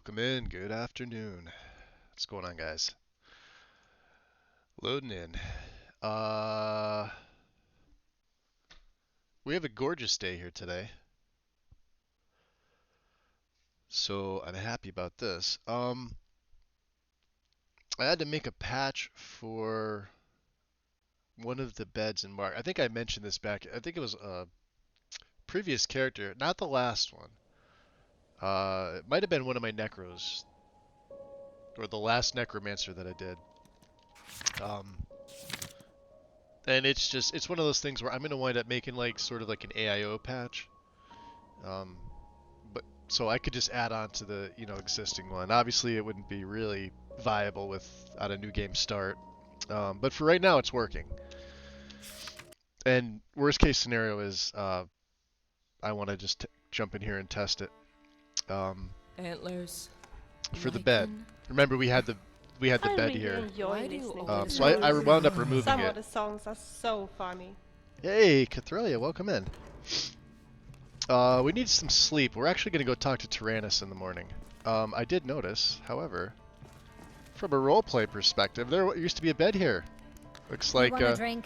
Welcome in. Good afternoon. What's going on, guys? Loading in. Uh, we have a gorgeous day here today, so I'm happy about this. I had to make a patch for one of the beds in Mark. I think I mentioned this back. I think it was a previous character, not the last one. It might have been one of my necros, or the last necromancer that I did. Um, and it's one of those things where I'm gonna wind up making like sort of like an AIO patch. Um, but so I could just add on to the existing one. Obviously, it wouldn't be really viable without a new game start, but for right now, it's working. And worst case scenario is I want to just jump in here and test it Antlers. for the bed. Lichen. Remember, we had the I bed really here, enjoy Why do you listening always to so I songs. wound up removing Some of it. the songs are so funny. Hey, Cathrelia, welcome in. We need some sleep. We're actually going to go talk to Tyrannus in the morning. I did notice, however, from a roleplay perspective, there used to be a bed here. Looks like Want a drink?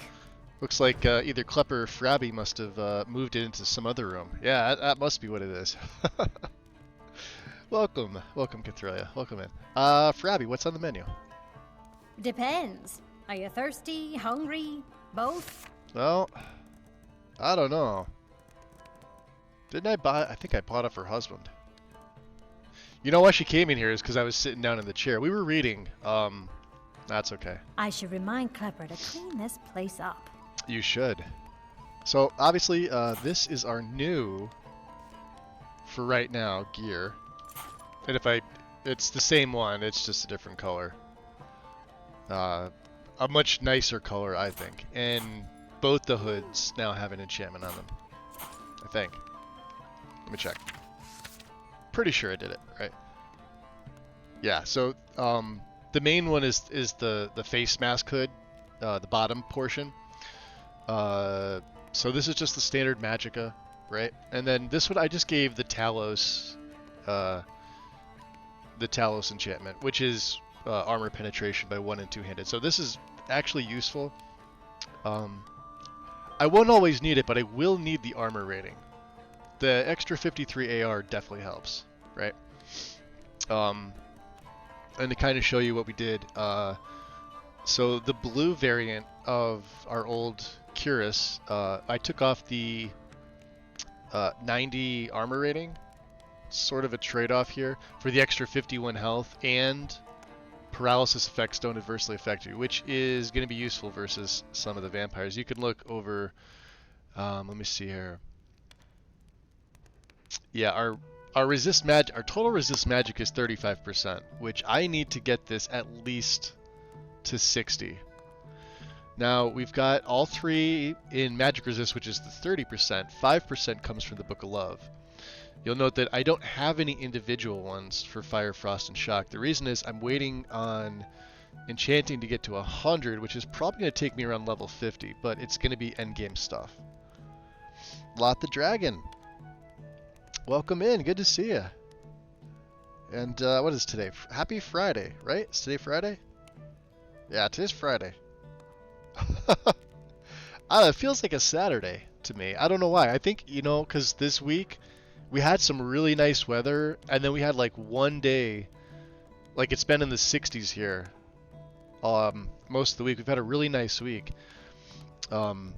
either Klepper or Frabby must have moved it into some other room. Yeah, that must be what it is. Welcome, Cathrelia. Welcome in. Frabby, what's on the menu? Depends. Are you thirsty, hungry, both? Well, I don't know. Didn't I buy? I think I bought it for her husband. You know why she came in here is because I was sitting down in the chair. We were reading. That's okay. I should remind Klepper to clean this place up. You should. So obviously, this is our new, for right now, gear. And it's the same one. It's just a different color. A much nicer color, I think. And both the hoods now have an enchantment on them. I think. Let me check. Pretty sure I did it, right? Yeah, so the main one is the face mask hood, the bottom portion. So this is just the standard Magicka, right? And then this one I just gave the Talos enchantment, which is armor penetration by 1 and 2-handed. So this is actually useful. I won't always need it, but I will need the armor rating. The extra 53 AR definitely helps, right? And to kind of show you what we did, so the blue variant of our old Cyrus, I took off the 90 armor rating, sort of a trade-off here, for the extra 51 health, and paralysis effects don't adversely affect you, which is going to be useful versus some of the vampires. You can look over, let me see here. Yeah, our total resist magic is 35%, which I need to get this at least to 60. Now we've got all three in magic resist, which is the 30%. 5% comes from the Book of Love. You'll note that I don't have any individual ones for Fire, Frost, and Shock. The reason is I'm waiting on enchanting to get to 100, which is probably going to take me around level 50, but it's going to be endgame stuff. Lot the Dragon. Welcome in. Good to see you. And what is today? Happy Friday, right? Is today Friday? Yeah, today's Friday. I don't know, it feels like a Saturday to me. I don't know why. I think, because this week we had some really nice weather, and then we had like one day, like it's been in the 60s here. Most of the week we've had a really nice week. And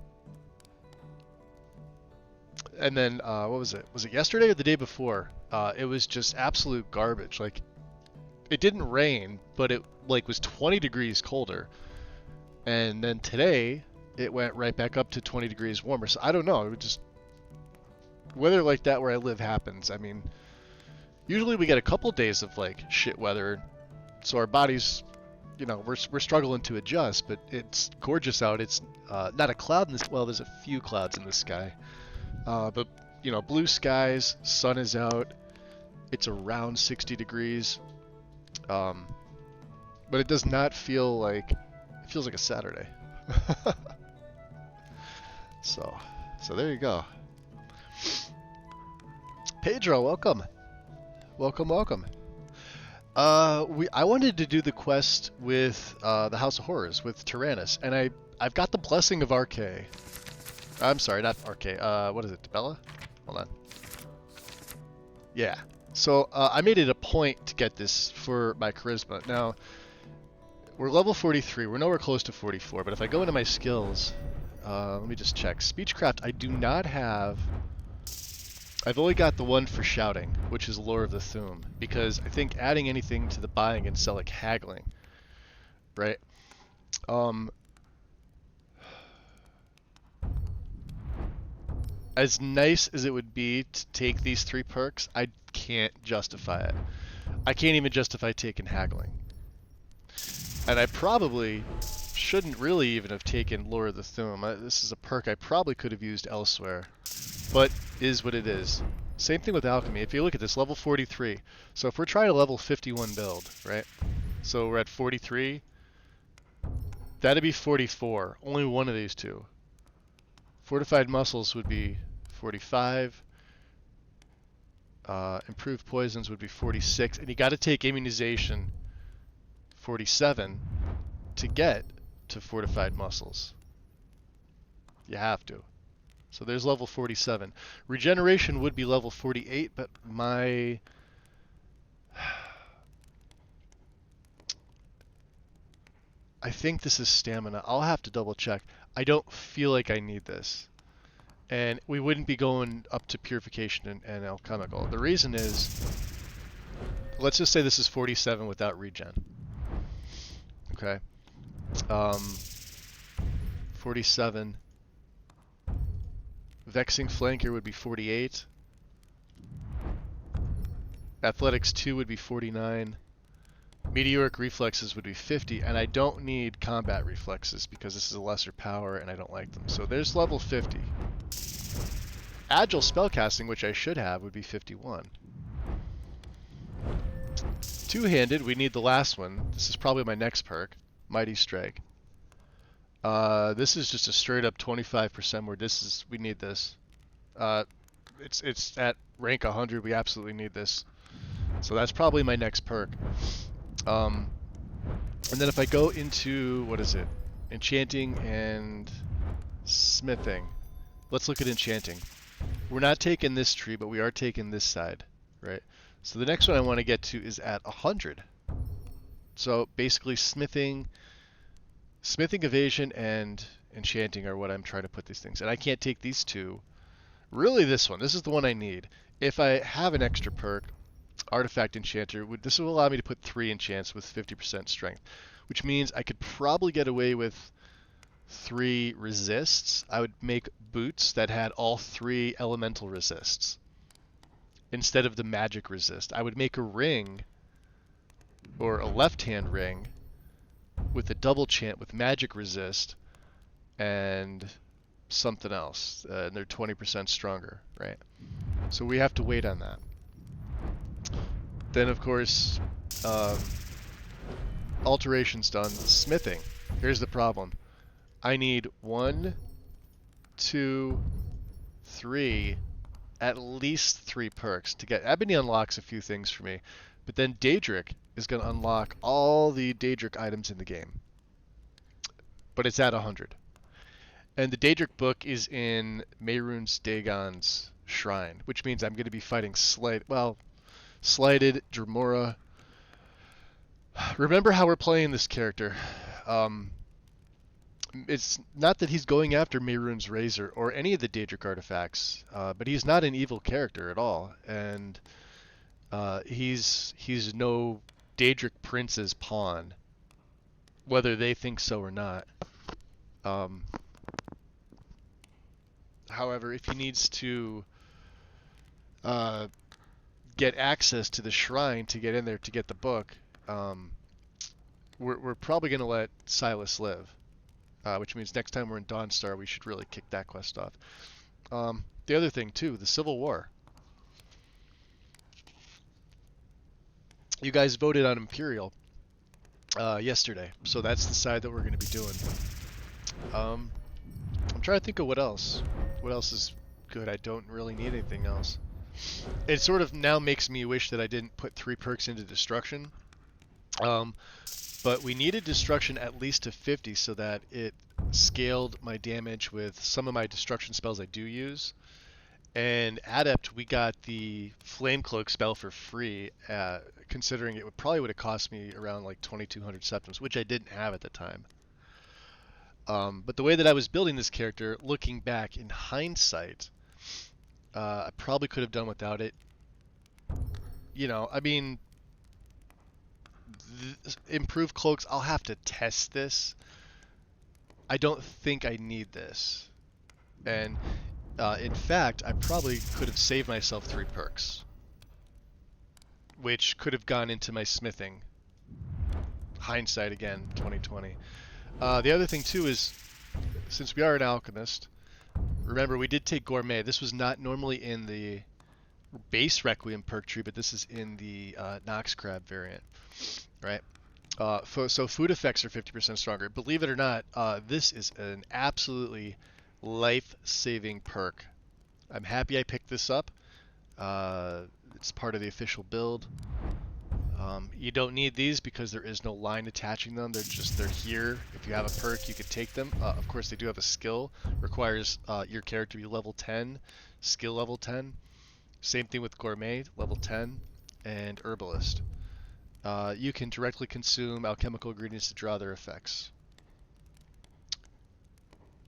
then what was it? Was it yesterday or the day before? It was just absolute garbage. Like, it didn't rain, but it like was 20 degrees colder. And then today it went right back up to 20 degrees warmer. So I don't know. It would just weather like that where I live happens. I mean, usually we get a couple days of like shit weather, so our bodies, we're struggling to adjust. But it's gorgeous out. It's not a cloud in this. Well, there's a few clouds in the sky. But blue skies, sun is out. It's around 60 degrees. But it does not feel like, it feels like a Saturday. So there you go. Pedro, welcome. Welcome. I wanted to do the quest with the House of Horrors with Tyrannus, and I've got the blessing of RK. I'm sorry, not RK. What is it, Bella? Hold on. Yeah. So I made it a point to get this for my charisma. Now we're level 43. We're nowhere close to 44. But if I go into my skills, let me just check. Speechcraft. I do not have. I've only got the one for shouting, which is Lore of the Thume, because I think adding anything to the buying and sell, like haggling, right? As nice as it would be to take these 3 perks, I can't justify it. I can't even justify taking haggling. And I probably shouldn't really even have taken Lore of the Thume. This is a perk I probably could have used elsewhere. But is what it is. Same thing with alchemy. If you look at this, level 43. So if we're trying a level 51 build, right? So we're at 43. That'd be 44. Only one of these two. Fortified muscles would be 45. Improved poisons would be 46. And you got to take immunization 47 to get to fortified muscles. You have to. So there's level 47. Regeneration would be level 48, but my... I think this is stamina. I'll have to double check. I don't feel like I need this. And we wouldn't be going up to purification and alchemical. The reason is, let's just say this is 47 without regen. Okay. 47. Vexing Flanker would be 48. Athletics 2 would be 49. Meteoric Reflexes would be 50, and I don't need Combat Reflexes because this is a lesser power and I don't like them. So there's level 50. Agile Spellcasting, which I should have, would be 51. Two-handed, we need the last one. This is probably my next perk, Mighty Strike. This is just a straight up 25% more. We need this. It's at rank 100. We absolutely need this. So that's probably my next perk. And then if I go into, what is it? Enchanting and smithing. Let's look at enchanting. We're not taking this tree, but we are taking this side, right? So the next one I want to get to is at 100. So basically smithing, evasion, and enchanting are what I'm trying to put these things. And I can't take these two. Really this one. This is the one I need. If I have an extra perk, Artifact Enchanter, this will allow me to put 3 enchants with 50% strength. Which means I could probably get away with 3 resists. I would make boots that had all 3 elemental resists. Instead of the magic resist. I would make a ring, or a left-hand ring, with a double chant with magic resist and something else, and they're 20% stronger, right? So we have to wait on that. Then of course, alterations done. Smithing. Here's the problem. I need 1, 2, 3, at least 3 perks to get. Ebony unlocks a few things for me, but then Daedric is going to unlock all the Daedric items in the game. But it's at 100. And the Daedric book is in Mehrunes Dagon's shrine, which means I'm going to be fighting Slighted, Dremora. Remember how we're playing this character. It's not that he's going after Mehrunes Razor or any of the Daedric artifacts, but he's not an evil character at all. And he's no Daedric prince's pawn, whether they think so or not. However, if he needs to get access to the shrine to get in there to get the book, we're probably going to let Silas live, which means next time we're in Dawnstar, we should really kick that quest off. The other thing, too, the Civil War. You guys voted on Imperial yesterday, so that's the side that we're going to be doing. I'm trying to think of what else. What else is good? I don't really need anything else. it sort of now makes me wish that I didn't put 3 perks into destruction. But we needed destruction at least to 50 so that it scaled my damage with some of my destruction spells I do use. And Adept, we got the Flame Cloak spell for free, considering it probably would have cost me around like 2,200 septims, which I didn't have at the time. But the way that I was building this character, looking back in hindsight, I probably could have done without it. You know, I mean, improved cloaks, I'll have to test this. I don't think I need this. And in fact, I probably could have saved myself 3 perks, which could have gone into my smithing. Hindsight again, 2020. The other thing too is, since we are an alchemist, remember we did take gourmet. This was not normally in the base Requiem perk tree, but this is in the Nox Crab variant, right? So food effects are 50% stronger. Believe it or not, this is an absolutely life-saving perk. I'm happy I picked this up. It's part of the official build. You don't need these because there is no line attaching them. They're here. If you have a perk, you could take them. Of course, they do have a skill. Requires your character to be level 10, skill level 10. Same thing with Gourmet, level 10, and Herbalist. You can directly consume alchemical ingredients to draw their effects.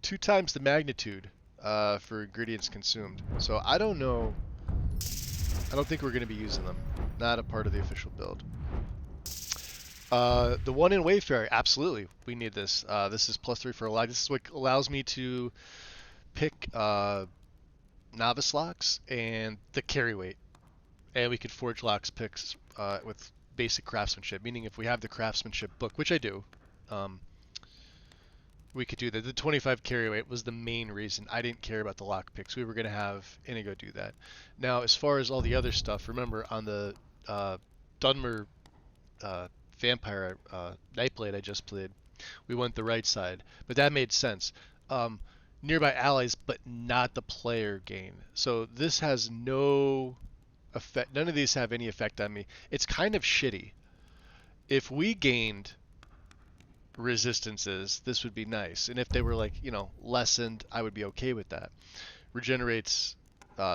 2 times the magnitude for ingredients consumed. So I don't know. I don't think we're going to be using them. Not a part of the official build. The one in Wayfarer, absolutely. We need this. This is +3 for a lock. This is what allows me to pick novice locks and the carry weight. And we could forge locks picks with basic craftsmanship, meaning if we have the craftsmanship book, which I do, we could do that. The 25 carry weight was the main reason. I didn't care about the lock picks. We were going to have Inigo do that. Now, as far as all the other stuff, remember on the Dunmer Vampire Nightblade I just played, we went the right side. But that made sense. Nearby allies, but not the player gain. So this has no effect. None of these have any effect on me. It's kind of shitty. If we gained resistances, this would be nice. And if they were like, you know, lessened, I would be okay with that. Regenerates,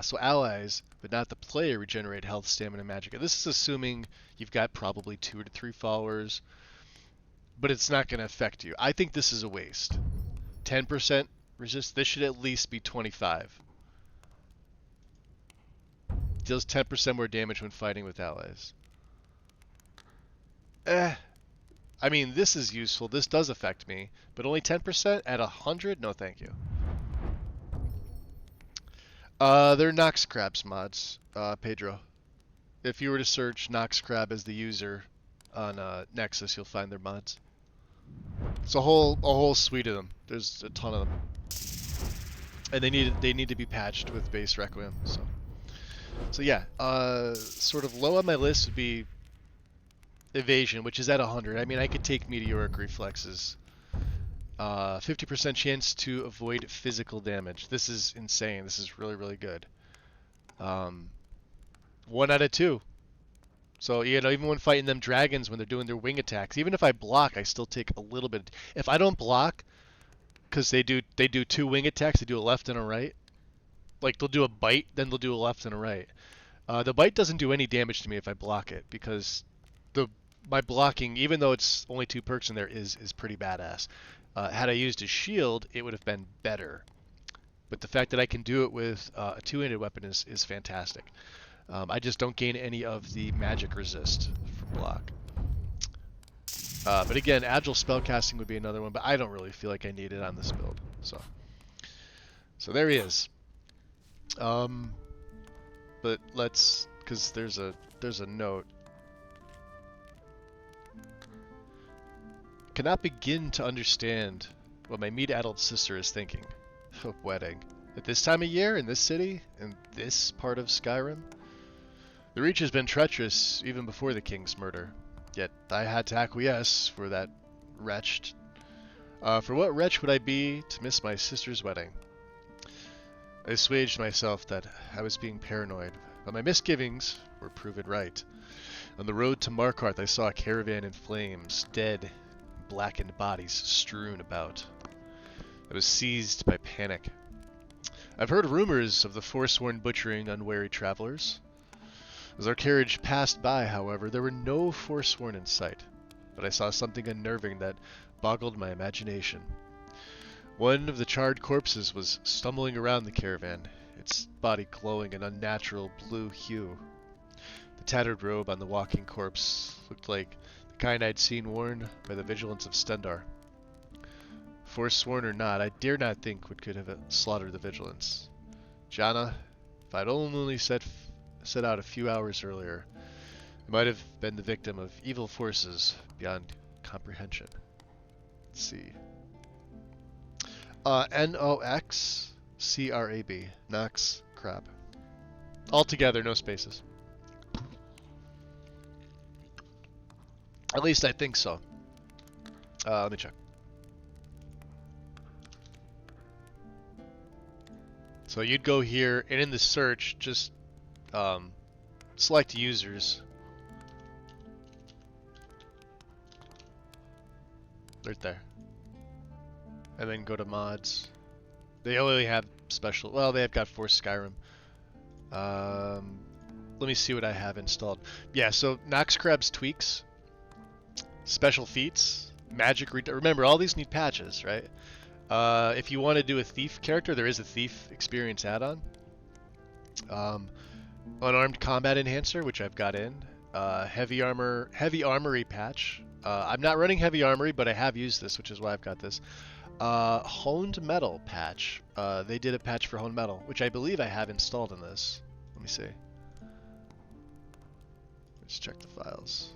so allies, but not the player, regenerate health, stamina, magic. And this is assuming you've got probably 2 to 3 followers, but it's not going to affect you. I think this is a waste. 10% resist, this should at least be 25. Deals 10% more damage when fighting with allies. I mean, this is useful. This does affect me, but only 10% at 100? No, thank you. They're Nox Crabs mods, Pedro. If you were to search Nox Crab as the user on Nexus, you'll find their mods. It's a whole suite of them. There's a ton of them, and they need to be patched with base Requiem. So yeah, sort of low on my list would be evasion, which is at 100. I mean, I could take meteoric reflexes. 50% chance to avoid physical damage. This is insane. This is really, really good. 1 out of 2. So, you know, even when fighting them dragons, when they're doing their wing attacks, even if I block, I still take a little bit. If I don't block, because they do 2 wing attacks, they do a left and a right. Like, they'll do a bite, then they'll do a left and a right. The bite doesn't do any damage to me if I block it, because my blocking, even though it's only 2 perks in there, is pretty badass. Had I used a shield, it would have been better. But the fact that I can do it with a 2-handed weapon is fantastic. I just don't gain any of the magic resist from block. But again, agile spellcasting would be another one, but I don't really feel like I need it on this build. So there he is. But let's, because there's a note. Cannot begin to understand what my meat-addled sister is thinking. of wedding. At this time of year, in this city, in this part of Skyrim? The Reach has been treacherous even before the king's murder. Yet I had to acquiesce for that wretch. For what wretch would I be to miss my sister's wedding? I assuaged myself that I was being paranoid, But my misgivings were proven right. On the road to Markarth, I saw a caravan in flames, dead, blackened bodies strewn about. I was seized by panic. I've heard rumors of the Forsworn butchering unwary travelers. As our carriage passed by, however, there were no Forsworn in sight, but I saw something unnerving that boggled my imagination. One of the charred corpses was stumbling around the caravan, its body glowing an unnatural blue hue. The tattered robe on the walking corpse looked like the kind I'd seen worn by the vigilance of Stendar. Forsworn or not, I dare not think what could have slaughtered the vigilance. Jana, if I'd only set out a few hours earlier, I might have been the victim of evil forces beyond comprehension. Let's see. Noxcrab. Nox Crab. All together, no spaces. At least I think so. Let me check. So you'd go here, and in the search, just select users. Right there. And then go to mods. They only have special, well, they have got for Skyrim. Let me see what I have installed. Yeah, so Noxcrab's tweaks, special feats, magic, remember all these need patches, right? If you want to do a thief character, there is a thief experience add-on. Unarmed combat enhancer, which I've got in. Heavy armory patch. I'm not running heavy armory, but I have used this, which is why I've got this. Honed metal patch. They did a patch for honed metal, which I believe I have installed in this. Let me see. Let's check the files.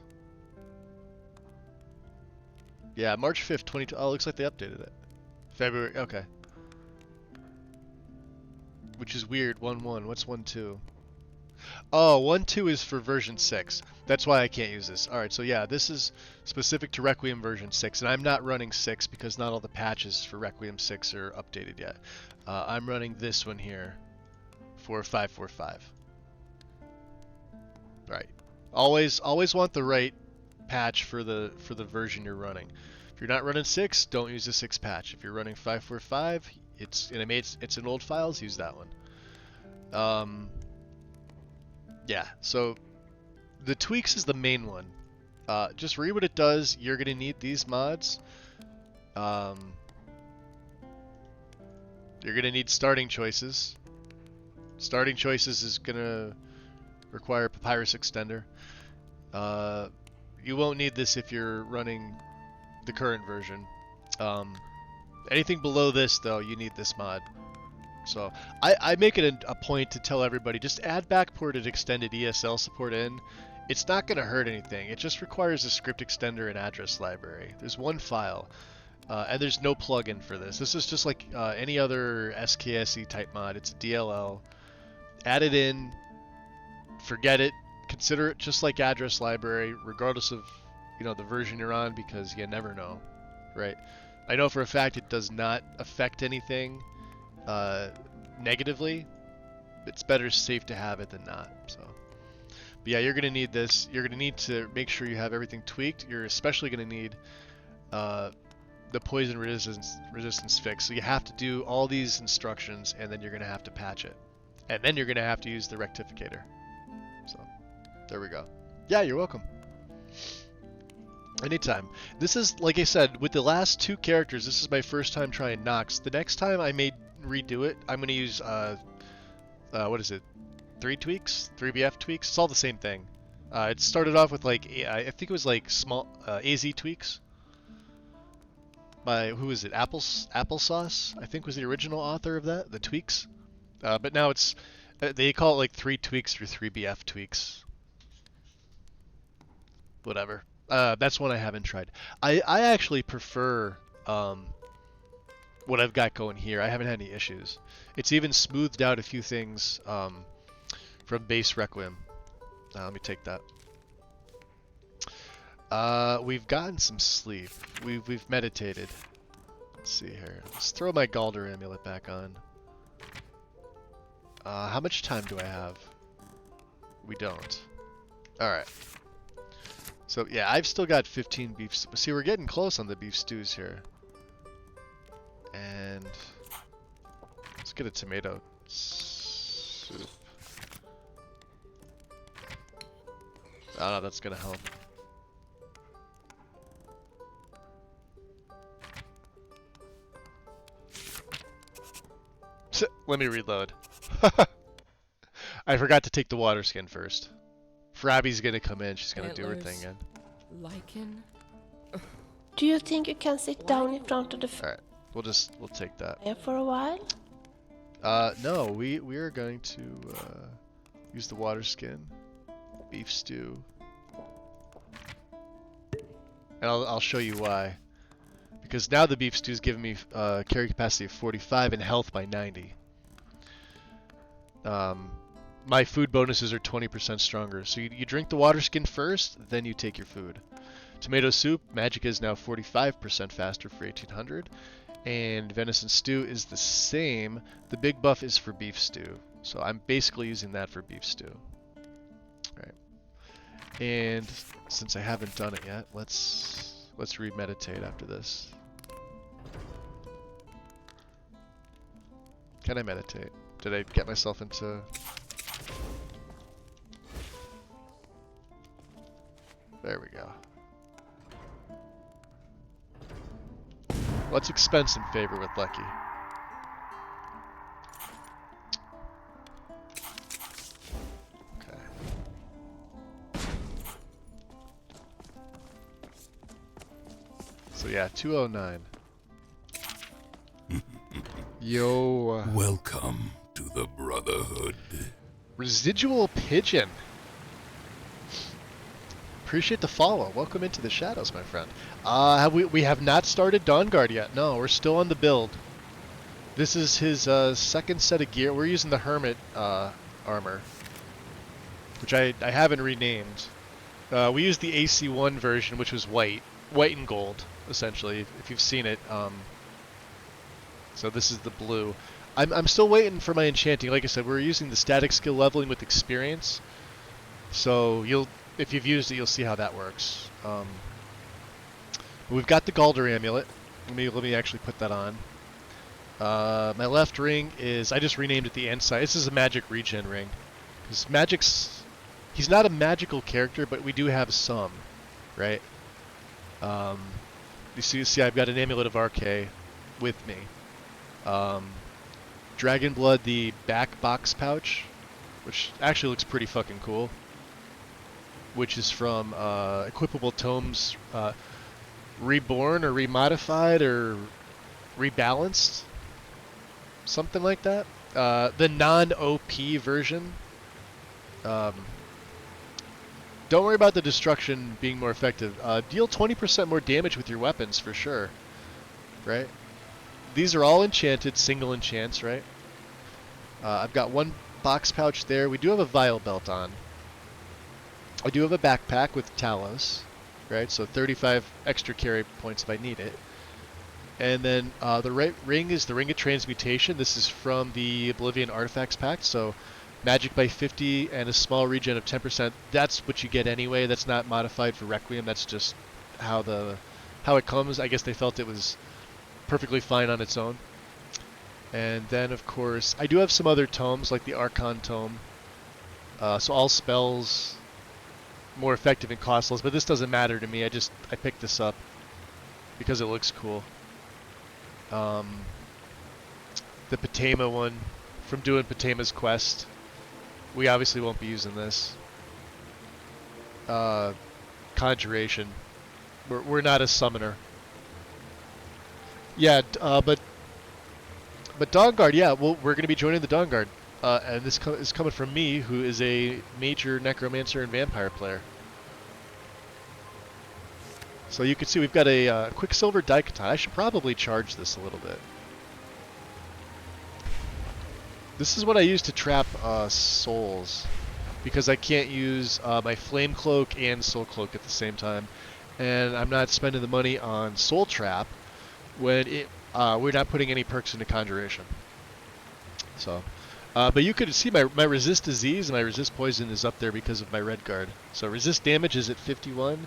Yeah, March 5th, 2020. Oh, looks like they updated it. February, okay. Which is weird, 1.1. What's 1.2? Oh, 1.2 is for version 6. That's why I can't use this. Alright, so yeah, this is specific to Requiem version 6, and I'm not running 6 because not all the patches for Requiem 6 are updated yet. I'm running this one here for 5.4.5. Right. Always want the right patch for the version you're running. If you're not running 6, don't use the 6 patch. If you're running 5.4.5, it's in old files, use that one. Yeah, so the tweaks is the main one. Just read what it does. You're gonna need these mods. You're gonna need starting choices. Starting choices is gonna require Papyrus Extender. You won't need this if you're running the current version. Anything below this, though, you need this mod. So I make it a point to tell everybody, just add backported extended ESL support in. It's not going to hurt anything. It just requires a script extender and address library. There's one file, and there's no plugin for this. This is just like any other SKSE type mod. It's a DLL. Add it in, forget it, consider it just like address library, regardless of the version you're on, because you never know, right? I know for a fact it does not affect anything negatively. It's better safe to have it than not. So, but yeah, you're gonna need this. You're gonna need to make sure you have everything tweaked. You're especially gonna need the poison resistance fix. So you have to do all these instructions, and then you're gonna have to patch it, and then you're gonna have to use the rectificator. So there we go. Yeah, you're welcome. Anytime. This is, like I said, with the last 2 characters, this is my first time trying Nox. The next time I may redo it, I'm going to use, what is it, 3 tweaks? 3BF tweaks? It's all the same thing. It started off with, like, I think it was, like, small, AZ tweaks. By, who is it, Applesauce, I think was the original author of that, the tweaks. But now it's, they call it, like, 3 tweaks or 3BF tweaks. Whatever. That's one I haven't tried. I actually prefer what I've got going here. I haven't had any issues. It's even smoothed out a few things from base Requiem. Let me take that. We've gotten some sleep. We've meditated. Let's see here. Let's throw my Galder amulet back on. How much time do I have? We don't. Alright. So, yeah, I've still got 15 beef... See, we're getting close on the beef stews here. And... let's get a tomato soup. Oh, no, that's gonna help. Let me reload. I forgot to take the water skin first. Frabby's gonna come in. She's gonna do her thing again. Lichen. Do you think you can sit down in front of the All right, we'll take that. fire for a while? No, we are going to use the water skin, beef stew, and I'll show you why. Because now the beef stew is giving me carry capacity of 45 and health by 90. My food bonuses are 20% stronger. So you drink the water skin first, then you take your food. Tomato soup, magic is now 45% faster for 1800. And venison stew is the same. The big buff is for beef stew. So I'm basically using that for beef stew. Alright. And since I haven't done it yet, let's remeditate after this. Can I meditate? Did I get myself into... There we go. Let's expense in favor with Lucky. Okay. So yeah, 209. Yo. Welcome to the Brotherhood. Residual Pigeon. Appreciate the follow. Welcome into the shadows, my friend. We have not started Dawnguard yet. No, we're still on the build. This is his second set of gear. We're using the Hermit armor, which I haven't renamed. We used the AC1 version, which was white and gold, essentially, if you've seen it. So this is the blue. I'm still waiting for my enchanting. Like I said, we're using the static skill leveling with experience. So if you've used it, you'll see how that works. We've got the Galder amulet. Let me actually put that on. My left ring is, I just renamed it the Insight. This is a magic regen ring. Because he's not a magical character, but we do have some, right? You see I've got an Amulet of RK with me. Dragon Blood, the back box pouch, which actually looks pretty fucking cool. Which is from Equipable Tomes Reborn or Remodified or Rebalanced. Something like that. The non-OP version. Don't worry about the destruction being more effective. Deal 20% more damage with your weapons for sure. Right? These are all enchanted, single enchants, right? I've got one box pouch there. We do have a vial belt on. I do have a backpack with Talos, right? So 35 extra carry points if I need it. And then the right ring is the Ring of Transmutation. This is from the Oblivion Artifacts pack. So magic by 50 and a small regen of 10%. That's what you get anyway. That's not modified for Requiem. That's just how it comes. I guess they felt it was perfectly fine on its own. And then, of course, I do have some other tomes, like the Archon tome. So all spells more effective and costless, but this doesn't matter to me. I picked this up because it looks cool. The Patema one, from doing Patema's quest. We obviously won't be using this. Conjuration. We're not a summoner. Yeah, but Dawnguard, yeah, well, we're going to be joining the Dawnguard. And this is coming from me, who is a major necromancer and vampire player. So you can see we've got a Quicksilver Daikaton. I should probably charge this a little bit. This is what I use to trap souls, because I can't use my Flame Cloak and Soul Cloak at the same time. And I'm not spending the money on Soul Trap when we're not putting any perks into Conjuration. So, But you could see my resist disease and my resist poison is up there because of my red guard. So resist damage is at 51,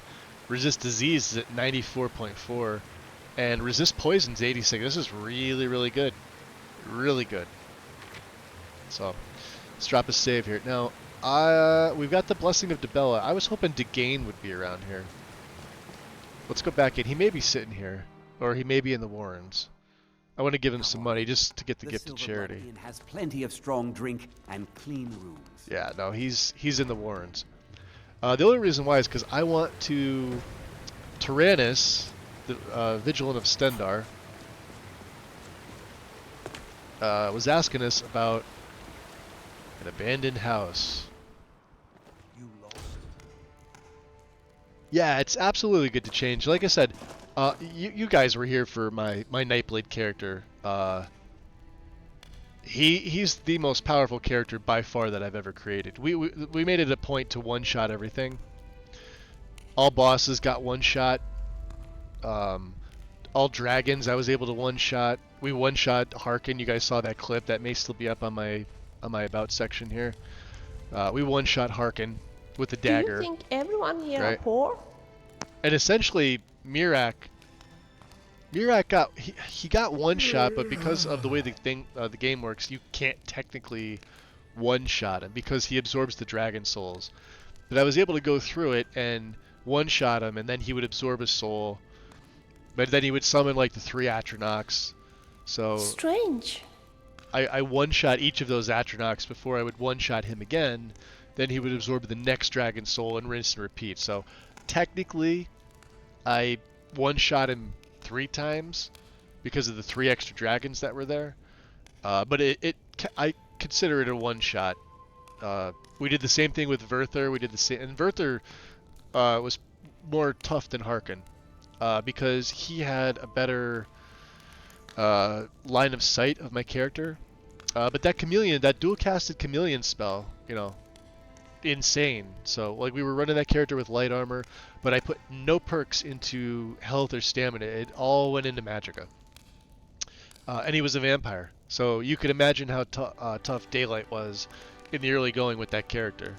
resist disease is at 94.4, and resist poison is 86. This is really, really good. Really good. So let's drop a save here. Now, we've got the Blessing of Debella. I was hoping Degain would be around here. Let's go back in. He may be sitting here, or he may be in the Warrens. I want to give him some money just to get the gift of charity. Inn has plenty of strong drink and clean rooms. Yeah, no, he's in the Warrens. The only reason why is because I want to Tyrannus, the Vigilant of Stendar, was asking us about an abandoned house. You lost. Yeah, it's absolutely good to change. Like I said, you guys were here for my Nightblade character. He's the most powerful character by far that I've ever created. We made it a point to one-shot everything. All bosses got one-shot. All dragons I was able to one-shot. We one-shot Harkin. You guys saw that clip. That may still be up on my about section here. We one-shot Harkin with the dagger. Do you think everyone here Right. are poor? And essentially, Mirak got he got one shot, but because of the way the game works, you can't technically one shot him because he absorbs the dragon souls. But I was able to go through it and one shot him, and then he would absorb a soul. But then he would summon like the 3 Atronachs. So Strange. I one shot each of those Atronachs before I would one shot him again. Then he would absorb the next dragon soul and rinse and repeat. So technically, I one-shot him 3 times because of the 3 extra dragons that were there. But I consider it a one-shot. We did the same thing with Verther. We did the same, and Verther was more tough than Harkin because he had a better line of sight of my character. But that dual-casted chameleon spell, you know, insane. So like we were running that character with light armor, but I put no perks into health or stamina. It all went into magicka. And he was a vampire, so you could imagine how tough Daylight was in the early going with that character.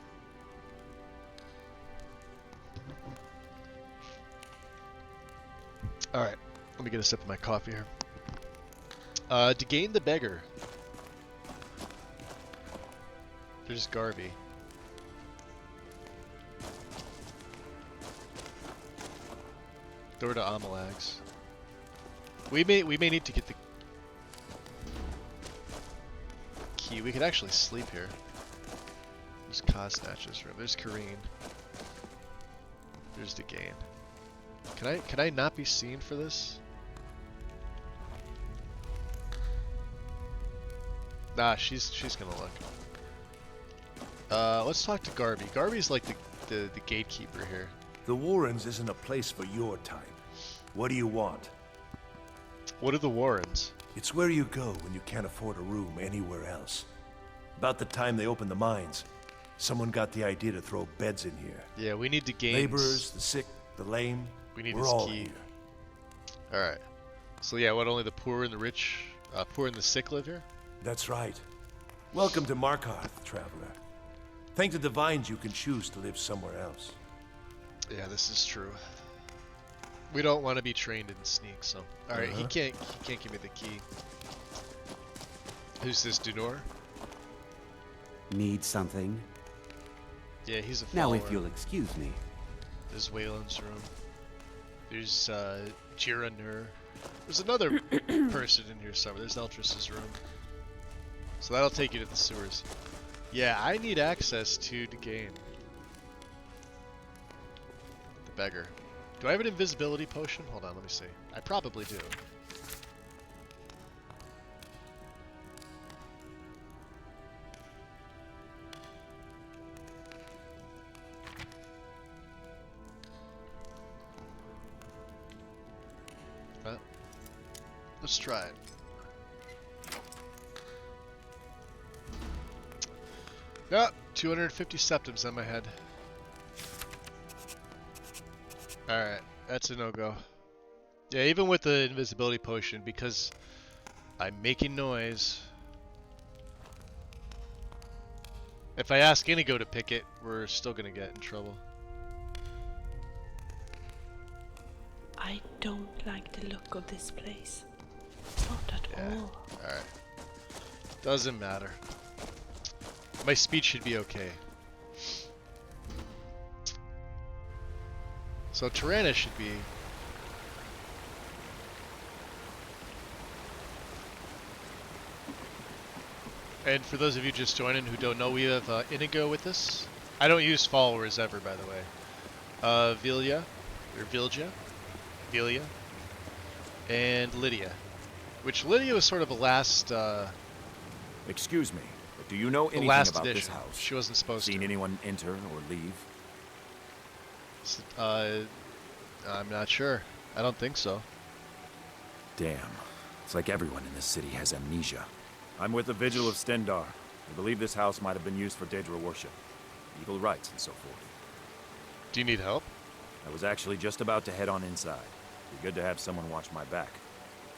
Alright, let me get a sip of my coffee here. Degain the Beggar. There's Garvey. Door to Amalags. We may need to get the key. We could actually sleep here. There's Cosnatch's room. There's Kareen. There's Degain. Can I not be seen for this? Nah, she's gonna look. Let's talk to Garvey. Garvey's like the gatekeeper here. The Warrens isn't a place for your type. What do you want? What are the Warrens? It's where you go when you can't afford a room anywhere else. About the time they opened the mines, someone got the idea to throw beds in here. Yeah, we need to gain. Laborers, the sick, the lame, We need we're this all key. here. Alright. So yeah, what, only the poor and the rich, poor and the sick live here? That's right. Welcome to Markarth, traveler. Thank the divines you can choose to live somewhere else. Yeah, this is true. We don't want to be trained in sneak, so. Alright, he can't give me the key. Who's this, Dunor? Need something? Yeah, he's a Now, follower. if you'll excuse me. There's Wayland's room. There's Jira Nur. There's another person in here somewhere. There's Eltrus's room. So that'll take you to the sewers. Yeah, I need access to Degain. The beggar. Do I have an invisibility potion? Hold on, let me see. I probably do. Let's try it. Yep, 250 septums on my head. Alright, that's a no-go. Yeah, even with the invisibility potion, because I'm making noise. If I ask Inigo to pick it, we're still gonna get in trouble. I don't like the look of this place. Not at all. Alright. Doesn't matter. My speech should be okay. So Tyrannus should be... And for those of you just joining who don't know, we have Inigo with us. I don't use followers ever, by the way. Vilja, and Lydia. Which Lydia was sort of a last, Excuse me, but do you know anything last about edition. this house? She wasn't supposed Seen to. anyone enter or leave? I'm not sure. I don't think so. Damn. It's like everyone in this city has amnesia. I'm with the Vigil of Stendar. I believe this house might have been used for Daedra worship. Eagle rites and so forth. Do you need help? I was actually just about to head on inside. Be good to have someone watch my back.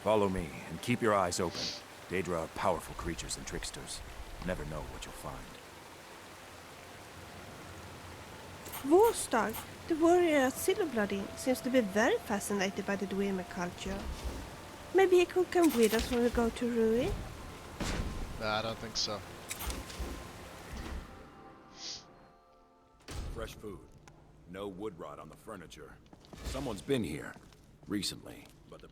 Follow me, and keep your eyes open. Daedra are powerful creatures and tricksters. Never know what you'll find. Warstag, the warrior at Silverbloody, seems to be very fascinated by the Dwemer culture. Maybe he could come with us when we go to Rui? Nah, I don't think so. Fresh food. No wood rot on the furniture. Someone's been here. Recently. But the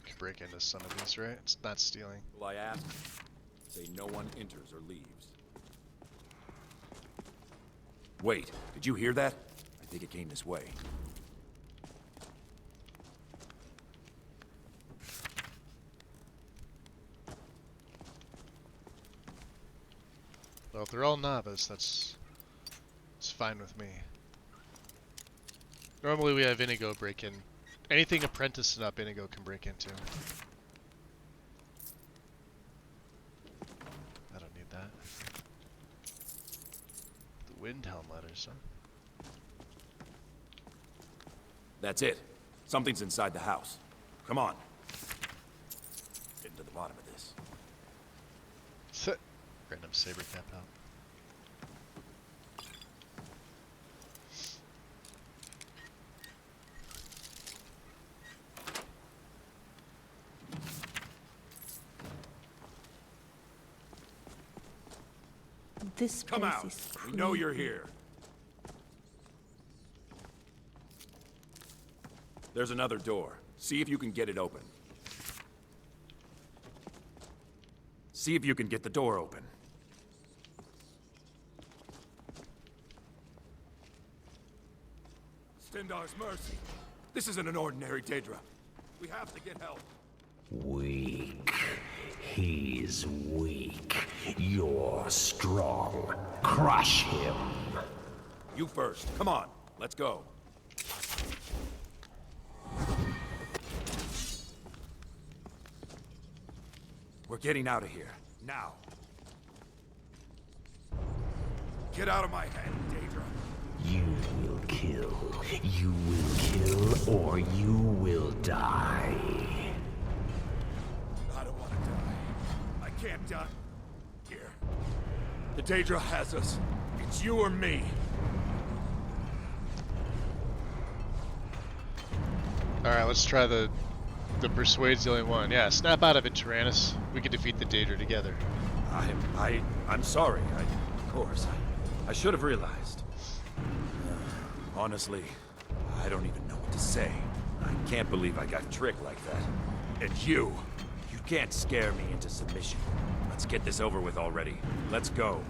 Could break into some of these, right? It's not stealing. people I asked say no one enters or leaves. Wait, did you hear that? I think it came this way. Well, if they're all novice, it's fine with me. Normally we have Inigo break in. Anything apprenticing up, Inigo can break into. I don't need that. The Windhelm letters, huh? That's it. Something's inside the house. Come on. Get to the bottom of this. Sit. Random saber cap out. This Come place out. is We know you're creepy. here. There's another door. See if you can get it open. See if you can get the door open. Stendar's mercy. This isn't an ordinary Daedra. We have to get help. Weak. He's weak. You're strong. Crush him. You first. Come on. Let's go. We're getting out of here. Now. Get out of my head, Daedra. You will kill. You will kill, or you will die. I don't want to die. I can't die. Here. The Daedra has us. It's you or me. Alright, let's try the persuade's the only one. Yeah, snap out of it, Tyrannus. We can defeat the Daedra together. I'm sorry. Of course. I should have realized. Honestly, I don't even know what to say. I can't believe I got tricked like that. And you can't scare me into submission. Let's get this over with already. Let's go.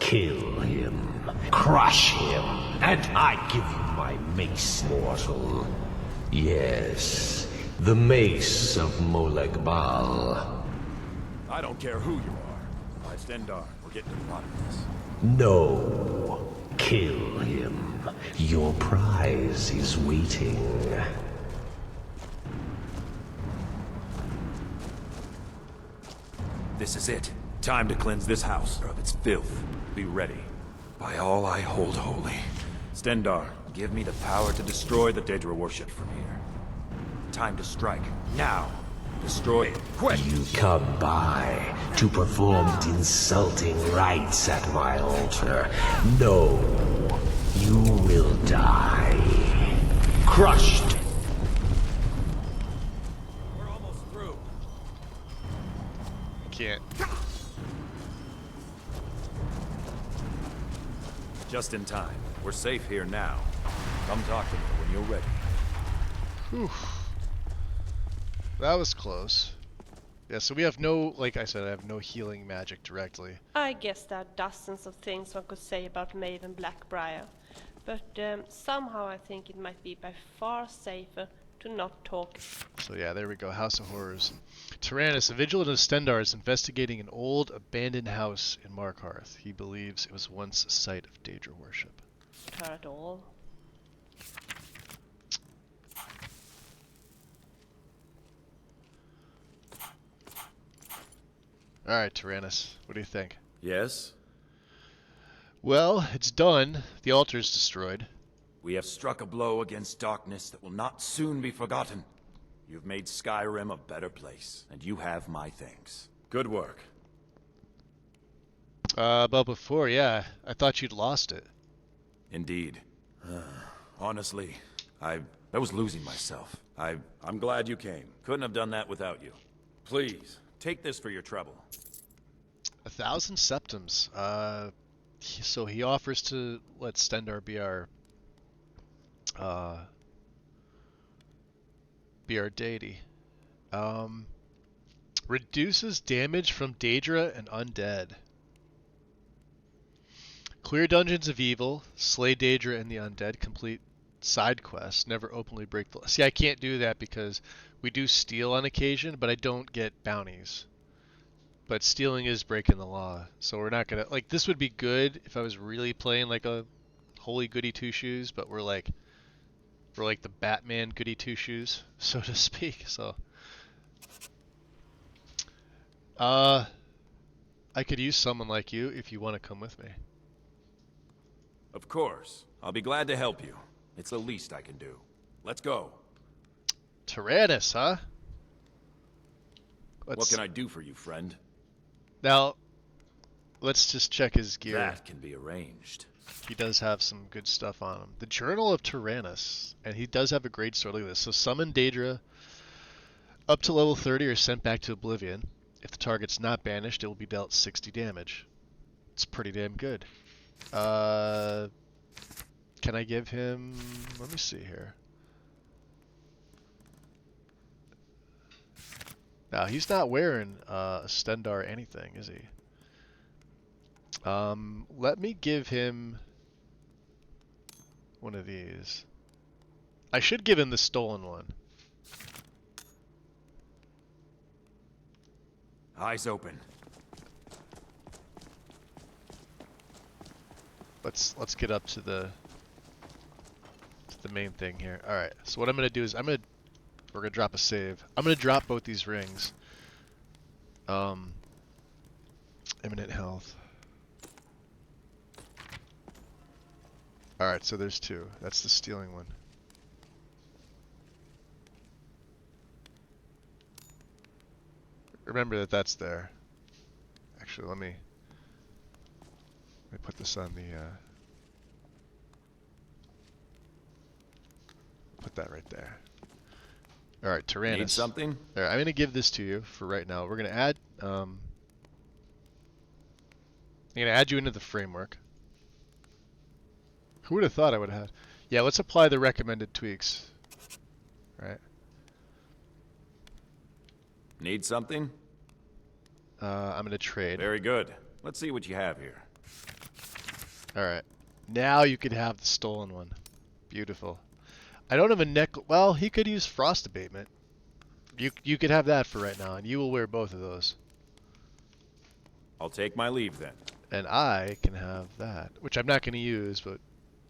Kill him. Crush him. And I give you my mace, mortal. Yes, the mace of Molegbal. I don't care who you are. By Stendar, we're getting to the bottom of this. No. Kill him. Your prize is waiting. This is it. Time to cleanse this house of its filth. Be ready. By all I hold holy. Stendar, Give me the power to destroy the Daedra worship from here. Time to strike. Now! Destroy it. Quick! You come by to perform insulting rites at my altar. No, you will die. Crushed. We're almost through. Can't. Just in time. We're safe here now. Come talk to me when you're ready. Whew. That was close. Yeah, so we have no, like I said, I have no healing magic directly. I guess there are dozens of things one could say about Maven Blackbriar, but somehow I think it might be by far safer to not talk. So yeah, there we go, House of Horrors. Tyrannus, a vigilant of Stendarr, is investigating an old, abandoned house in Markarth. He believes it was once a site of Daedra worship. Not her at all. Alright, Tyrannus, what do you think? Yes? Well, it's done. The altar's destroyed. We have struck a blow against darkness that will not soon be forgotten. You've made Skyrim a better place, and you have my thanks. Good work. But before, yeah, I thought you'd lost it. Indeed. Honestly, I was losing myself. I'm glad you came. Couldn't have done that without you. Please, take this for your trouble. 1,000 septums. So he offers to let Stendarr be our deity. Reduces damage from Daedra and undead. Clear dungeons of evil, slay Daedra and the undead, complete side quests, never openly break the law. See, I can't do that because we do steal on occasion, but I don't get bounties. But stealing is breaking the law, so we're not gonna, like, this would be good if I was really playing like a holy goody two shoes, but we're like the Batman goody two shoes, so to speak. So I could use someone like you if you want to come with me. Of course. I'll be glad to help you. It's the least I can do. Let's go. Tyrannus, huh? What can I do for you, friend? Now, let's just check his gear. That can be arranged. He does have some good stuff on him. The Journal of Tyrannus. And he does have a great sword. Look at this. So summon Daedra up to level 30 or sent back to Oblivion. If the target's not banished, it will be dealt 60 damage. It's pretty damn good. Can I give him... Let me see here. Now, he's not wearing a Stendarr anything, is he? Let me give him one of these. I should give him the stolen one. Eyes open. Let's get up to the main thing here. All right. So what I'm gonna do is we're gonna drop a save. I'm gonna drop both these rings. Imminent health. All right. So there's two. That's the stealing one. Remember that that's there. Actually, let me put this on the, put that right there. Alright, Tyrannus. Need something? Alright, I'm going to give this to you for right now. We're going to add, I'm going to add you into the framework. Who would have thought I would have had? Yeah, let's apply the recommended tweaks. Right. Need something? I'm going to trade. Very good. Let's see what you have here. Alright. Now you could have the stolen one. Beautiful. I don't have a neck... Well, he could use frost abatement. You could have that for right now, and you will wear both of those. I'll take my leave then. And I can have that, which I'm not going to use, but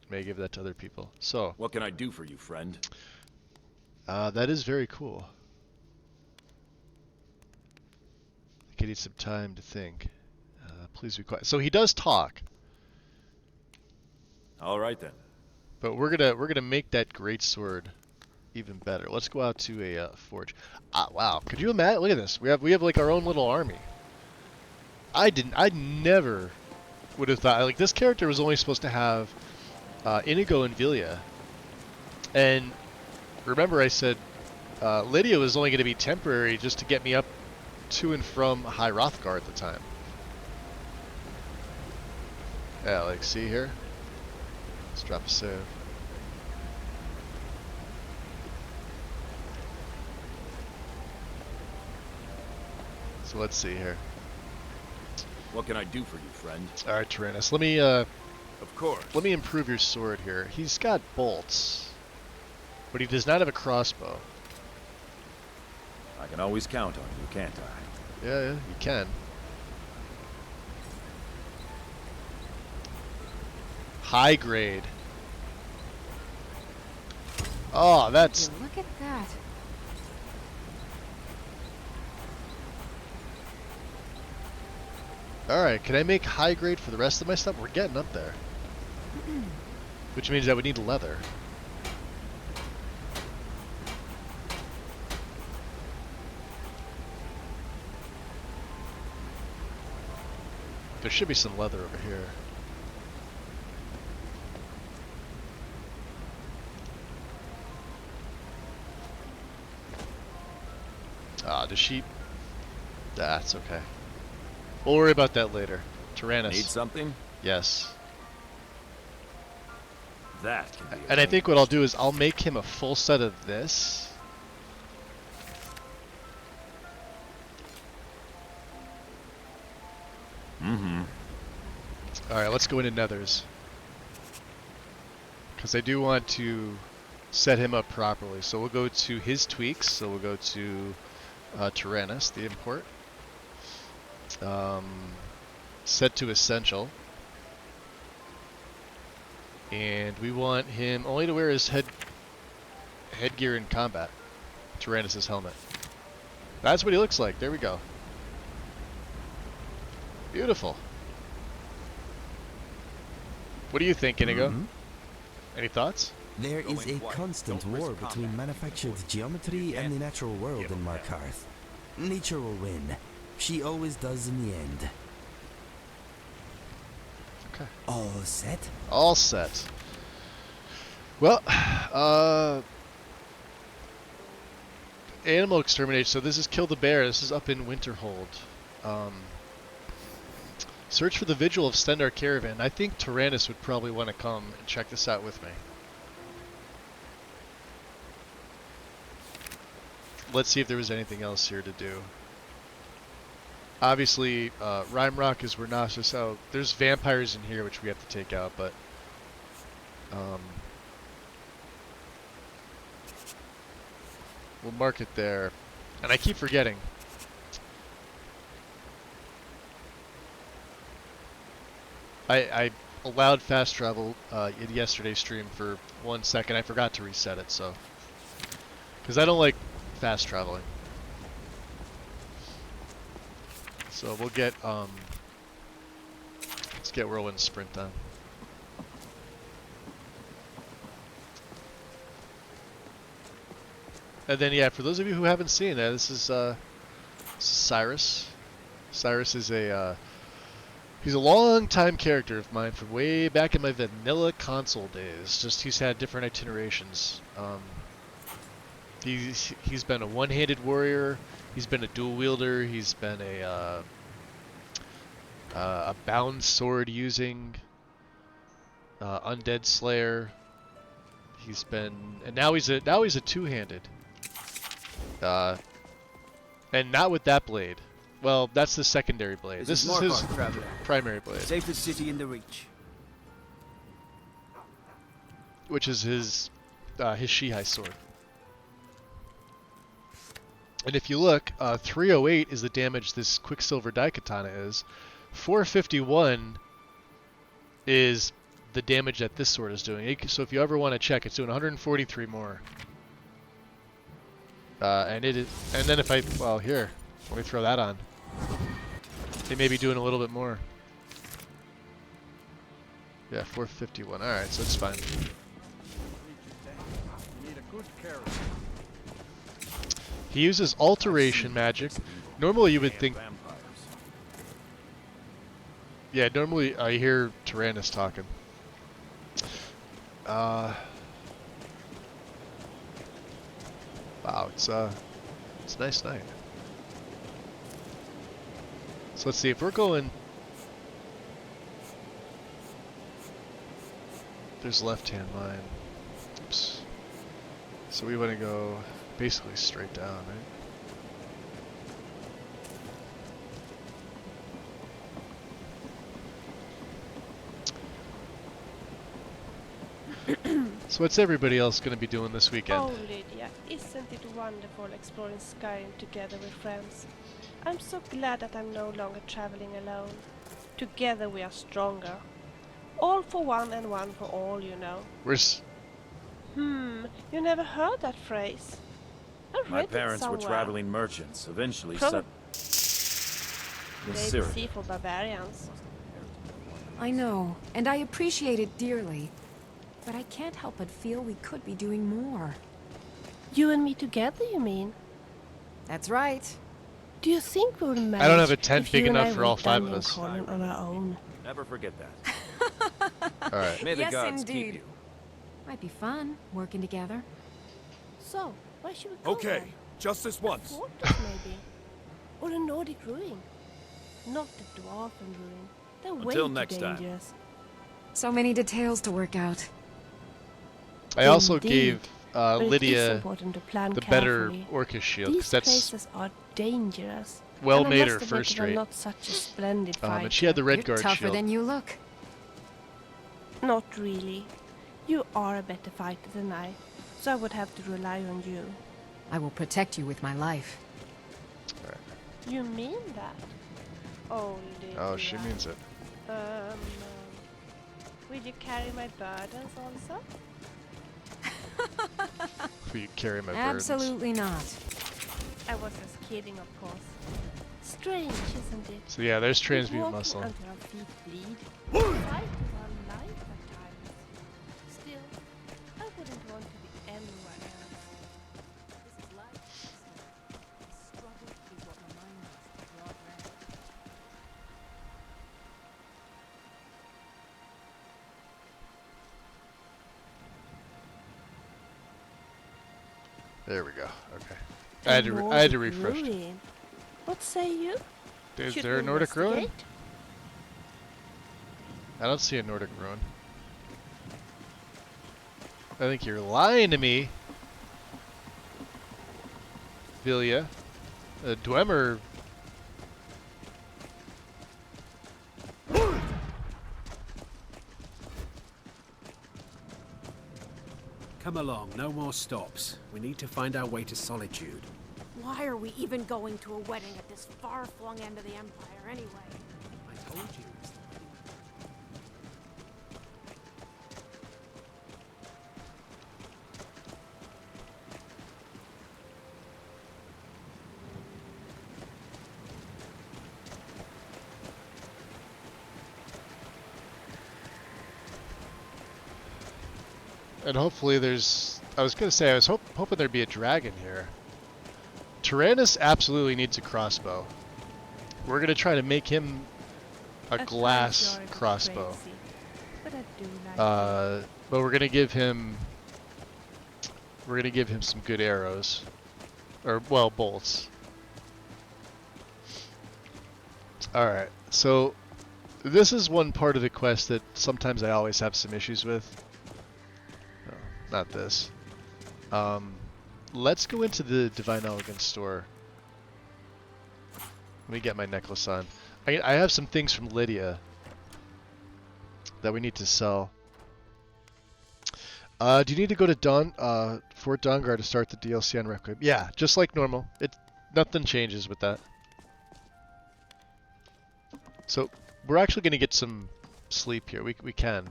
may give that to other people. So... What can I do for you, friend? That is very cool. I could need some time to think. Please be quiet. So he does talk. All right then. But we're gonna make that great sword even better. Let's go out to a forge. Ah, wow! Could you imagine? Look at this. We have like our own little army. I never would have thought like this character was only supposed to have Inigo and Vilya. And remember, I said Lydia was only going to be temporary just to get me up to and from High Hrothgar at the time. Yeah, like see here. Let's drop a save. So let's see here. What can I do for you, friend? All right, Tyrannus. Let me improve your sword here. He's got bolts, but he does not have a crossbow. I can always count on you, can't I? Yeah, you can. High grade. Oh, that's... Look at that. Alright, can I make high grade for the rest of my stuff? We're getting up there. Which means that we need leather. There should be some leather over here. Ah, does she... That's okay. We'll worry about that later. Tyrannus. Need something? Yes. That can be And I think what I'll do is I'll make him a full set of this. Mm-hmm. Alright, let's go into Nethers. Because I do want to set him up properly. So we'll go to his tweaks. So we'll go to Tyrannus, the import. Set to essential. And we want him only to wear his headgear in combat. Tyrannus' helmet. That's what he looks like. There we go. Beautiful. What do you think, Inigo? Any thoughts? There is a constant war between manufactured geometry and the natural world in Markarth. Nature will win. She always does in the end. Okay. All set? All set. Well, animal extermination. So this is Kill the Bear. This is up in Winterhold. Search for the vigil of Stendar Caravan. I think Tyrannus would probably want to come and check this out with me. Let's see if there was anything else here to do. Obviously, Rime Rock is Renasus out. There's vampires in here which we have to take out, but we'll mark it there. And I keep forgetting. I allowed fast travel in yesterday's stream for 1 second. I forgot to reset it, so because I don't like fast traveling. So we'll get let's get Whirlwind Sprint done. And then yeah, for those of you who haven't seen that, this is Cyrus. Cyrus is a he's a long-time character of mine from way back in my vanilla console days. Just he's had different itinerations. He's been a one-handed warrior. He's been a dual wielder. He's been a bound sword using undead slayer. He's been, and now he's a two-handed. And not with that blade. Well, that's the secondary blade. This is his primary blade. Safest city in the Reach. Which is his Shihai sword. And if you look, 308 is the damage this Quicksilver Daikatana is. 451 is the damage that this sword is doing. So if you ever want to check, it's doing 143 more. And then if I, well, here, let me throw that on. They may be doing a little bit more. Yeah, 451. Alright, so it's fine. He uses alteration magic. Normally you would think... Yeah, normally I hear Tyrannus talking. Wow, it's a nice night. So let's see if we're going... There's left-hand line. Oops. So we want to go basically straight down, right? So what's everybody else going to be doing this weekend? Oh, Lydia, isn't it wonderful exploring Skyrim together with friends? I'm so glad that I'm no longer traveling alone. Together we are stronger. All for one and one for all, you know. You never heard that phrase? I read My parents it were somewhere. traveling merchants, eventually Cyrus. Cyrus. For barbarians. I know, and I appreciate it dearly. But I can't help but feel we could be doing more. You and me together, you mean? That's right. Do you think we would manage? I don't have a tent if big you and enough I for all went 5 of dungeon us. crawling on our own? Never forget that. Alright. May the Yes, gods indeed. keep you. Might be fun, working together. So, where should we go Okay, then? just this A once. fortress, maybe? Or a Nordic ruin? Not the dwarven ruin. They're way Until too next time. dangerous. So many details to work out. I also Indeed. gave But it is Lydia important to plan the better carefully. Orcus shield, These because that's places are dangerous. well and I made must her admit first that I'm rate. not such a splendid fighter. And she had the red You're guard tougher shield. than you look. Not really. You are a better fighter than I, so I would have to rely on you. I will protect you with my life. You mean that? Oh, Lydia. Oh, she means it. Will you carry my burdens also? Will you carry my burdens? Absolutely not. I was just kidding, of course. Strange, isn't it? So yeah, there's We're transmute walking muscle. until our feet bleed. Fight with our life at times. Still, I wouldn't want to be anywhere else. This is life. Struggle is what reminds us of Lord Red. There we go. Okay. I had to refresh. Ruin. What say you? Is Should there a we Nordic ruin? investigate? I don't see a Nordic ruin. I think you're lying to me, Vilya. Dwemer. Come along, no more stops. We need to find our way to Solitude. Why are we even going to a wedding at this far-flung end of the Empire anyway? I told you. It's the And hopefully there's... I was going to say, I was hoping there'd be a dragon here. Tyrannus absolutely needs a crossbow. We're going to try to make him a glass crossbow. Crazy, but I do like it. But we're going to give him... We're going to give him some good arrows. Or, well, bolts. Alright, so... This is one part of the quest that sometimes I always have some issues with. No, not this. Let's go into the Divine Elegance store. Let me get my necklace on. I have some things from Lydia that we need to sell. Do you need to go to Fort Dongar to start the DLC on Requiem? Yeah, just like normal. Nothing changes with that. So we're actually going to get some sleep here. We can.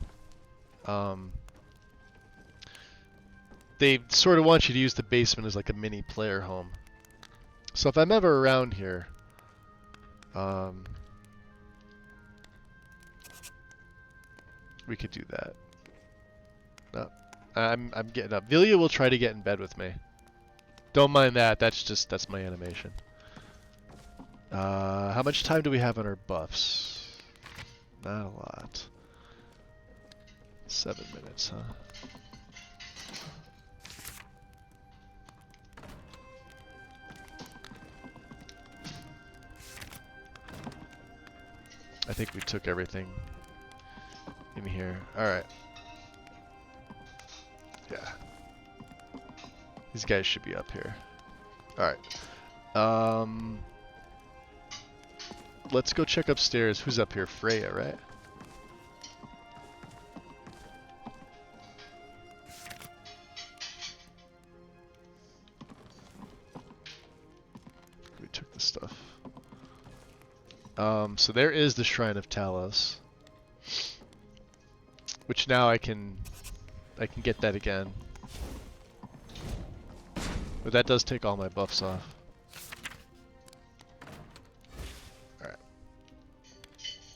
They sort of want you to use the basement as like a mini player home. So if I'm ever around here, we could do that. No, I'm getting up. Vilya will try to get in bed with me. Don't mind that. That's my animation. How much time do we have on our buffs? Not a lot. 7 minutes, huh? I think we took everything in here. Alright. Yeah. These guys should be up here. Alright. Let's go check upstairs. Who's up here? Freya, right? We took the stuff. So there is the Shrine of Talos, which now I can get that again, but that does take all my buffs off. All right.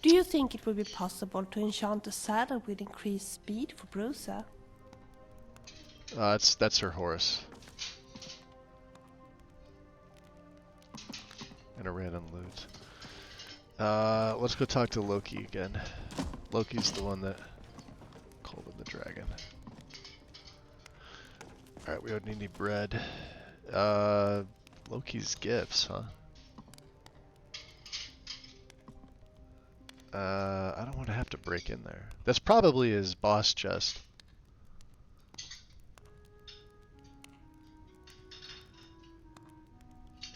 Do you think it would be possible to enchant a saddle with increased speed for Brusa? That's her horse. And a random loot. Let's go talk to Loki again. Loki's the one that called him the dragon. Alright, we don't need any bread. Loki's gifts, huh? I don't want to have to break in there. That's probably his boss chest.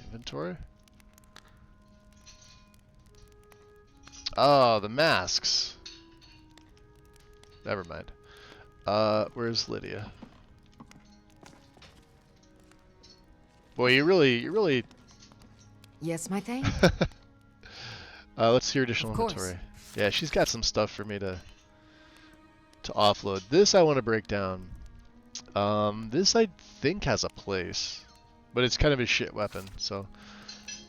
Inventory? Oh, the masks. Never mind. Where's Lydia? Boy, you really. Yes, my thing? Let's see her additional inventory. Yeah, she's got some stuff for me to offload. This I want to break down. This I think has a place, but it's kind of a shit weapon. So,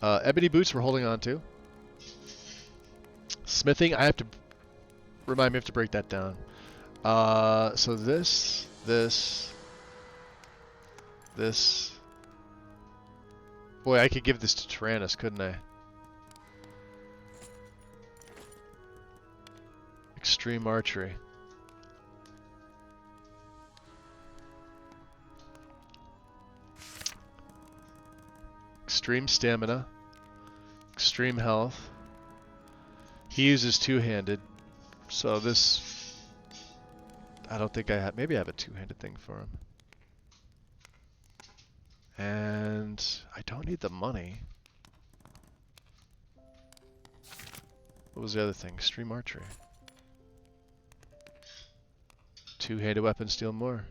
ebony boots we're holding on to. Smithing, I have to remind me, I have to break that down. So this. Boy, I could give this to Tyrannus, couldn't I? Extreme archery. Extreme stamina. Extreme health. He uses two-handed, so this, I don't think I have, maybe I have a two-handed thing for him. And I don't need the money. What was the other thing? Extreme archery. Two-handed weapon, steal more.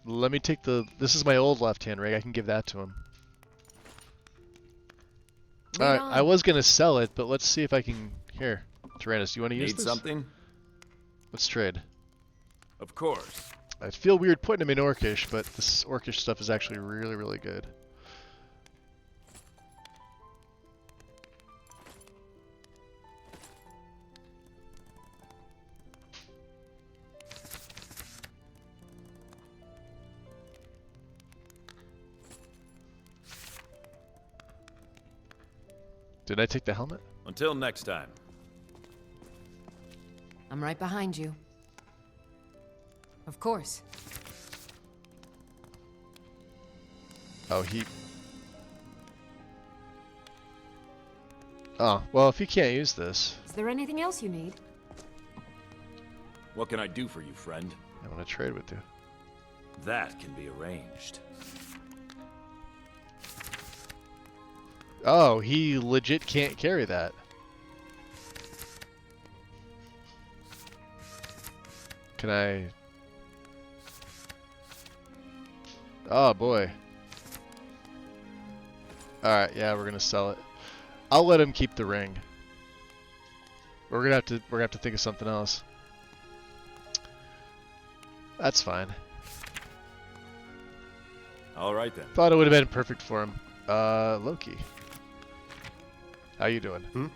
Let me take this is my old left-hand rig, I can give that to him. Alright, I was gonna sell it, but let's see if I can, here. Tyrannus, do you want to use this? Need something? Let's trade. Of course. I feel weird putting him in Orcish, but this Orcish stuff is actually really, really good. Did I take the helmet? Until next time. I'm right behind you. Of course. Oh, oh, well, if he can't use this. Is there anything else you need? What can I do for you, friend? I want to trade with you. That can be arranged. Oh, he legit can't carry that. Can I... Oh boy. Alright, yeah, we're gonna sell it. I'll let him keep the ring. We're gonna have to think of something else. That's fine. Alright then. Thought it would have been perfect for him. Loki. How you doing? Hmm?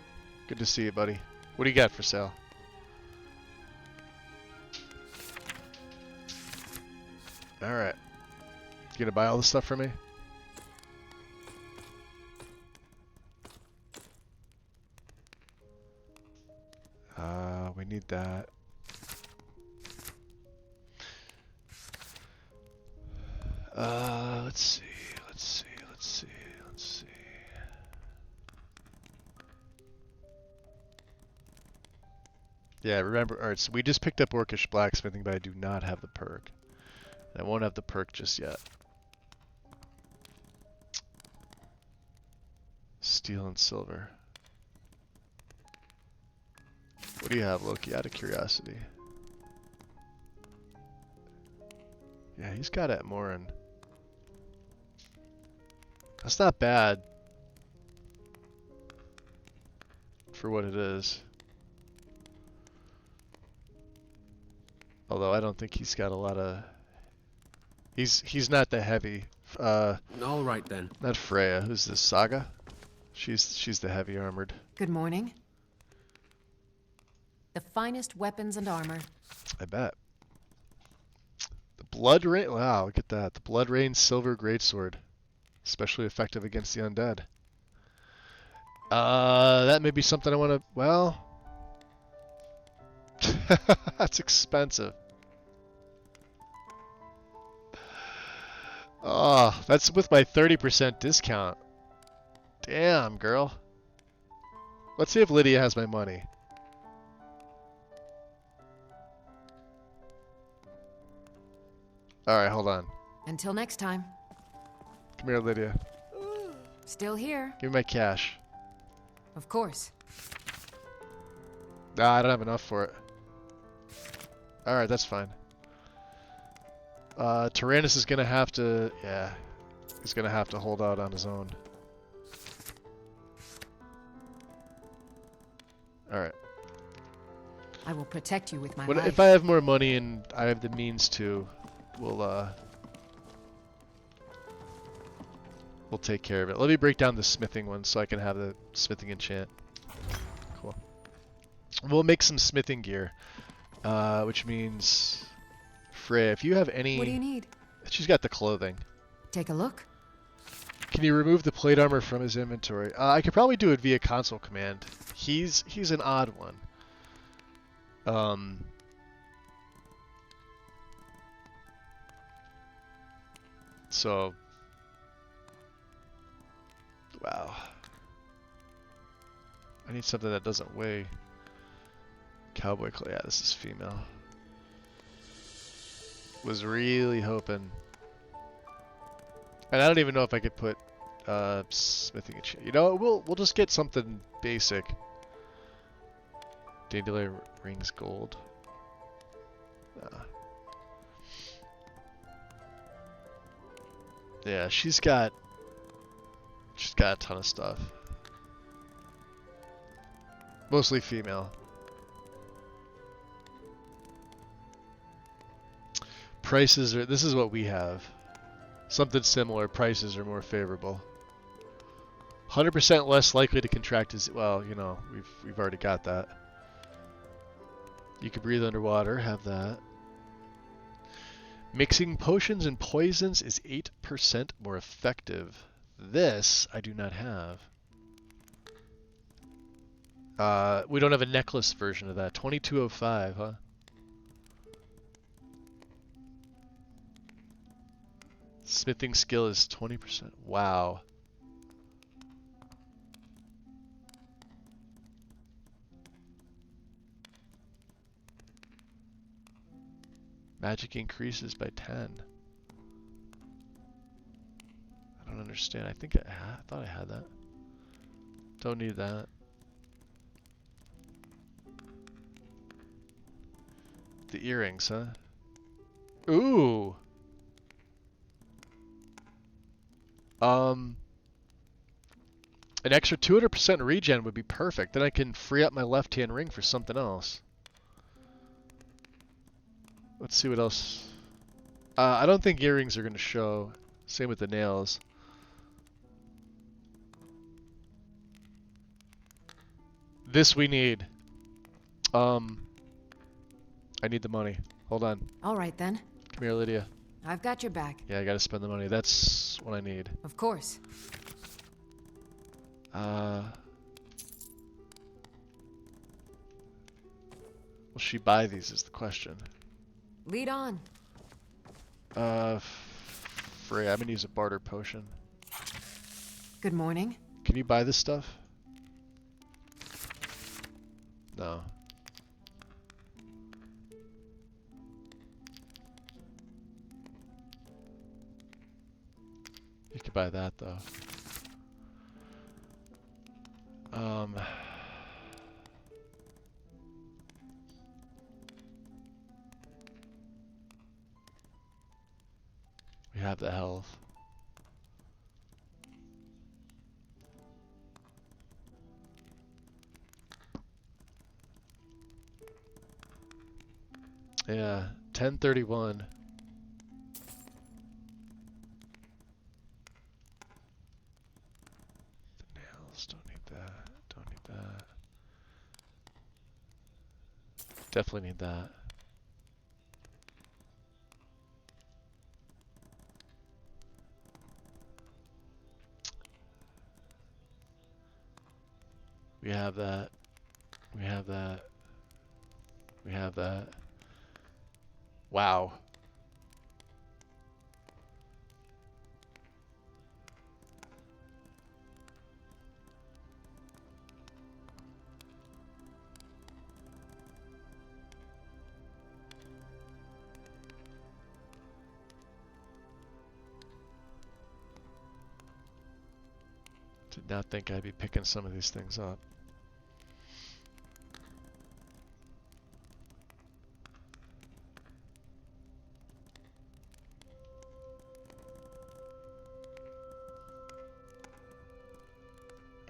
Good to see you, buddy. What do you got for sale? Alright. You gonna buy all this stuff for me? We need that. Let's see. Yeah, remember, alright, so we just picked up Orcish Blacksmithing, but I do not have the perk. I won't have the perk just yet. Steel and silver. What do you have, Loki, out of curiosity? Yeah, he's got it more in. That's not bad. For what it is. Although I don't think he's got a lot of... He's not the heavy. All right then. Not Freya. Who's this? Saga? She's the heavy armored. Good morning. The finest weapons and armor. I bet. The Blood Rain. Wow, look at that. The Blood Rain Silver Greatsword. Especially effective against the undead. That may be something I want to... Well... That's expensive. Oh, that's with my 30% discount. Damn, girl. Let's see if Lydia has my money. Alright, hold on. Until next time. Come here, Lydia. Still here. Give me my cash. Of course. Nah, I don't have enough for it. Alright, that's fine. Tyrannus is gonna have to... Yeah. He's gonna have to hold out on his own. Alright. I will protect you with my What, life. if I have more money and I have the means to, we'll take care of it. Let me break down the smithing one so I can have the smithing enchant. Cool. We'll make some smithing gear. Which means... Freya, if you have any... What do you need? She's got the clothing. Take a look. Can you remove the plate armor from his inventory? I could probably do it via console command. He's an odd one. So... Wow. I need something that doesn't weigh. Cowboy clay. Yeah, this is female. Was really hoping. And I don't even know if I could put smithing and shit. You know, we'll just get something basic. Dandelion rings gold. Yeah, she's got a ton of stuff. Mostly female. Prices are, this is what we have. Something similar, prices are more favorable. 100% less likely to contract is, well, you know, we've already got that. You can breathe underwater, have that. Mixing potions and poisons is 8% more effective. This I do not have. We don't have a necklace version of that. 2205, huh? Smithing skill is 20%. Wow. Magic increases by 10. I don't understand. I think I thought I had that. Don't need that. The earrings, huh? Ooh. An extra 200% regen would be perfect. Then I can free up my left-hand ring for something else. Let's see what else. I don't think earrings are going to show. Same with the nails. This we need. I need the money. Hold on. All right then. Come here, Lydia. I've got your back. Yeah, I gotta spend the money. That's what I need. Of course. Will she buy these is the question. Lead on. Free. I'm gonna use a barter potion. Good morning. Can you buy this stuff? No. You could buy that though. We have the health. Yeah, 1031. The nails, don't need that, don't need that. Definitely need that. We have that. We have that. We have that. Wow. Did not think I'd be picking some of these things up.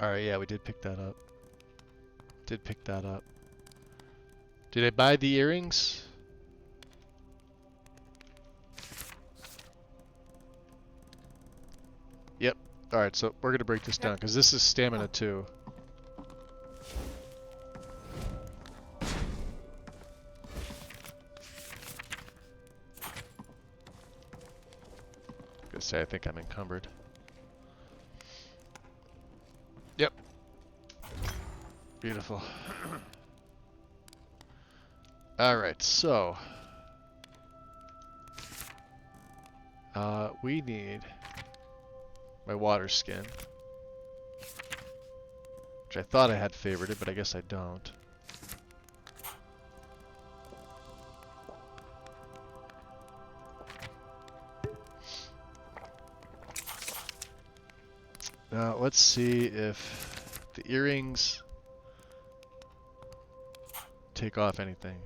Alright, yeah, we did pick that up. Did pick that up. Did I buy the earrings? Yep. Alright, so we're gonna break this down, because this is stamina too. I'm gonna say I think I'm encumbered. Yep. Beautiful. Alright, so we need my water skin, which I thought I had favorited, but I guess I don't. Now let's see if the earrings take off anything.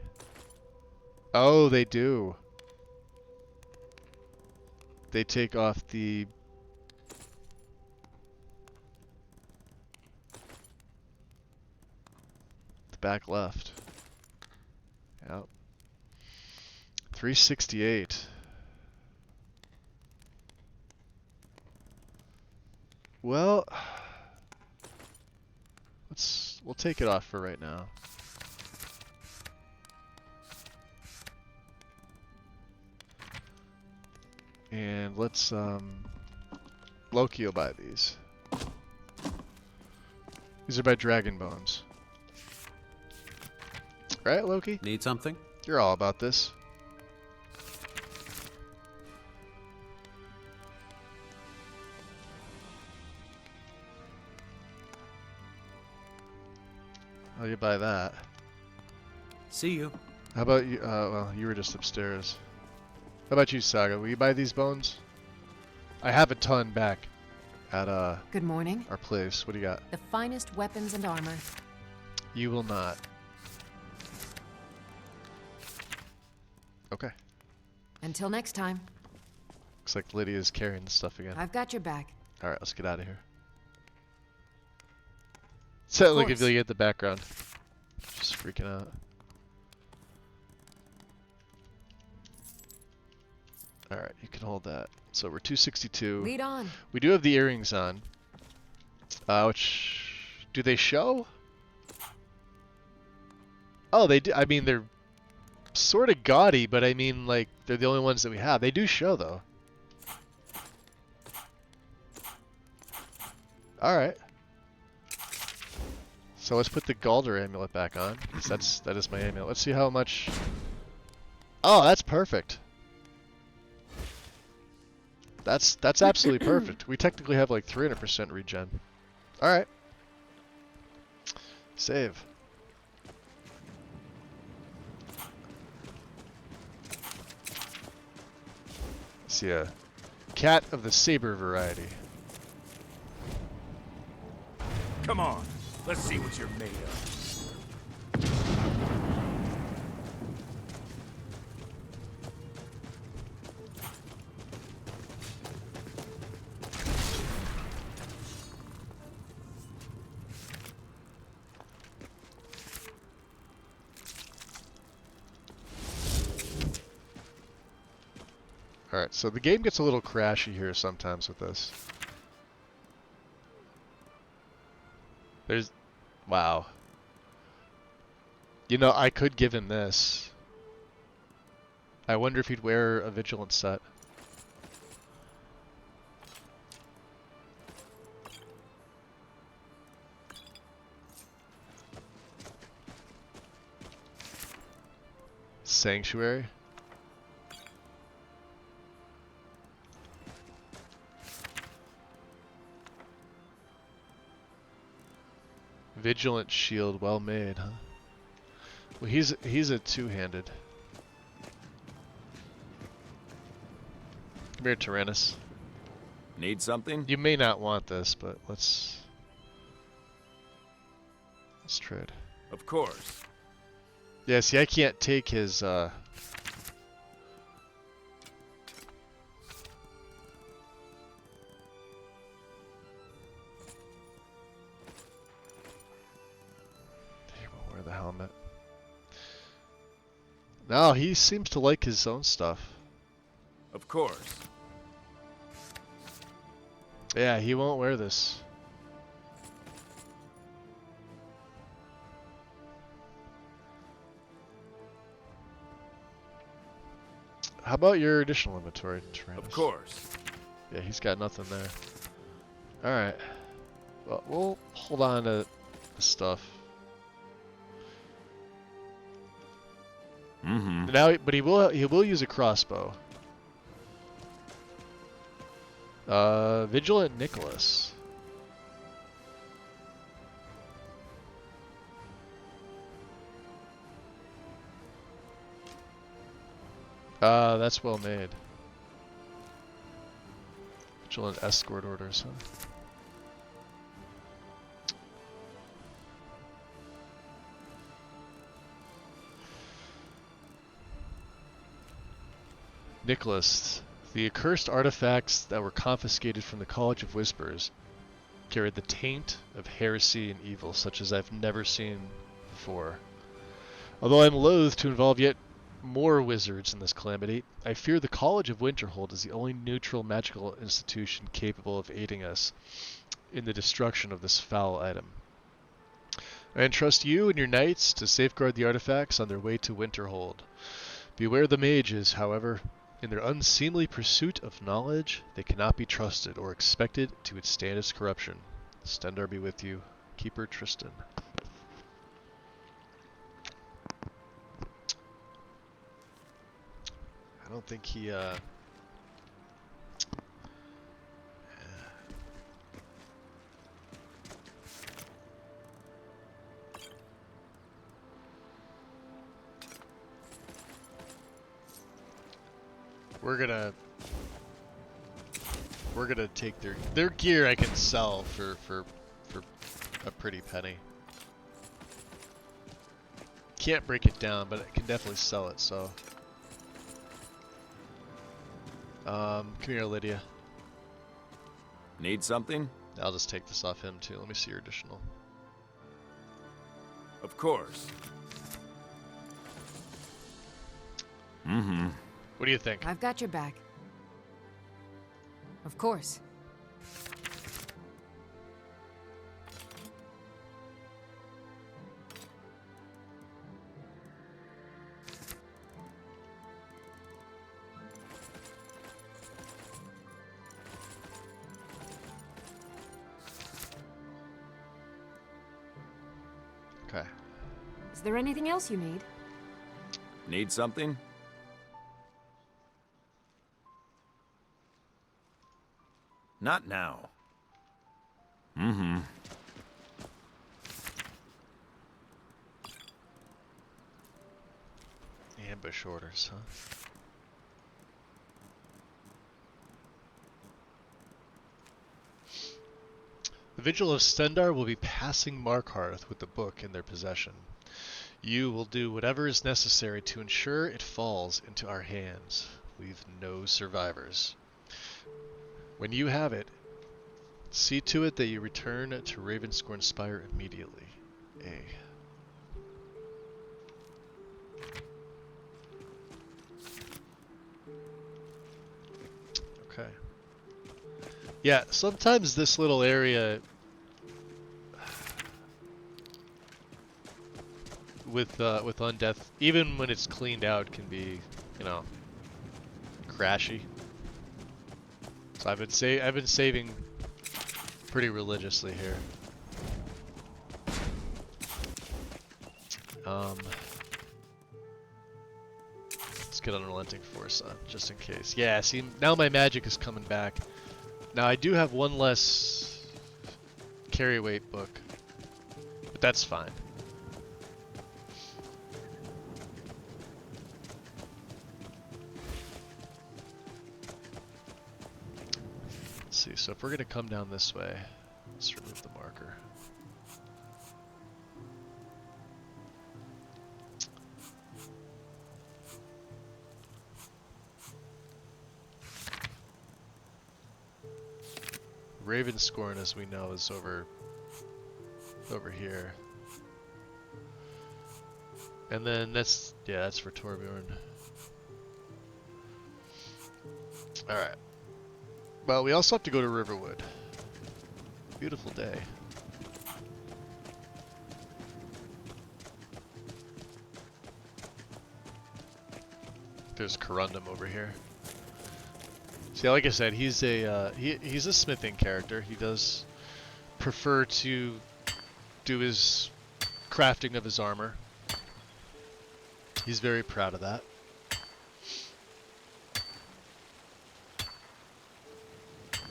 Oh, they do. They take off the back left. Yep. 368. Well, we'll take it off for right now. And let's Loki will buy these. These are by Dragon Bones. Right, Loki? Need something? You're all about this. Oh, you buy that. See you. How about you? Well, you were just upstairs. How about you, Saga? Will you buy these bones? I have a ton back at Good morning. our place. What do you got? The finest weapons and armor. You will not. Okay. Until next time. Looks like Lydia's carrying the stuff again. I've got your back. Alright, let's get out of here. So look if you get the background. Just freaking out. Alright, you can hold that. So we're 262. Lead on. We do have the earrings on. Which do they show? Oh, they do. I mean, they're sort of gaudy, but I mean, like, they're the only ones that we have. They do show, though. Alright. So let's put the Galder amulet back on. 'Cause that is my amulet. Let's see how much... Oh, that's perfect. That's absolutely perfect. We technically have like 300% regen. Alright. Save. See a cat of the saber variety. Come on, let's see what you're made of. Alright, so the game gets a little crashy here sometimes with this. There's... Wow. You know, I could give him this. I wonder if he'd wear a Vigilance set. Sanctuary? Vigilant shield, well made, huh? Well, he's a two-handed. Come here, Tyrannus. Need something? You may not want this, but let's trade. Of course. Yeah, see, I can't take his, the helmet. No, he seems to like his own stuff. Of course. Yeah, he won't wear this. How about your additional inventory, Tyrannus? Of course. Yeah, he's got nothing there. Alright. Well, we'll hold on to the stuff. Mm-hmm. Now, but he will use a crossbow. Vigilant Nicholas. That's well made. Vigilant escort orders, huh? Nicholas, the accursed artifacts that were confiscated from the College of Whispers carried the taint of heresy and evil such as I've never seen before. Although I'm loath to involve yet more wizards in this calamity, I fear the College of Winterhold is the only neutral magical institution capable of aiding us in the destruction of this foul item. I entrust you and your knights to safeguard the artifacts on their way to Winterhold. Beware the mages, however. In their unseemly pursuit of knowledge, they cannot be trusted or expected to withstand its corruption. Stendar be with you. Keeper Tristan. I don't think he, We're gonna take their gear. I can sell for a pretty penny. Can't break it down, but I can definitely sell it. So, come here, Lydia. Need something? I'll just take this off him too. Let me see your additional. Of course. Mm-hmm. What do you think? I've got your back. Of course. Is there anything else you need? Need something? Not now. Mm-hmm. Ambush orders, huh? The Vigil of Stendar will be passing Markarth with the book in their possession. You will do whatever is necessary to ensure it falls into our hands. Leave no survivors. When you have it, see to it that you return to Ravenscorn Spire immediately. A. Okay. Yeah, sometimes this little area with Undeath, even when it's cleaned out, can be, you know, crashy. So I've been saving pretty religiously here. Let's get Unrelenting Force on, just in case. Yeah, see, now my magic is coming back. Now I do have one less carry weight book, but that's fine. Let's see, so if we're gonna come down this way, let's remove the marker. Ravenscorn, as we know, is over here. And then that's for Torbjorn. Alright. Well, we also have to go to Riverwood. Beautiful day. There's Corundum over here. See, like I said, he's a smithing character. He does prefer to do his crafting of his armor. He's very proud of that.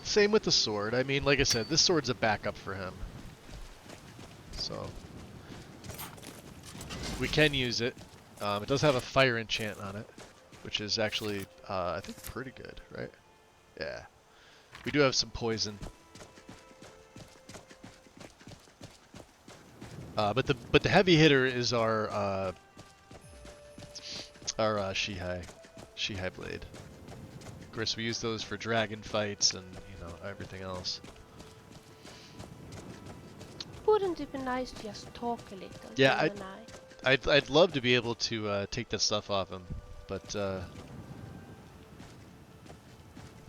Same with the sword. I mean, like I said, this sword's a backup for him. So we can use it. It does have a fire enchant on it, which is actually, I think, pretty good, right? Yeah. We do have some poison. But the heavy hitter is our Shihai blade. Of course, we use those for dragon fights and, you know, everything else. Wouldn't it be nice to just talk a little? Yeah, you and I'd love to be able to take that stuff off him, but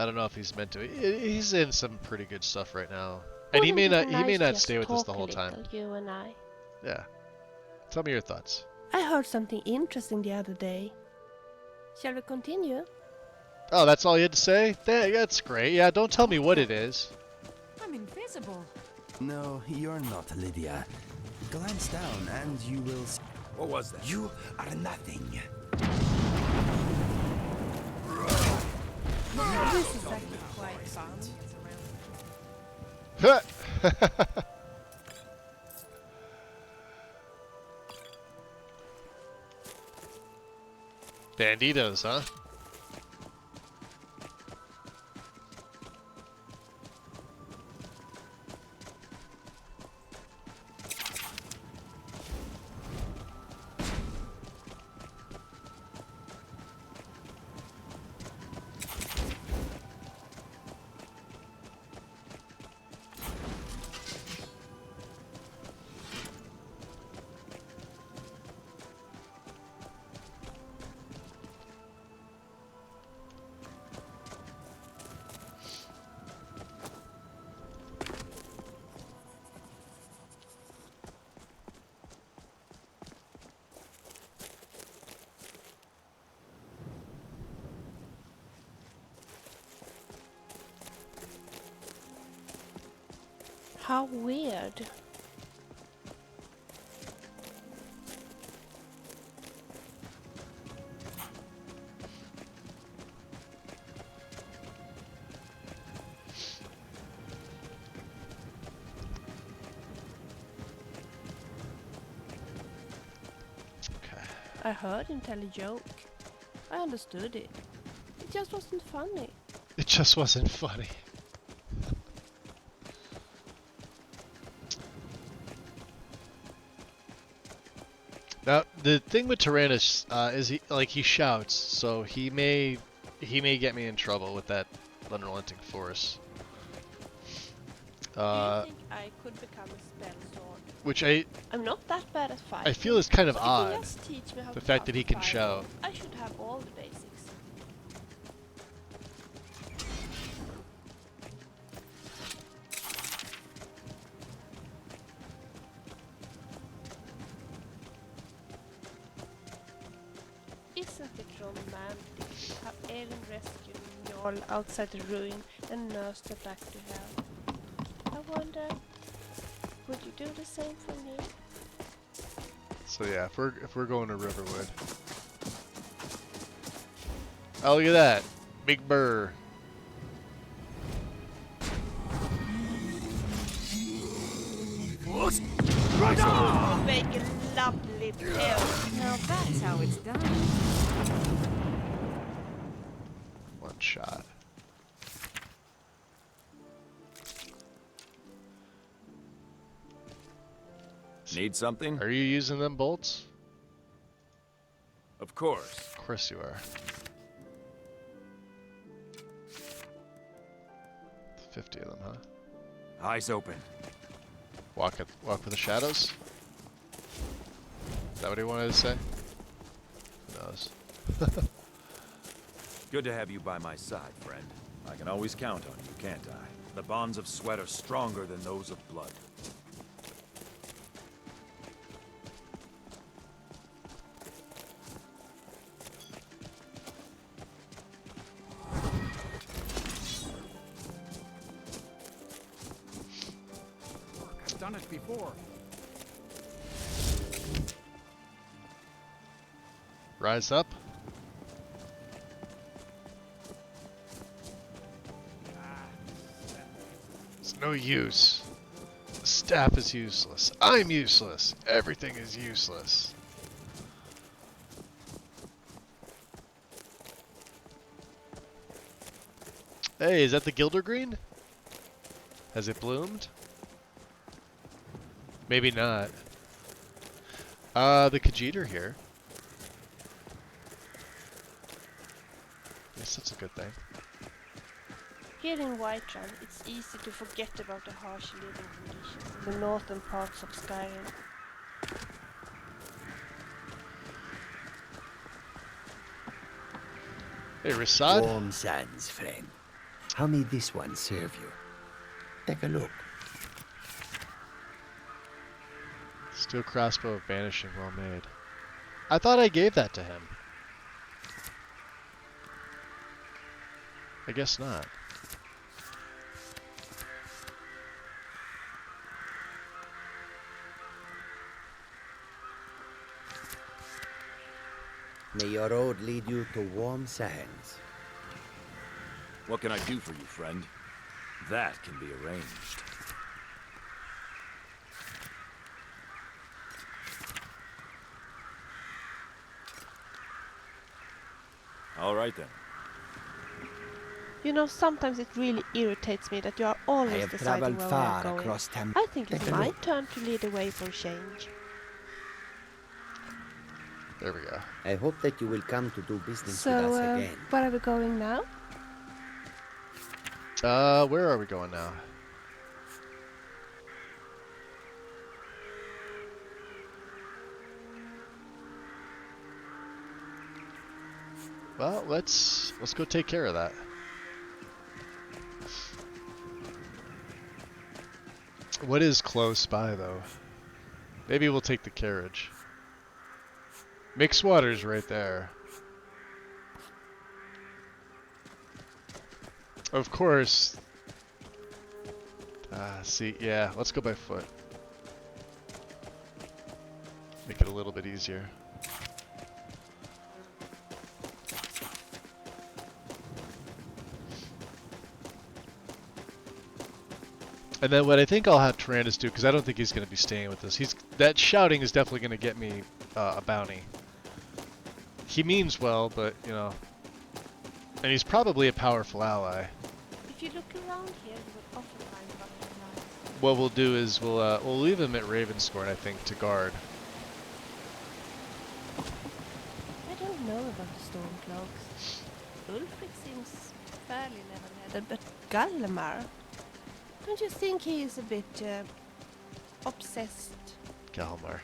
I don't know if he's meant to. He's in some pretty good stuff right now, and he may not stay with us the whole time. You and I. Yeah. Tell me your thoughts. I heard something interesting the other day. Shall we continue? Oh, that's all you had to say? That's great. Yeah, don't tell me what it is. I'm invisible. No, you're not, Lydia. Glance down and you will see. What was that? You are nothing. This is actually quite fun. Banditos, huh? How weird. I heard him tell a joke. I understood it. It just wasn't funny. It just wasn't funny. Now the thing with Tyrannus is he shouts, so he may get me in trouble with that unrelenting force. Do you think I could become a spell sword? Which I'm not that bad at fighting. I feel is kind of so if you odd. just teach me how The to fact that he can cast a shout. fireball, I should have all the basics. Isn't it romantic how Ellen rescued Njol outside the ruin and nursed her back to health? I wonder, would you do the same for me? So yeah, if we're going to Riverwood. Oh, look at that. Big burr. Make a lovely pill. Now that's how it's done. One shot. Need something? Are you using them bolts? Of course. Of course you are. 50 of them, huh? Eyes open. Walk with the shadows? Is that what he wanted to say? Who knows? Good to have you by my side, friend. I can always count on you, can't I? The bonds of sweat are stronger than those of blood. I've done it before. Rise up. It's no use. The staff is useless. I'm useless. Everything is useless. Hey, is that the Gildergreen? Has it bloomed? Maybe not. The Khajiit are here. Yes, that's a good thing. Here in Whiterun, it's easy to forget about the harsh living conditions in the northern parts of Skyrim. Hey, Rasad. Warm sands, friend. How may this one serve you? Take a look. Steel crossbow of banishing, well made. I thought I gave that to him. I guess not. May your road lead you to warm sands. What can I do for you, friend? That can be arranged. All right then. You know, sometimes it really irritates me that you are I always have deciding traveled where far we are going. across time. I think it's Take a my look. turn to lead the way for change. There we go. I hope that you will come to do business So, with us again. where are we going now? Where are we going now? Well, let's go take care of that. What is close by though? Maybe we'll take the carriage. Mixed water's right there. Of course. See, yeah, let's go by foot. Make it a little bit easier. And then what I think I'll have Tyrannus do, because I don't think he's going to be staying with us. That shouting is definitely going to get me a bounty. He means well, but, you know... And he's probably a powerful ally. If you look around here, you will often find butterflies. What we'll do is we'll leave him at Ravenscorn, I think, to guard. I don't know about the Stormcloaks. Ulfric seems fairly level-headed, but Gallimar? Don't you think he is a bit obsessed? Gallimar.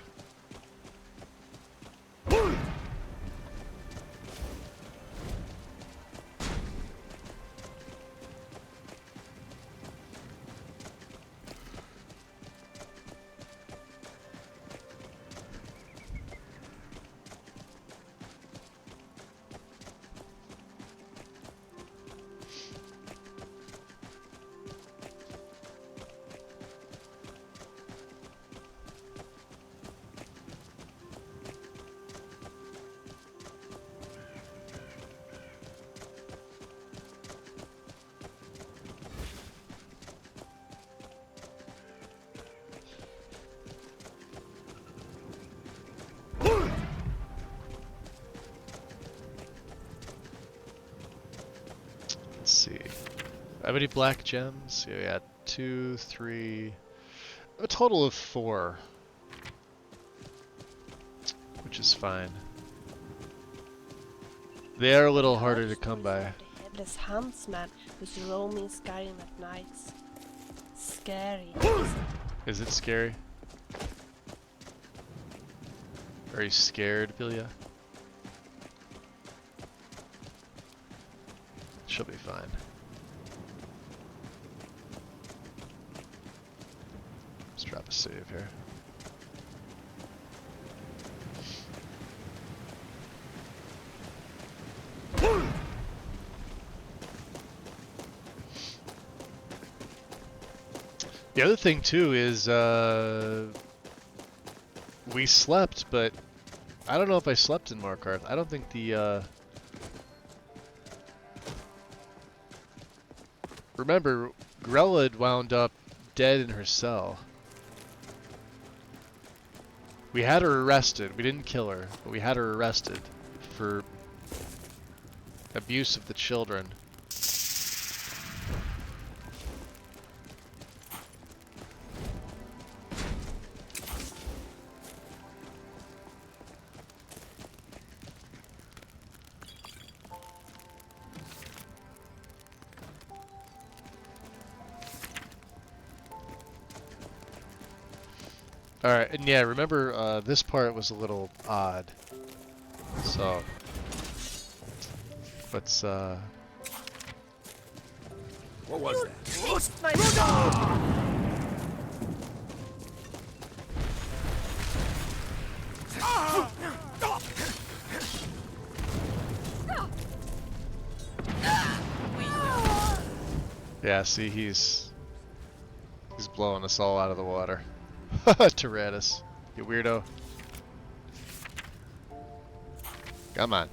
Let's see. How many black gems? Yeah, we had 2, 3, a total of 4. Which is fine. They are a little harder to come by. The headless huntsman who's roaming Skyrim at nights. Scary. Is it scary? Are you scared, Vilya? She'll be fine. Let's drop a save here. The other thing too is we slept, but I don't know if I slept in Markarth. I don't think the remember, Grella had wound up dead in her cell. We had her arrested. We didn't kill her, but we had her arrested for abuse of the children. Alright, and yeah, remember, this part was a little odd. So, let's, What was that? yeah, see, he's blowing us all out of the water. Tyrannus, you weirdo. Come on.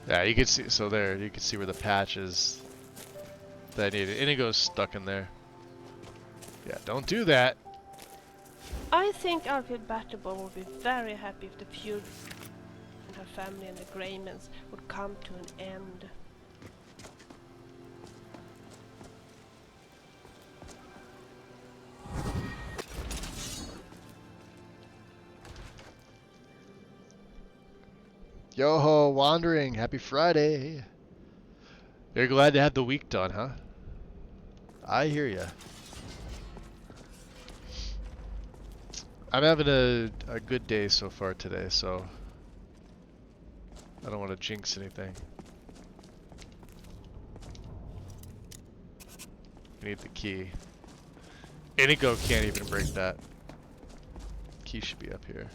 Yeah, you can see, so there, you can see where the patch is that I needed. Inigo's stuck in there. Yeah, don't do that. I think Arvid Batterborn would be very happy if the feud and her family and the Greymans would come to an end. Yo-ho, Wandering, happy Friday. You're glad to have the week done, huh? I hear ya. I'm having a good day so far today, so I don't want to jinx anything. We need the key. Inigo can't even break that. Key should be up here.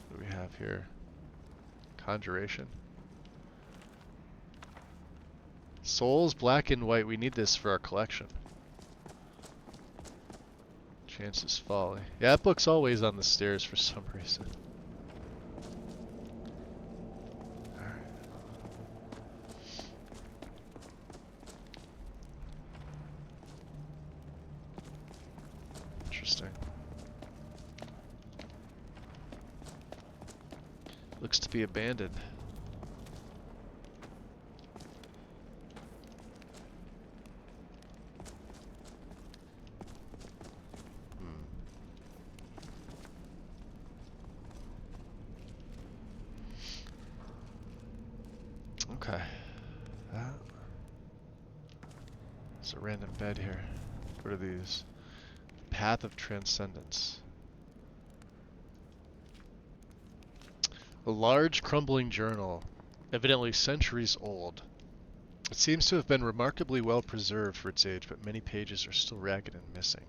What do we have here? Conjuration. Souls, black and white. We need this for our collection. Chances folly. Yeah, that book's always on the stairs for some reason. Interesting. Looks to be abandoned. Okay. There's a random bed here. What are these? Path of Transcendence. A large crumbling journal, evidently centuries old. It seems to have been remarkably well preserved for its age, but many pages are still ragged and missing.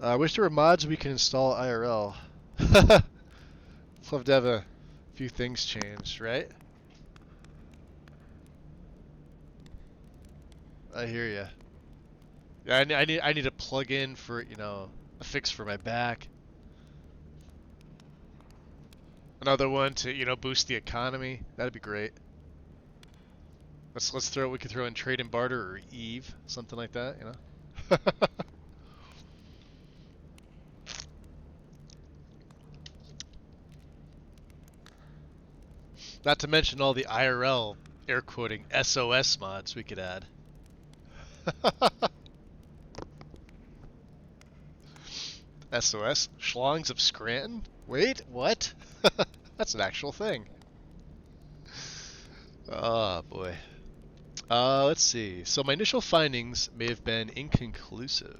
I wish there were mods we can install IRL. Love to have a few things changed, right? I hear ya. Yeah, I need a plug-in for, you know, a fix for my back. Another one to, you know, boost the economy. That'd be great. We could throw in trade and barter or Eve, something like that, you know. Not to mention all the IRL, air quoting, SOS mods we could add. SOS? Schlongs of Scranton? Wait, what? That's an actual thing. Oh, boy. Let's see. So my initial findings may have been inconclusive,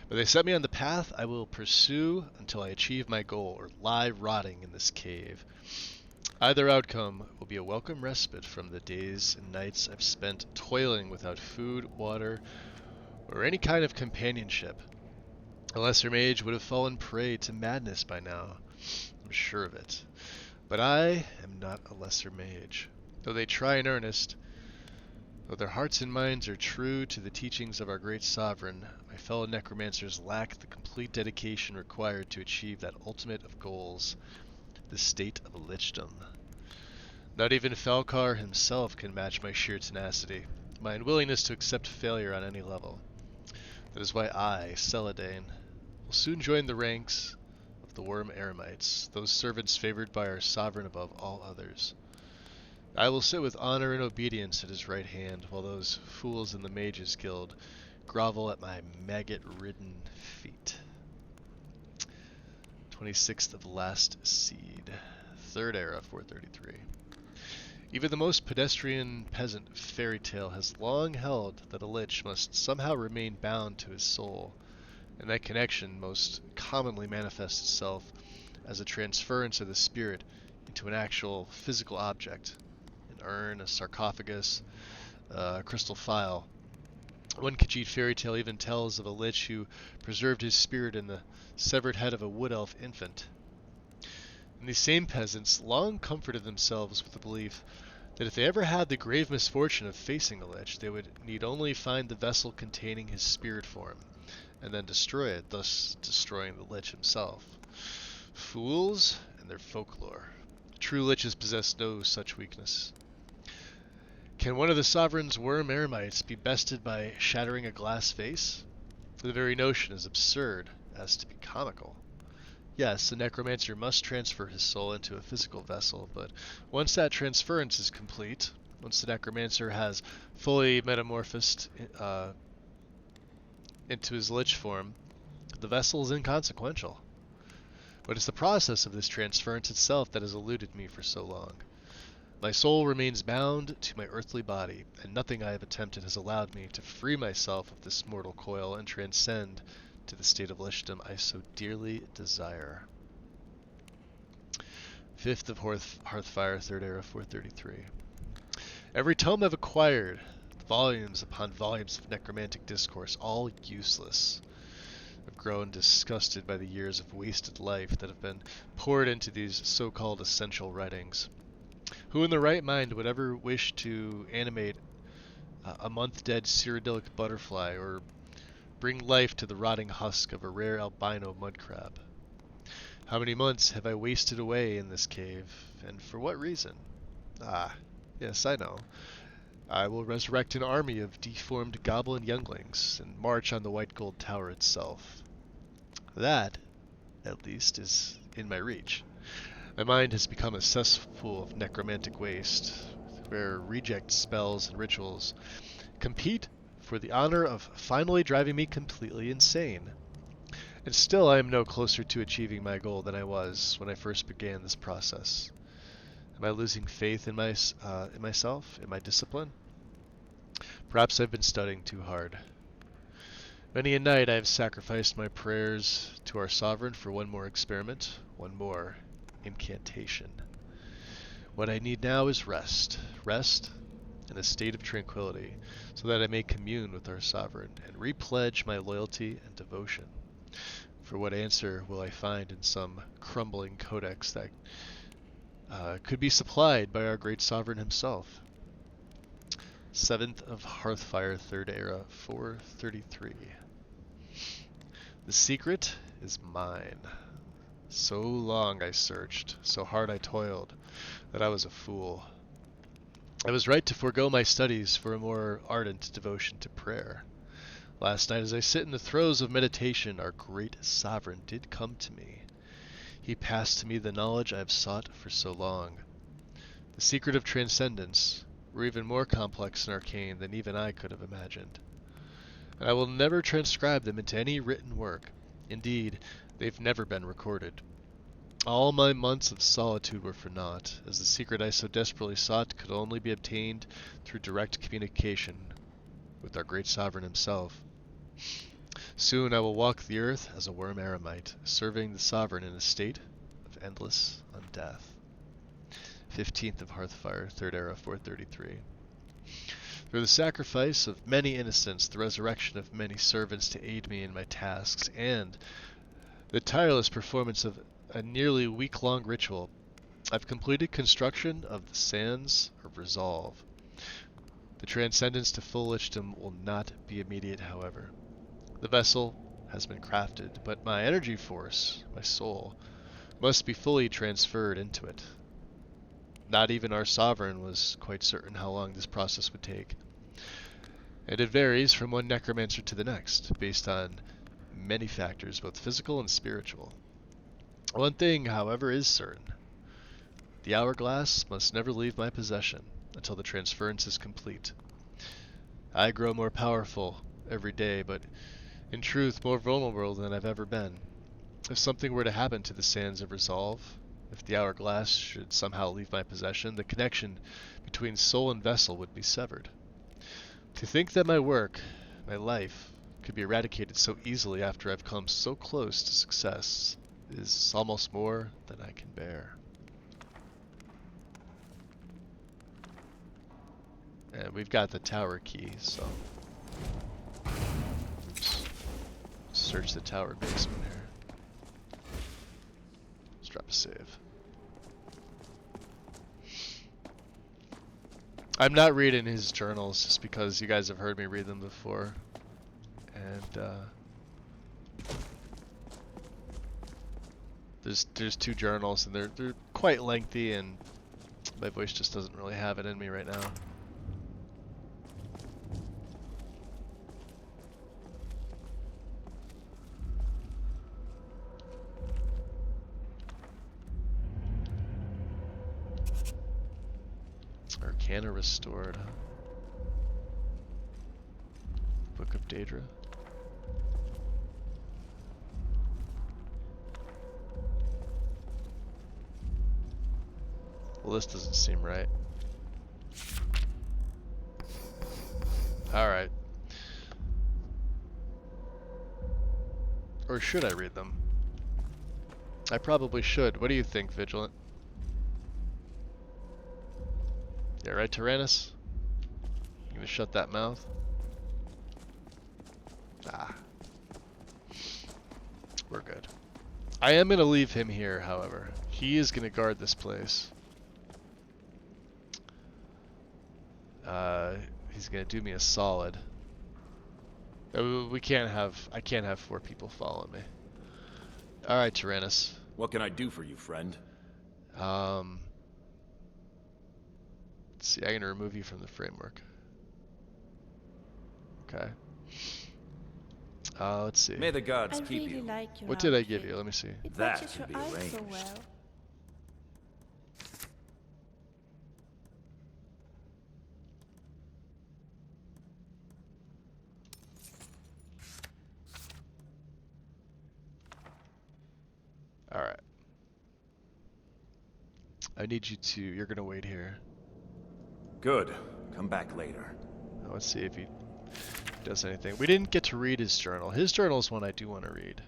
but they set me on the path I will pursue until I achieve my goal or lie rotting in this cave. Either outcome will be a welcome respite from the days and nights I've spent toiling without food, water, or any kind of companionship. A lesser mage would have fallen prey to madness by now. I'm sure of it. But I am not a lesser mage. Though they try in earnest, though their hearts and minds are true to the teachings of our great sovereign, my fellow necromancers lack the complete dedication required to achieve that ultimate of goals, the state of lichdom. Not even Falcar himself can match my sheer tenacity, my unwillingness to accept failure on any level. That is why I, Celadane, will soon join the ranks of the Worm Eremites, those servants favored by our sovereign above all others. I will sit with honor and obedience at his right hand, while those fools in the Mages Guild grovel at my maggot-ridden feet. 26th of Last Seed, 3rd Era, 433. Even the most pedestrian peasant fairy tale has long held that a lich must somehow remain bound to his soul, and that connection most commonly manifests itself as a transference of the spirit into an actual physical object. An urn, a sarcophagus, a crystal phial. One Khajiit fairy tale even tells of a lich who preserved his spirit in the severed head of a wood elf infant. And these same peasants long comforted themselves with the belief that if they ever had the grave misfortune of facing a lich, they would need only find the vessel containing his spirit form, and then destroy it, thus destroying the lich himself. Fools and their folklore. True liches possess no such weakness. Can one of the sovereign's worm eremites be bested by shattering a glass face? The very notion is absurd as to be comical. Yes, the necromancer must transfer his soul into a physical vessel, but once that transference is complete, once the necromancer has fully metamorphosed into his lich form, the vessel is inconsequential. But it's the process of this transference itself that has eluded me for so long. My soul remains bound to my earthly body, and nothing I have attempted has allowed me to free myself of this mortal coil and transcend to the state of lichdom I so dearly desire. 5th of Hearthfire, 3rd Era, 433. Every tome I've acquired, volumes upon volumes of necromantic discourse, all useless. I've grown disgusted by the years of wasted life that have been poured into these so-called essential writings. Who in their right mind would ever wish to animate a month-dead cyrodiilic butterfly or bring life to the rotting husk of a rare albino mudcrab? How many months have I wasted away in this cave, and for what reason? Ah, yes, I know. I will resurrect an army of deformed goblin younglings and march on the white gold tower itself. That, at least, is in my reach. My mind has become a cesspool of necromantic waste, where reject spells and rituals compete for the honor of finally driving me completely insane. And still I am no closer to achieving my goal than I was when I first began this process. Am I losing faith in myself, in my discipline? Perhaps I've been studying too hard. Many a night I have sacrificed my prayers to our sovereign for one more experiment, one more incantation. What I need now is rest. Rest and a state of tranquility, so that I may commune with our sovereign and repledge my loyalty and devotion. For what answer will I find in some crumbling codex that could be supplied by our great sovereign himself? 7th of Hearthfire, 3rd Era, 433. The secret is mine. So long I searched, so hard I toiled, that I was a fool. I was right to forego my studies for a more ardent devotion to prayer. Last night, as I sit in the throes of meditation, our great sovereign did come to me. He passed to me the knowledge I have sought for so long. The secret of transcendence were even more complex and arcane than even I could have imagined. And I will never transcribe them into any written work. Indeed, they've never been recorded. All my months of solitude were for naught, as the secret I so desperately sought could only be obtained through direct communication with our great sovereign himself. Soon I will walk the earth as a worm eremite, serving the sovereign in a state of endless undeath. 15th of Hearthfire, 3rd Era, 433. Through the sacrifice of many innocents, the resurrection of many servants to aid me in my tasks, and the tireless performance of a nearly week-long ritual, I've completed construction of the Sands of Resolve. The transcendence to full lichdom will not be immediate, however. The vessel has been crafted, but my energy force, my soul, must be fully transferred into it. Not even our sovereign was quite certain how long this process would take. And it varies from one necromancer to the next, based on many factors, both physical and spiritual. One thing, however, is certain. The hourglass must never leave my possession until the transference is complete. I grow more powerful every day, but in truth more vulnerable than I've ever been. If something were to happen to the Sands of Resolve, if the hourglass should somehow leave my possession, the connection between soul and vessel would be severed. To think that my work, my life, could be eradicated so easily after I've come so close to success is almost more than I can bear. And we've got the tower key, so oops. Search the tower basement here. Let's drop a save. I'm not reading his journals just because you guys have heard me read them before. And there's two journals and they're quite lengthy, and my voice just doesn't really have it in me right now. Arcana restored. Book of Daedra. Well, this doesn't seem right. Alright. Or should I read them? I probably should. What do you think, Vigilant? Yeah, right, Tyrannus? You gonna shut that mouth? Ah. We're good. I am gonna leave him here, however. He is gonna guard this place. He's gonna do me a solid. I can't have 4 people following me. Alright, Tyrannus. What can I do for you, friend? Let's see, I'm gonna remove you from the framework. Okay. Let's see. May the gods I keep really you. like your What did I outfit. give you? Let me see. It That matches can your be eyes so arranged. well. Alright. I need you to... You're gonna wait here. Good. Come back later. Let's see if he does anything. We didn't get to read his journal. His journal is one I do want to read.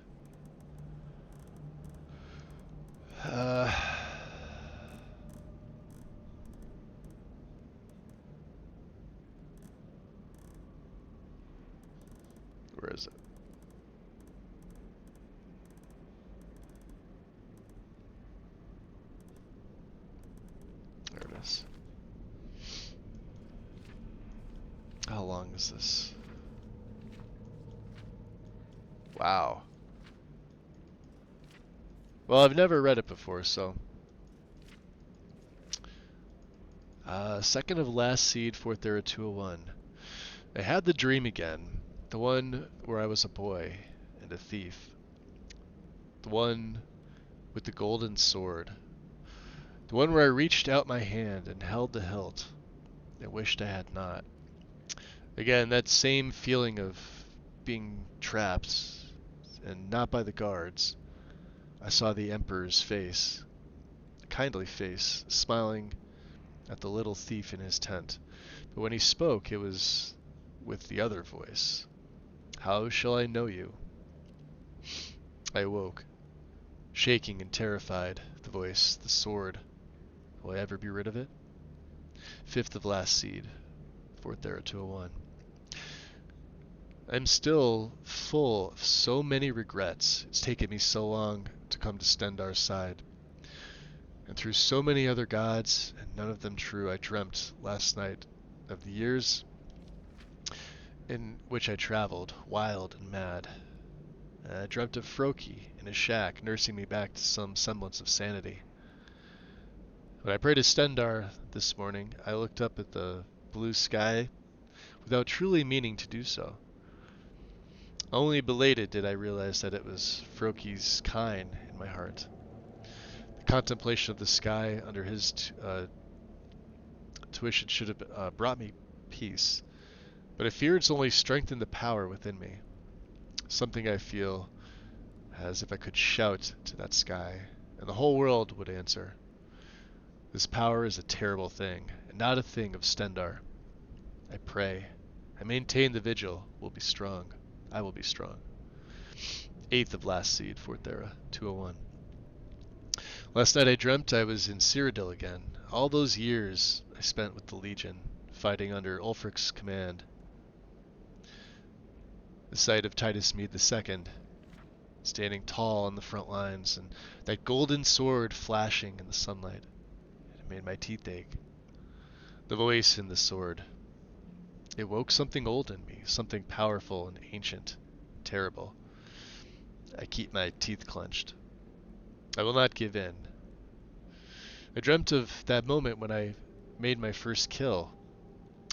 Where is it? There it is. How long is this? Wow. Well, I've never read it before, so. Second of last seed, 4th era 201. I had the dream again. The one where I was a boy and a thief. The one with the golden sword. The one where I reached out my hand and held the hilt. I wished I had not. Again, that same feeling of being trapped, and not by the guards. I saw the Emperor's face, a kindly face, smiling at the little thief in his tent. But when he spoke, it was with the other voice. How shall I know you? I awoke, shaking and terrified. The voice, the sword. Will I ever be rid of it? 5th of last seed, 4th era 201. I'm still full of so many regrets. It's taken me so long to come to Stendar's side. And through so many other gods, and none of them true, I dreamt last night of the years in which I traveled, wild and mad. I dreamt of Froki in his shack, nursing me back to some semblance of sanity. When I prayed to Stendar this morning, I looked up at the blue sky without truly meaning to do so. Only belated did I realize that it was Froki's kine in my heart. The contemplation of the sky under his tuition should have brought me peace, but I fear it's only strengthened the power within me. Something I feel as if I could shout to that sky, and the whole world would answer. This power is a terrible thing, and not a thing of Stendar. I pray. I maintain the vigil will be strong. I will be strong. 8th of last seed, 4th era, 201. Last night I dreamt I was in Cyrodiil again. All those years I spent with the Legion, fighting under Ulfric's command. The sight of Titus Mede II, standing tall on the front lines, and that golden sword flashing in the sunlight, it made my teeth ache. The voice in the sword. It woke something old in me, something powerful and ancient, terrible. I keep my teeth clenched. I will not give in. I dreamt of that moment when I made my first kill.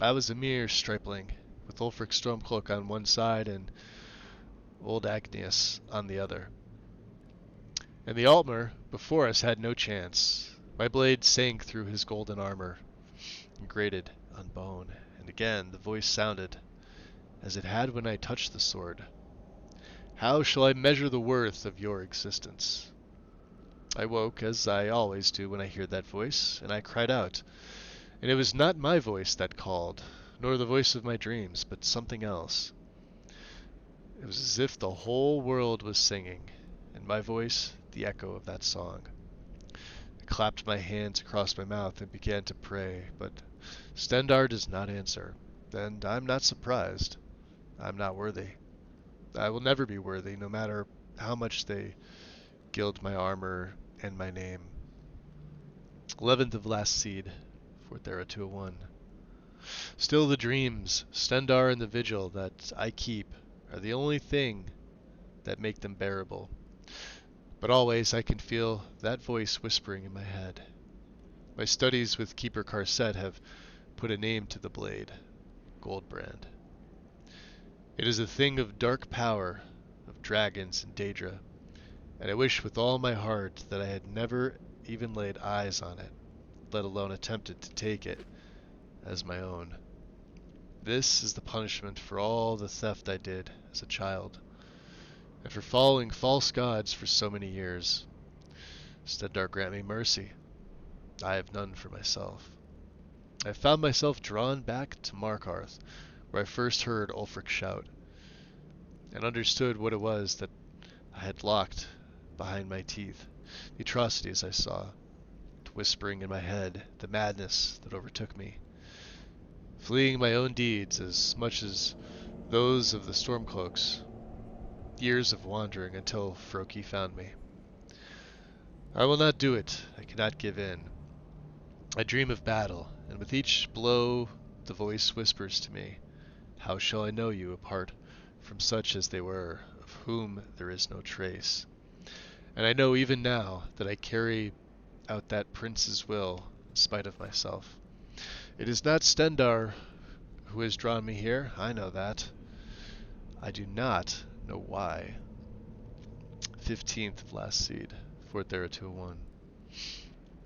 I was a mere stripling, with Ulfric Stormcloak on one side and old Agnias on the other. And the Altmer before us had no chance. My blade sank through his golden armor and grated on bone. And again the voice sounded, as it had when I touched the sword. How shall I measure the worth of your existence? I woke, as I always do when I hear that voice, and I cried out. And it was not my voice that called, nor the voice of my dreams, but something else. It was as if the whole world was singing, and my voice the echo of that song. I clapped my hands across my mouth and began to pray, but Stendar does not answer, and I'm not surprised. I'm not worthy. I will never be worthy, no matter how much they gild my armor and my name. 11th of last seed, 4th era 201. Still the dreams, Stendar and the vigil that I keep are the only thing that make them bearable. But always I can feel that voice whispering in my head. My studies with Keeper Carset have put a name to the blade, Goldbrand. It is a thing of dark power, of dragons and Daedra, and I wish with all my heart that I had never even laid eyes on it, let alone attempted to take it as my own. This is the punishment for all the theft I did as a child, and for following false gods for so many years. Stendar grant me mercy. I have none for myself. I found myself drawn back to Markarth, where I first heard Ulfric shout, and understood what it was that I had locked behind my teeth, the atrocities I saw, the whispering in my head, the madness that overtook me, fleeing my own deeds as much as those of the Stormcloaks, years of wandering until Froki found me. I will not do it. I cannot give in. I dream of battle, and with each blow the voice whispers to me, how shall I know you apart from such as they were, of whom there is no trace? And I know even now that I carry out that prince's will in spite of myself. It is not Stendar who has drawn me here, I know that. I do not know why. 15th of last seed, 40201.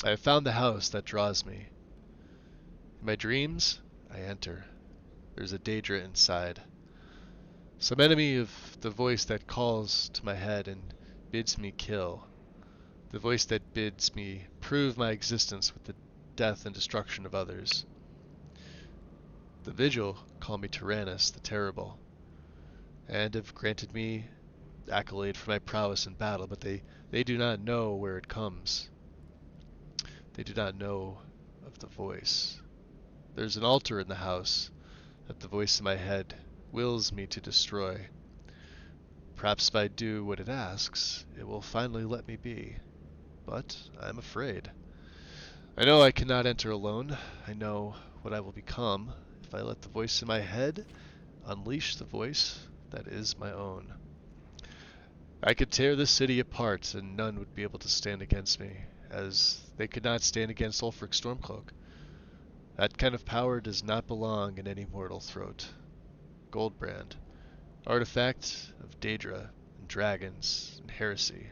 I have found the house that draws me. In my dreams, I enter. There's a Daedra inside. Some enemy of the voice that calls to my head and bids me kill. The voice that bids me prove my existence with the death and destruction of others. The Vigil call me Tyrannus the Terrible, and have granted me accolade for my prowess in battle, but they do not know where it comes. They do not know of the voice. There's an altar in the house that the voice in my head wills me to destroy. Perhaps if I do what it asks, it will finally let me be. But I am afraid. I know I cannot enter alone. I know what I will become if I let the voice in my head unleash the voice that is my own. I could tear this city apart, and none would be able to stand against me, as they could not stand against Ulfric Stormcloak. That kind of power does not belong in any mortal throat. Goldbrand, artifact of Daedra and dragons and heresy.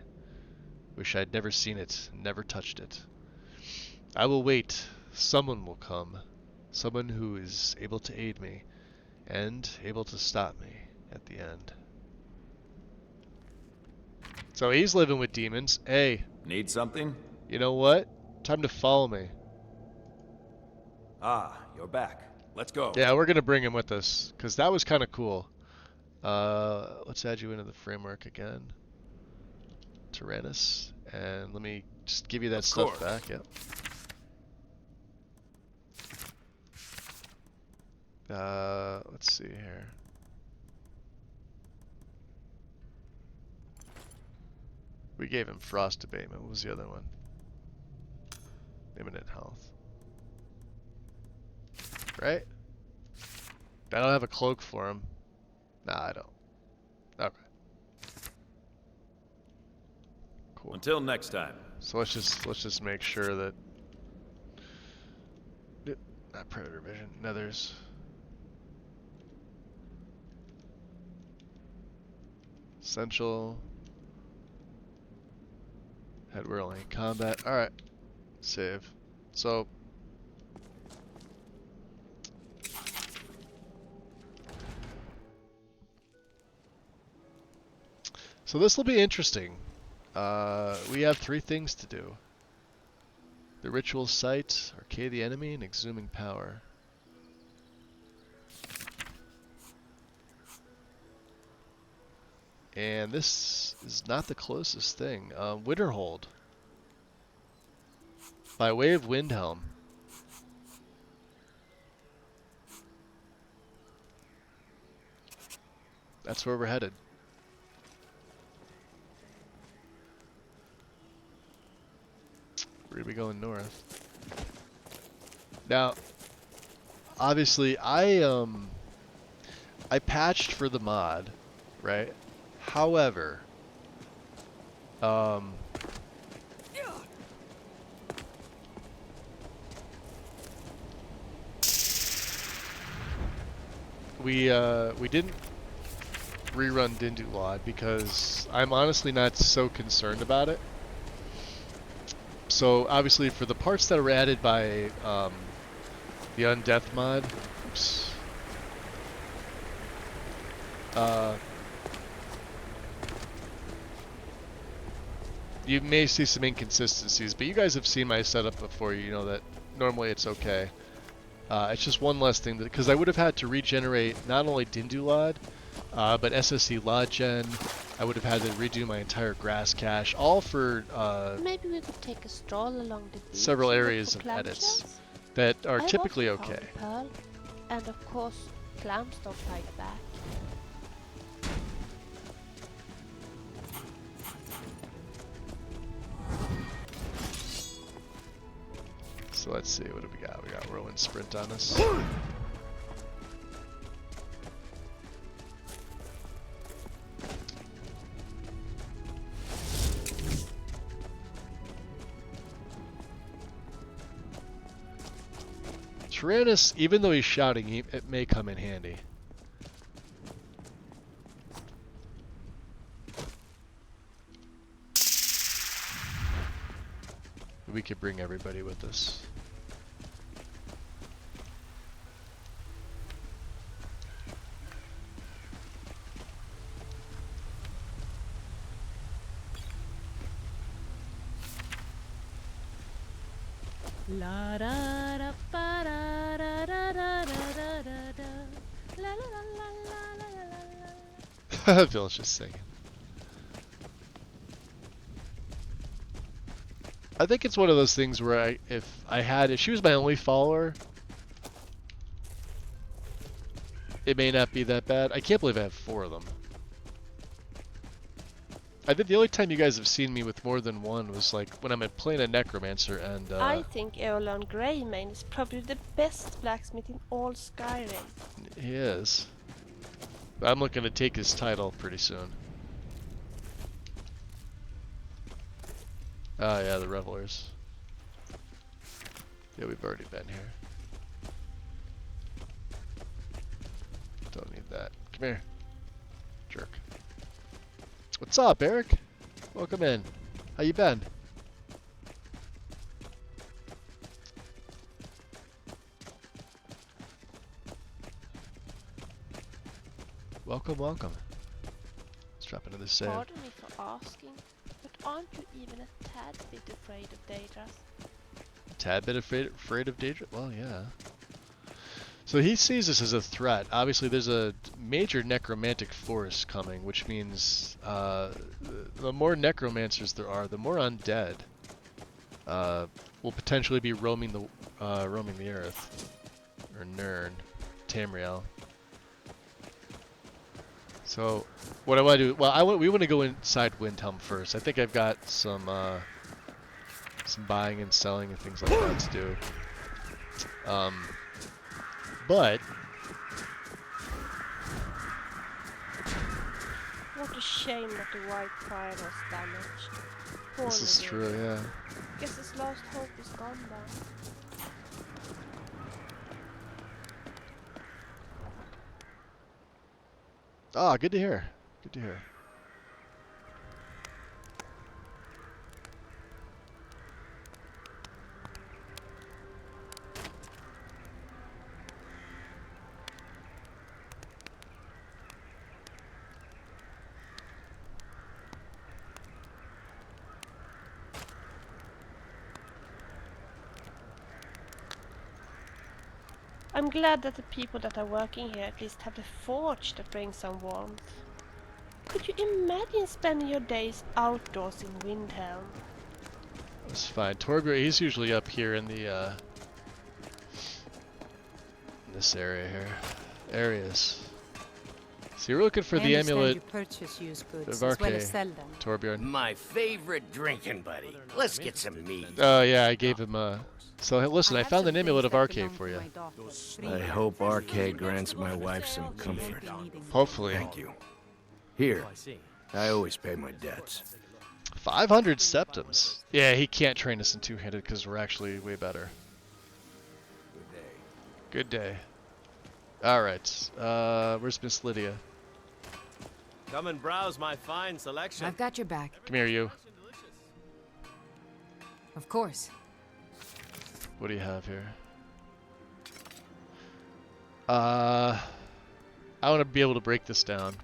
Wish I'd never seen it, and never touched it. I will wait. Someone will come. Someone who is able to aid me, and able to stop me at the end. So he's living with demons. Hey. Need something? You know what? Time to follow me. Ah, you're back. Let's go. Yeah, we're going to bring him with us, because that was kind of cool. Let's add you into the framework again. Tyrannus. And let me just give you that stuff back. Yep. Let's see here. We gave him frost abatement. What was the other one? Imminent health. Right? I don't have a cloak for him. Nah, I don't. Okay. Cool. Until next time. So let's just make sure that not predator vision. Nethers. Essential. Head we're only in combat. Alright. Save. So this will be interesting. We have 3 things to do. The ritual site, arcade the enemy, and exhuming power. And this is not the closest thing. Winterhold. By way of Windhelm. That's where we're headed. We're gonna be going north. Now, obviously, I patched for the mod, right? However, we didn't rerun Dindulad because I'm honestly not so concerned about it. So obviously for the parts that were added by the Undeath mod, oops, you may see some inconsistencies, but you guys have seen my setup before. You know that normally it's okay. It's just one less thing, because I would have had to regenerate not only Dindulad, but SSC Lodgen. I would have had to redo my entire grass cache, all for Maybe we could take a stroll along the beach. several and look areas for of clam edits shells. that are I typically want okay. powder pearl, and of course, clams don't fight back. So let's see, what do we got? We got Whirlwind Sprint on us. Tyrannus, even though he's shouting, it may come in handy. We could bring everybody with us. La da da ba da da da da da da da da. La la la la la la la la. Bill's just singing. I think it's one of those things where if she was my only follower, it may not be that bad. I can't believe I have 4 of them. I think the only time you guys have seen me with more than one was like when I'm playing a necromancer and I think Eolon Greymane is probably the best blacksmith in all Skyrim. he is. But I'm looking to take his title pretty soon. Oh yeah, the Revelers. Yeah, we've already been here. Don't need that. Come here. Jerk. What's up, Eric? Welcome in. How you been? Welcome, welcome. Let's drop into this save. Pardon me for asking, but aren't you even a tad bit afraid of Daedras? Tad bit afraid of Daedra? Well, yeah. So he sees this as a threat. Obviously, there's a major necromantic force coming, which means the more necromancers there are, the more undead will potentially be roaming the earth, or Nirn, Tamriel. So, what I want to do? Well, we want to go inside Windhelm first. I think I've got some buying and selling and things like that to do. But What a shame that the White Fire was damaged. Poor this is Lydia. true, yeah. Guess his last hope is gone now. Ah, good to hear. Good to hear. I'm glad that the people that are working here at least have the forge that brings some warmth. Could you imagine spending your days outdoors in Windhelm? That's fine. Torbjorn, he's usually up here in the in this area here. Areas. So you're looking for the amulet of Arche, Torbjorn. My favorite drinking buddy. Let's get some meat. Oh yeah, I gave him a. So hey, listen, I found an amulet of Arche for you. I hope Arche grants my wife some comfort. Hopefully. Thank you. Here, I always pay my debts. 500 septums. Yeah, he can't train us in two-handed because we're actually way better. Good day. All right. Where's Miss Lydia? Come and browse my fine selection. I've got your back. Come here, you. Of course. What do you have here? I want to be able to break this down.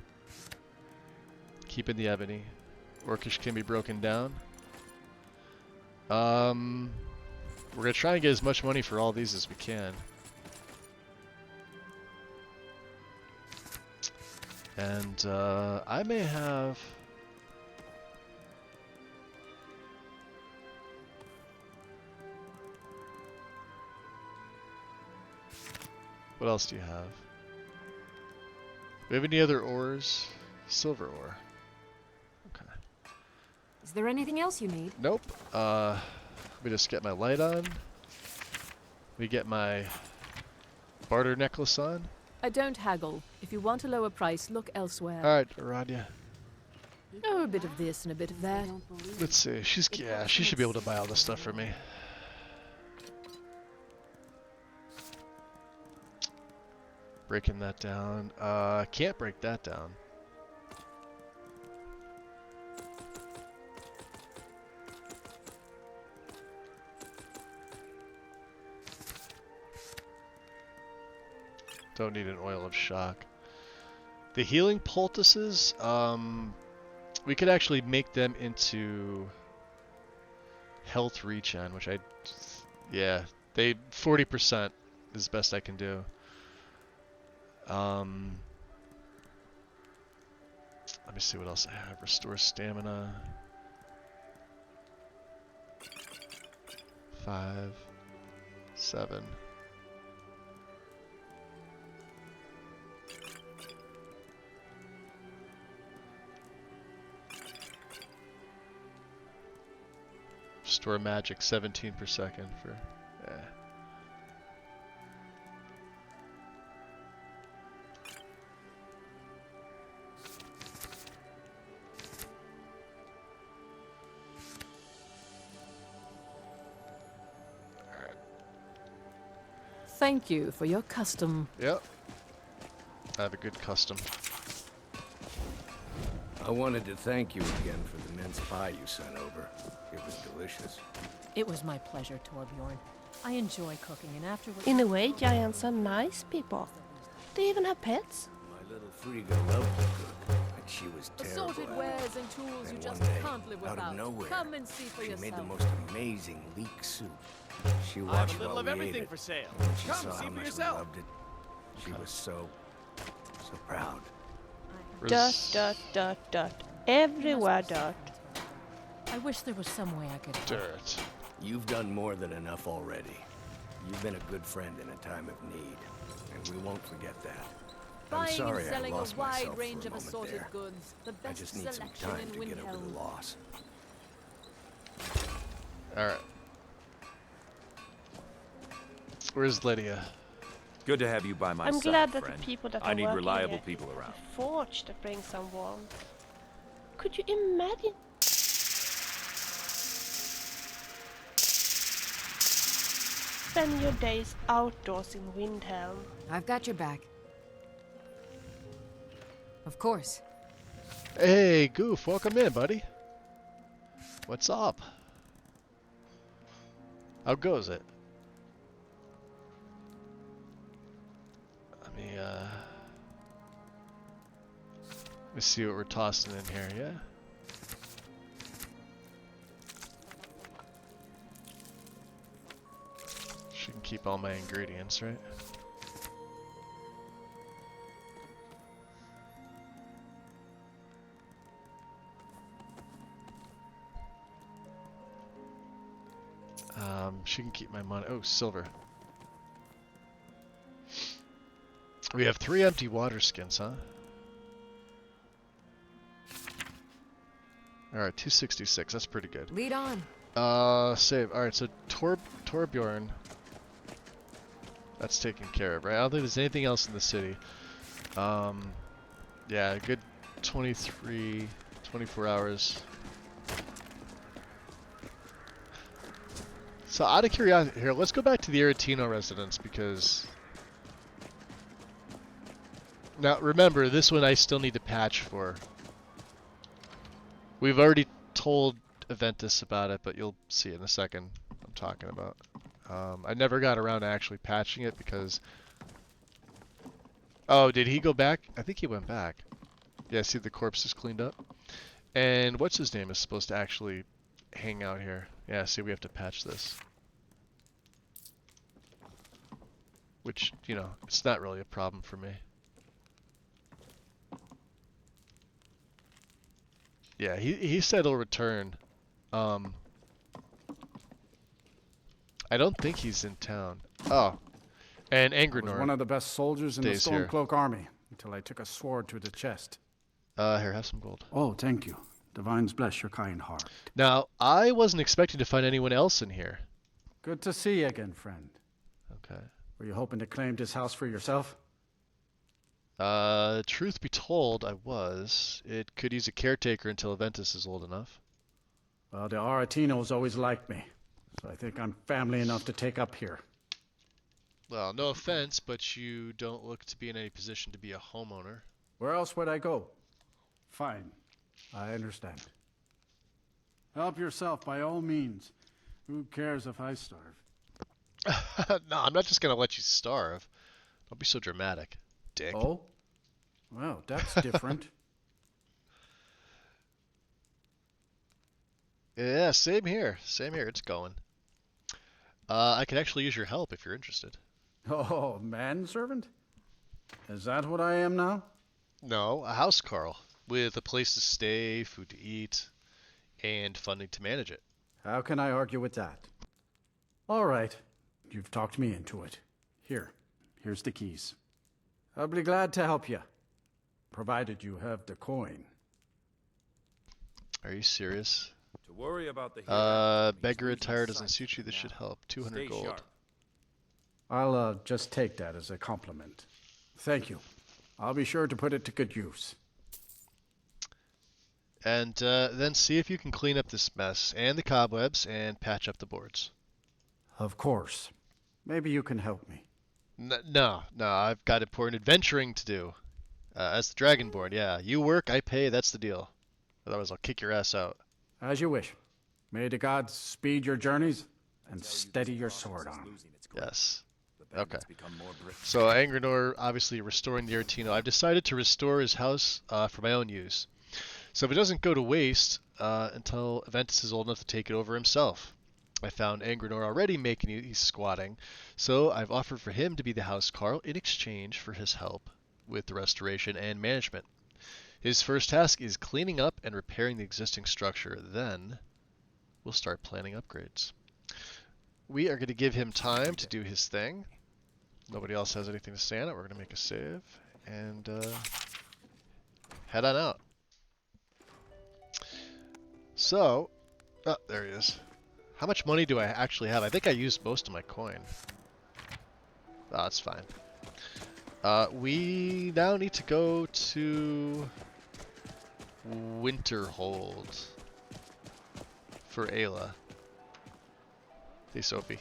Keep in the ebony. Orcish can be broken down. We're gonna try and get as much money for all these as we can. And I may have... What else do you have? Do we have any other ores? Silver ore. Okay. Is there anything else you need? Nope. Let me just get my light on. Let me get my barter necklace on. I don't haggle. If you want a lower price, look elsewhere. Alright, Aradia. Oh, a bit of this and a bit of that. Let's see. She should be able to buy all this stuff for me. Breaking that down. Can't break that down. Don't need an oil of shock. The healing poultices, we could actually make them into health regen, which yeah, they 40% is the best I can do. Let me see what else I have. Restore stamina. 5, 7. Restore magic 17 per second for, yeah. Thank you for your custom. Yep. I have a good custom. I wanted to thank you again for the mince pie you sent over. It was delicious. It was my pleasure, Torbjorn. I enjoy cooking, and afterwards... In a way, giants are nice people. They even have pets. My little Frigga loved to cook, and she was terrible Assorted at wares it. and tools you And just one day, can't live out without. of nowhere, Come and see for she yourself. made the most amazing leek soup. She I watched have a little while of we everything ate it. for sale. And when she Come, saw see how for much yourself. we loved it, she was so proud. Dirt. Everywhere dirt. I wish there was some way I could help. Dirt. You've done more than enough already. You've been a good friend in a time of need, and we won't forget that. I'm Buying sorry and selling I lost a wide myself range for a of moment assorted there. goods. The I best just need some selection time in to get over Windhelm. the loss. Alright. Where's Lydia? Good to have you by my I'm side, glad that friend. the people that I are need working reliable here people around. have a forge that brings some warmth. Could you imagine? Spend your days outdoors in Windhelm. I've got your back. Of course. Hey, Goof, welcome in, buddy. What's up? How goes it? Let me see what we're tossing in here, yeah? She can keep all my ingredients, right? She can keep my money. Oh, silver. We have 3 empty water skins, huh? Alright, 266. That's pretty good. Lead on. Save. Alright, so Torbjorn. That's taken care of, right? I don't think there's anything else in the city. Yeah, a good 24 hours. So out of curiosity, here, let's go back to the Aretino residence because... Now, remember, this one I still need to patch for. We've already told Aventus about it, but you'll see in a second what I'm talking about. I never got around to actually patching it because... Oh, did he go back? I think he went back. Yeah, see the corpse is cleaned up. And what's his name is supposed to actually hang out here. Yeah, see, we have to patch this. Which, you know, it's not really a problem for me. Yeah, he said he'll return. I don't think he's in town. Oh, and I was Angrenor. one of the best soldiers in the Stays here. Stormcloak army until I took a sword to the chest. Here, have some gold. Oh, thank you. Divines bless your kind heart. Now, I wasn't expecting to find anyone else in here. Good to see you again, friend. Okay. Were you hoping to claim this house for yourself? Truth be told, I was. It could use a caretaker until Aventus is old enough. Well, the Aratinos always liked me, so I think I'm family enough to take up here. Well, no offense, but you don't look to be in any position to be a homeowner. Where else would I go? Fine. I understand. Help yourself by all means. Who cares if I starve? No, I'm not just gonna let you starve. Don't be so dramatic, dick. Oh? Well, that's different. Yeah, same here. Same here. It's going. I could actually use your help if you're interested. Oh, manservant? Is that what I am now? No, a house Carl, with a place to stay, food to eat, and funding to manage it. How can I argue with that? All right. You've talked me into it. Here's the keys. I'll be glad to help you, provided you have the coin. Are you serious? To worry about the beggar attire doesn't suit you. This should help. 200 gold. Sharp. I'll just take that as a compliment. Thank you. I'll be sure to put it to good use. And then see if you can clean up this mess and the cobwebs and patch up the boards. Of course. Maybe you can help me. No, I've got important adventuring to do. As the Dragonborn, yeah. You work, I pay, that's the deal. Otherwise I'll kick your ass out. As you wish. May the gods speed your journeys and steady your sword arm. Yes. Okay. So Angrenor obviously restoring the Artino. I've decided to restore his house for my own use. So if it doesn't go to waste until Aventus is old enough to take it over himself. I found Angrenor already making he's squatting, so I've offered for him to be the house Carl in exchange for his help with the restoration and management. His first task is cleaning up and repairing the existing structure. Then we'll start planning upgrades. We are going to give him time to do his thing. Nobody else has anything to say on it. We're going to make a save and head on out. So, oh, there he is. How much money do I actually have? I think I used most of my coin. Oh, that's fine. We now need to go to Winterhold for Ayla. Hey, Sophie.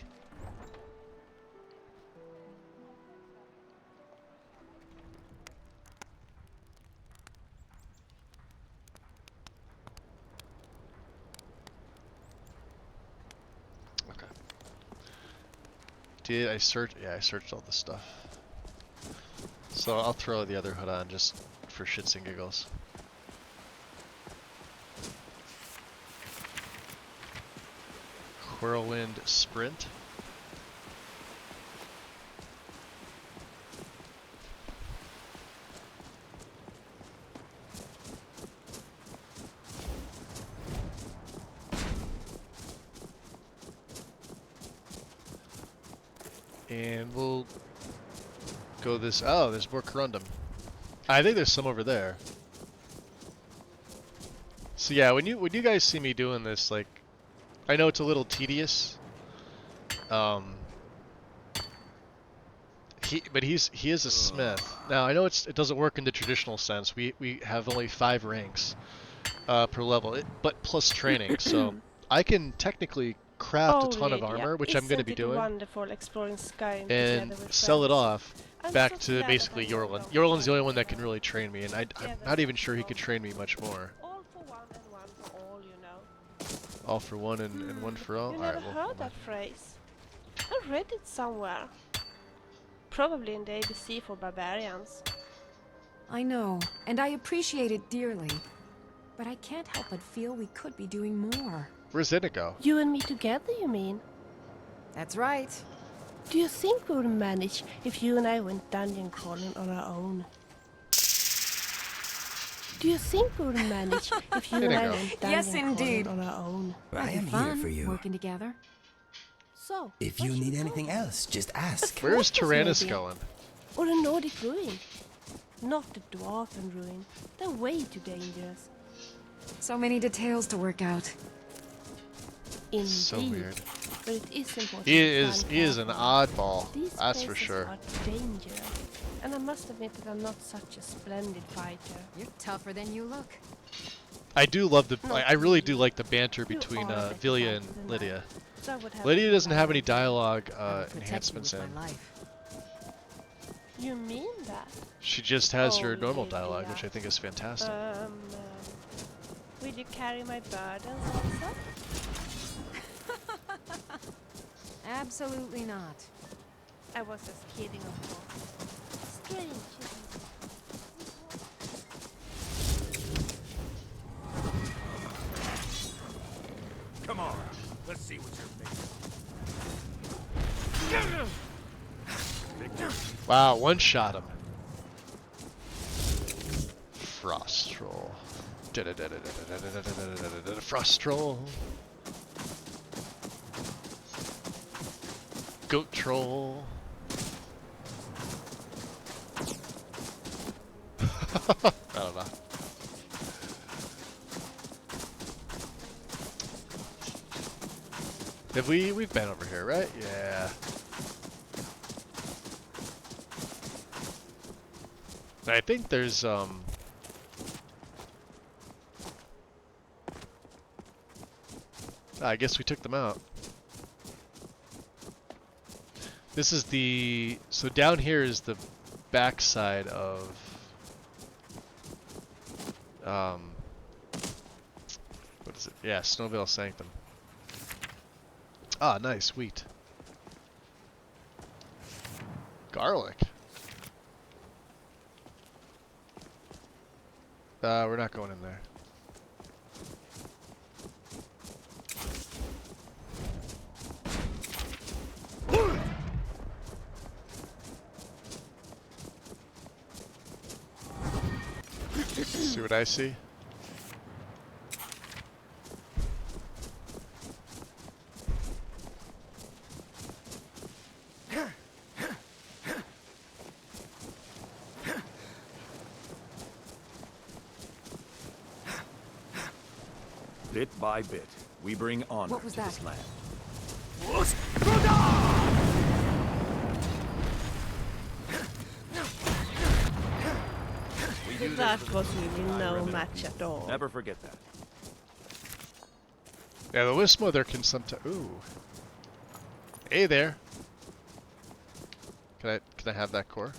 Did I search? Yeah, I searched all this stuff. So I'll throw the other hood on just for shits and giggles. Whirlwind Sprint. And we'll go this. Oh, there's more corundum. I think there's some over there. So yeah, when you guys see me doing this, like, I know it's a little tedious. But he is a smith. Now I know it doesn't work in the traditional sense. We have only 5 ranks per level, but plus training. So I can technically craft a ton of armor, which I'm going to be doing, and sell it off back to basically Yorlin. Yorlin's the only one that can really train me, and I'm not even sure he could train me much more. All for one and one for all? You Alright, never well, heard that phrase. I read it somewhere. Probably in the ABC for barbarians. I know, and I appreciate it dearly. But I can't help but feel we could be doing more. where's Inigo? You and me together, you mean? That's right. Do you think we would manage if you and I went dungeon crawling on our own? Do you think we would manage if you and I went dungeon Yes, crawling indeed. on our own? I am Fun, here for you. working together. So, If what you should need we go anything for? else, just ask. Where's fortress, Tyrannus maybe? going? Or a Nordic ruin? Not the dwarven ruin. They're way too dangerous. So many details to work out. Indeed. So weird. But it is important. He to is plan he is an carefully. oddball. These That's for places sure. are dangerous. And I must admit that I'm not such a splendid fighter. You're tougher than you look. I do love the. Not I really do really. like the banter You between are a better Vilya fighter and than Lydia. So I would have Lydia to doesn't have rely any on you. dialogue I will protect you enhancements with in. my life. You mean that? She just has her Oh, normal Lydia. dialogue, which I think is fantastic. Will you carry my burdens also? Absolutely not. I was just kidding, of course. Strange, isn't it? Come on, let's see what you're thinking. Wow, one shot him. Frost troll. Frost troll. Goat troll. I don't know. We've been over here, right? Yeah. I think there's I guess we took them out. This is the so down here is the backside of what is it? Yeah, Snowvale Sanctum. Ah, nice wheat. Garlic. We're not going in there. See what I see? Bit by bit, we bring honor What was to that? this land. We do this That for the was really high no remnant match people. at all. Never forget that. Yeah, the Wisp Mother can sometimes. Ooh. Hey there. Can I have that core?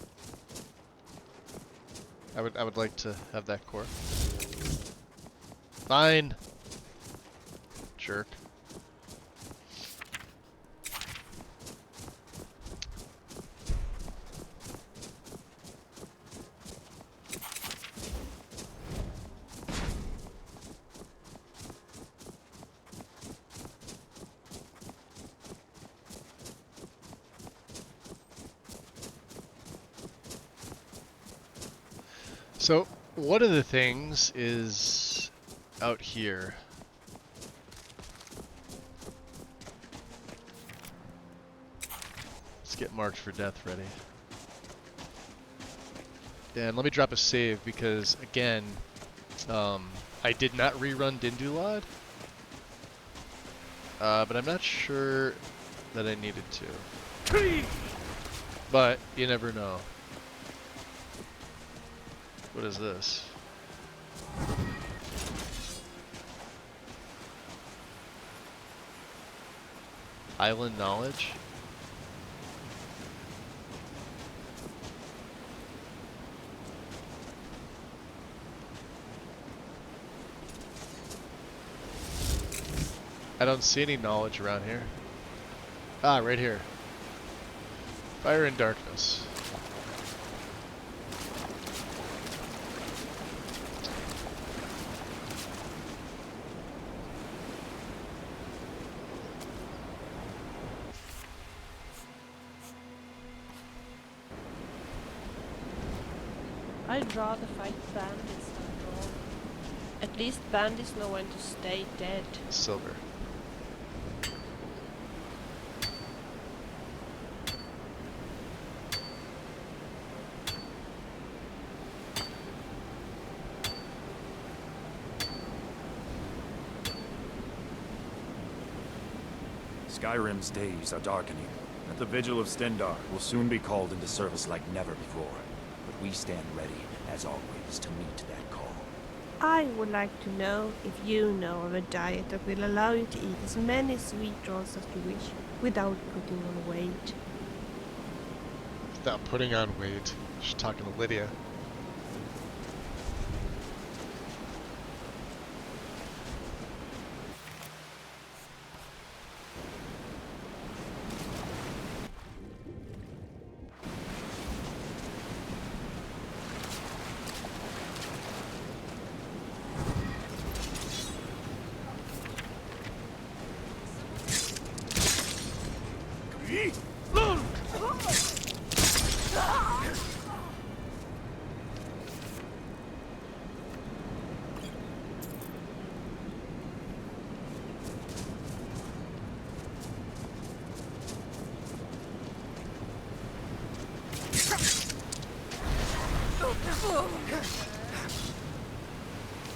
I would like to have that core. Fine. Jerk. So, one of the things is out here. Let's get marked for death ready. And let me drop a save because, again, I did not rerun Dindulad. But I'm not sure that I needed to. But you never know. What is this? Island knowledge? I don't see any knowledge around here. Ah, right here. Fire and darkness. I'd rather fight bandits than draw. At least bandits know when to stay dead. Silver. Skyrim's days are darkening, and the Vigil of Stendarr will soon be called into service like never before. But we stand ready, as always, to meet that call. I would like to know if you know of a diet that will allow you to eat as many sweet rolls as you wish without putting on weight. Without putting on weight. She's talking to Lydia.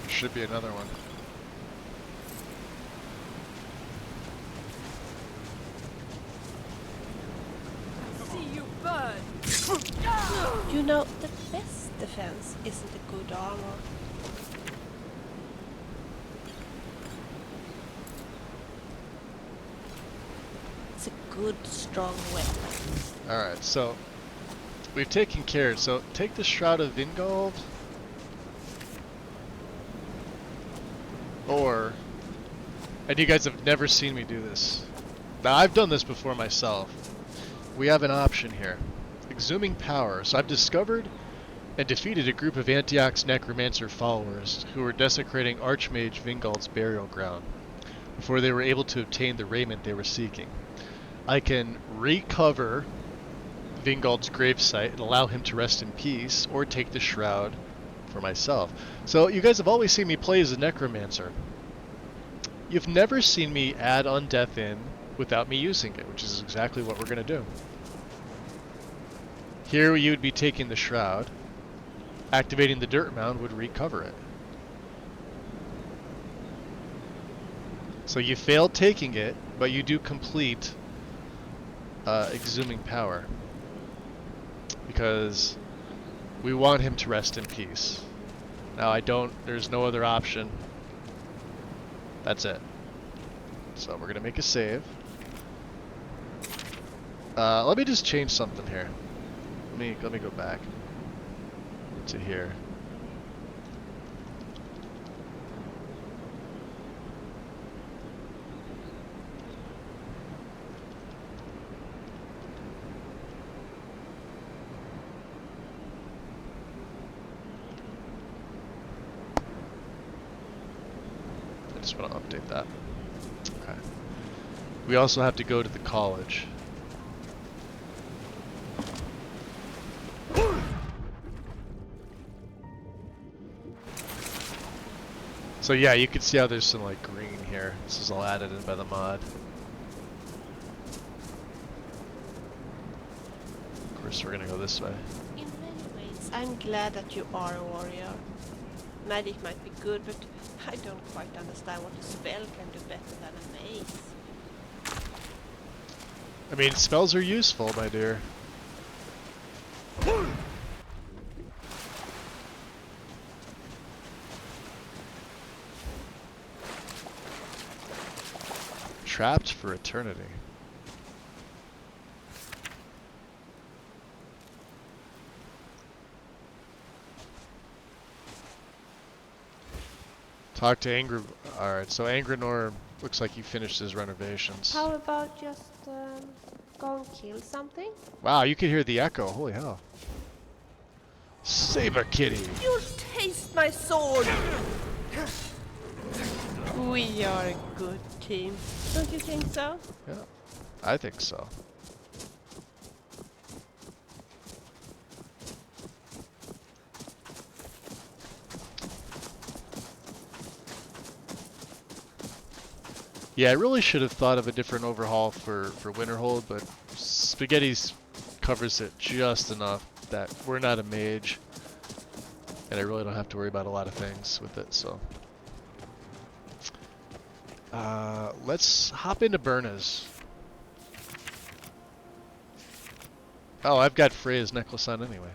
Should be another one. See you burn! You know, the best defense isn't a good armor. It's a good, strong weapon. Alright, so we've taken care. So take the Shroud of Vingold. Or, and you guys have never seen me do this. Now I've done this before myself. We have an option here. Exhuming power. So I've discovered and defeated a group of Antioch's necromancer followers who were desecrating Archmage Vingold's burial ground before they were able to obtain the raiment they were seeking. I can recover Vingold's gravesite and allow him to rest in peace, or take the shroud for myself. So you guys have always seen me play as a necromancer. You've never seen me add Undeath in without me using it, which is exactly what we're going to do. Here you would be taking the shroud. Activating the dirt mound would recover it. So you failed taking it, but you do complete exhuming power. Because we want him to rest in peace. Now there's no other option. That's it. So we're gonna make a save. Let me just change something here. Let me go back to here. I just want to update that. Okay. We also have to go to the college. So yeah, you can see how there's some like green here. This is all added in by the mod. Of course, we're gonna go this way. In many ways, I'm glad that you are a warrior. Magic might be good, but I don't quite understand what a spell can do better than a mace. I mean, spells are useful, my dear. Trapped for eternity. Talk to Angr. Alright, so Angranor looks like he finished his renovations. How about just go and kill something? Wow, you can hear the echo. Holy hell. Saber kitty. You'll taste my sword! We are a good team. Don't you think so? Yeah, I think so. Yeah, I really should have thought of a different overhaul for Winterhold, but Spaghetti's covers it just enough that we're not a mage, and I really don't have to worry about a lot of things with it, so. Let's hop into Berna's. Oh, I've got Freya's necklace on anyway.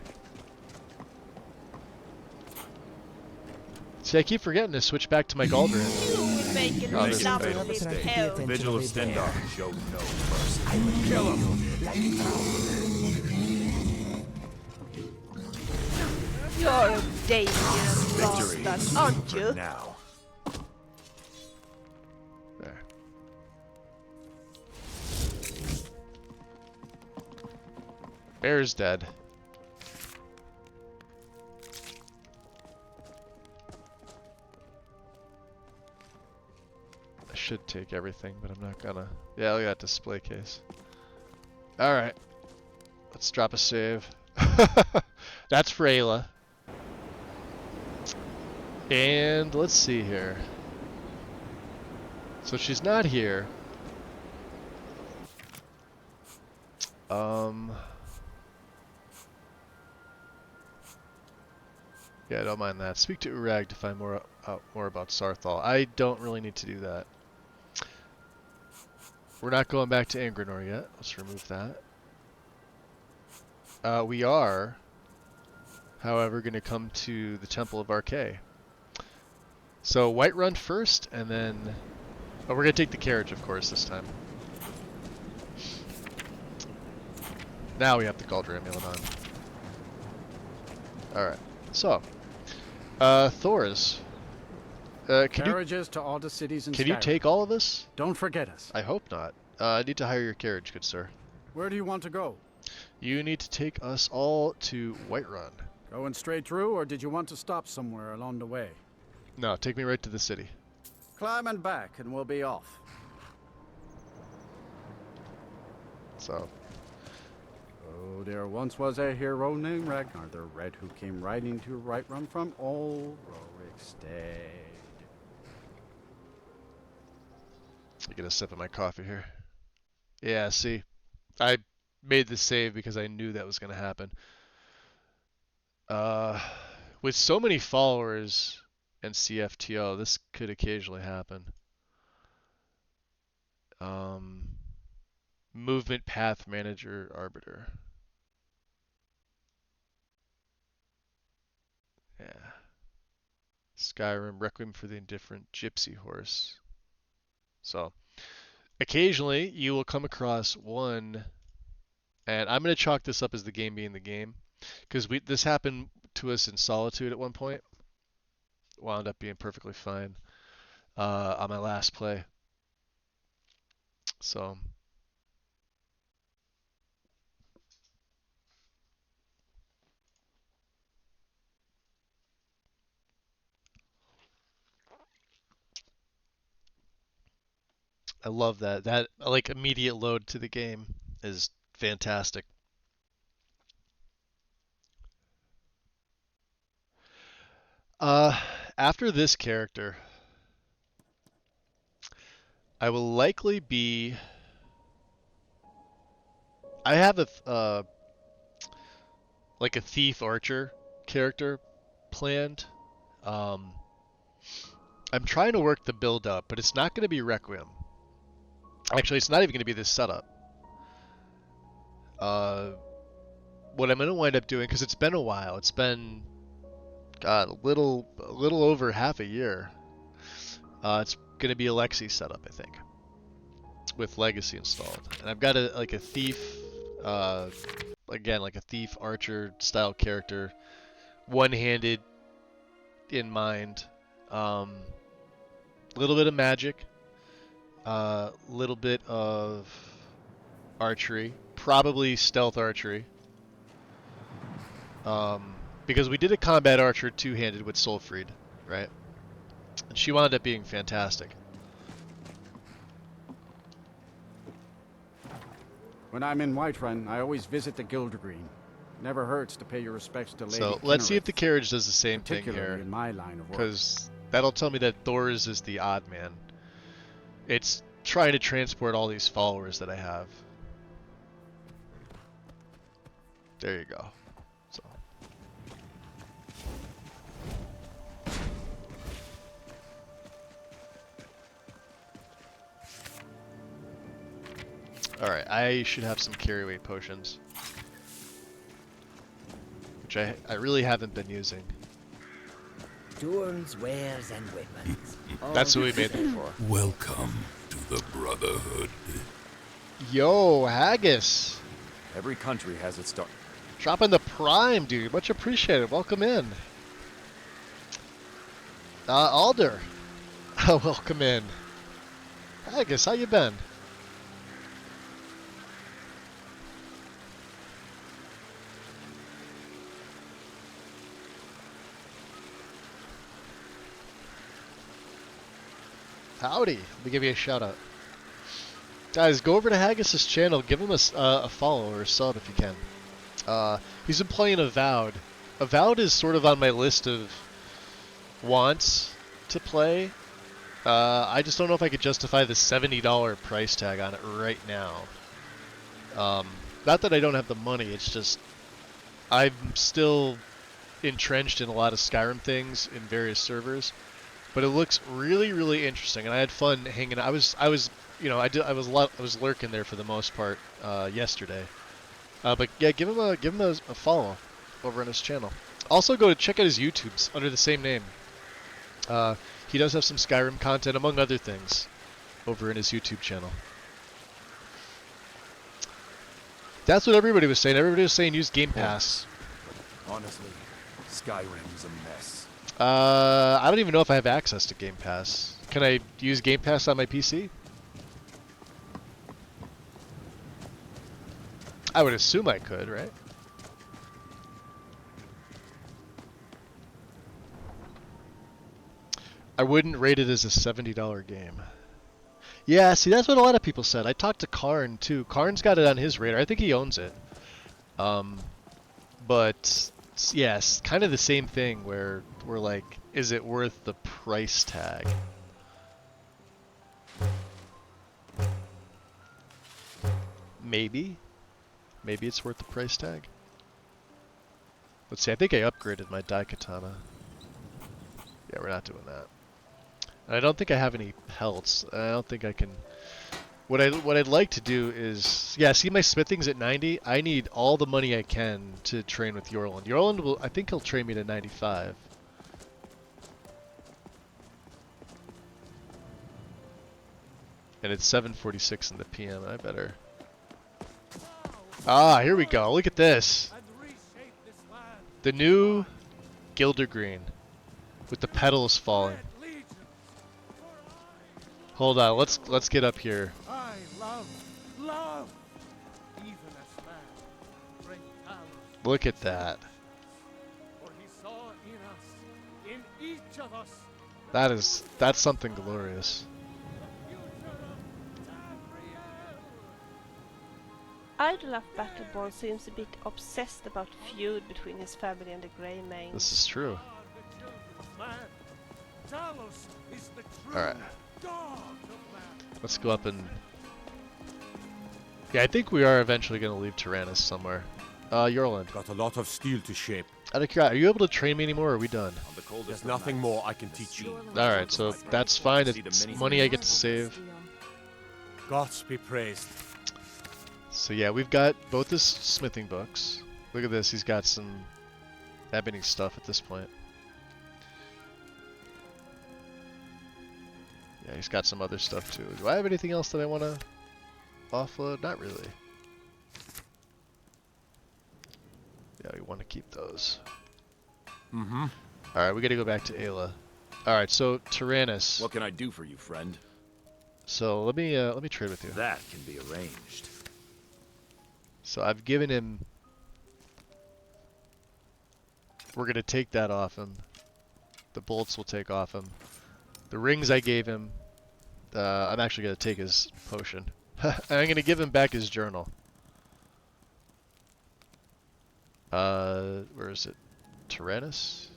See, I keep forgetting to switch back to my Galdrin. Make it Oh, this is lovely fatal. this hell. Vigil of Stendar. Show no mercy. I would kill him. You're a dangerous bastard, aren't you? Now. There. Bear's dead. I should take everything, but I'm not gonna. Yeah, look at that display case. Alright. Let's drop a save. That's Freyla. And let's see here. So she's not here. Yeah, I don't mind that. Speak to Urag to find more about Sarthal. I don't really need to do that. We're not going back to Angranor yet. Let's remove that. We are, however, going to come to the Temple of Arkay. So Whiterun first, and then... Oh, we're going to take the carriage, of course, this time. Now we have the Galdra Amulet on. Alright, so... Thoris. Carriages to all the cities in Can you Skyrim. take all of this? Don't forget us. I hope not. I need to hire your carriage, good sir. Where do you want to go? You need to take us all to Whiterun. Going straight through, or did you want to stop somewhere along the way? No, take me right to the city. Climb and back, and we'll be off. So. Oh, there once was a hero named Ragnar the Red who came riding to Whiterun from old Rorikstead. I get a sip of my coffee here. Yeah, see, I made the save because I knew that was going to happen. With so many followers and CFTO, this could occasionally happen. Movement Path Manager Arbiter. Yeah. Skyrim Requiem for the Indifferent Gypsy Horse. So, occasionally you will come across one, and I'm going to chalk this up as the game being the game, because this happened to us in Solitude at one point. Wound up being perfectly fine on my last play. So, I love that. That like immediate load to the game is fantastic. After this character, I will likely be. I have a like a thief archer character planned. I'm trying to work the build up, but it's not going to be Requiem. Actually, it's not even going to be this setup. What I'm going to wind up doing, because it's been a while, it's been God, a little over half a year. It's going to be a Lexi setup, I think, with Legacy installed, and I've got a thief, again like a thief archer style character, one-handed in mind. little bit of magic, little bit of archery, probably stealth archery. Because we did a combat archer two-handed with Solfried, right? And she wound up being fantastic. When I'm in Whiterun, I always visit the Gildergreen. Never hurts to pay your respects to Lady So let's see if the Kinnereth, carriage does the same thing particularly here. in my line of work. Because that'll tell me that Thor's is the odd man. It's trying to transport all these followers that I have. There you go. So. Alright, I should have some carry weight potions. Which I really haven't been using. Tools, wares, and weapons. That's what we made them for. Welcome to the Brotherhood. Yo, Haggis! Every country has its dark. Dropping the prime, dude. Much appreciated. Welcome in. Alder. Welcome in. Haggis, how you been? Howdy. Let me give you a shout out. Guys, go over to Haggis's channel. Give him a follow or a sub if you can. He's been playing Avowed. Avowed is sort of on my list of wants to play. I just don't know if I could justify the $70 price tag on it right now. Not that I don't have the money, it's just I'm still entrenched in a lot of Skyrim things in various servers. But it looks really, really interesting, and I had fun hanging out. I was, you know, I was lurking there for the most part yesterday. But yeah, give him a follow over on his channel. Also, go to check out his YouTubes under the same name. He does have some Skyrim content, among other things, over in his YouTube channel. That's what everybody was saying. Everybody was saying use Game Pass. Honestly, Skyrim's a mess. I don't even know if I have access to Game Pass. Can I use Game Pass on my PC? I would assume I could, right? I wouldn't rate it as a $70 game. Yeah, see, that's what a lot of people said. I talked to Karn, too. Karn's got it on his radar. I think he owns it. But, yes, kind of the same thing where we're like, is it worth the price tag? Maybe. Maybe it's worth the price tag. Let's see, I think I upgraded my Daikatana. Yeah, we're not doing that. And I don't think I have any pelts. I don't think I can... What I'd like to do is... Yeah, see my smithing's at 90? I need all the money I can to train with Yorland. Yorland will... I think he'll train me to 95. And it's 7:46 in the PM. I better... Ah, here we go. Look at this. The new Gildergreen. With the petals falling. Hold on, let's get up here. I love, even as man, bring power. Look at that. For he saw in us, in each of us. That's something glorious. Idolaf Battleborn seems a bit obsessed about feud between his family and the Grey Mane. This is true. Alright. Let's go up and... Yeah, I think we are eventually going to leave Tyrannus somewhere. Yorland. Got a lot of steel to shape. Out of curiosity, are you able to train me anymore, or are we done? There's nothing more I can teach you. Alright, so that's fine. It's money I get to save. Gods be praised. So yeah, we've got both his smithing books. Look at this, he's got some ebony stuff at this point. Yeah, he's got some other stuff too. Do I have anything else that I want to offload? Not really. Yeah, we want to keep those. Mm-hmm. Alright, we gotta go back to Ayla. All right, so Tyrannus. What can I do for you, friend? So let me trade with you. That can be arranged. So I've given him. We're gonna take that off him. The bolts will take off him. The rings I gave him. I'm actually gonna take his potion. And I'm gonna give him back his journal. Where is it? Tyrannus?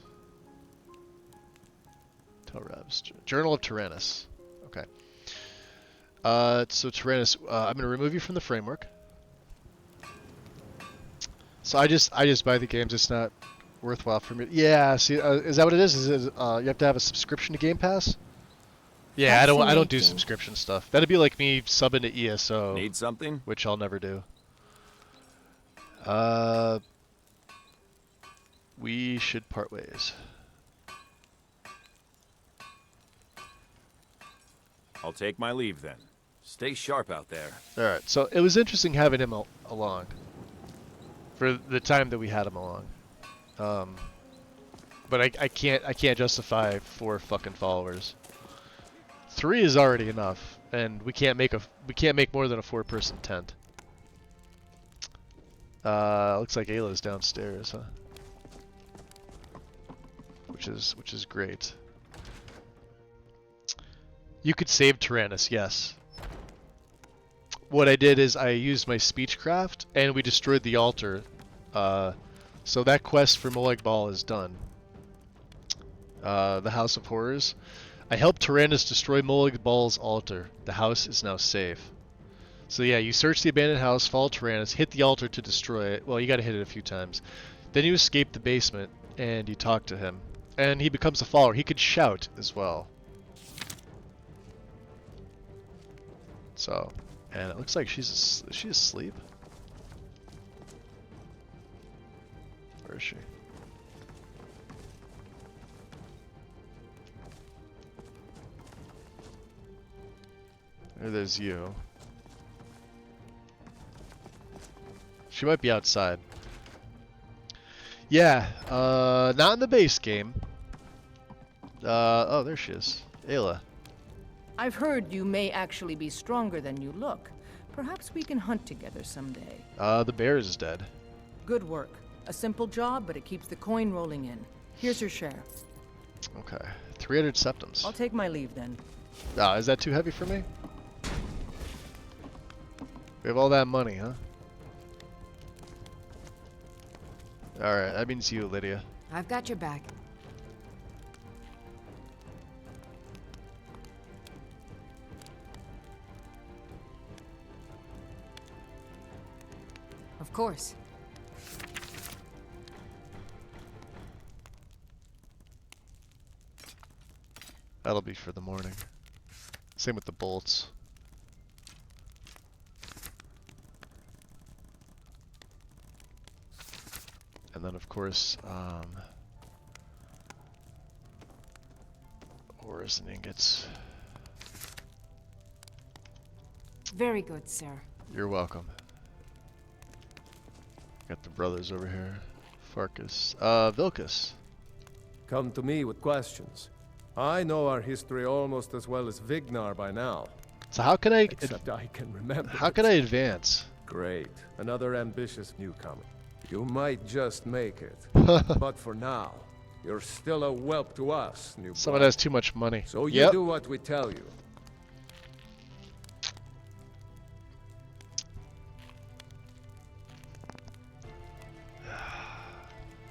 Journal of Tyrannus. Okay. So Tyrannus, I'm gonna remove you from the framework. So I just buy the games. It's not worthwhile for me. Yeah. See, is that what it is? Is it, you have to have a subscription to Game Pass? Yeah, I don't do subscription stuff. That'd be like me subbing to ESO. Need something? Which I'll never do. We should part ways. I'll take my leave then. Stay sharp out there. Alright, so it was interesting having him along. For the time that we had him along. But I can't justify 4 fucking followers. 3 is already enough, and we can't make more than a 4-person tent. Looks like Ayla's downstairs, huh? Which is great. You could save Tyrannus, yes. What I did is I used my speechcraft, and we destroyed the altar. So that quest for Molag Bal is done. The House of Horrors. I helped Tyrannus destroy Molag Bal's altar. The house is now safe. So yeah, you search the abandoned house, follow Tyrannus, hit the altar to destroy it. Well, you gotta hit it a few times. Then you escape the basement, and you talk to him. And he becomes a follower. He could shout as well. So, and it looks like is she asleep? Where is she? There's you. She might be outside. Yeah, not in the base game. Oh, there she is. Ayla. I've heard you may actually be stronger than you look. Perhaps we can hunt together someday. The bear is dead. Good work. A simple job, but it keeps the coin rolling in. Here's your share. Okay. 300 septums. I'll take my leave then. Ah, is that too heavy for me? We have all that money, huh? Alright, that means you, Lydia. I've got your back. Of course. That'll be for the morning. Same with the bolts. And then, of course, ores and ingots. Very good, sir. You're welcome. Got the brothers over here. Farkas. Vilkas. Come to me with questions. I know our history almost as well as Vignar by now. So how can I... Except I can remember. How can I advance? Great. Another ambitious newcomer. You might just make it. But for now, you're still a whelp to us, new Someone has too much money. So you do what we tell you.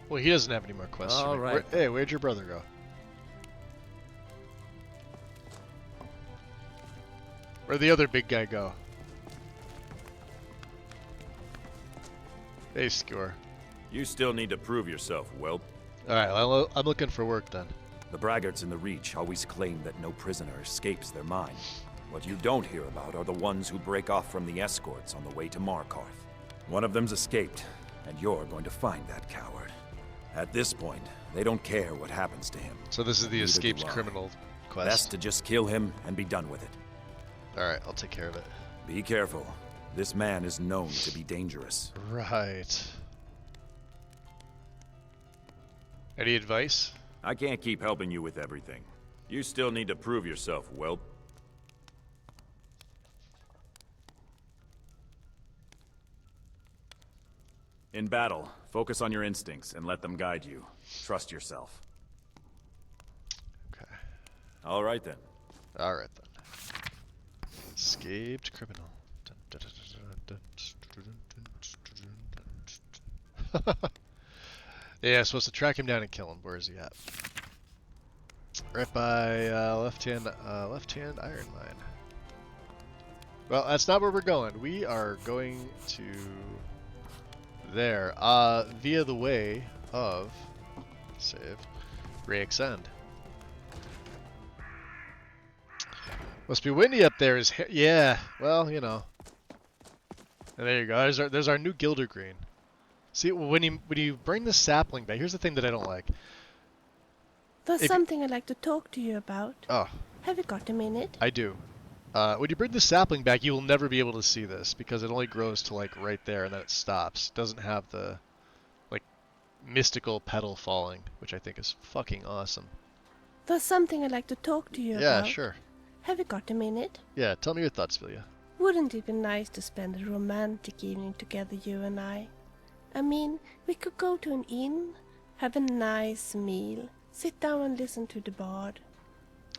Well, he doesn't have any more questions. All right. Hey, where'd your brother go? Where'd the other big guy go? Hey, Skewer. You still need to prove yourself, whelp. Alright, I'm looking for work then. The braggarts in the Reach always claim that no prisoner escapes their mine. What you don't hear about are the ones who break off from the escorts on the way to Markarth. One of them's escaped, and you're going to find that coward. At this point, they don't care what happens to him. So this is the escaped criminal quest. Best to just kill him and be done with it. Alright, I'll take care of it. Be careful. This man is known to be dangerous. Right. Any advice? I can't keep helping you with everything. You still need to prove yourself, whelp. In battle, focus on your instincts and let them guide you. Trust yourself. Okay. All right then. All right then. Escaped criminal. Yeah, supposed to track him down and kill him. Where is he at? Right by left hand iron mine. Well, that's not where we're going. We are going to there via the way of save Reexcend. Must be windy up there. Yeah. Well, you know. And there you go. There's our new Gildergreen. See, when you bring the sapling back, here's the thing that I don't like. There's something I'd like to talk to you about. Oh. Have you got a minute? I do. When you bring the sapling back, you will never be able to see this because it only grows to like right there and then it stops. It doesn't have the like mystical petal falling, which I think is fucking awesome. There's something I'd like to talk to you about. Yeah, sure. Have you got a minute? Yeah, tell me your thoughts, Vilja. Wouldn't it be nice to spend a romantic evening together, you and I? I mean, we could go to an inn, have a nice meal, sit down and listen to the bard,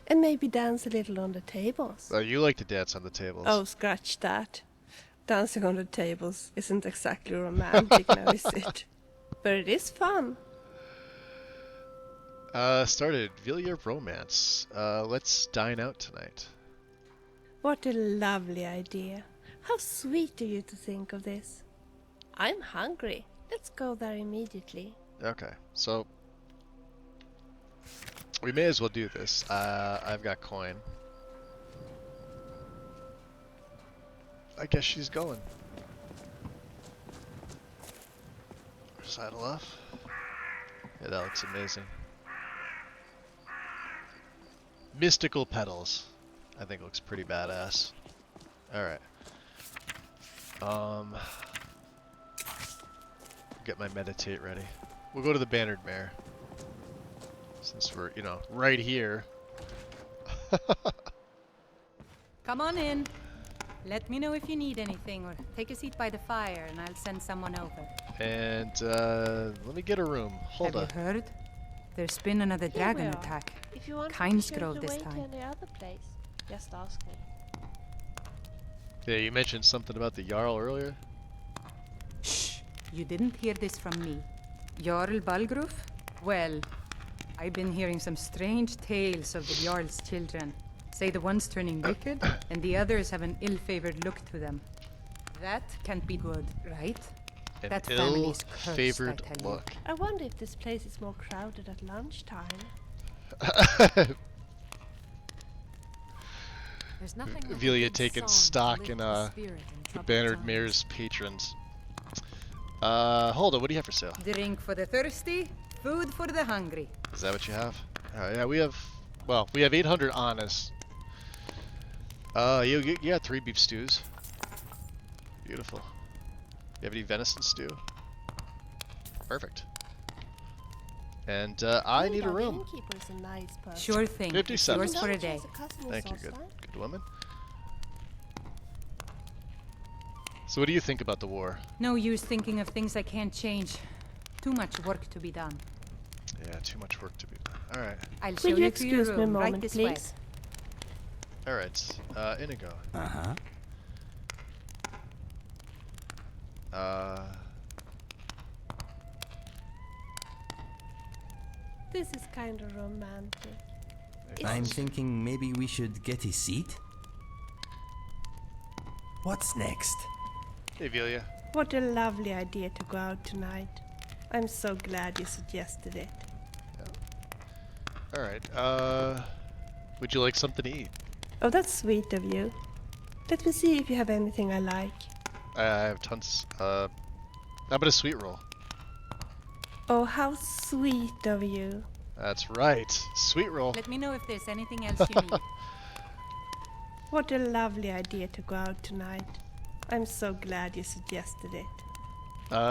and maybe dance a little on the tables. Oh, you like to dance on the tables. Oh, scratch that. Dancing on the tables isn't exactly romantic now, is it? But it is fun. Started Vilja romance. Let's dine out tonight. What a lovely idea. How sweet of you to think of this. I'm hungry. Let's go there immediately. Okay, so we may as well do this. I've got coin. I guess she's going. Saddle off. Yeah, that looks amazing. Mystical petals. I think looks pretty badass. Alright. Get my meditate ready. We'll go to the Bannered Mare. Since we're, you know, right here. Come on in. Let me know if you need anything, or take a seat by the fire and I'll send someone over. And, let me get a room. Hold on. Have you heard? There's been another dragon attack. If you want Kynesgrove to this to time. any other place, just ask me. Yeah, you mentioned something about the Jarl earlier? Shh! You didn't hear this from me. Jarl Balgruf? Well, I've been hearing some strange tales of the Jarl's children. Say the one's turning wicked, and the others have an ill-favored look to them. That can't be good, right? That family's cursed, I ill-favored tell you. look. I wonder if this place is more crowded at lunchtime. There's nothing like a Vilja good taking song to stock lift in the spirit in the troubled Bannered times. Mare's patrons. Hold on, what do you have for sale? Drink for the thirsty, food for the hungry. Is that what you have? Yeah, we have, well, we have 800 honest. You got 3 beef stews. Beautiful. You have any venison stew? Perfect. And I need a room. The innkeeper is a nice person. Sure thing. 57. Yours for a day. Thank you, good woman. So what do you think about the war? No use thinking of things I can't change. Too much work to be done. Yeah, too much work to be done. Alright. I'll show Will you you to your excuse me a room right moment, this please? Alright, Inigo. Uh-huh. This is kind of romantic. I'm thinking maybe we should get a seat? What's next? Hey, Vilja. What a lovely idea to go out tonight. I'm so glad you suggested it. Alright, would you like something to eat? Oh, that's sweet of you. Let me see if you have anything I like. I have tons, how about a sweet roll? Oh, how sweet of you. That's right, sweet roll. Let me know if there's anything else you need. What a lovely idea to go out tonight. I'm so glad you suggested it.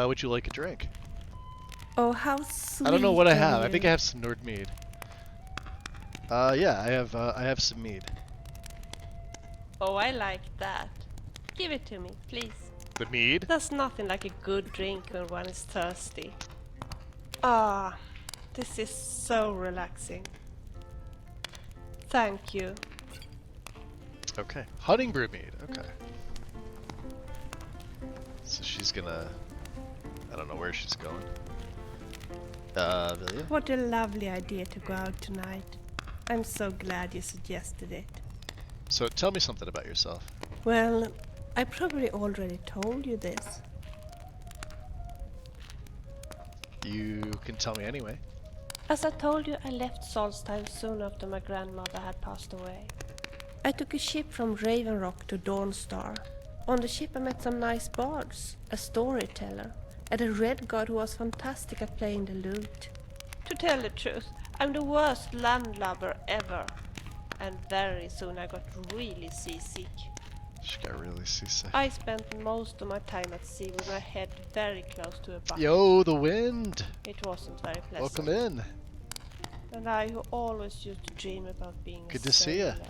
Would you like a drink? Oh, how sweet I don't know what I have. of I think you. I have some Nordmead. Yeah, I have some mead. Oh, I like that. Give it to me, please. The mead? There's nothing like a good drink when one is thirsty. Ah, this is so relaxing. Thank you. Okay. Hunting brew mead. Okay. So she's gonna... I don't know where she's going. Vilja? What a lovely idea to go out tonight. I'm so glad you suggested it. So tell me something about yourself. Well, I probably already told you this. You can tell me anyway. As I told you, I left Solstheim soon after my grandmother had passed away. I took a ship from Raven Rock to Dawnstar. On the ship I met some nice bards, a storyteller, and a red god who was fantastic at playing the lute. To tell the truth, I'm the worst landlubber ever. And very soon I got really seasick. She got really seasick. I spent most of my time at sea with my head very close to a bucket. Yo, the wind! It wasn't very pleasant. Welcome in. And I who always used to dream about being Good a to see ya. sailor.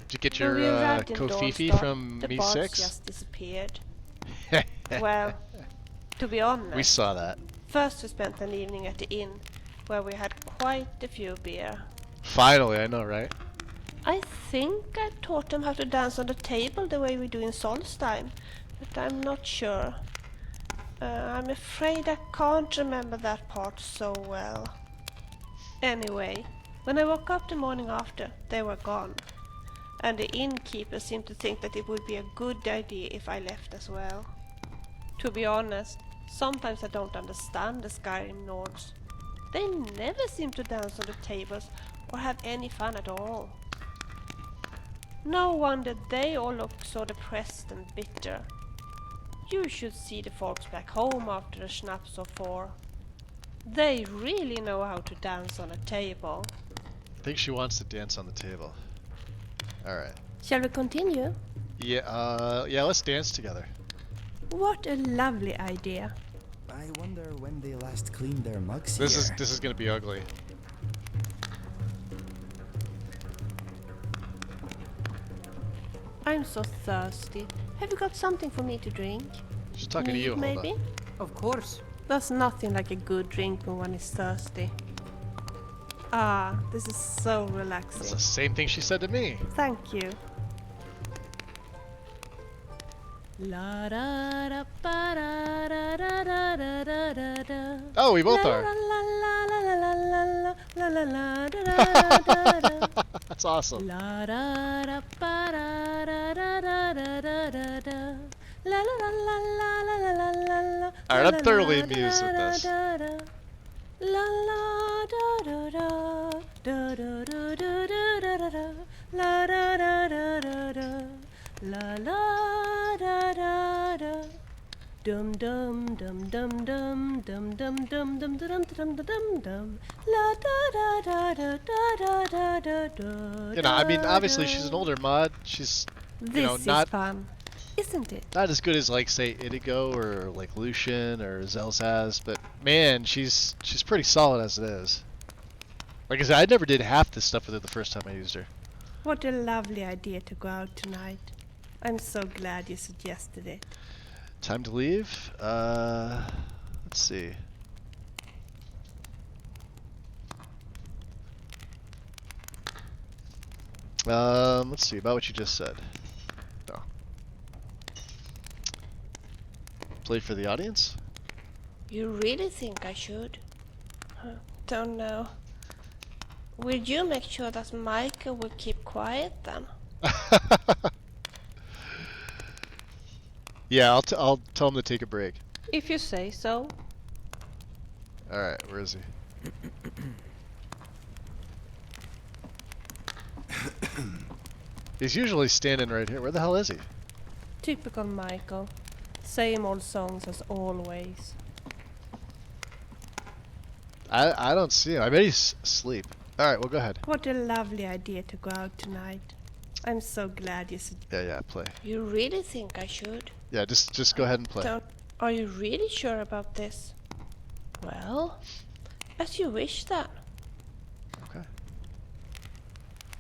Did you get When your we arrived in Kofifi Dawnstar, from the Me bards 6? just disappeared. Well, to be honest, We saw that. first we spent an evening at the inn, where we had quite a few beer. Finally, I know, right? I think I taught them how to dance on the table the way we do in Solstheim, but I'm not sure. I'm afraid I can't remember that part so well. Anyway, when I woke up the morning after, they were gone. And the innkeeper seemed to think that it would be a good idea if I left as well. To be honest, sometimes I don't understand the Skyrim Nords. They never seem to dance on the tables or have any fun at all. No wonder they all look so depressed and bitter. You should see the folks back home after a schnapps or 4. They really know how to dance on a table. I think she wants to dance on the table. Alright. Shall we continue? Yeah, yeah, let's dance together. What a lovely idea. I wonder when they last cleaned their mugs This here. is gonna be ugly. I'm so thirsty. Have you got something for me to drink? She's talking to you, hold maybe? on. Of course. There's nothing like a good drink when one is thirsty. Ah, this is so relaxing. That's the same thing she said to me. Thank you. Oh, we both are. That's awesome. Alright, I'm thoroughly amused with this. Dum dum dum dum dum dum dum dum dum dum dum dum dum la da da da da da da da. You know, I mean, obviously she's an older mod. She's, you know, This not is fun, isn't it? not as good as like say Idigo or like Lucian or Zelzaz, but man, she's pretty solid as it is. Like I said, I never did half this stuff with her the first time I used her. What a lovely idea to go out tonight. I'm so glad you suggested it. Time to leave. Let's see. Let's see about what you just said. No. Play for the audience? You really think I should? Don't know. Will you make sure that Michael will keep quiet then? Yeah, I'll tell him to take a break. If you say so. Alright, where is he? He's usually standing right here. Where the hell is he? Typical Michael. Same old songs as always. I don't see him. I bet he's asleep. Alright, well go ahead. What a lovely idea to go out tonight. I'm so glad you Yeah, play. You really think I should? Yeah, just go ahead and play. Are you really sure about this? Well, as you wish then. Okay.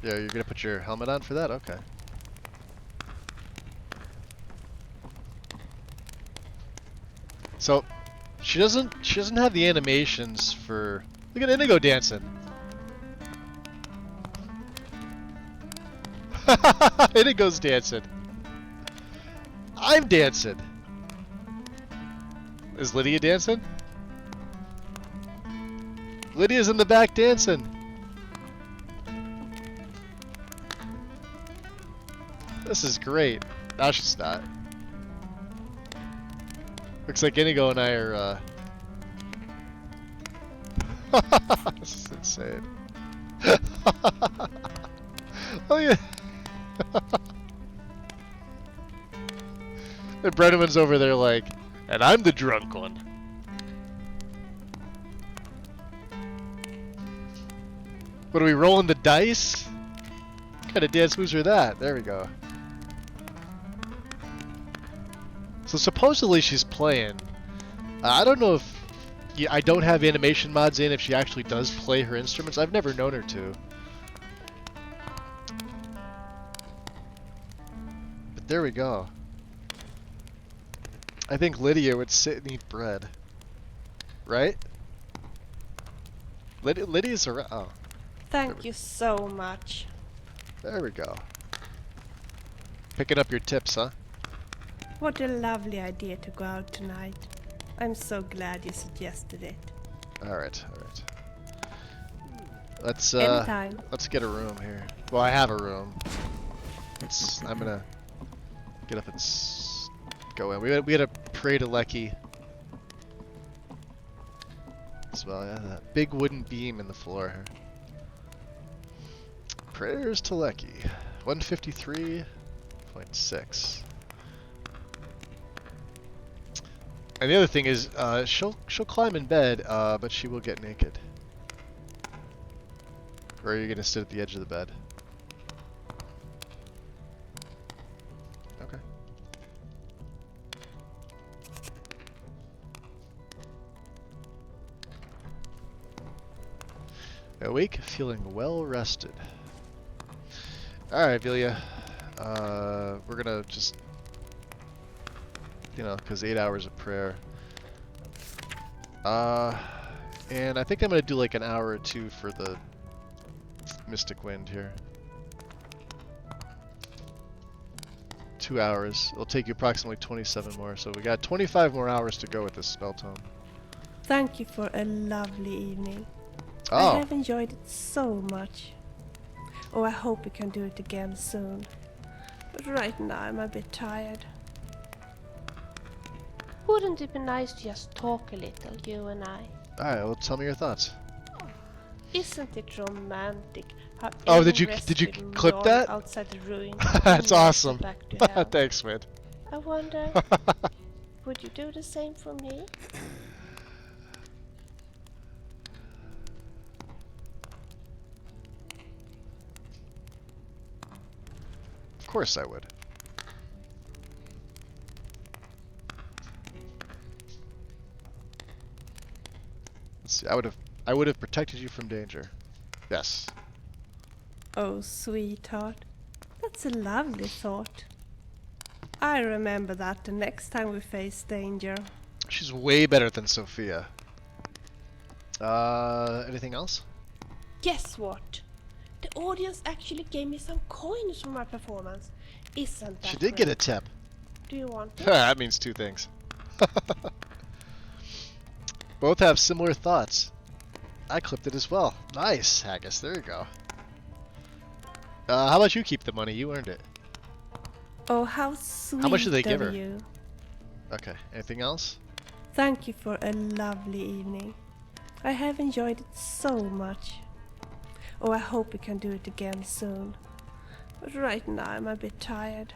Yeah, you're gonna put your helmet on for that? Okay. So, she doesn't have the animations for... Look at Inigo dancing! Inigo's dancing! I'm dancing! Is Lydia dancing? Lydia's in the back dancing! This is great. No, she's not. Looks like Inigo and I are, this is insane. Oh yeah. And Brenneman's over there like, and I'm the drunk one. What are we rolling the dice? What kind of dance moves are that? There we go. So supposedly she's playing. I don't know if... I don't have animation mods in if she actually does play her instruments. I've never known her to. But there we go. I think Lydia would sit and eat bread. Right? Lydia's around. Oh. Thank you so much. There we go. Picking up your tips, huh? What a lovely idea to go out tonight. I'm so glad you suggested it. Alright, alright. Let's Anytime. Let's get a room here. Well, I have a room. I'm gonna get up and go in. We had to pray to Lecky as well. Yeah, that big wooden beam in the floor here. Prayers to Lecky. 153.6. And the other thing is, she'll climb in bed, but she will get naked. Or are you gonna sit at the edge of the bed? Okay. Awake, feeling well rested. Alright, Vilya. We're gonna just... You know, because 8 hours of prayer. And I think I'm going to do like an hour or two for the Mystic Wind here. 2 hours. It'll take you approximately 27 more, so we got 25 more hours to go with this spell tome. Thank you for a lovely evening. Oh. I have enjoyed it so much. Oh, I hope we can do it again soon. But right now I'm a bit tired. Wouldn't it be nice to just talk a little, you and I? Alright, well tell me your thoughts. Isn't it romantic how Oh, did you rested clip Lord that? outside the ruin That's awesome. back to hell? Thanks, man. I wonder, would you do the same for me? Of course I would. Let's see, I would have protected you from danger. Yes. Oh, sweetheart. That's a lovely thought. I remember that the next time we face danger. She's way better than Sophia. Anything else? Guess what? The audience actually gave me some coins for my performance. Isn't that She did get a great? tip. Do you want it? That means two things. Both have similar thoughts. I clipped it as well. Nice, Haggis. There you go. How about you keep the money? You earned it. Oh, how sweet How much did they give her? you. Okay. Anything else? Thank you for a lovely evening. I have enjoyed it so much. Oh, I hope we can do it again soon. But right now I'm a bit tired.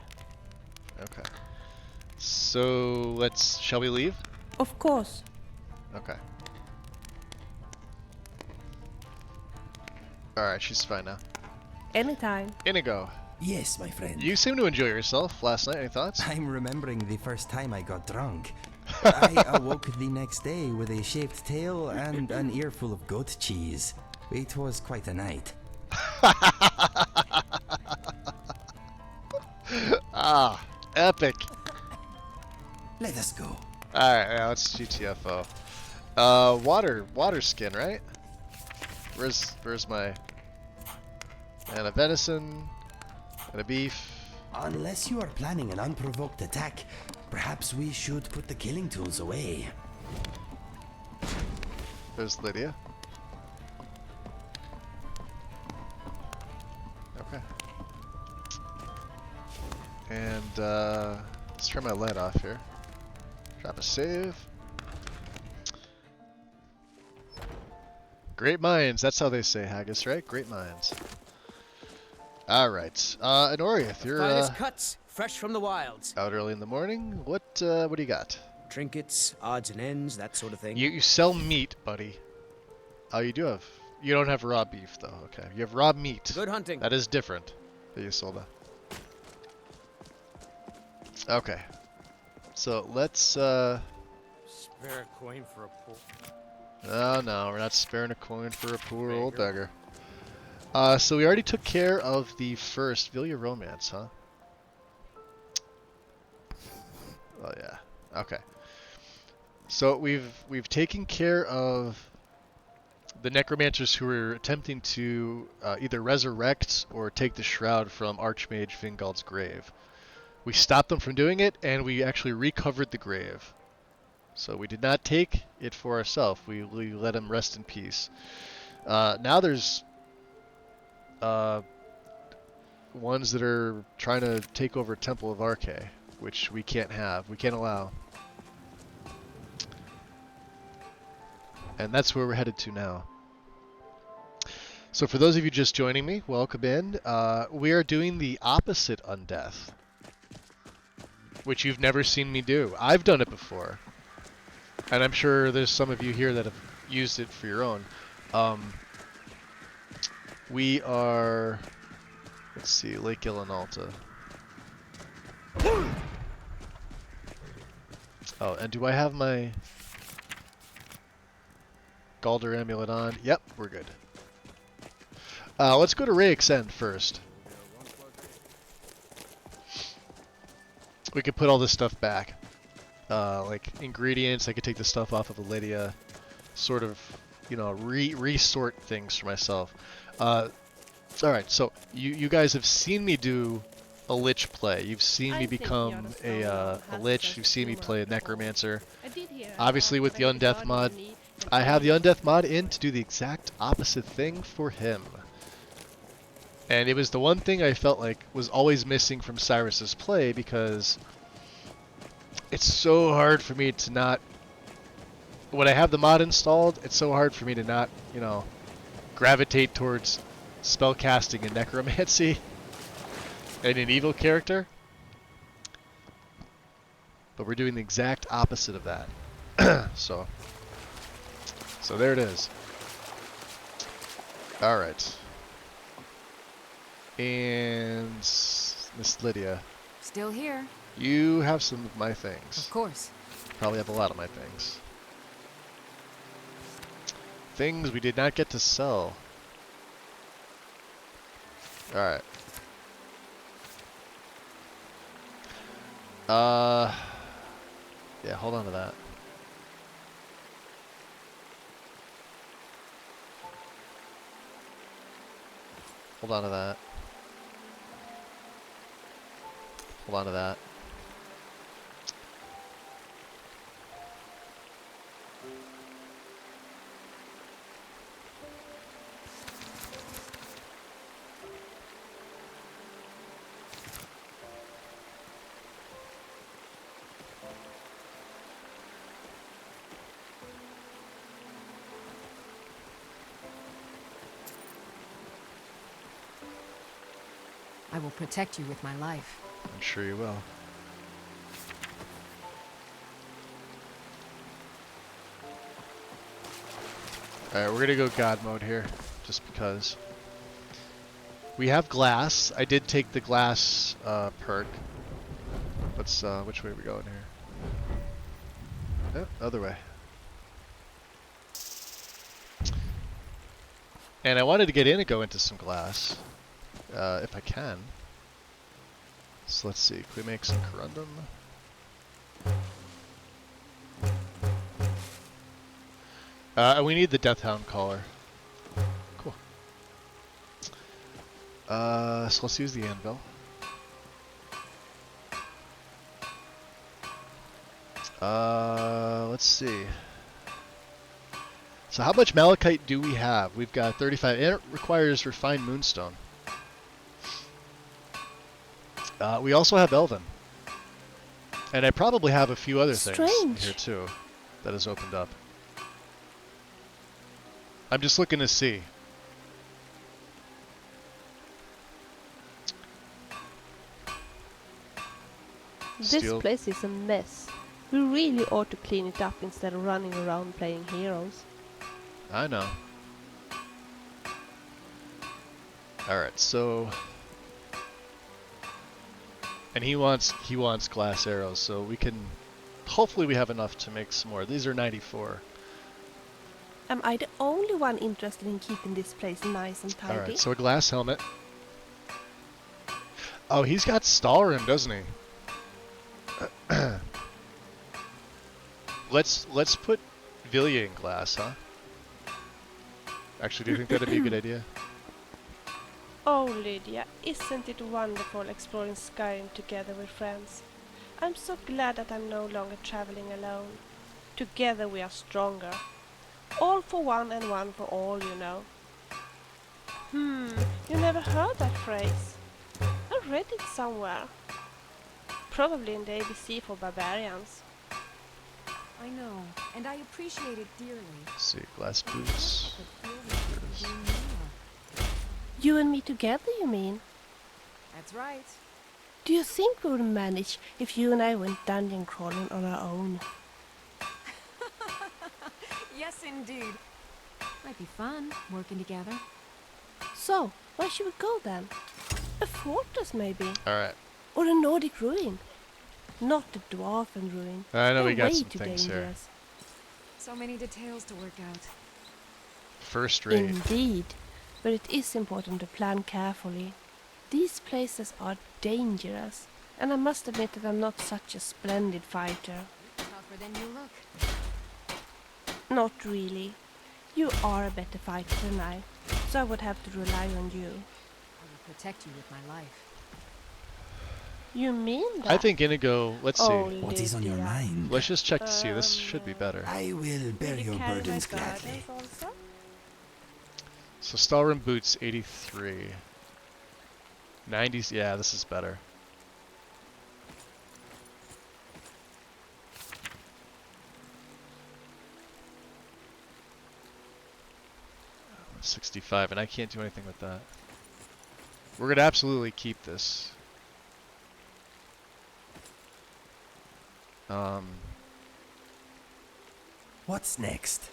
Okay. So shall we leave? Of course. Okay. Alright, she's fine now. Anytime. Inigo. Yes, my friend. You seem to enjoy yourself last night. Any thoughts? I'm remembering the first time I got drunk. I awoke the next day with a shaved tail and an earful of goat cheese. It was quite a night. Ah, epic. Let us go. Alright, now let's GTFO. Water skin, right? Where's my... And a venison, and a beef. Unless you are planning an unprovoked attack, perhaps we should put the killing tools away. There's Lydia. Okay. And let's turn my light off here. Drop a save. Great minds, that's how they say Haggis, right? Great minds. Alright. And Oriath, you're Finest cuts, fresh from the wilds. out early in the morning. What do you got? Trinkets, odds and ends, that sort of thing. You sell meat, buddy. Oh, you do have... You don't have raw beef, though. Okay. You have raw meat. Good hunting. That is different. That you sold that. Okay. So, let's, Spare a coin for a poor... Oh, no. We're not sparing a coin for a poor old beggar. So we already took care of the first Vilya romance, huh? Oh, yeah. Okay. So we've taken care of the necromancers who were attempting to either resurrect or take the shroud from Archmage Fingald's grave. We stopped them from doing it, and we actually recovered the grave. So we did not take it for ourselves. We let him rest in peace. Now there's ones that are trying to take over Temple of Arche, which we can't have. We can't allow. And that's where we're headed to now. So for those of you just joining me, welcome in. We are doing the opposite undeath, which you've never seen me do. I've done it before, and I'm sure there's some of you here that have used it for your own. We are, let's see, Lake Ilinalta. Oh, and do I have my Galder amulet on? Yep, we're good. Let's go to Rayek's End first. We could put all this stuff back. Like ingredients, I could take the stuff off of Lydia, sort of, you know, resort things for myself. Alright, so you guys have seen me do a lich play. You've seen me become a lich. You've seen me play a necromancer. Obviously with the undeath mod, I have the undeath mod in to do the exact opposite thing for him. And it was the one thing I felt like was always missing from Cyrus's play, because it's so hard for me to not... When I have the mod installed, it's so hard for me to not, you know, gravitate towards spellcasting and necromancy and an evil character. But we're doing the exact opposite of that. So there it is. Alright. And Miss Lydia. Still here. You have some of my things. Of course. Probably have a lot of my things. Things we did not get to sell. Alright. Yeah, hold on to that. Hold on to that. Hold on to that. I will protect you with my life. I'm sure you will. Alright, we're gonna go God mode here, just because. We have glass. I did take the glass perk. Let's, which way are we going here? Oh, other way. And I wanted to get in and go into some glass, if I can. So let's see, can we make some corundum? And we need the Deathhound collar. Cool. So let's use the anvil. Let's see. So how much malachite do we have? We've got 35, and it requires refined moonstone. We also have elven. And I probably have a few other things here too that has opened up. I'm just looking to see. This place is a mess. We really ought to clean it up instead of running around playing heroes. I know. Alright, so... And he wants glass arrows, so we can... Hopefully we have enough to make some more. These are 94. Am I the only one interested in keeping this place nice and tidy? Alright, so a glass helmet. Oh, he's got Stalrim, doesn't he? Let's put Vilya in glass, huh? Actually, do you think that'd be a good idea? Oh, Lydia, isn't it wonderful exploring Skyrim together with friends? I'm so glad that I'm no longer traveling alone. Together we are stronger. All for one and one for all, you know. You never heard that phrase? I read it somewhere. Probably in the ABC for barbarians. I know, and I appreciate it dearly. Let's see, glass boots. You and me together, you mean? That's right. Do you think we would manage if you and I went dungeon crawling on our own? Yes, indeed. Might be fun, working together. So, where should we go then? A fortress, maybe? Alright. Or a Nordic ruin? Not a dwarven ruin. I know we got way some too things here. dangerous. So many details to work out. First rate. Indeed. But it is important to plan carefully. These places are dangerous. And I must admit that I'm not such a splendid fighter. Tougher than you look. Not really. You are a better fighter than I, so I would have to rely on you. I will protect you with my life. You mean that? I think Inigo, let's see. What is on your mind? Let's just check to see. This should be better. I will bear your burdens gladly. So Stalrim boots 83. 90s, yeah, this is better. $65, and I can't do anything with that. We're gonna absolutely keep this. What's next?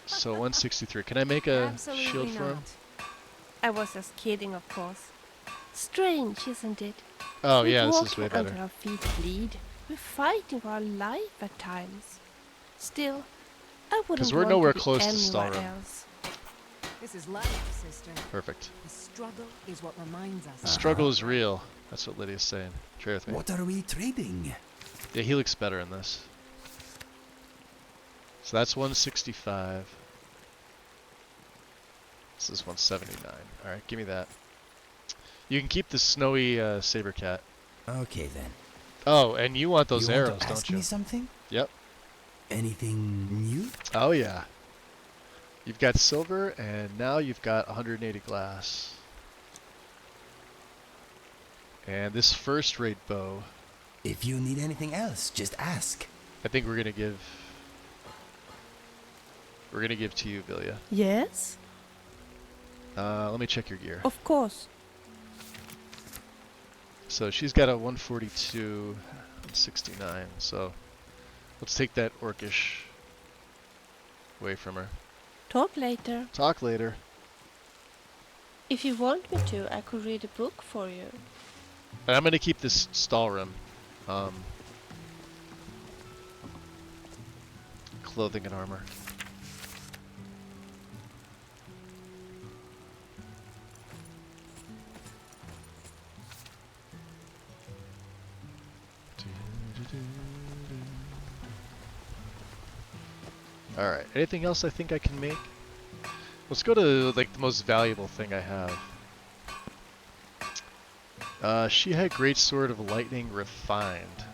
So 163. Can I make a Absolutely shield for him? not. I was just kidding, of course. Strange, isn't it? Oh We yeah, this walk is way here better. until our feet bleed. We're fighting for our life at times. Still, I wouldn't Because we're want nowhere to be close to anywhere Stalrim. else. This is life, sister. Perfect. The struggle is what reminds us. The struggle is real. That's what Lydia's saying. Trade with me. What are we trading? Yeah, he looks better in this. So that's 165. This is 179. Alright, give me that. You can keep the snowy saber cat. Okay then. Oh, and you want those you arrows, want to ask don't you? me something? Yep. Anything new? Oh yeah. You've got silver, and now you've got 180 glass. And this first rate bow. If you need anything else, just ask. I think we're gonna give. We're gonna give to you, Vilya. Yes? Let me check your gear. Of course. So she's got a 142, 69. So let's take that orcish away from her. Talk later. Talk later. If you want me to, I could read a book for you. And I'm gonna keep this Stalrim. Clothing and armor. Alright, anything else I think I can make? Let's go to like the most valuable thing I have. She had Great Sword of Lightning refined.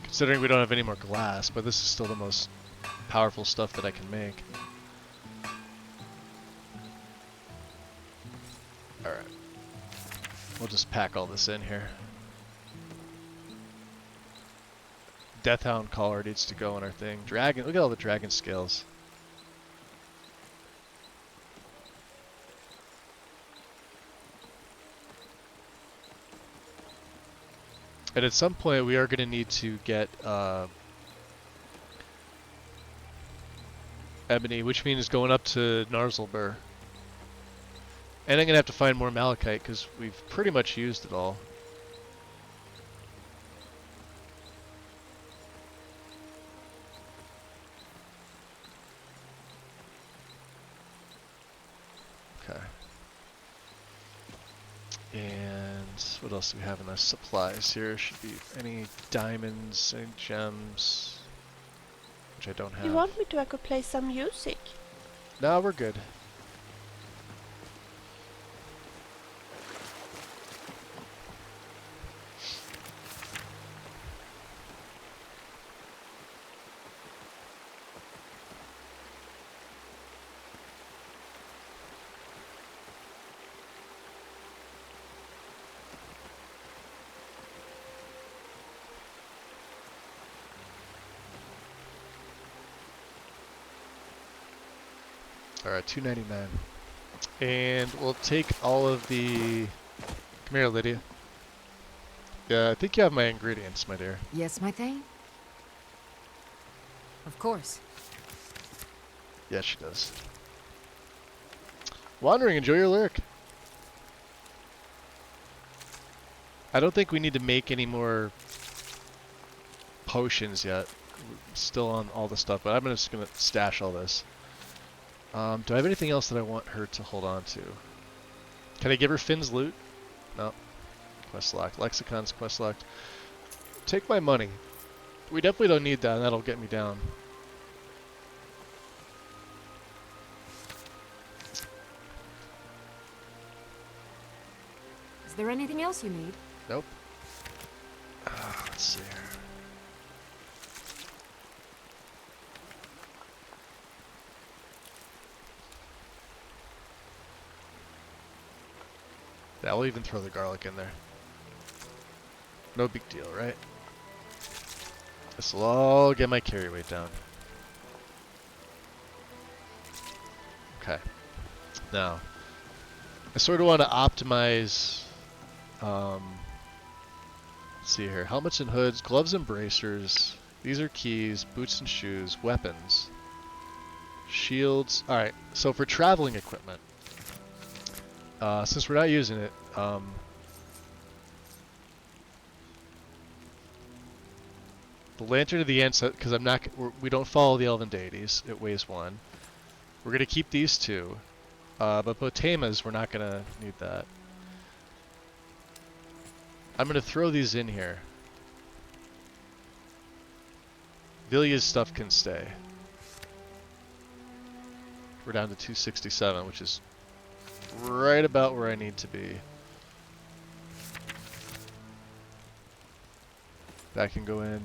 Considering we don't have any more glass, but this is still the most powerful stuff that I can make. Alright. We'll just pack all this in here. Deathhound collar needs to go on our thing. Dragon, look at all the dragon scales. And at some point we are going to need to get ebony, which means going up to Narzlbur. And I'm going to have to find more malachite because we've pretty much used it all. Okay. And what else do we have in the supplies here? Should be any diamonds, any gems, which I don't have. You want me to? I could play some music. No, we're good. Alright, $2.99. And we'll take all of the... Come here, Lydia. Yeah, I think you have my ingredients, my dear. Yes, my thing? Of course. Yeah, she does. Wandering, enjoy your lyric. I don't think we need to make any more potions yet. We're still on all the stuff, but I'm just going to stash all this. Do I have anything else that I want her to hold on to? Can I give her Finn's loot? No. Quest locked. Lexicon's quest locked. Take my money. We definitely don't need that, and that'll get me down. Is there anything else you need? Nope. Let's see here. Yeah, I'll even throw the garlic in there. No big deal, right? This will all get my carry weight down. Okay. Now, I sort of want to optimize... let's see here. Helmets and hoods, gloves and bracers. These are keys, boots and shoes, weapons. Shields. Alright, so for traveling equipment. Since we're not using it, the Lantern of the Ancestor, because we don't follow the Elven deities. It weighs 1. We're gonna keep these 2, but Potamas, we're not gonna need that. I'm gonna throw these in here. Vilya's stuff can stay. We're down to 267, which is right about where I need to be. That can go in.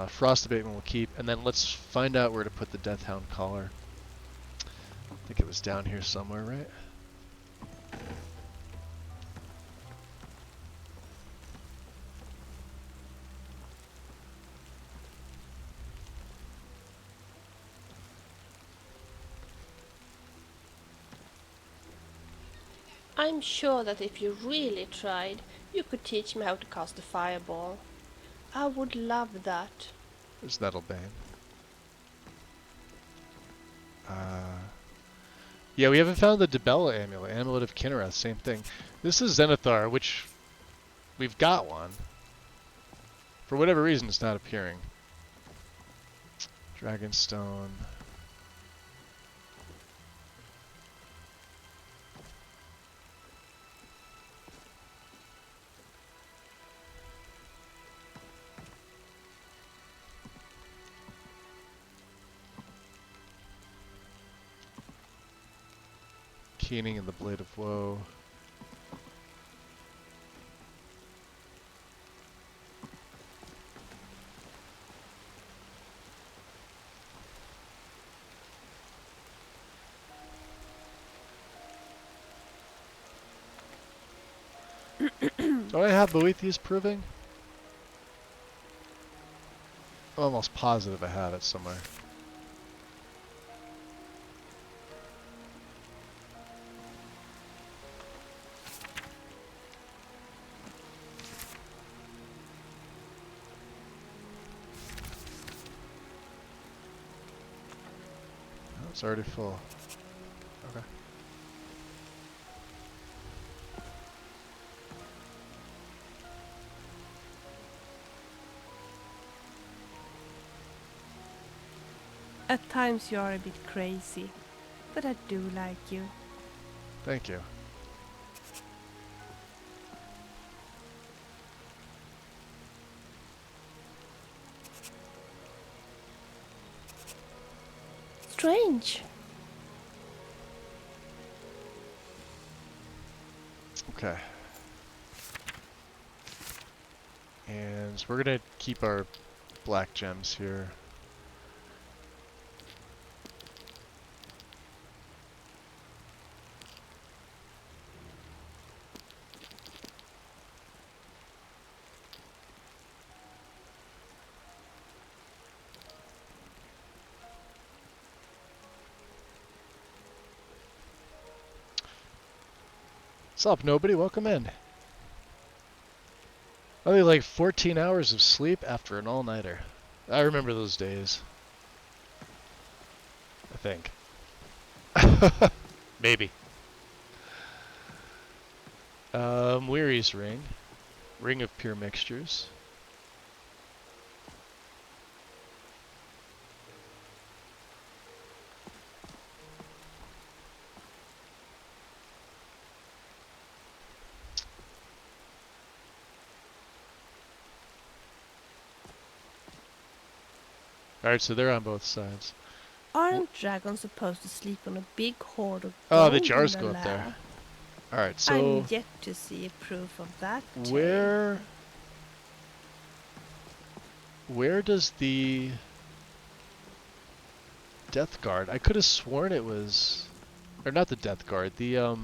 Frost abatement will keep, and then let's find out where to put the Deathhound collar. I think it was down here somewhere, right? I'm sure that if you really tried, you could teach me how to cast a fireball. I would love that. There's Nettlebane. Yeah, we haven't found the Dibella amulet. Amulet of Kinnereth, same thing. This is Zenithar, which we've got one. For whatever reason, it's not appearing. Dragonstone. Keening and the Blade of Woe. Do I have Boethius proving? I'm almost positive I have it somewhere. Oh, it's already full. Okay. At times you are a bit crazy, but I do like you. Thank you. Strange. Okay. And we're gonna keep our black gems here. What's up, nobody? Welcome in. Only like 14 hours of sleep after an all-nighter. I remember those days. I think. Maybe. Weary's Ring. Ring of Pure Mixtures. Alright, so they're on both sides. Aren't dragons supposed to sleep on a big hoard of Oh, gold the jars in go the up there. lair? Alright, so... I'm yet to see a proof of that. Where does the Death Guard? I could have sworn it was... Or not the Death Guard, the,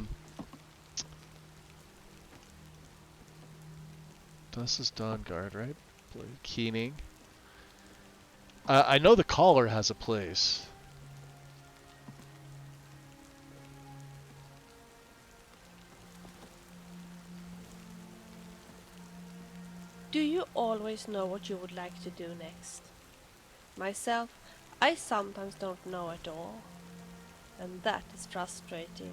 This is Dawn Guard, right? Keening. I know the Caller has a place. Do you always know what you would like to do next? Myself, I sometimes don't know at all. And that is frustrating.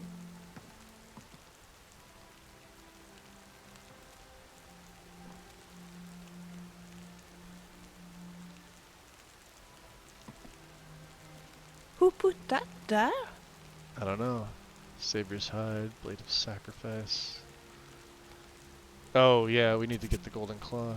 Who put that there? I don't know. Savior's Hide, Blade of Sacrifice. Oh, yeah, we need to get the Golden Claw.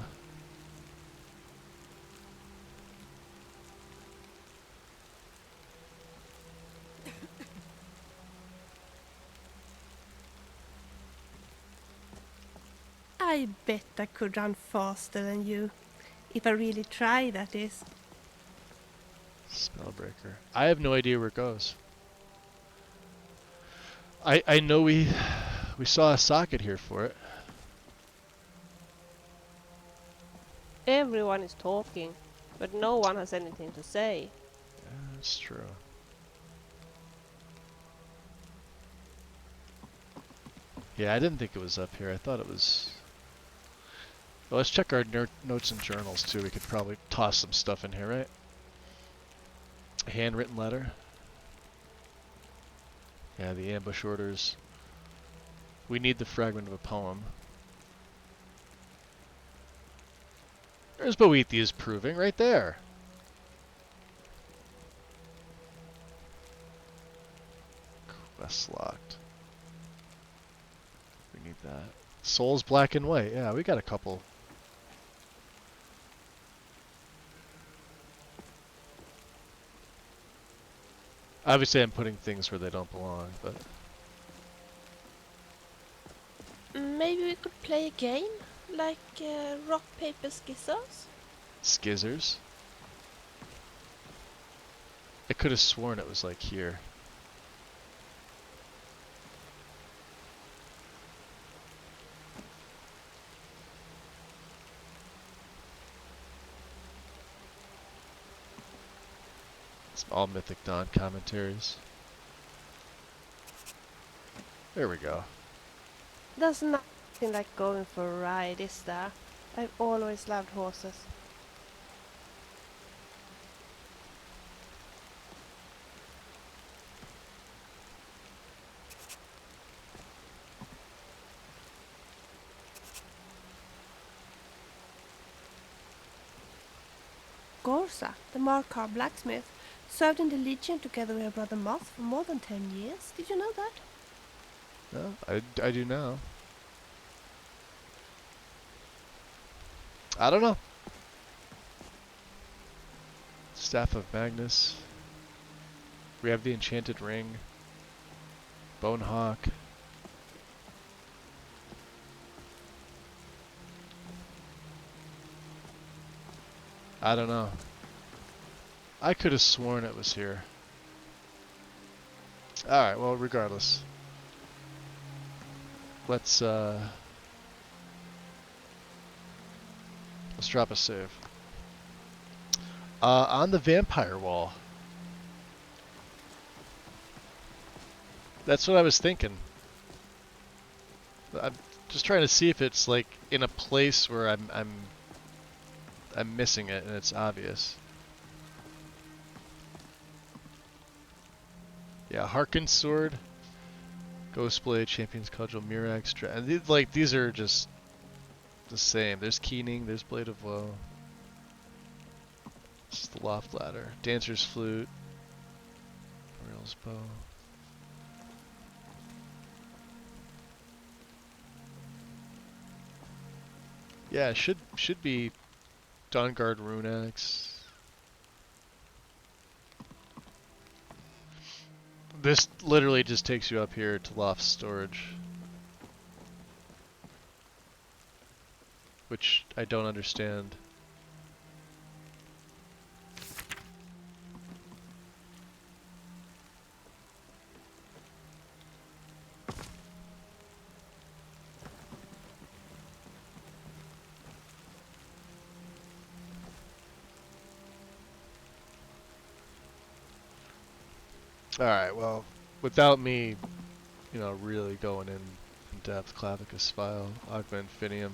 I bet I could run faster than you. If I really try, that is. Spellbreaker. I have no idea where it goes. I know we saw a socket here for it. Everyone is talking, but no one has anything to say. Yeah, that's true. Yeah, I didn't think it was up here. I thought it was... Well, let's check our notes and journals, too. We could probably toss some stuff in here, right? A handwritten letter. Yeah, the ambush orders. We need the fragment of a poem. There's Boethius proving right there. Quest locked. We need that. Souls black and white. Yeah, we got a couple. Obviously, I'm putting things where they don't belong, but... Maybe we could play a game? Like rock, paper, scissors? Skizzers? I could have sworn it was like here. It's all Mythic Dawn commentaries. There we go. There's nothing like going for a ride, is there? I've always loved horses. Gorsa, the Markar blacksmith, served in the Legion together with her brother Moth for more than 10 years. Did you know that? No, I do now. I don't know. Staff of Magnus. We have the Enchanted Ring. Bonehawk. I don't know. I could have sworn it was here. Alright, well, regardless. Let's drop a save. On the vampire wall. That's what I was thinking. I'm just trying to see if it's like in a place where I'm missing it and it's obvious. Yeah, Harkin Sword, Ghostblade, Champion's Cudgel, Mirax, and like these are just the same. There's Keening, there's Blade of Woe. This is the Loft Ladder, Dancer's Flute, Oriel's Bow. Yeah, it should be Dawnguard Rune Axe. This literally just takes you up here to Loft Storage. Which I don't understand. Alright, well, without me, you know, really going in depth, Clavicus File, Ogma Infinium.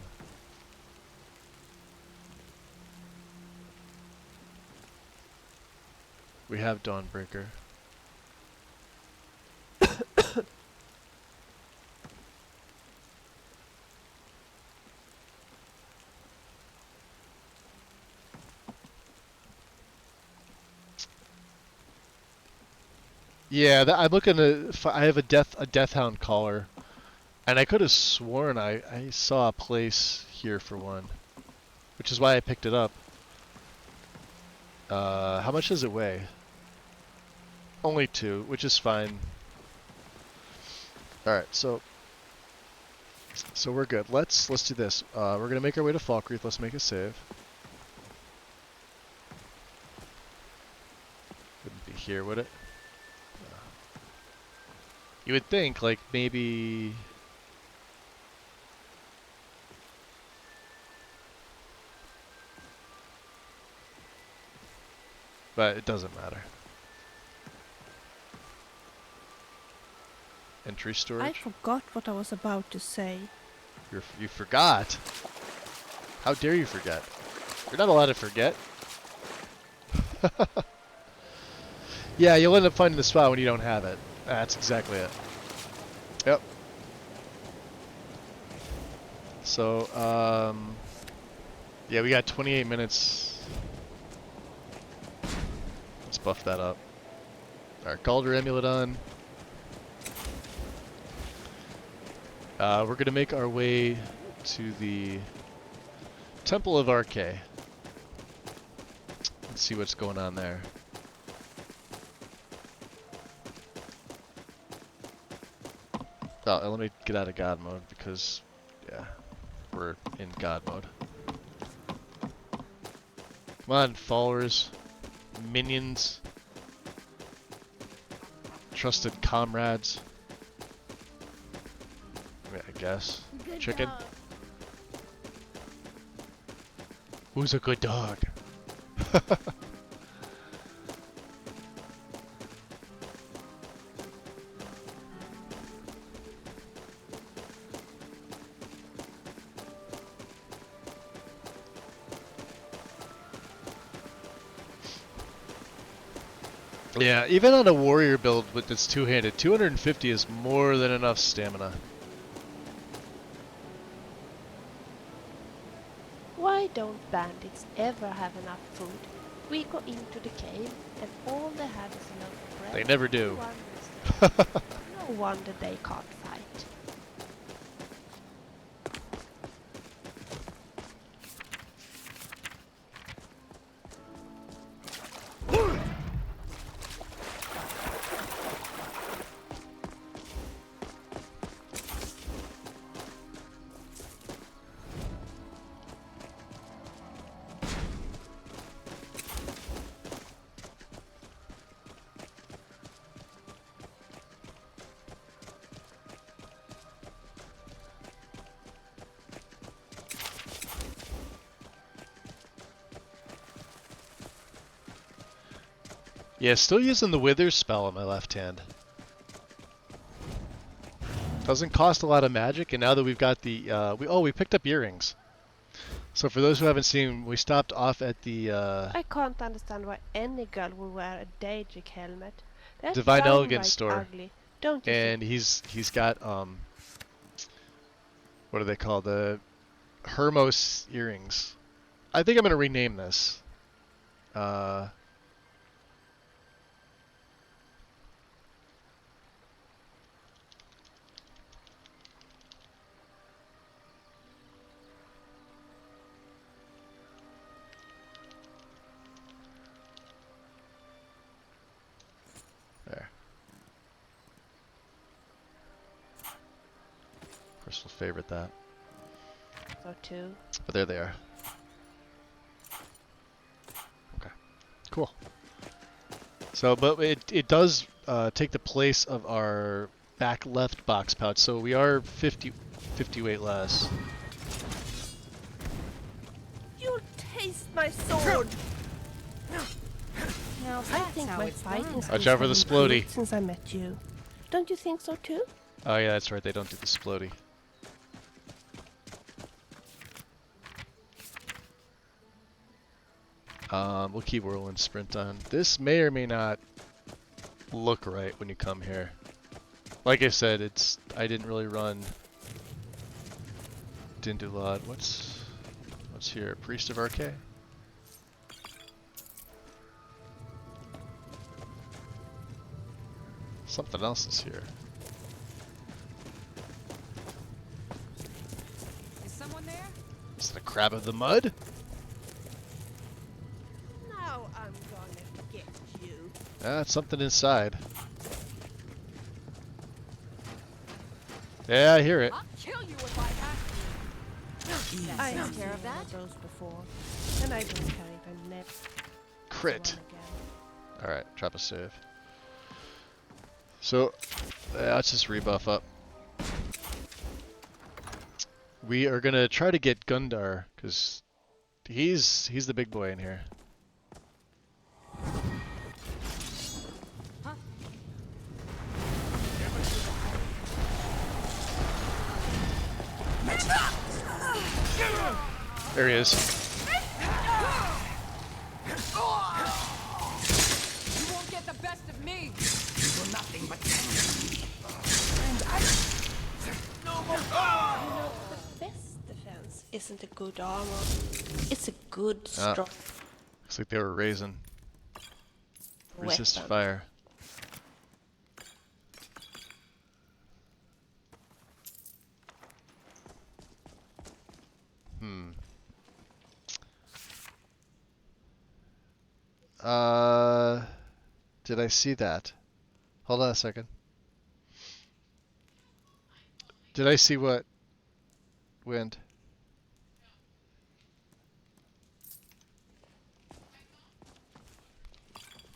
We have Dawnbreaker. Yeah, I'm looking at. I have a Deathhound collar, and I could have sworn I saw a place here for one, which is why I picked it up. How much does it weigh? Only 2, which is fine. All right, so we're good. Let's do this. We're gonna make our way to Falkreath. Let's make a save. Wouldn't be here, would it? You would think, like, maybe... But it doesn't matter. Entry storage? I forgot what I was about to say. You forgot? How dare you forget? You're not allowed to forget. Yeah, you'll end up finding the spot when you don't have it. That's exactly it. Yep. So, yeah, we got 28 minutes. Let's buff that up. Alright, Galder Amulet on. We're gonna make our way to the Temple of Arche. Let's see what's going on there. Oh, let me get out of God mode because, yeah, we're in God mode. Come on, followers, minions, trusted comrades. I guess. Good Chicken. dog. Who's a good dog? Yeah, even on a warrior build with this two-handed, 250 is more than enough stamina. Why don't bandits ever have enough food? We go into the cave and all they have is a loaf of bread. They never do. No wonder they can't fight. Yeah, still using the Wither spell on my left hand. Doesn't cost a lot of magic, and now that we've got the, we picked up earrings. So for those who haven't seen, we stopped off at the I can't understand why any girl would wear a Dirge helmet. That's Divine Elegance downright store, ugly, don't you and think? he's got what are they called? The Hermos earrings. I think I'm gonna rename this. There. Of course, we'll favorite that. So too. But there they are. Okay, cool. So, but it does take the place of our back left box pouch, so we are 50 weight less. You'll taste my sword! Now I that's think how my it's fighting done. skills Watch out for have the splody. improved since I met you. Don't you think so too? Oh yeah, that's right, they don't do the splody. We'll keep whirling sprint on. This may or may not look right when you come here. Like I said, I didn't really run. Didn't do a lot. What's here? Priest of Arche? Something else is here. Is someone there? Is it a crab of the mud? Now I'm gonna get you. It's something inside. Yeah, I hear it. I'll kill you if I have to. I That have takes care of that. those before, and I don't carry them never. Crit. Alright, trap a save. So, let's just rebuff up. We are gonna try to get Gundar, because he's the big boy in here. Huh? There he is. You won't get the best of me. You were nothing but The best defense isn't a good armor. It's a good, Ah. strong Looks like they were raising. Resist weapon. fire. Did I see that? Hold on a second. Did I see what? Wind.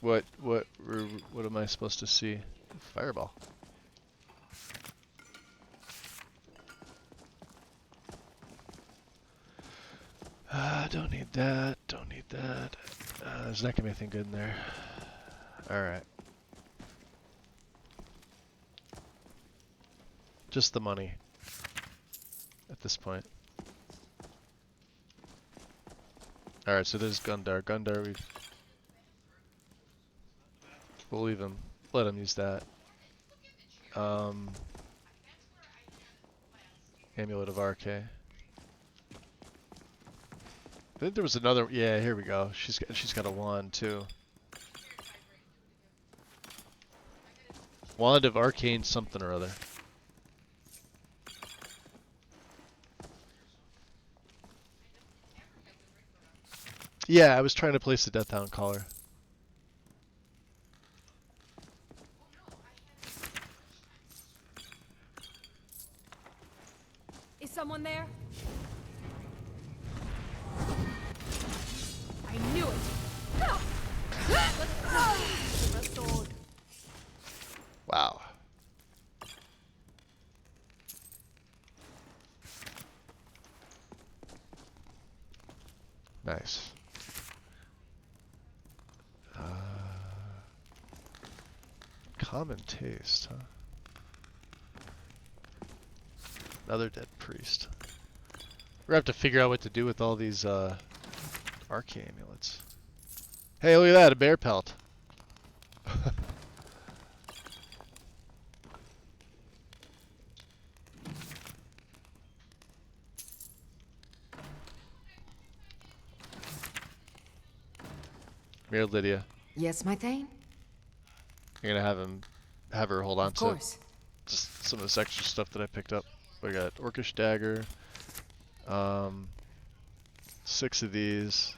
What am I supposed to see? Fireball. Don't need that. Don't need that. There's not gonna be anything good in there. All right. Just the money at this point. All right. So there's Gundar. Gundar. We'll leave him. Let him use that. Amulet of RK. I think there was another. Yeah, here we go. She's got a wand too. Wand of arcane something or other. Yeah, I was trying to place the Death Hound collar. Is someone there? I knew it! Wow. Nice. Common taste, huh? Another dead priest. We're gonna have to figure out what to do with all these arcane amulets. Hey, look at that, a bear pelt. Here, Lydia. Yes, my Thane? You're gonna have her hold on to course. just some of this extra stuff that I picked up. We got Orcish dagger, 6 of these.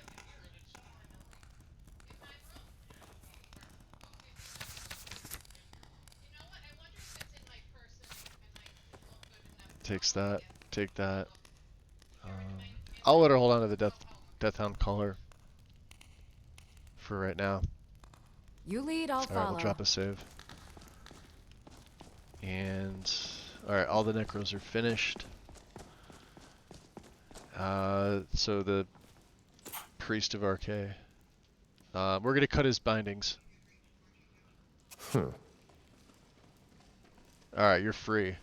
Takes that. Take that. I'll let her hold on to the Death Hound collar for right now. You lead, I'll follow. Alright, we'll drop a save. And alright, all the necros are finished. So the Priest of RK. We're gonna cut his bindings. Alright, you're free.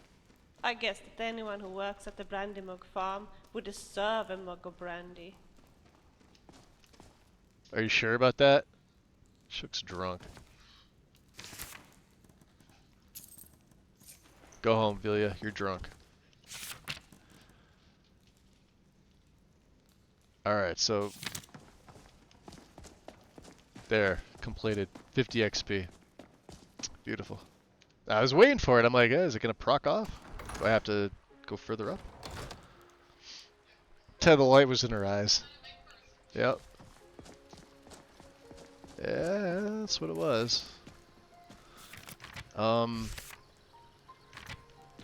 I guess that anyone who works at the Brandy Mug farm would deserve a mug of brandy. Are you sure about that? Shook's drunk. Go home, Vilya. You're drunk. Alright, so... There. Completed. 50 XP. Beautiful. I was waiting for it. I'm like, is it going to proc off? Do I have to go further up? The light was in her eyes. Yep. Yeah, that's what it was.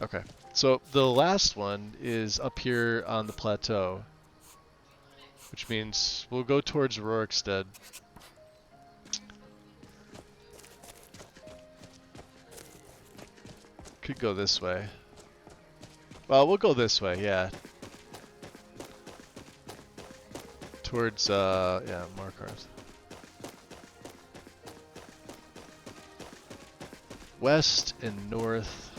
Okay. So the last one is up here on the plateau, which means we'll go towards Rorikstead. Could go this way. Well, we'll go this way, yeah. Towards, yeah, Markarth. West and north.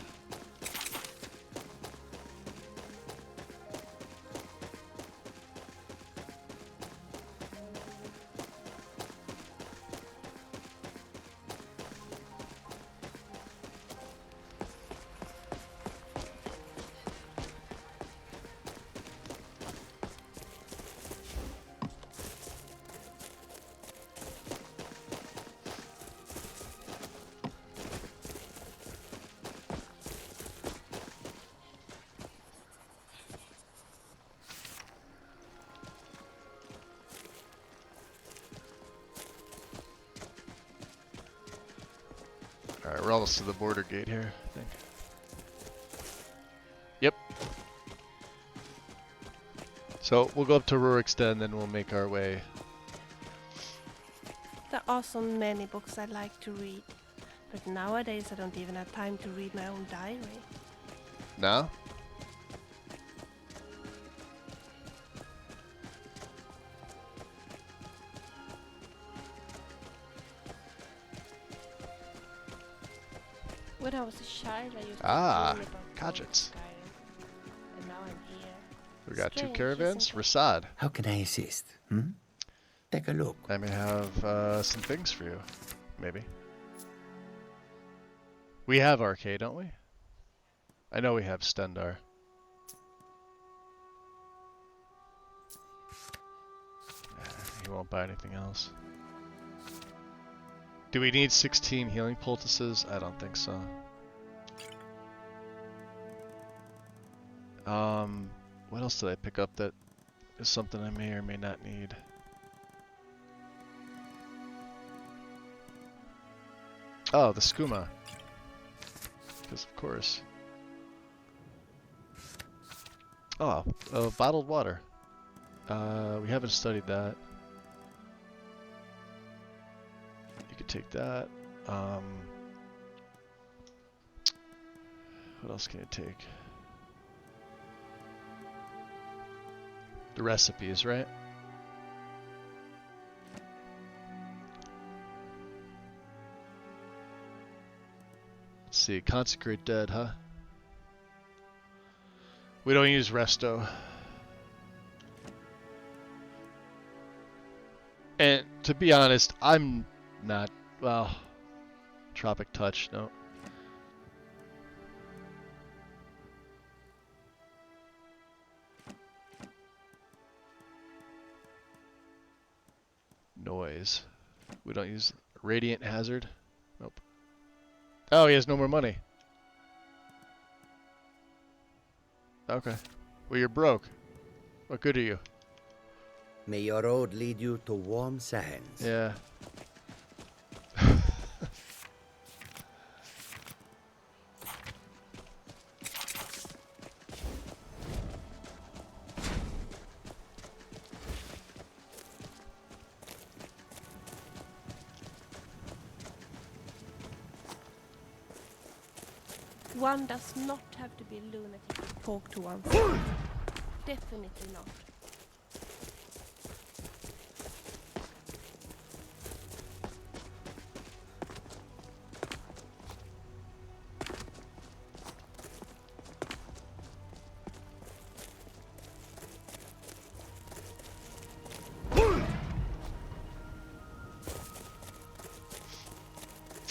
Alright, we're almost to the border gate here, I think. Yep. So we'll go up to Rurikstead and then we'll make our way. There are so many books I like to read, but nowadays I don't even have time to read my own diary. No? When I was a child, I used to dream about gadgets. Skyrim, and now I'm here. We got Strange, two caravans. isn't it? Rasad. How can I assist? Take a look. I may have some things for you. Maybe. We have Arcade, don't we? I know we have Stendar. He won't buy anything else. Do we need 16 healing poultices? I don't think so. What else did I pick up that is something I may or may not need? Oh, the skooma. Because of course. Oh, bottled water. We haven't studied that. You could take that. What else can you take? The recipes, right? Let's see, consecrate dead, huh? We don't use resto. And to be honest, I'm not, well, Tropic Touch, no. Noise. We don't use Radiant Hazard. Nope. Oh, he has no more money. Okay. Well, you're broke. What good are you? May your road lead you to warm sands. Yeah. One does not have to be a lunatic to talk to one. Definitely not.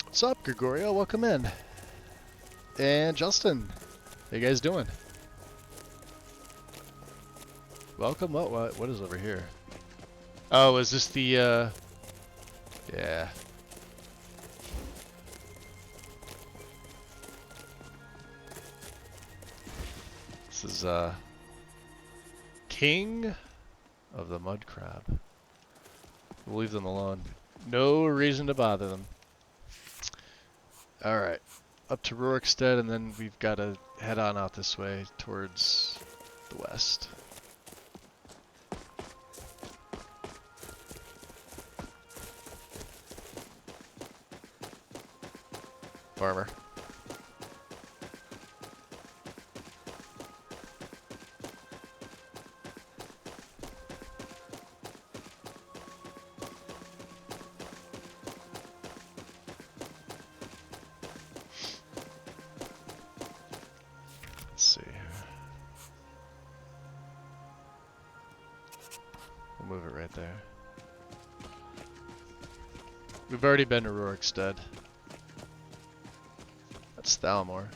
What's up, Gregorio? Welcome in. And Justin, how you guys doing? Welcome. What is over here? Oh, is this the yeah. This is King of the Mud Crab. We'll leave them alone. No reason to bother them. All right. Up to Rurikstead, and then we've got to head on out this way towards the west. Farmer. Move it right there. We've already been to Rurikstead. That's Thalmor.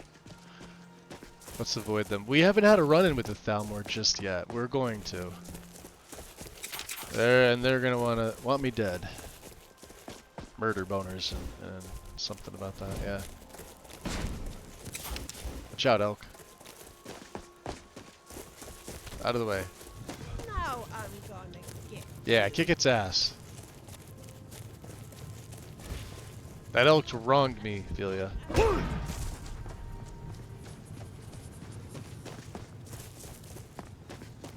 Let's avoid them. We haven't had a run-in with the Thalmor just yet. We're going to. They're gonna want me dead. Murder boners and something about that, yeah. Watch out, elk. Out of the way. Now I'm gonna get Yeah, kick its ass. That elk wronged me, Philia.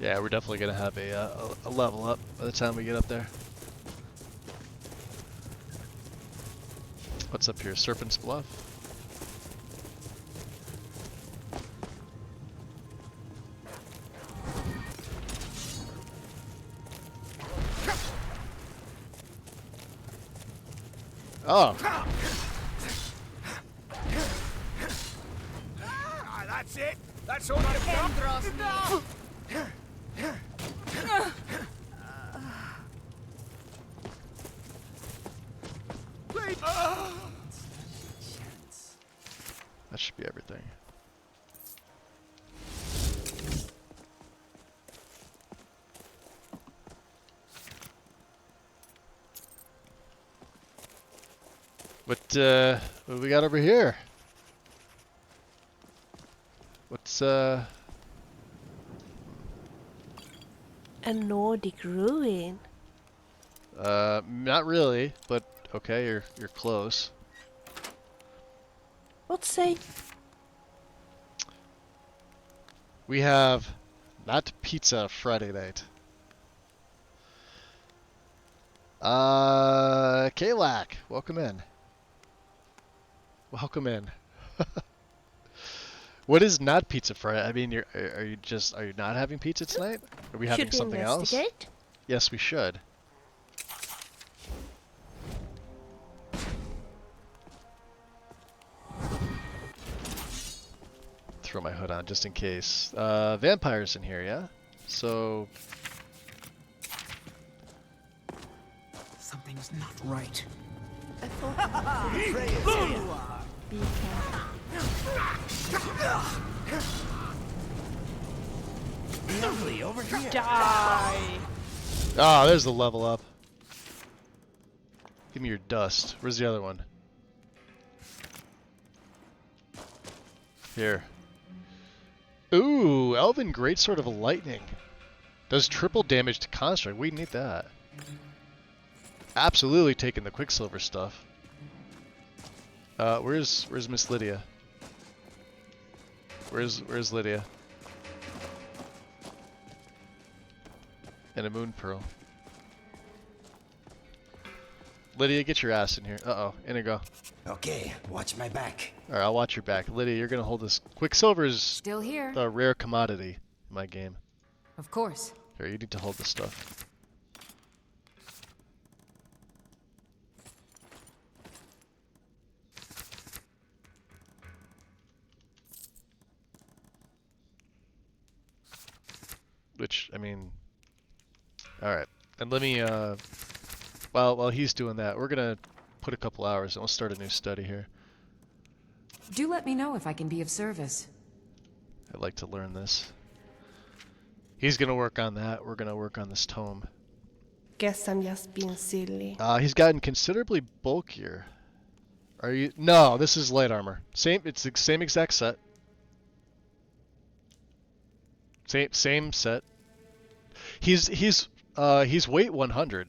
Yeah, we're definitely gonna have a level up by the time we get up there. What's up here? Serpent's Bluff? Oh. That's it. That's all I've got. No. That should be everything. What do we got over here? What's A Nordic ruin. Not really, but okay, you're close. What say? We have not pizza Friday night. Kalak, welcome in. Welcome in. What is not pizza Friday? I mean, are you not having pizza tonight? Are we having something else? Should we investigate? Yes, we should. Throw my hood on just in case. Vampires in here, yeah? So... Something's not right. I thought be careful. Lovely, over here. Die! Ah, there's the level up. Give me your dust. Where's the other one? Here. Ooh, Elven Greatsword of Lightning. Does triple damage to construct. We need that. Absolutely taking the Quicksilver stuff. Where's Miss Lydia? Where's Lydia? And a moon pearl. Lydia, get your ass in here. Uh-oh, in you go. Okay, watch my back. Alright, I'll watch your back. Lydia, you're gonna hold this. Quicksilver is still here. A rare commodity in my game. Of course. Here, you need to hold this stuff. Which, I mean... Alright, and let me, while he's doing that, we're gonna put a couple hours and we'll start a new study here. Do let me know if I can be of service. I'd like to learn this. He's gonna work on that, we're gonna work on this tome. Guess I'm just being silly. He's gotten considerably bulkier. Are you? No, this is light armor. It's the same exact set. Same set. He's weight 100.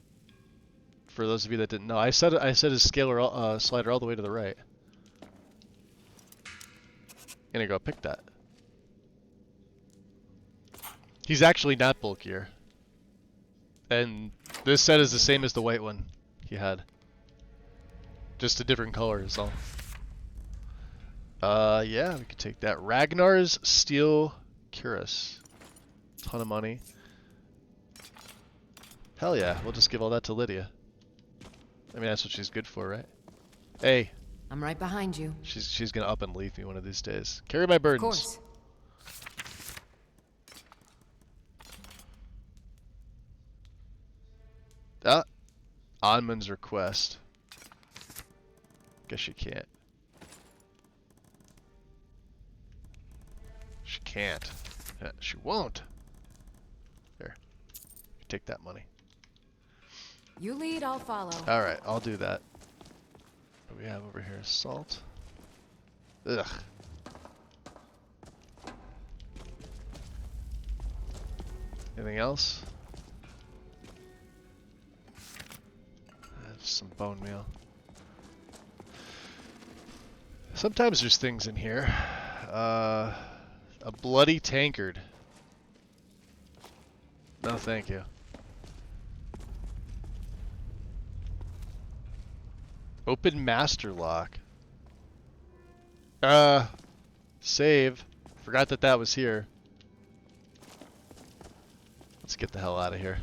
For those of you that didn't know, I set his scalar slider all the way to the right. Gonna go pick that. He's actually not bulkier. And this set is the same as the white one he had. Just a different color is all. Yeah, we could take that. Ragnar's Steel Cuirass. Ton of money. Hell yeah, we'll just give all that to Lydia. I mean, that's what she's good for, right? Hey. I'm right behind you. She's gonna up and leave me one of these days. Carry my burdens. Of course. Onman's request. Guess she can't. She can't. She won't. There. Take that money. You lead, I'll follow. Alright, I'll do that. What do we have over here? Salt. Ugh. Anything else? Some bone meal. Sometimes there's things in here. A bloody tankard. No, thank you. Open master lock. Save. Forgot that that was here. Let's get the hell out of here.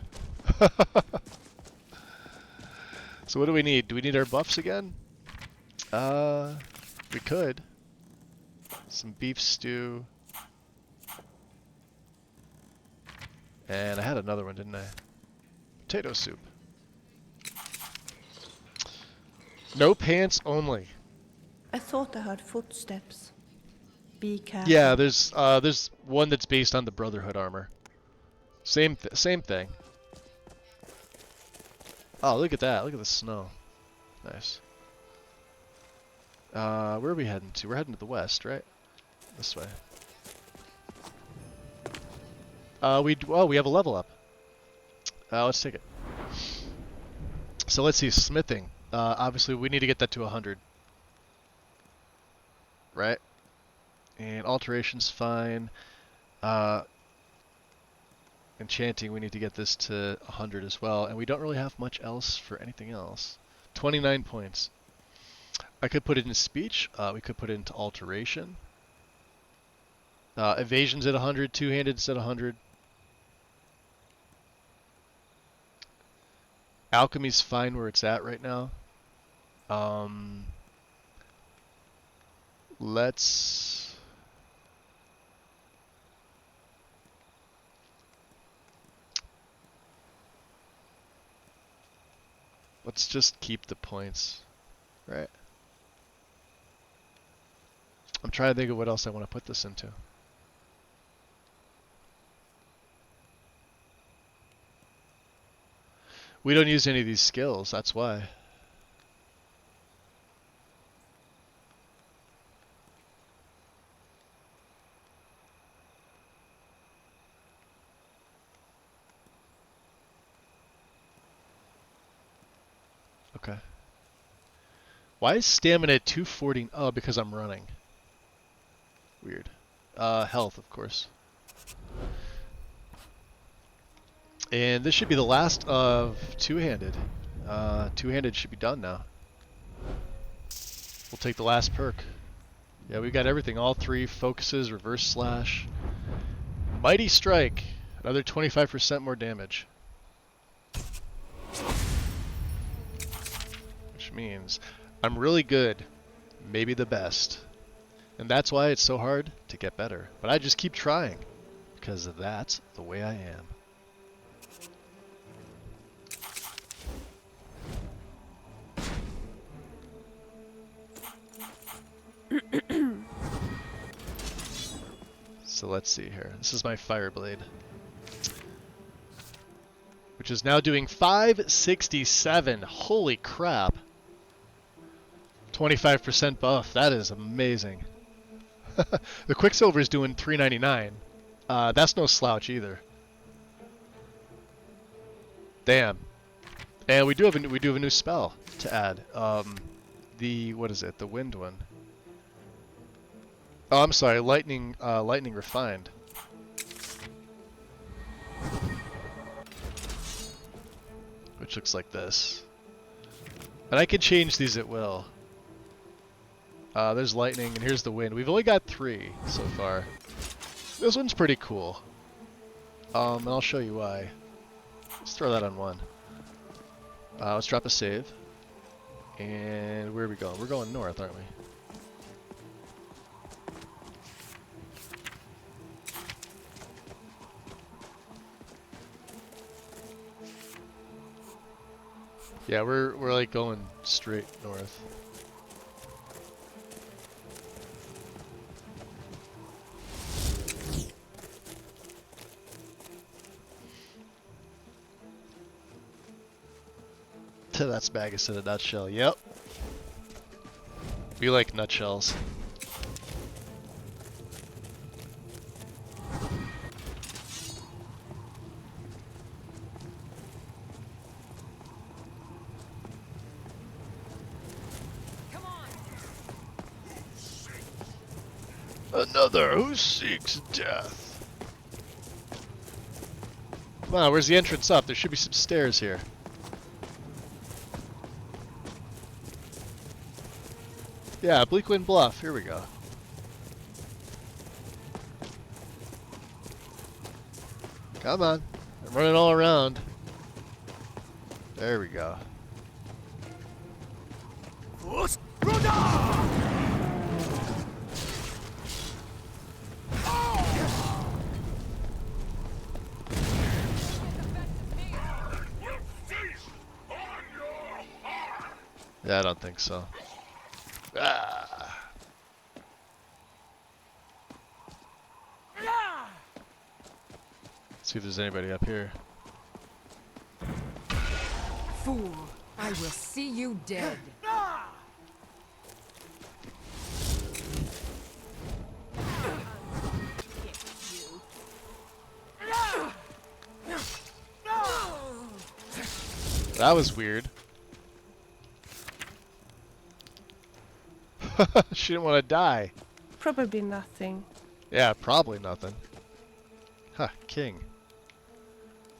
So what do we need? Do we need our buffs again? We could. Some beef stew. And I had another one, didn't I? Potato soup. No pants only. I thought I heard footsteps. Be careful. Yeah, there's one that's based on the Brotherhood armor. Same thing. Oh, look at that. Look at the snow. Nice. Where are we heading to? We're heading to the west, right? This way. We have a level up. Let's take it. So let's see, smithing. Obviously we need to get that to 100. Right? And alteration's fine. Enchanting, we need to get this to 100 as well. And we don't really have much else for anything else. 29 points. I could put it in speech. We could put it into alteration. Evasion's at 100. Two-handed's at 100. Alchemy's fine where it's at right now. Let's just keep the points, right? I'm trying to think of what else I want to put this into. We don't use any of these skills, that's why. Okay. Why is stamina at 240? Oh, because I'm running. Weird. Health, of course. And this should be the last of two-handed. Two-handed should be done now. We'll take the last perk. Yeah, we got everything. All three focuses, reverse slash. Mighty Strike. Another 25% more damage. Which means I'm really good. Maybe the best. And that's why it's so hard to get better. But I just keep trying. Because that's the way I am. So let's see here. This is my Fireblade. Which is now doing 567. Holy crap. 25% buff. That is amazing. The Quicksilver is doing 399. That's no slouch either. Damn. And we do have a new spell to add. What is it? The wind one. Oh, I'm sorry. Lightning refined. Which looks like this. And I can change these at will. There's lightning, and here's the wind. We've only got 3 so far. This one's pretty cool. And I'll show you why. Let's throw that on 1. Let's drop a save. And where are we going? We're going north, aren't we? Yeah, we're like going straight north. That's Magus in a nutshell. Yep. We like nutshells. Another who seeks death. Come on, where's the entrance up? There should be some stairs here. Yeah, Bleakwind Bluff. Here we go. Come on. I'm running all around. There we go. Yeah, I don't think so. Ah. See if there's anybody up here. Fool, I will see you dead. That was weird. She didn't want to die. Probably nothing. Yeah, probably nothing. Huh, king.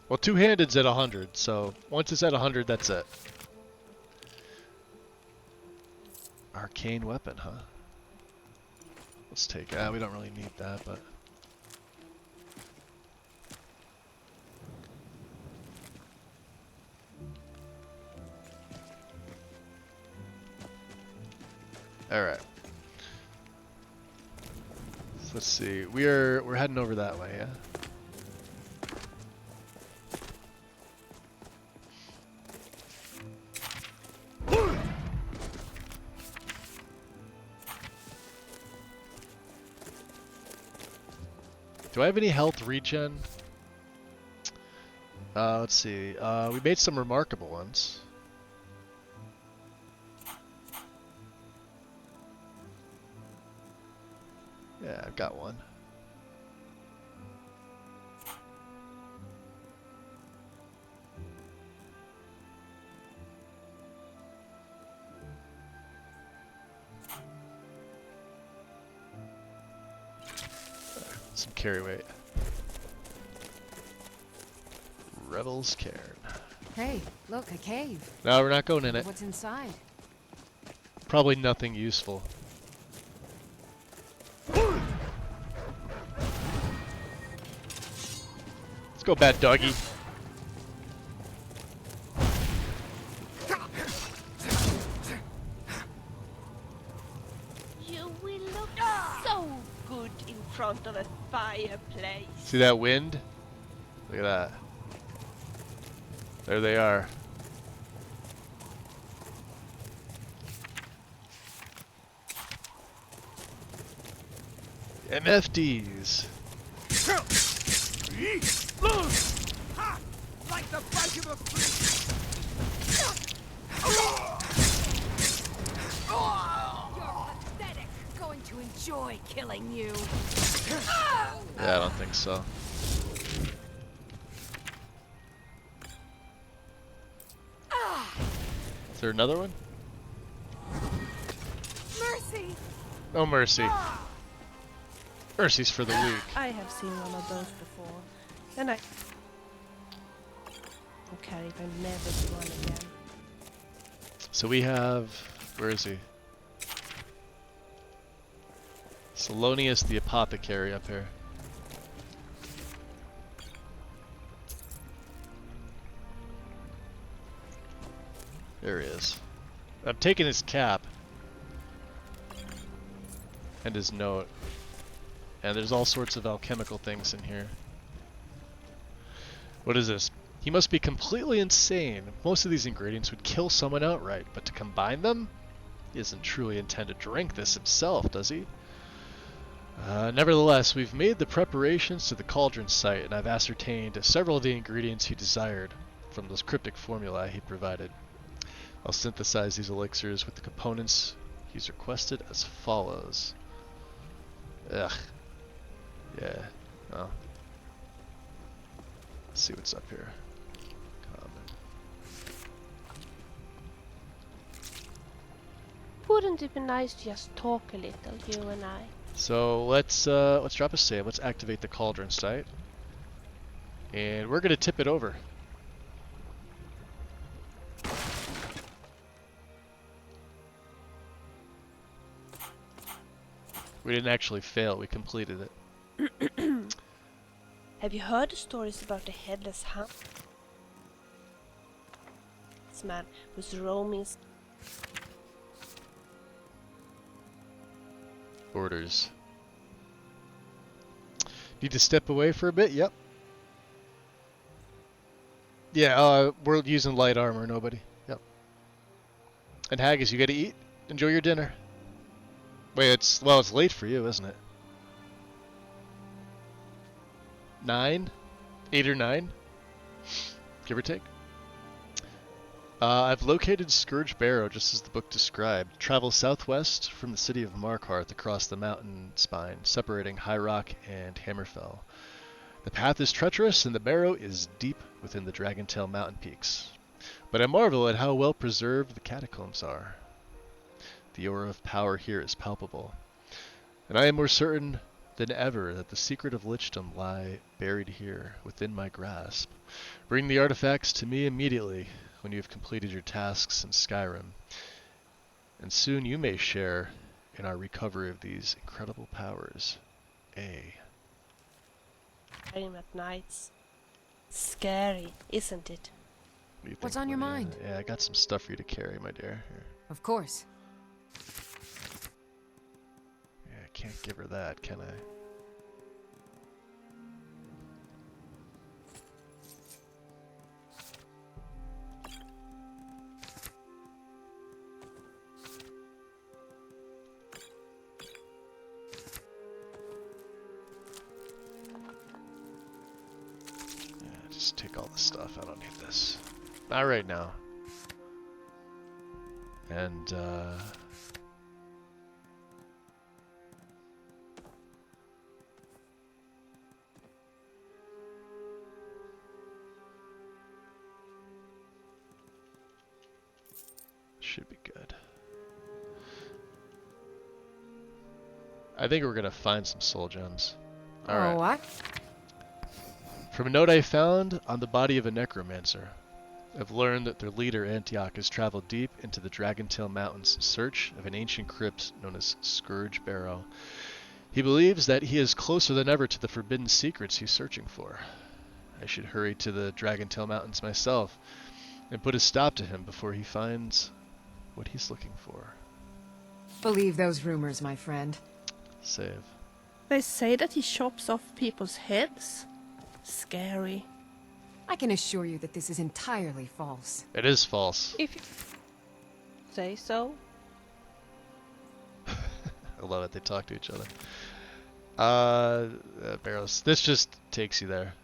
Well, two-handed's at 100, so once it's at 100, that's it. Arcane weapon, huh? Let's take that. We don't really need that, but... Alright. So let's see. We're heading over that way, yeah? Do I have any health regen? Let's see. We made some remarkable ones. Yeah, I've got one. Some carry weight. Rebel's Cairn. Hey, look, a cave. No, we're not going in it. What's inside? Probably nothing useful. Let's go, bad doggy. You will look so good in front of a fireplace. See that wind? Look at that. There they are. MFDs. Like the bite of a You're pathetic. Going to enjoy killing you. Yeah, I don't think so. Is there another one? Mercy. No mercy. Mercy's for the weak. I have seen one of those before. And I... Okay, if I never do one again. So we have... Where is he? Salonius the Apothecary up here. There he is. I'm taking his cap. And his note. And there's all sorts of alchemical things in here. What is this? He must be completely insane. Most of these ingredients would kill someone outright, but to combine them? He doesn't truly intend to drink this himself, does he? Nevertheless, we've made the preparations to the cauldron site, and I've ascertained several of the ingredients he desired from those cryptic formulae he provided. I'll synthesize these elixirs with the components he's requested as follows. Ugh. Yeah. Oh. Let's see what's up here. Common. Wouldn't it be nice to just talk a little, you and I? So let's drop a save. Let's activate the cauldron site, and we're gonna tip it over. We didn't actually fail. We completed it. Have you heard the stories about the headless man who's roaming? Orders. Need to step away for a bit? Yep. Yeah, we're using light armor, nobody. Yep. And Haggis, you gotta eat. Enjoy your dinner. Wait, it's late for you, isn't it? 9? 8 or 9? Give or take. I've located Scourge Barrow just as the book described. Travel southwest from the city of Markarth across the mountain spine, separating High Rock and Hammerfell. The path is treacherous and the barrow is deep within the Dragontail mountain peaks. But I marvel at how well preserved the catacombs are. The aura of power here is palpable, and I am more certain than ever that the secret of Lichdom lie buried here within my grasp. Bring the artifacts to me immediately when you have completed your tasks in Skyrim, and soon you may share in our recovery of these incredible powers. Skyrim at nights. Scary, isn't it? What's on your mind? Yeah, I got some stuff for you to carry, my dear. Here. Of course. Yeah, I can't give her that, can I? Just take all this stuff. I don't need this. Not right now. And, should be good. I think we're gonna find some soul gems. Alright. What? From a note I found on the body of a necromancer, I've learned that their leader, Antioch, has traveled deep into the Dragontail Mountains in search of an ancient crypt known as Scourge Barrow. He believes that he is closer than ever to the forbidden secrets he's searching for. I should hurry to the Dragontail Mountains myself and put a stop to him before he finds what he's looking for. Believe those rumors, my friend. Save. They say that he chops off people's heads. Scary. I can assure you that this is entirely false. It is false. If you say so. I love it. They talk to each other. Barrows. This just takes you there.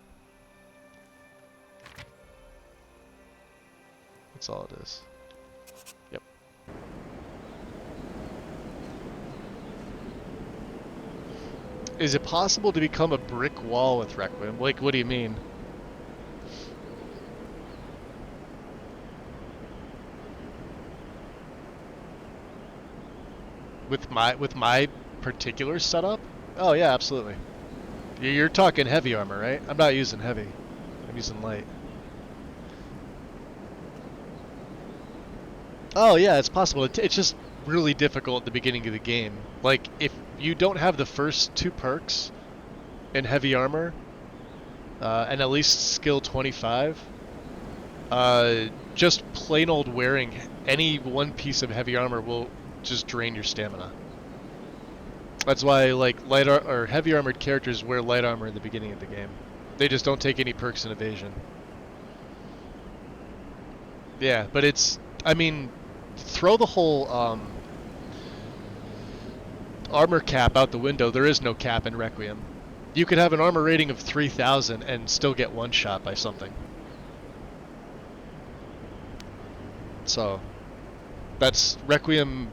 That's all it is. Yep. Is it possible to become a brick wall with Requiem? Like, what do you mean? With my particular setup? Oh yeah, absolutely. You're talking heavy armor, right? I'm not using heavy. I'm using light. Oh yeah, it's possible. It's just really difficult at the beginning of the game. Like, if you don't have the first 2 perks in heavy armor, and at least skill 25, just plain old wearing any one piece of heavy armor will just drain your stamina. That's why, like, or heavy armored characters wear light armor in the beginning of the game. They just don't take any perks in evasion. Yeah, but it's, I mean, throw the whole armor cap out the window. There is no cap in Requiem. You could have an armor rating of 3000 and still get one shot by something. So that's Requiem.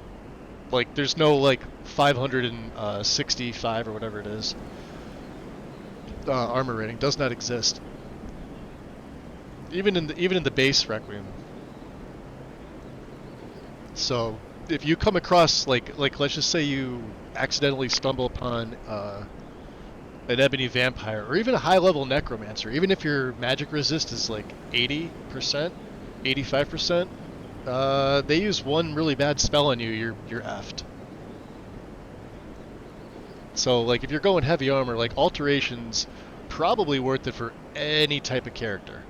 Like, there's no, like, 565 or whatever it is. Armor rating does not exist. Even in the base Requiem. So if you come across like let's just say you accidentally stumble upon an ebony vampire or even a high-level necromancer, even if your magic resist is like 80%, 85%, they use one really bad spell on you, you're effed. So like if you're going heavy armor, like alteration's probably worth it for any type of character.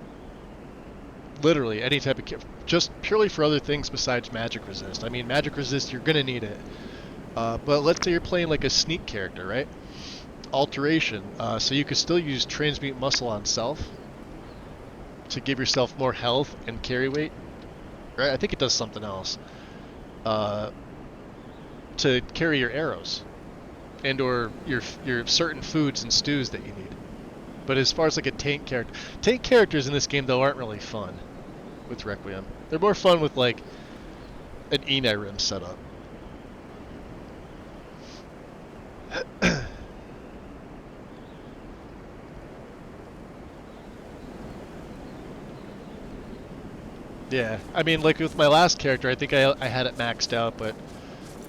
Literally any type of character, just purely for other things besides magic resist. I mean, magic resist, you're gonna need it. But let's say you're playing like a sneak character, right? Alteration, so you could still use transmute muscle on self to give yourself more health and carry weight, right? I think it does something else to carry your arrows and or your certain foods and stews that you need. But as far as like a tank characters in this game though aren't really fun with Requiem. They're more fun with like an Enirim setup. Yeah, I mean, like with my last character, I think I had it maxed out, but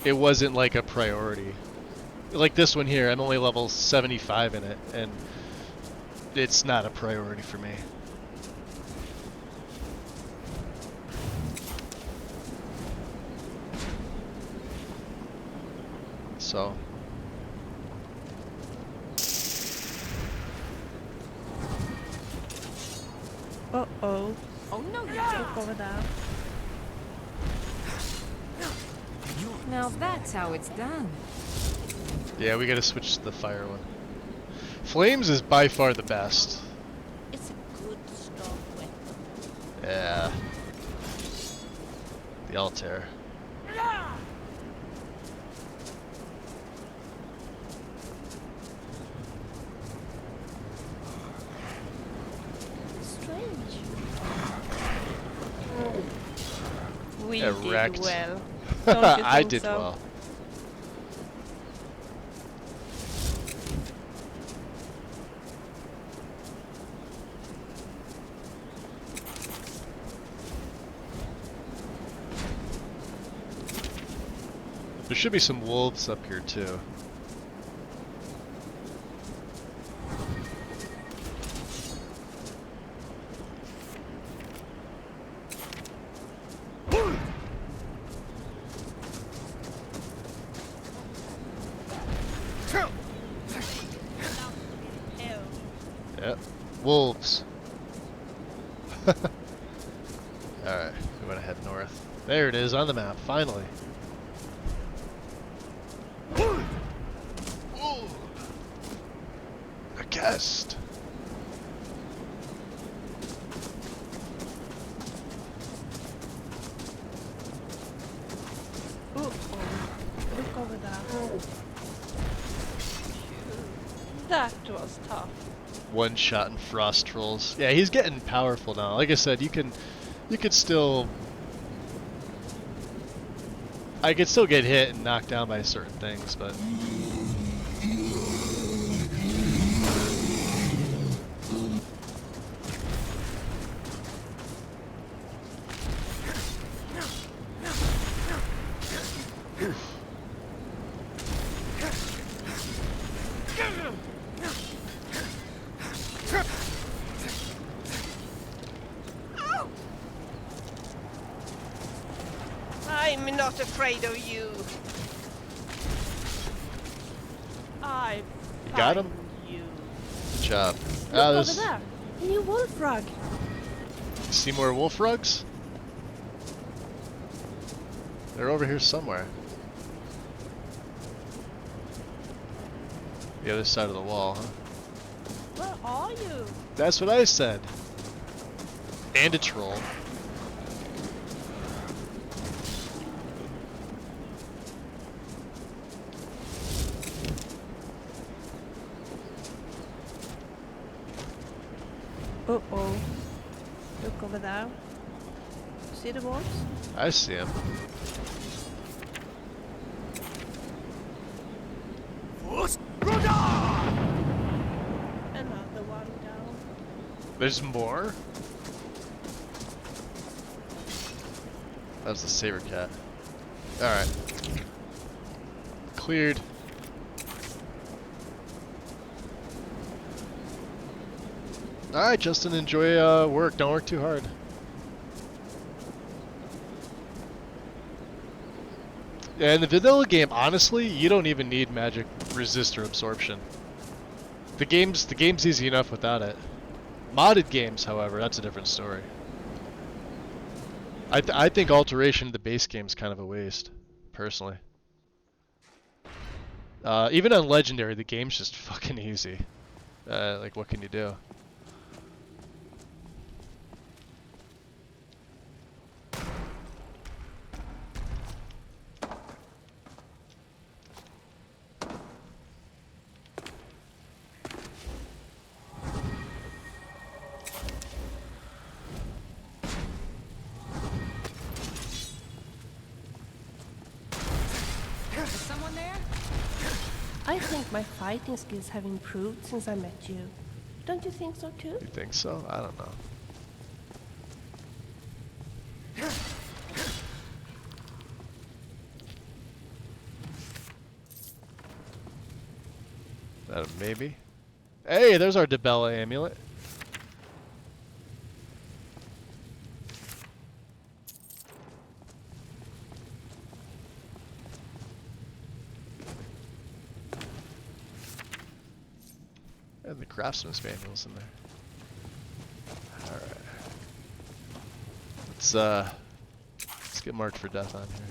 it wasn't like a priority. Like this one here, I'm only level 75 in it, and it's not a priority for me. So. Uh-oh. Oh no, you Look over there. Now that's how it's done. Yeah, we gotta switch to the fire one. Flames is by far the best. It's a good, strong weapon. Yeah. The Altair. We Erect. did well. Don't you I think did so? well. There should be some wolves up here too. Yep, wolves. Alright, we want to head north. There it is on the map, finally. Ooh. A guest. Look over there. That was tough. One shot and frost trolls. Yeah, he's getting powerful now. Like I said, you could still. I could still get hit and knocked down by certain things, but. I'm not afraid of you. I You got him? you. Good job. Look over there. A new wolf rug. See more wolf rugs? They're over here somewhere. The other side of the wall, huh? Where are you? That's what I said. And a troll. Uh-oh. Look over there. See the wolves? I see him. Another one down. There's more? That was the saber cat. Alright. Cleared. Alright, Justin, enjoy work. Don't work too hard. Yeah, in the vanilla game, honestly, you don't even need magic resist or absorption. The game's easy enough without it. Modded games, however, that's a different story. I think alteration in the base game is kind of a waste, personally. Even on Legendary, the game's just fucking easy. Like, what can you do? I think my fighting skills have improved since I met you. Don't you think so too? You think so? I don't know. Maybe. Hey, there's our Debella amulet. And the craftsman's manual's in there. Alright. Let's get marked for death on here.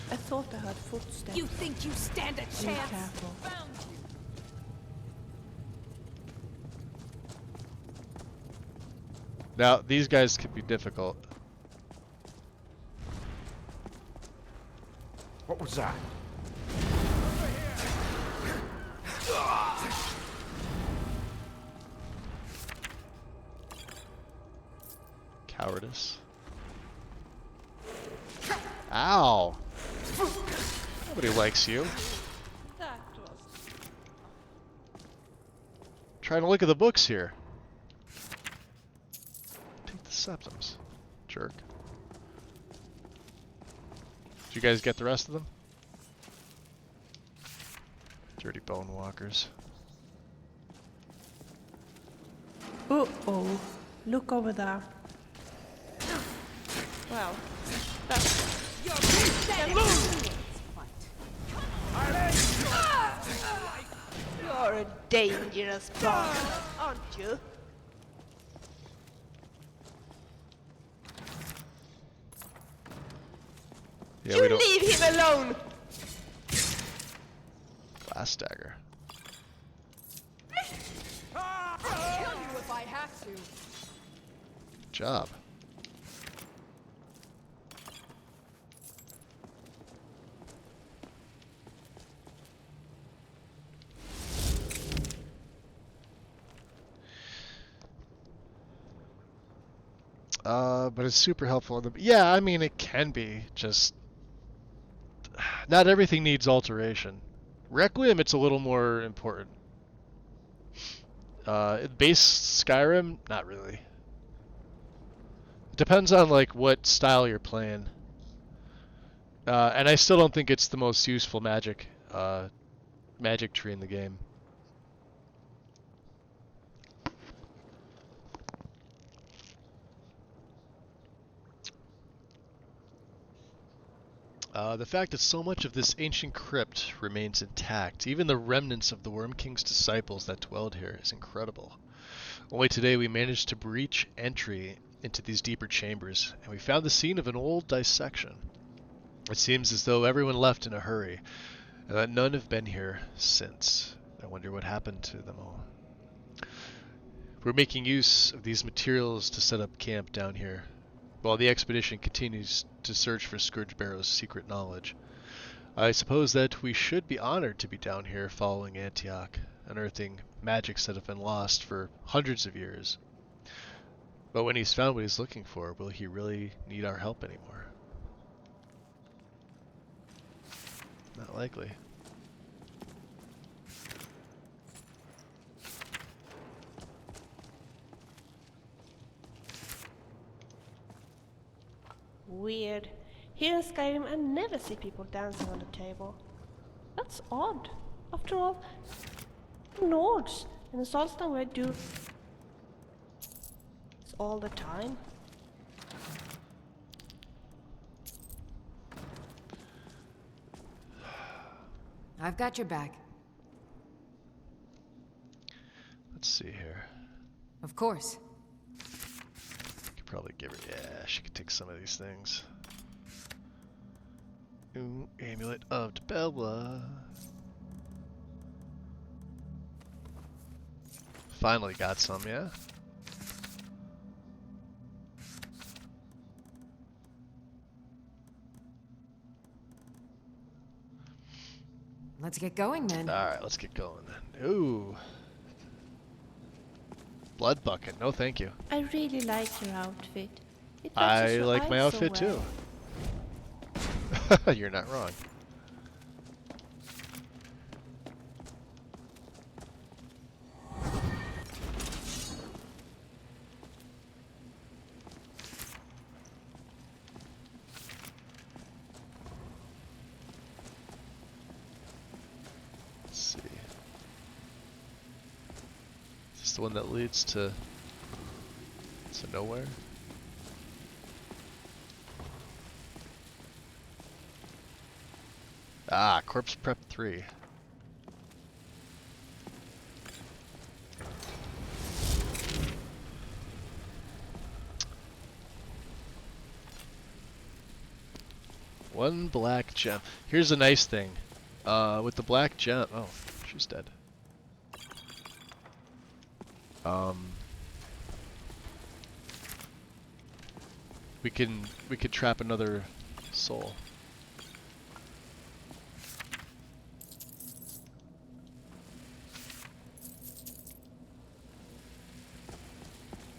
I thought I heard footsteps. You think you stand a Be chance? careful. Found you. Now, these guys could be difficult. What was that? Cowardice. Ow! Nobody likes you. That was... Trying to look at the books here. Take the septums. Jerk. Did you guys get the rest of them? Dirty bone walkers. Uh-oh. Look over there. Well, that's... You're a dangerous bug, aren't you? Yeah, you we don't... leave him alone! Glass dagger. I'll kill you if I have to. Good job. But it's super helpful. Yeah, I mean, it can be. Just not everything needs alteration. Requiem, it's a little more important. Base Skyrim, not really. It depends on like what style you're playing. And I still don't think it's the most useful magic tree in the game. The fact that so much of this ancient crypt remains intact, even the remnants of the Worm King's disciples that dwelled here, is incredible. Only today we managed to breach entry into these deeper chambers, and we found the scene of an old dissection. It seems as though everyone left in a hurry, and that none have been here since. I wonder what happened to them all. We're making use of these materials to set up camp down here, while the expedition continues to search for Scourgebarrow's secret knowledge. I suppose that we should be honored to be down here following Antioch, unearthing magics that have been lost for hundreds of years. But when he's found what he's looking for, will he really need our help anymore? Not likely. Weird. Here in Skyrim I never see people dancing on the table. That's odd. After all, Nords and in Solstan we do it's all the time. I've got your back. Let's see here. Of course. Could probably give her. Yeah, she could take some of these things. Ooh, Amulet of Dibella. Finally got some, yeah? Let's get going then. Alright, let's get going then. Ooh. Blood bucket, no thank you. I really like your outfit. It matches I your like my eyes so outfit well. too. You're not wrong. Let's see. Is this the one that leads to nowhere? Ah, Corpse Prep 3. One black gem. Here's a nice thing. With the black gem... Oh, she's dead. We could trap another soul.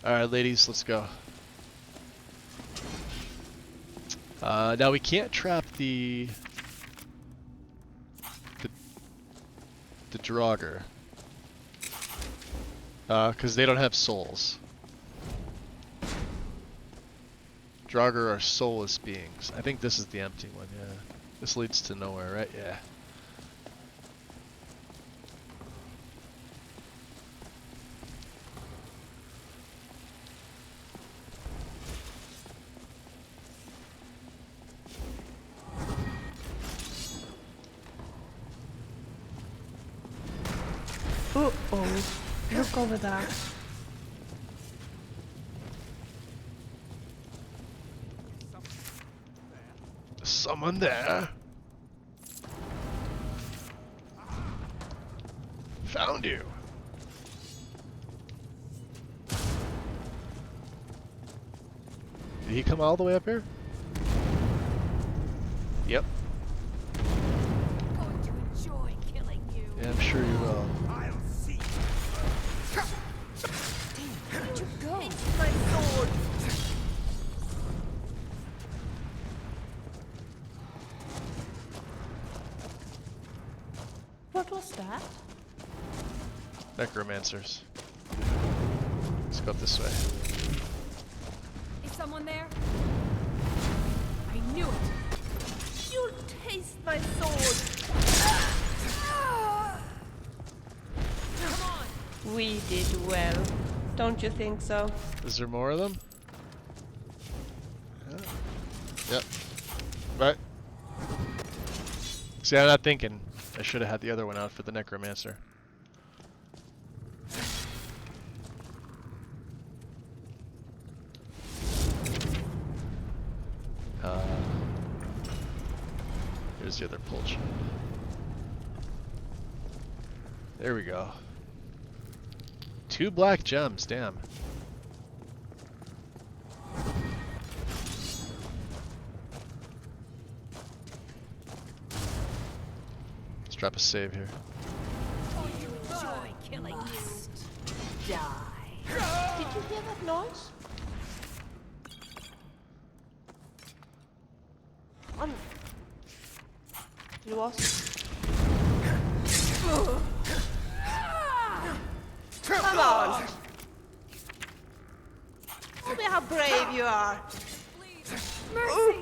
Alright, ladies, let's go. Now we can't trap the Draugr. Because they don't have souls. Draugr are soulless beings. I think this is the empty one, yeah. This leads to nowhere, right? Yeah. Uh-oh. Look over there. Someone there. Found you. Did he come all the way up here? Yep. Going to enjoy killing you. Yeah, I'm sure you will. I'll see. Damn, where'd you go? It's my sword. What was that? Necromancers. Let's go up this way. Is someone there? I knew it. You'll taste my sword. Come on. We did well. Don't you think so? Is there more of them? Yeah. Yep. Right. See, I'm not thinking. I should have had the other one out for the Necromancer. Here's the other pull chain. There we go. 2 black gems, damn. Let's drop a save here. Enjoy killing you. Die. Did you hear that noise? It was. Come on! Tell me how brave you are. Mercy.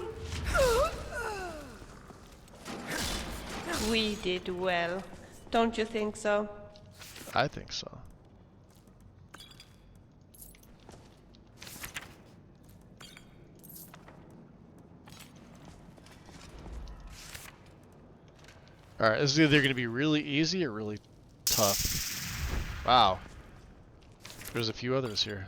We did well. Don't you think so? I think so. Alright, this is either going to be really easy or really tough. Wow. There's a few others here.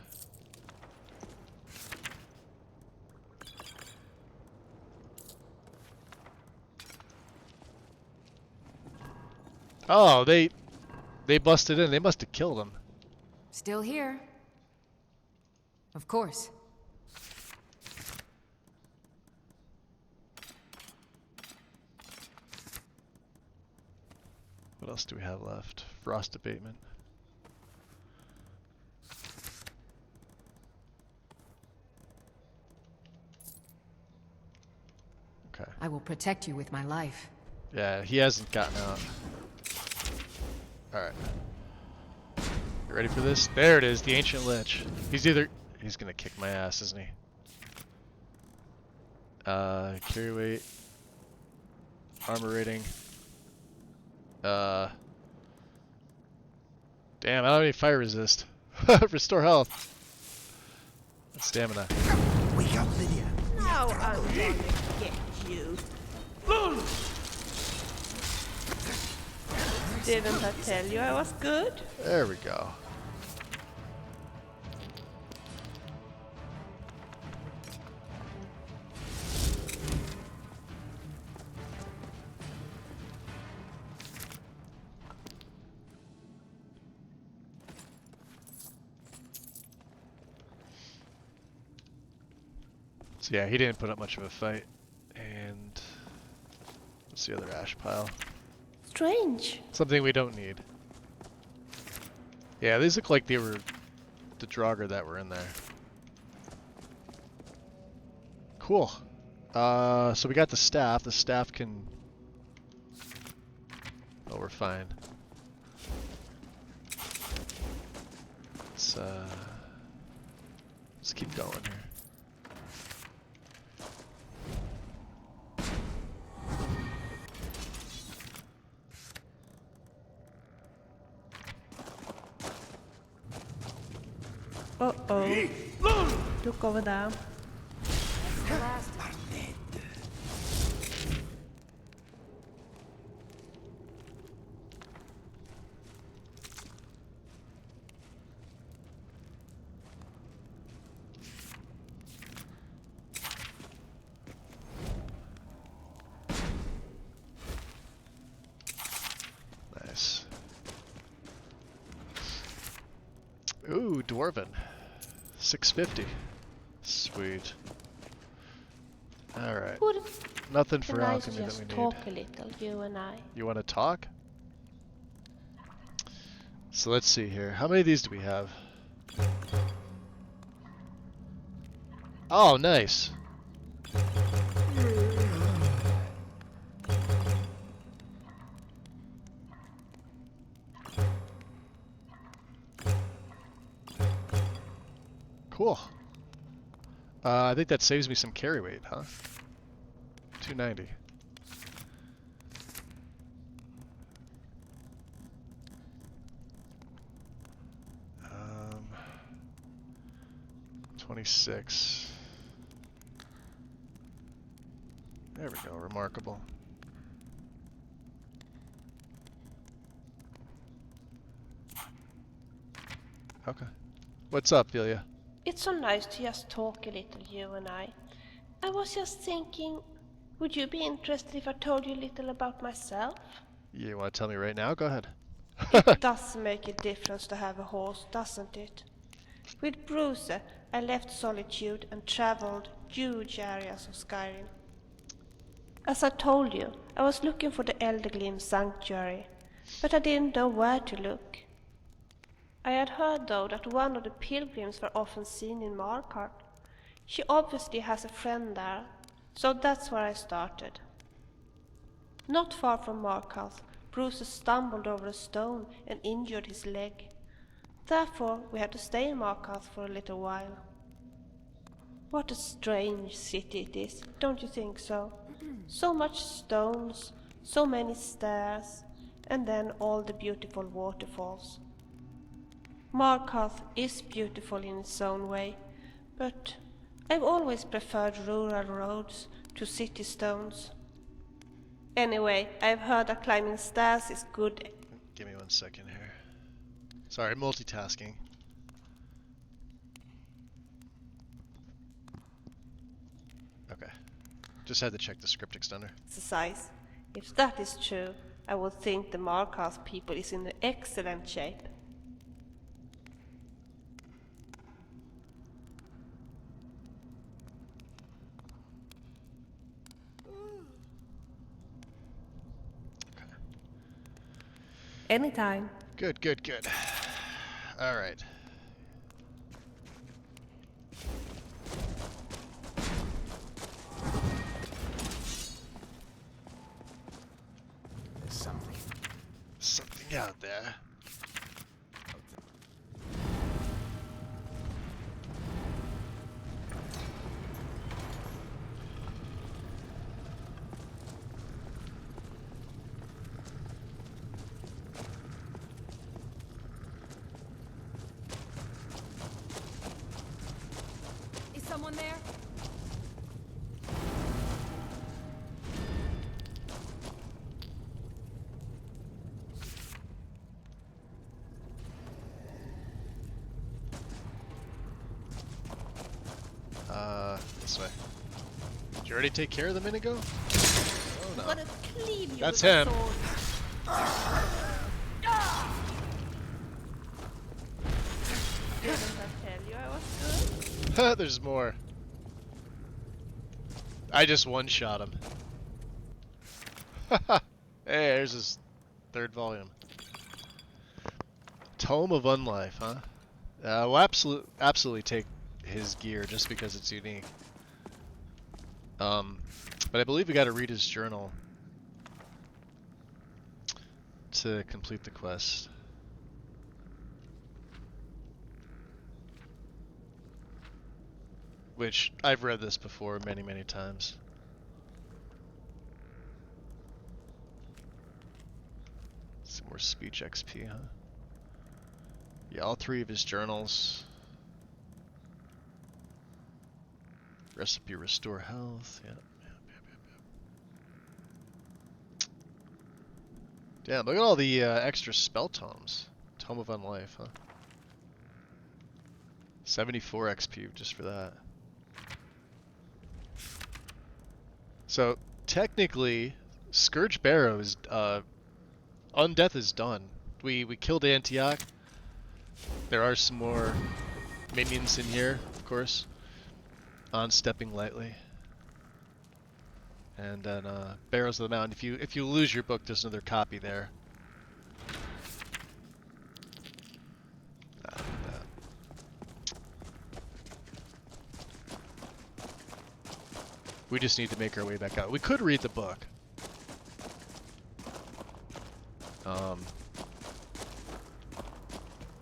Oh, they busted in. They must have killed him. Still here. Of course. What else do we have left? Frost abatement. Okay. I will protect you with my life. Yeah, he hasn't gotten out. Alright. You ready for this? There it is, the Ancient Lich. He's gonna kick my ass, isn't he? Carry weight. Armor rating. Damn, I don't have any fire resist. Restore health. And stamina. Wake up, Lydia. Now I'm gonna get you. Didn't I tell you I was good? There we go. So yeah, he didn't put up much of a fight. And what's the other ash pile? Strange. Something we don't need. Yeah, these look like they were the Draugr that were in there. Cool. So we got the staff. The staff can... Oh, we're fine. Let's keep going here. Uh-oh. Look over there. Nice. Ooh, Dwarven. 650. Sweet. Alright. Nothing for alchemy that we need. Talk a little, you and I. You want to talk? So let's see here. How many of these do we have? Oh, nice. Cool. I think that saves me some carry weight, huh? 290. 26. There we go, remarkable. Okay. What's up, Delia? It's so nice to just talk a little, you and I. I was just thinking, would you be interested if I told you a little about myself? You want to tell me right now? Go ahead. It does make a difference to have a horse, doesn't it? With Bruce, I left Solitude and traveled huge areas of Skyrim. As I told you, I was looking for the Elderglim Sanctuary, but I didn't know where to look. I had heard, though, that one of the pilgrims were often seen in Markarth. She obviously has a friend there, so that's where I started. Not far from Markarth, Bruce stumbled over a stone and injured his leg. Therefore, we had to stay in Markarth for a little while. What a strange city it is, don't you think so? So much stones, So many stairs, and then all the beautiful waterfalls. Markarth is beautiful in its own way, but I've always preferred rural roads to city stones. Anyway, I've heard that climbing stairs is good. Give me 1 second here. Sorry, multitasking. Okay. Just had to check the script extender. Exercise. If that is true, I would think the Markarth people is in excellent shape. Anytime. Good, good, good. All right. There's something out there. Someone there? This way. Did you already take care of the minute ago? Oh no. That's him. Didn't I tell you I was good? There's more. I just one-shot him. Hey, there's his 3rd volume. Tome of Unlife, huh? We'll absolutely take his gear just because it's unique. But I believe we got to read his journal to complete the quest. Which, I've read this before many, many times. Some more speech XP, huh? Yeah, all 3 of his journals. Recipe restore health, yep. Damn, look at all the extra spell tomes. Tome of Unlife, huh? 74 XP just for that. So, technically, Scourge Barrow is, Undeath is done. We killed Antioch. There are some more minions in here, of course. On stepping lightly. And then, Barrows of the Mountain. If you lose your book, there's another copy there. We just need to make our way back out. We could read the book.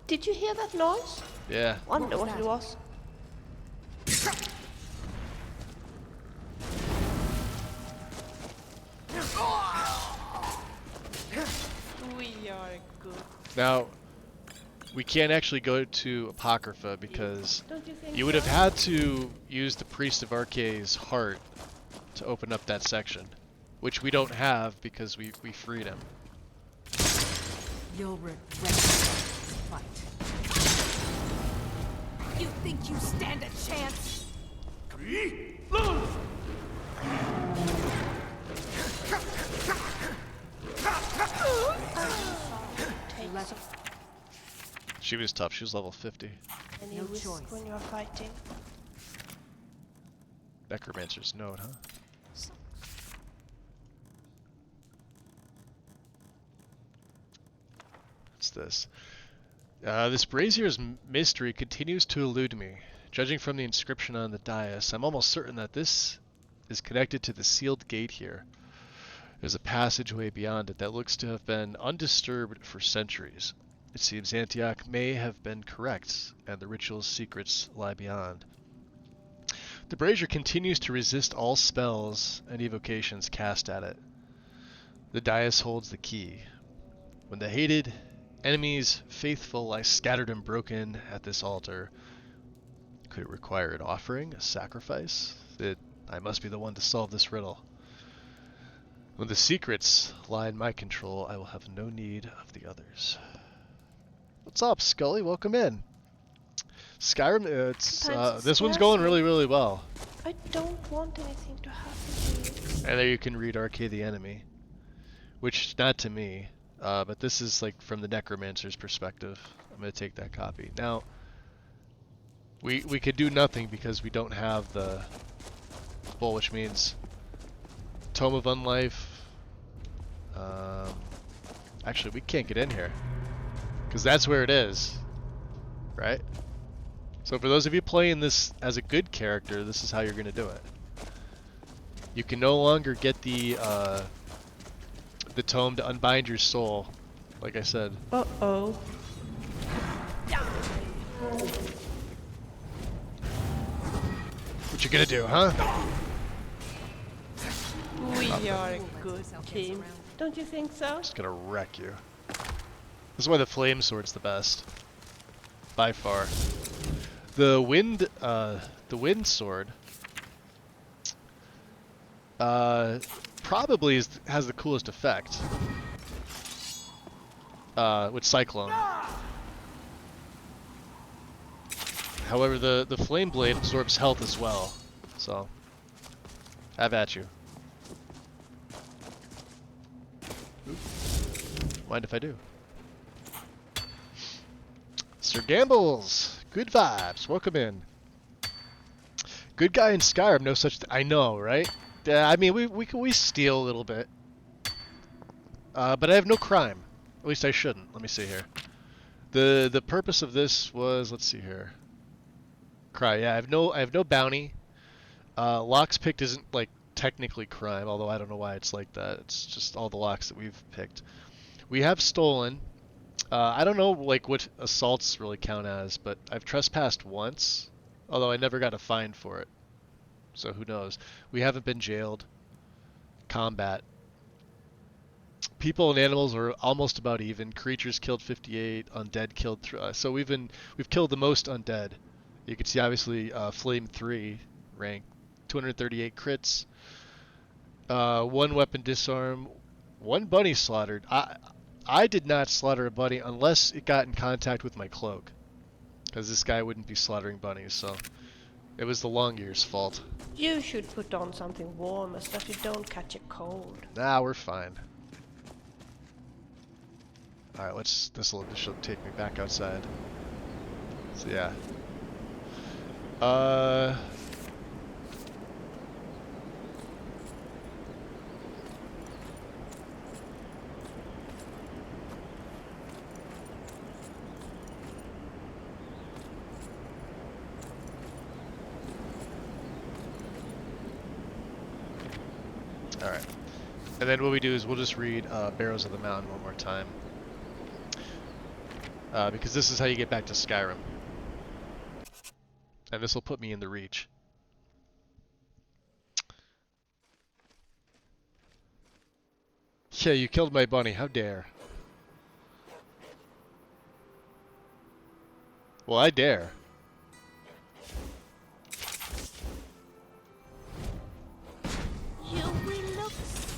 Did you hear that noise? Yeah. Wonder what it was. We are good. Now, we can't actually go to Apocrypha because you would so? have had to use the Priest of Arkay's heart to open up that section, which we don't have because we freed him. You'll regret this fight. You think you stand a chance? She was tough. She was level 50. Any risk when you are fighting? Necromancer's Note, huh? What's this? This brazier's mystery continues to elude me. Judging from the inscription on the dais, I'm almost certain that this is connected to the sealed gate here. There's a passageway beyond it that looks to have been undisturbed for centuries. It seems Antioch may have been correct, and the ritual's secrets lie beyond. The brazier continues to resist all spells and evocations cast at it. The dais holds the key. When the hated enemies faithful lie scattered and broken at this altar, could it require an offering, a sacrifice? I must be the one to solve this riddle. When the secrets lie in my control, I will have no need of the others. What's up, Scully? Welcome in. Skyrim, this one's going really, really well. I don't want anything to happen to you. And there you can read Arcade the Enemy, which not to me, but this is like from the Necromancer's perspective. I'm gonna take that copy. Now, we could do nothing because we don't have the bowl, which means Tome of Unlife. Actually, we can't get in here because that's where it is, right? So for those of you playing this as a good character, this is how you're gonna do it. You can no longer get the tome to unbind your soul, like I said. Uh-oh. What you gonna do, huh? We are a good team. Don't you think so? Just gonna wreck you. This is why the flame sword's the best, by far. The wind sword, probably has the coolest effect. With Cyclone. However, the flame blade absorbs health as well, so have at you. Mind if I do? Sir Gambles, good vibes. Welcome in. Good guy in Skyrim, no such. I know, right? I mean, we steal a little bit, but I have no crime. At least I shouldn't. Let me see here. The purpose of this was, let's see here. Yeah, I have no bounty. Locks picked isn't like technically crime, although I don't know why it's like that. It's just all the locks that we've picked. We have stolen. I don't know like what assaults really count as, but I've trespassed once, although I never got a fine for it. So who knows? We haven't been jailed. Combat. People and animals are almost about even. Creatures killed 58, undead killed 3. So we've killed the most undead. You can see obviously Flame 3 rank, 238 crits, 1 weapon disarm, 1 bunny slaughtered. I did not slaughter a bunny unless it got in contact with my cloak, because this guy wouldn't be slaughtering bunnies, so it was the Longyear's fault. You should put on something warmer so that you don't catch a cold. Nah, we're fine. Alright, this will take me back outside. So yeah. Alright. And then what we do is we'll just read Barrows of the Mountain one more time. Because this is how you get back to Skyrim. And this will put me in the Reach. Yeah, you killed my bunny. How dare. Well, I dare. You will look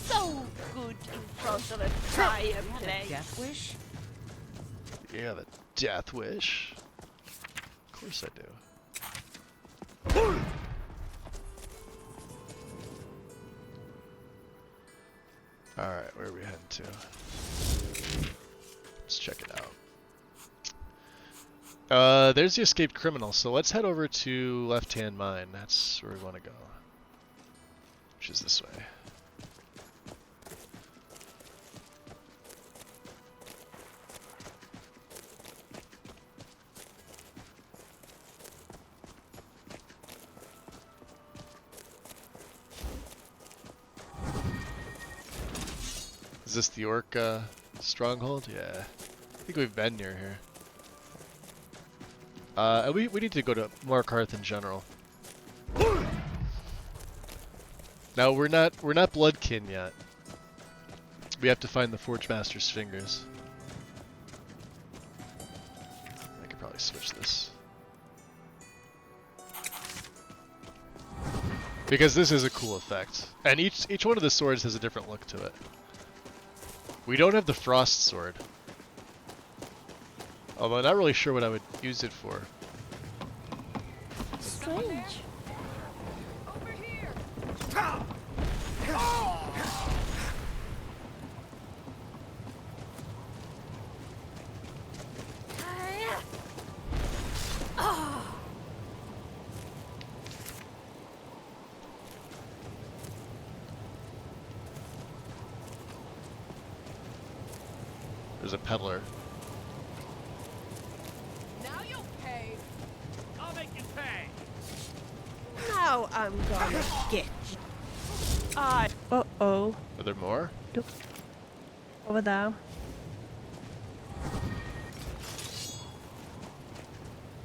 so good in front of a fireplace. Death wish? You have a death wish? Of course I do. Alright, where are we heading to? Let's check it out. There's the escaped criminal, so let's head over to Left-Hand Mine. That's where we want to go. Which is this way. Is this the orc stronghold? Yeah. I think we've been near here. We need to go to Markarth in general. Now we're not bloodkin yet. We have to find the Forge Master's fingers. I could probably switch this. Because this is a cool effect. And each one of the swords has a different look to it. We don't have the Frost Sword. Although I'm not really sure what I would use it for. Strange. Over here. There's a peddler. Now you'll pay. I'll make you pay. Now I'm gonna get you. Uh-oh. Are there more? Look. Over there.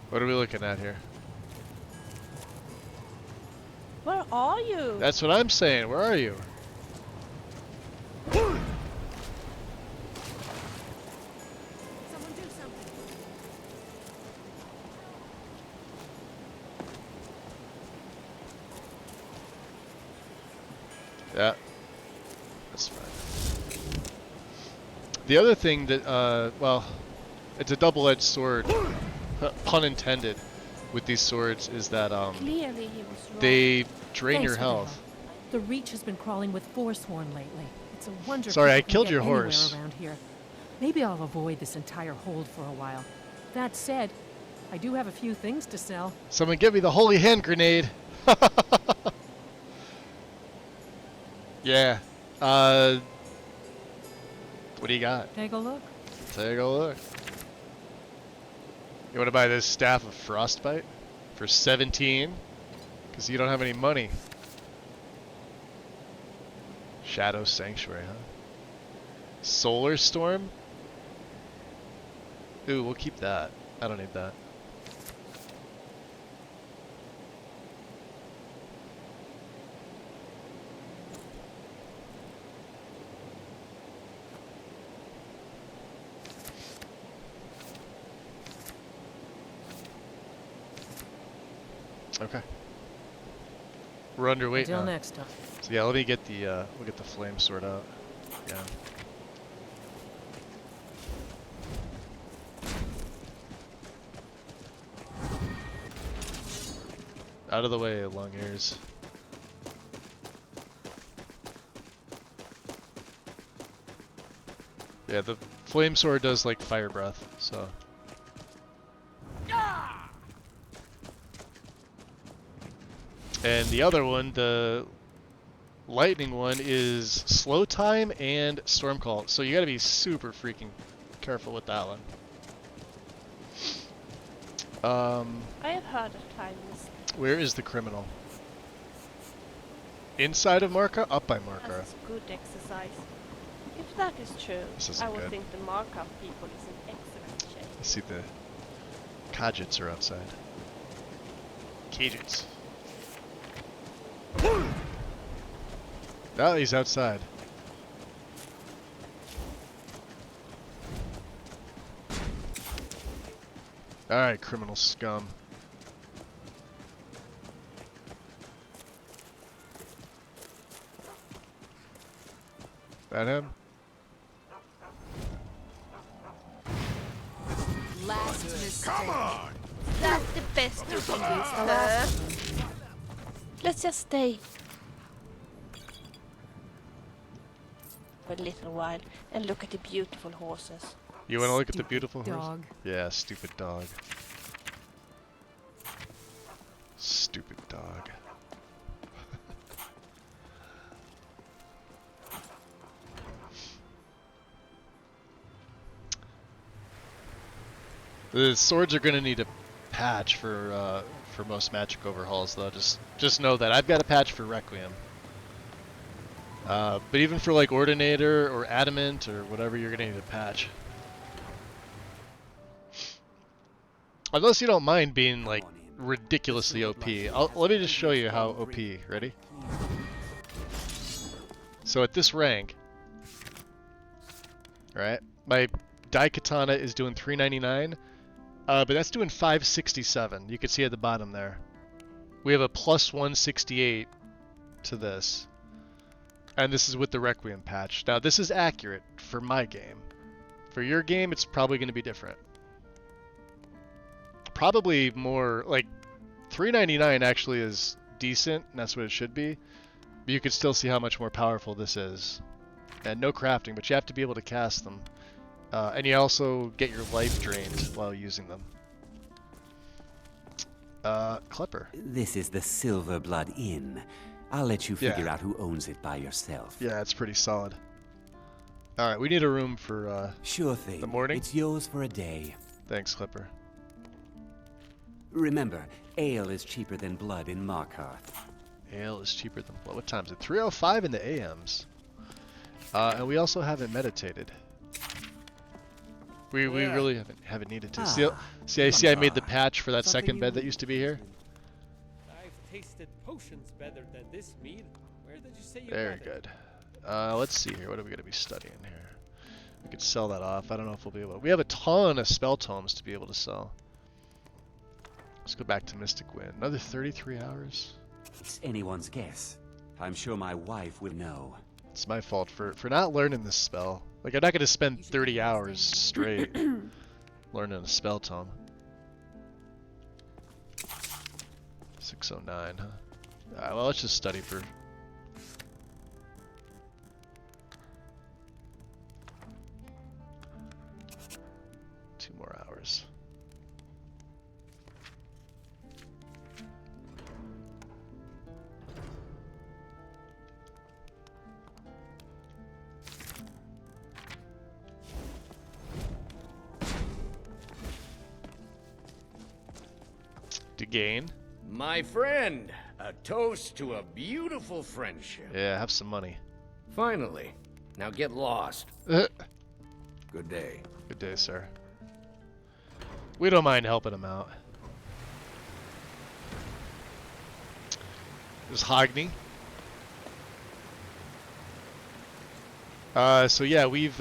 What are we looking at here? Where are you? That's what I'm saying. Where are you? Someone do something. Yeah. That's fine. The other thing that, well, it's a double-edged sword, pun intended, with these swords is that, Clearly he was wrong. they drain Thanks your for the health. help. The Reach has been crawling with Forsworn lately. It's a wonder. Sorry, I people can killed get your anywhere horse. around here. Maybe I'll avoid this entire hold for a while. That said, I do have a few things to sell. Someone give me the holy hand grenade! Yeah. What do you got? Take a look. Take a look. You want to buy this Staff of Frostbite for 17? Because you don't have any money. Shadow Sanctuary, huh? Solar Storm? Ooh, we'll keep that. I don't need that. Okay. We're underweight Until now. next time. So yeah, let me get the we'll get the flame sword out. Yeah. Out of the way, long ears. Yeah, the flame sword does like fire breath, so. And the other one, the lightning one, is slow time and storm call. So you gotta be super freaking careful with that one. I have heard of times. Where is the criminal? Inside of Marka? Up by Marka. That's good exercise. If that is true, This isn't I would good. think the Markup people is in excellent shape. I see the Khajiits are outside. Khajiits. Oh, he's outside. Alright, criminal scum. That him? Last mistake. Come on! That's the best you can do. Let's just stay for a little while and look at the beautiful horses. You want to look at the Stupid beautiful horse? dog. Yeah, stupid dog. Stupid dog. The swords are gonna need a patch for most magic overhauls, though. Just know that I've got a patch for Requiem. But even for like Ordinator or Adamant or whatever, you're gonna need a patch. Unless you don't mind being like ridiculously OP. Let me just show you how OP. Ready? So at this rank, Right? My Daikatana is doing 399, but that's doing 567. You can see at the bottom there. We have a plus 168 to this. And this is with the Requiem patch. Now, this is accurate for my game. For your game, it's probably going to be different. Probably more, like, 399 actually is decent, and that's what it should be. But you can still see how much more powerful this is. And no crafting, but you have to be able to cast them. And you also get your life drained while using them. Klepper. This is the Silver Blood Inn. I'll let you figure out who owns it by yourself. Yeah, it's pretty solid. Alright, we need a room for sure thing. The morning. It's yours for a day. Thanks, Klepper. Remember, ale is cheaper than blood in Markarth. Ale is cheaper than blood. What time is it? 3:05 in the AMs. And we also haven't meditated. We really haven't needed to. See, I made the patch for that second bed that used to be here. I've tasted potions better than this meal. Where did you say you Very got it? good. Let's see here. What are we going to be studying here? We could sell that off. I don't know if we'll be able to. We have a ton of spell tomes to be able to sell. Let's go back to Mystic Wind. Another 33 hours. It's anyone's guess. I'm sure my wife would know. It's my fault for not learning this spell. Like, I'm not going to spend 30 hours straight learning a spell tome. 609, huh? Alright, well, let's just study for... two more hours. To gain. My friend, a toast to a beautiful friendship. Yeah, have some money. Finally. Now get lost. Good day. Good day, sir. We don't mind helping him out. There's Hogni. So yeah, we've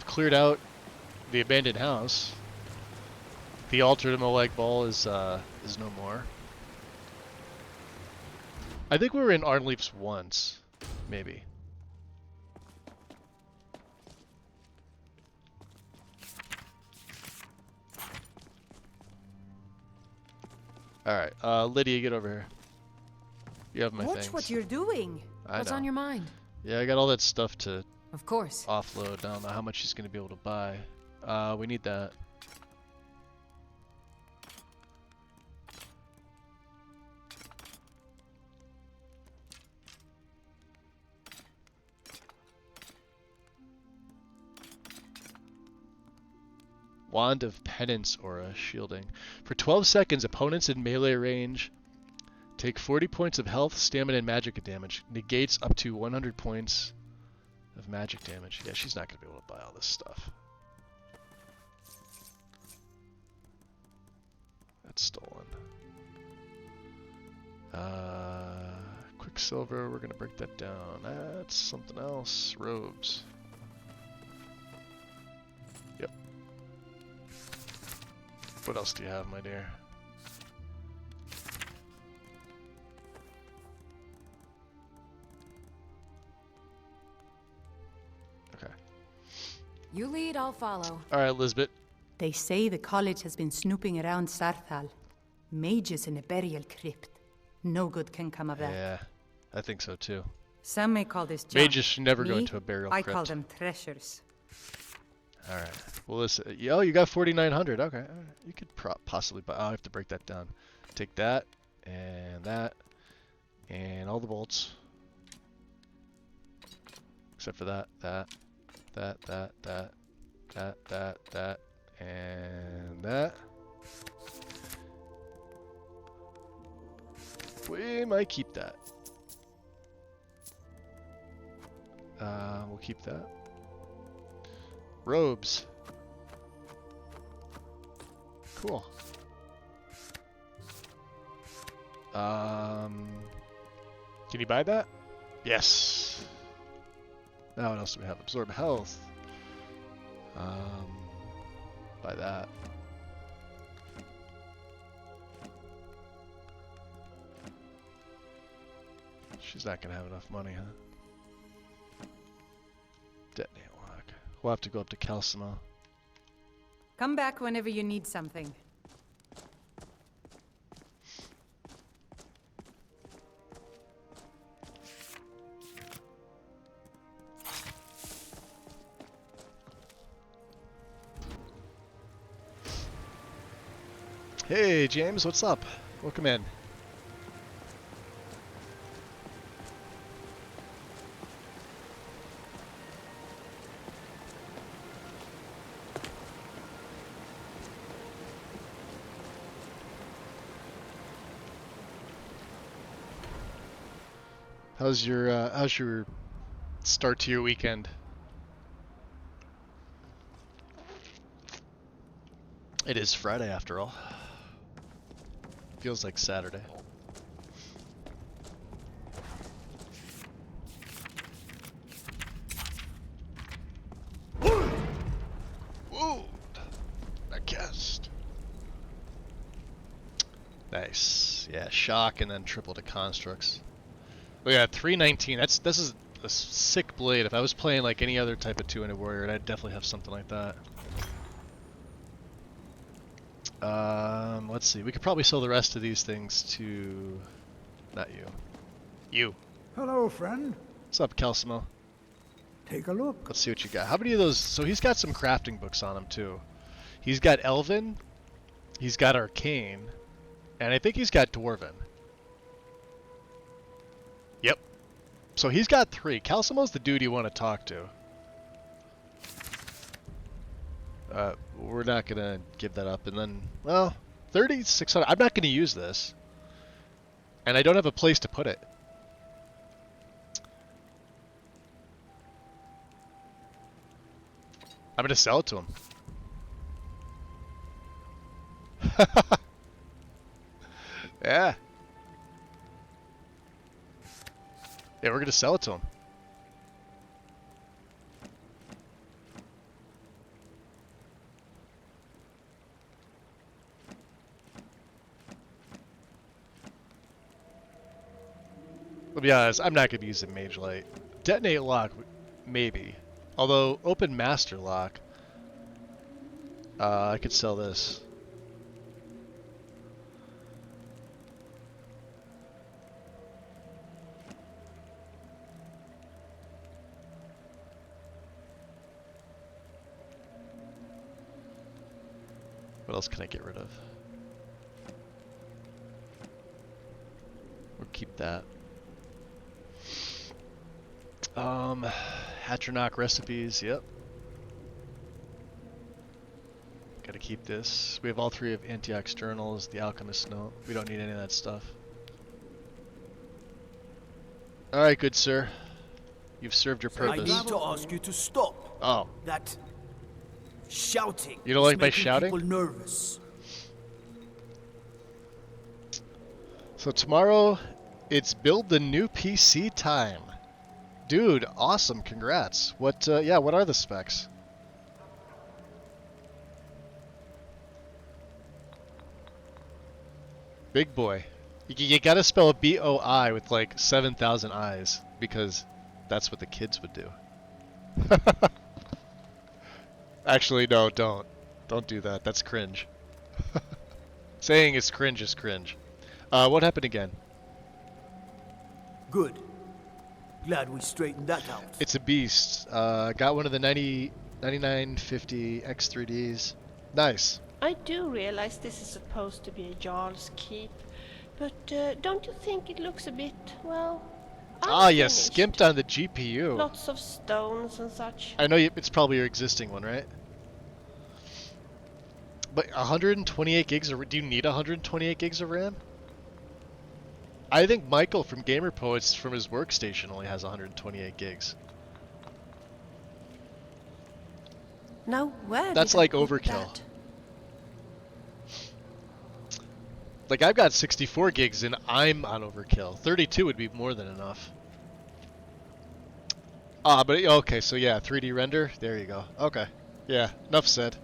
cleared out the abandoned house. The altar to Molag Bal is no more. I think we were in Arnleif's once, maybe. Alright, Lydia, get over here. You have my things. Watch what you're doing. What's on your mind? Yeah, I got all that stuff to Of course. offload. I don't know how much she's going to be able to buy. We need that. Wand of Penance Aura, shielding. For 12 seconds, opponents in melee range take 40 points of health, stamina, and magic damage. Negates up to 100 points of magic damage. Yeah, she's not going to be able to buy all this stuff. That's stolen. Quicksilver, we're going to break that down. That's something else. Robes. Yep. What else do you have, my dear? Okay. You lead, I'll follow. Alright, Lisbeth. They say the college has been snooping around Sarthal. Mages in a burial crypt. No good can come of that. Yeah, I think so too. Some may call this junk. Mages should never go Me, into a burial I crypt. call them treasures. Alright. Well, listen. Oh, you got 4,900. Okay. All right. You could possibly buy. Oh, I have to break that down. Take that, and all the bolts. Except for that, and that. We might keep that. We'll keep that. Robes. Cool. Can you buy that? Yes. Now what else do we have? Absorb health. By that. She's not gonna have enough money, huh? Detonate lock. We'll have to go up to Calcimo. Come back whenever you need something. Hey James, what's up? Welcome in. How's your start to your weekend? It is Friday after all. Feels like Saturday. Whoa! That cast. Nice. Yeah, shock and then triple to constructs. Oh yeah, 319. This is a sick blade. If I was playing like any other type of two-handed warrior, I'd definitely have something like that. Let's see. We could probably sell the rest of these things to... Not you. You. Hello, friend. What's up, Calcimo? Take a look. Let's see what you got. How many of those... So he's got some crafting books on him, too. He's got Elven. He's got Arcane. And I think he's got Dwarven. Yep. So he's got 3. Calcimo's the dude you want to talk to. We're not going to give that up. And then, well, 3,600. I'm not going to use this. And I don't have a place to put it. I'm going to sell it to him. Yeah. Yeah, we're going to sell it to him. I'll be honest, I'm not going to use a Mage Light. Detonate Lock, maybe. Although, Open Master Lock, I could sell this. What else can I get rid of? We'll keep that. Hatchernok recipes, yep. Gotta keep this. We have all 3 of Antioch's journals, the Alchemist's note. We don't need any of that stuff. Alright, good sir. You've served your purpose. I need to ask you to stop. Oh. That shouting. You don't like my making shouting? People nervous. So tomorrow, it's build the new PC time. Dude, awesome, congrats. What, yeah, what are the specs? Big boy. You gotta spell B-O-I with like 7,000 I's, because that's what the kids would do. Actually, no, don't. Don't do that. That's cringe. Saying it's cringe is cringe. What happened again? Good. Glad we straightened that out. It's a beast. Got one of the 9950 X3Ds. Nice. I do realize this is supposed to be a Jarl's keep, but don't you think it looks a bit, well, Ah, yes, skimped on the GPU. Lots of stones and such. I know it's probably your existing one, right? But 128 gigs of... Do you need 128 gigs of RAM? I think Michael from Gamer Poets from his workstation only has 128 gigs. Now where? That's like overkill. Like I've got 64 gigs and I'm on overkill. 32 would be more than enough. Ah, but okay, so yeah, 3D render. There you go. Okay. Yeah, enough said.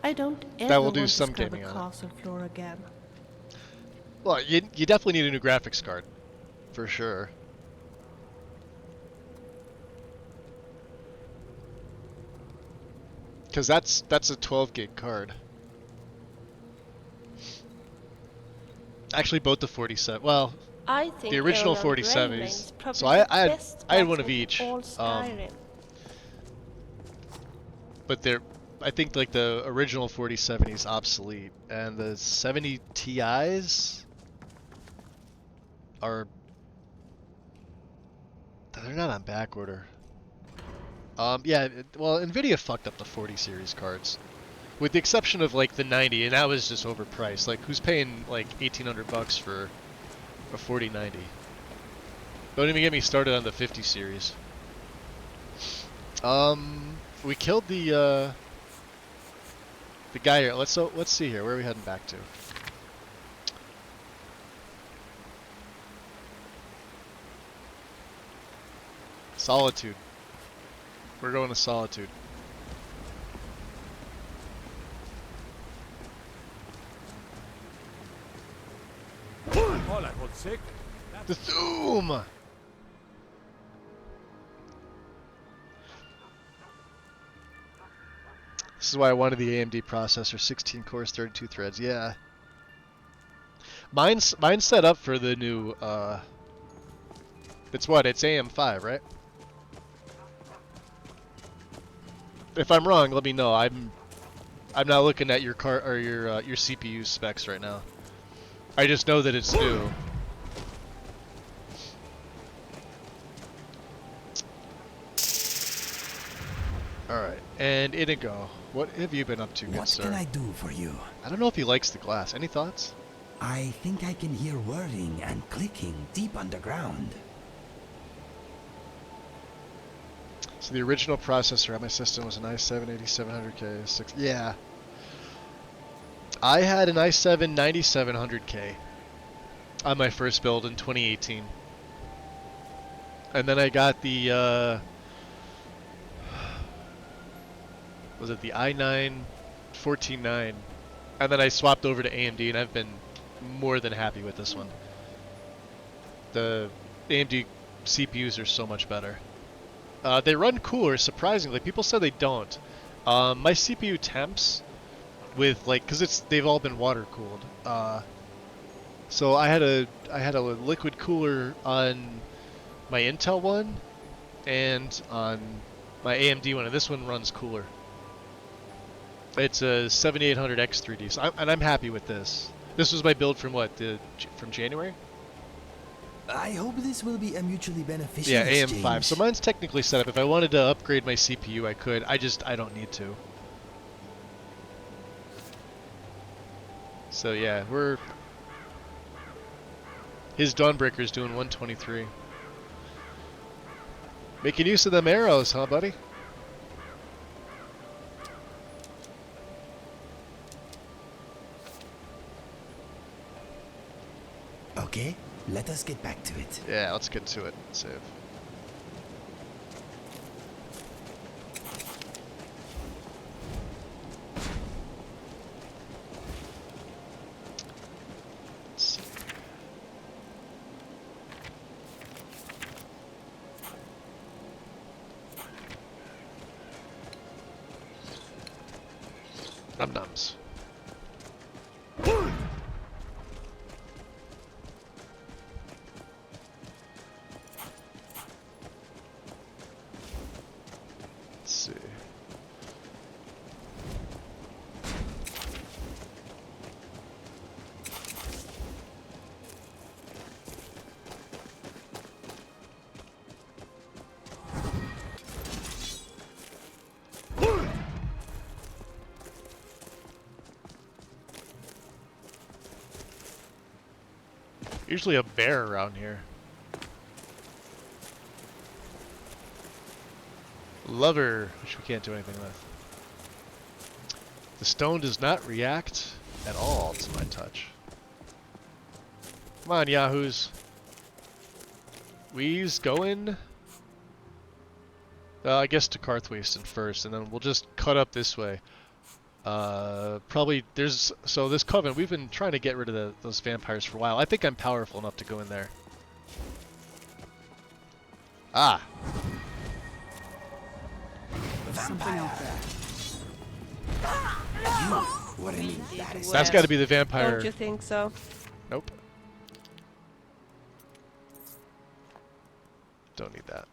I don't That ever will do want some to scrub a gaming on it. castle floor again. Well, you definitely need a new graphics card, for sure. Because that's a 12 gig card. Actually, both the 47. Well, I think the original Erland 47s. Greymain is probably So the I best had one of blacksmith each. all Skyrim. But I think like the original 4070 is obsolete, and the 70 Ti's are they're not on back order. Yeah, well, Nvidia fucked up the 40 series cards, with the exception of like the 90, and that was just overpriced. Like, who's paying like $1,800 for a 4090? Don't even get me started on the 50 series. We killed the guy here. Let's see here. Where are we heading back to? Solitude. We're going to Solitude. The Zoom! This is why I wanted the AMD processor, 16 cores, 32 threads. Yeah. Mine's set up for the new, it's what? It's AM5, right? If I'm wrong, let me know. I'm not looking at your car or your CPU specs right now. I just know that it's new. Alright, and Inigo, what have you been up to, good sir? What can I do for you? I don't know if he likes the glass. Any thoughts? I think I can hear whirring and clicking deep underground. So the original processor on my system was an i7 8700K. Yeah. I had an i7 9700K on my first build in 2018. And then I got the, was it the i9 149? And then I swapped over to AMD, and I've been more than happy with this one. The AMD CPUs are so much better. They run cooler, surprisingly. People said they don't. My CPU temps with because they've all been water cooled. So I had a liquid cooler on my Intel one and on my AMD one, and this one runs cooler. It's a 7800X3D, so I'm happy with this. This was my build from what? From January? I hope this will be a mutually beneficial Yeah, exchange. AM5. So mine's technically set up. If I wanted to upgrade my CPU, I could. I don't need to. So yeah, his Dawnbreaker's doing 123. Making use of them arrows, huh, buddy? Okay, let us get back to it. Yeah, let's get to it. Save. Let's see. Num-nums. Let's see. Usually a bear around here. Lover, which we can't do anything with. The stone does not react at all to my touch. Come on, yahoos. We's going I guess to Karthwasten first, and then we'll just cut up this way. Probably there's so this coven. We've been trying to get rid of those vampires for a while. I think I'm powerful enough to go in there. Ah. There's something out there. What I mean? That's got to be the vampire. Don't you think so? Nope. Don't need that.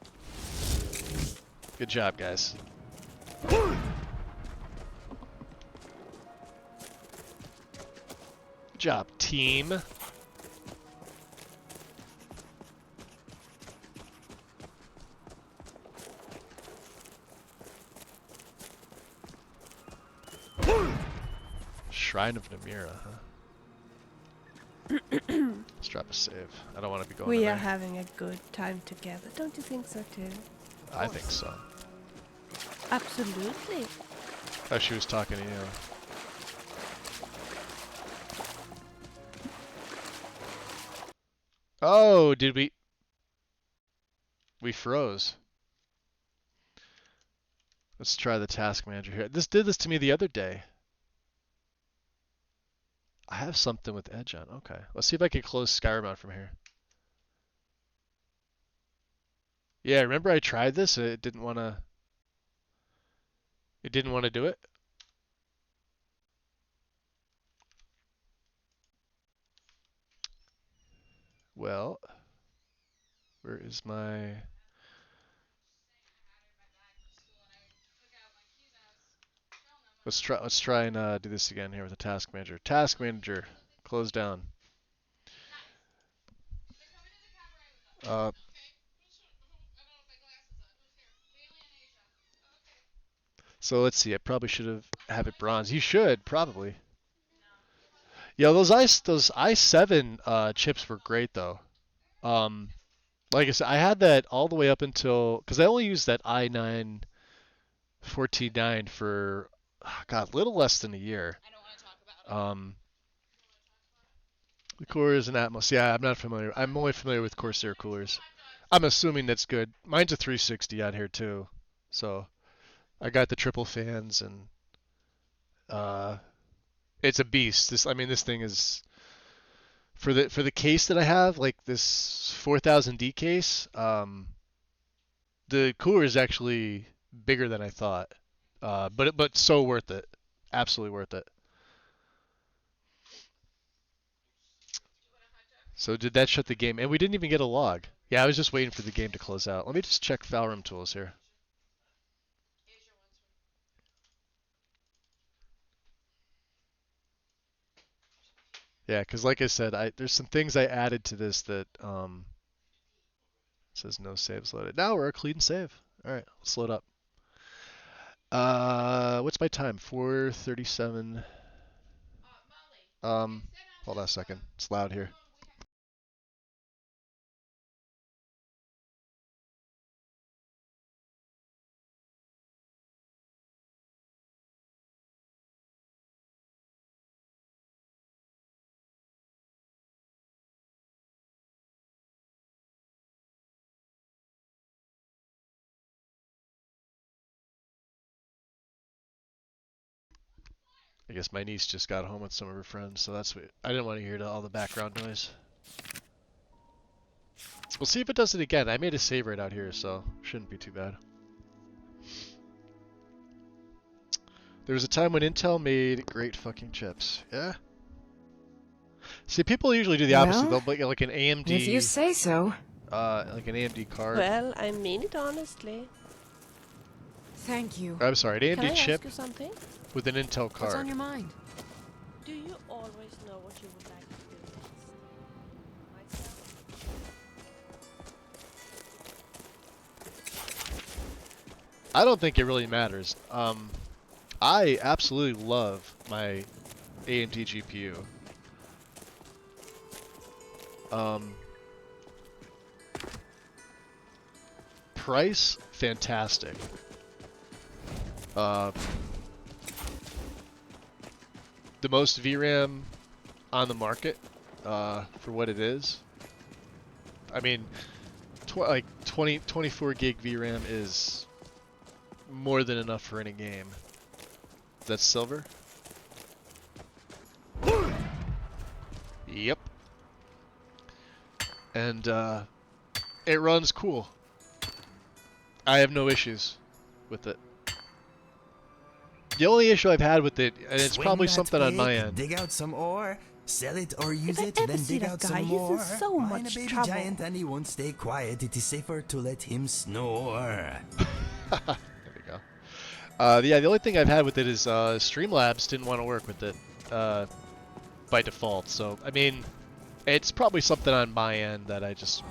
Good job, guys. Good job, team. Shrine of Namira, huh? Let's drop a save. I don't want to be going We in are there. having a good time together. Don't you think so too? I think so. Absolutely. Oh, she was talking to you. Oh, did we? We froze. Let's try the task manager here. This did this to me the other day. I have something with Edge on. Okay. Let's see if I can close Skyrim out from here. Yeah, remember I tried this? It didn't want to... It didn't want to do it? Well, where is my... Let's try and do this again here with the task manager. Task manager, close down. So let's see. I probably should have it bronze. You should probably. Yeah, those i7 chips were great though. Like I said, I had that all the way up until because I only used that i9 149 for God, little less than a year. The coolers and Atmos. Yeah, I'm not familiar. I'm only familiar with Corsair coolers. I'm assuming that's good. Mine's a 360 out here too, so I got the triple fans and it's a beast. This thing is for the case that I have, like this 4000D case. The cooler is actually bigger than I thought, but so worth it. Absolutely worth it. So did that shut the game? And we didn't even get a log. Yeah, I was just waiting for the game to close out. Let me just check file room tools here. Yeah, because like I said, there's some things I added to this that says no saves loaded. Now we're a clean save. All right, let's load up. What's my time? 4:37. Hold on a second. It's loud here. I guess my niece just got home with some of her friends, so that's what I didn't want to hear all the background noise. We'll see if it does it again. I made a save right out here, so shouldn't be too bad. There was a time when Intel made great fucking chips. Yeah? See, people usually do the opposite. Well, They'll make like an AMD... If you say so. Like an AMD card. Well, I mean it honestly. Thank you. I'm sorry, an AMD Can I chip ask you something? with an Intel card. What's on your mind? Do you always know what you would like to do next? I don't think it really matters. I absolutely love my AMD GPU. Price, fantastic. The most VRAM on the market for what it is. I mean, 24 gig VRAM is more than enough for any game. That's silver? Yep. And it runs cool. I have no issues with it. The only issue I've had with it, and it's Swing probably that something on my pick, end. Dig out some ore, sell it or use If I it, ever then see dig that out guy, some he's more. in so Mine much a baby trouble. giant and he won't stay quiet. It is safer to let him snore. There we go. Yeah, the only thing I've had with it is Streamlabs didn't want to work with it by default. So, I mean, it's probably something on my end that I just,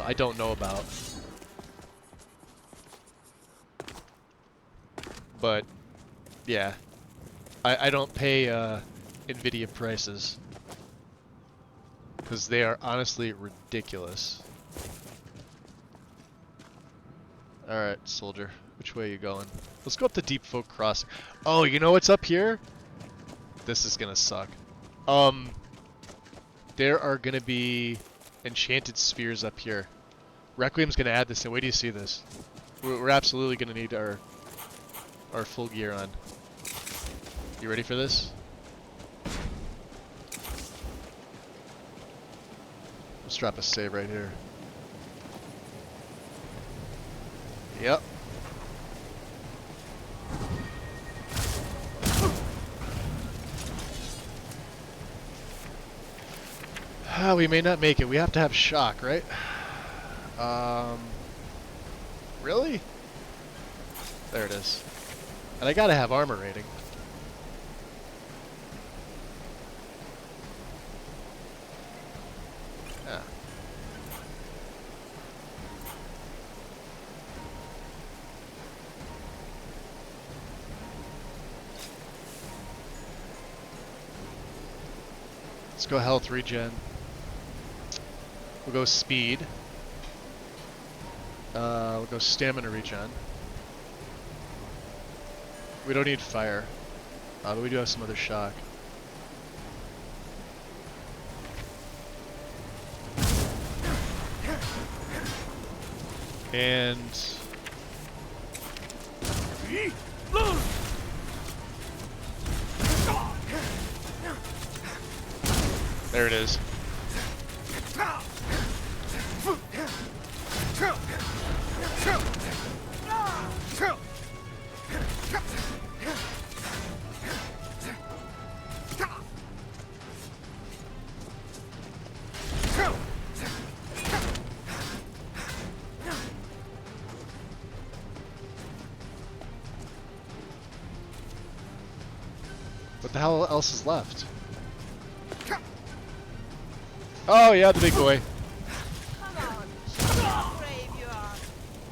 I don't know about. But, yeah. I don't pay NVIDIA prices. Because they are honestly ridiculous. Alright, soldier. Which way are you going? Let's go up to Deep Folk Crossing. Oh, you know what's up here? This is gonna suck. There are gonna be enchanted spheres up here. Requiem's gonna add this in. Wait till you see this. We're absolutely gonna need our full gear on. You ready for this? Let's drop a save right here. Yep. We may not make it. We have to have shock, right? Really? There it is. And I gotta have armor rating. Yeah. Let's go health regen. We'll go speed. We'll go stamina regen. We don't need fire, but we do have some other shock. And there it is. What the hell else is left? Oh yeah, the big boy.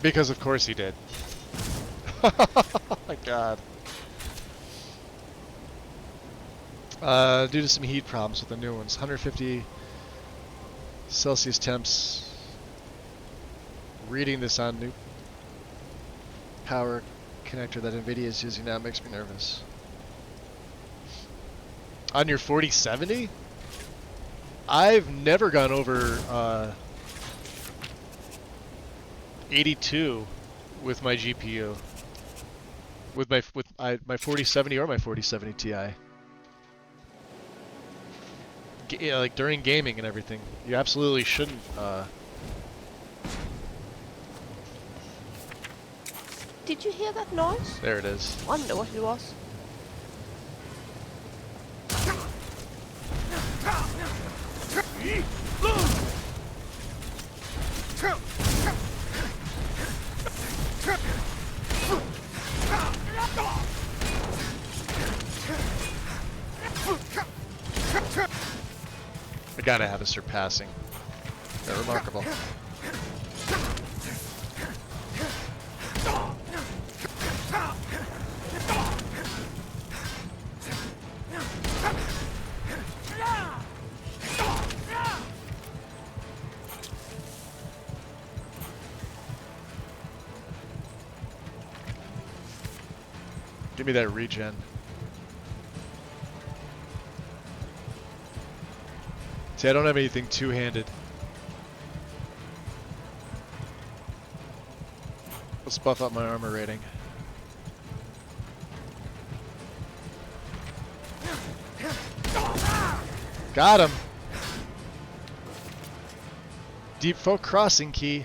Because of course he did. Oh my god. Due to some heat problems with the new ones, 150 Celsius temps. Reading this on new power connector that NVIDIA is using now makes me nervous. On your 4070? I've never gone over 82 with my GPU. With my 4070 or my 4070 Ti. Yeah, like during gaming and everything, you absolutely shouldn't. Did you hear that noise? There it is. Wonder what it was. I gotta have a surpassing. They're remarkable. Give me that regen. See, I don't have anything two-handed. Let's buff up my armor rating. Got him. Deep folk crossing key.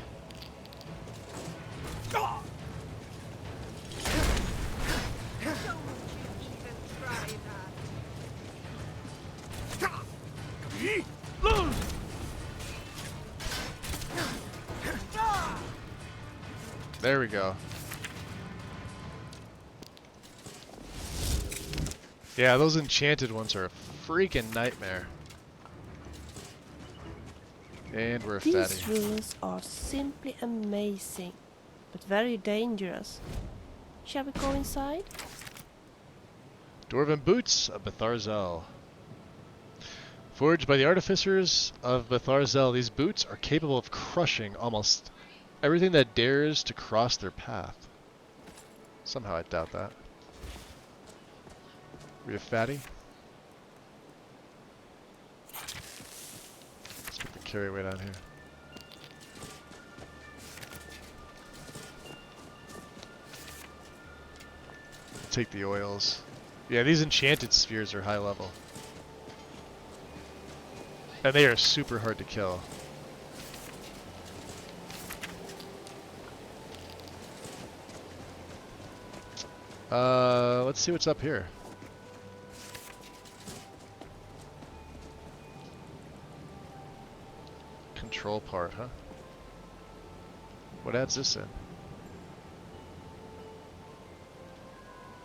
There we go. Yeah, those enchanted ones are a freaking nightmare. And we're a fatty. These ruins are simply amazing, but very dangerous. Shall we go inside? Dwarven boots of Betharzel. Forged by the artificers of Betharzel, these boots are capable of crushing almost everything that dares to cross their path. Somehow I doubt that. We a fatty? Let's get the carry weight on here. Take the oils. Yeah, these enchanted spheres are high level. And they are super hard to kill. Let's see what's up here. Control part, huh? What adds this in?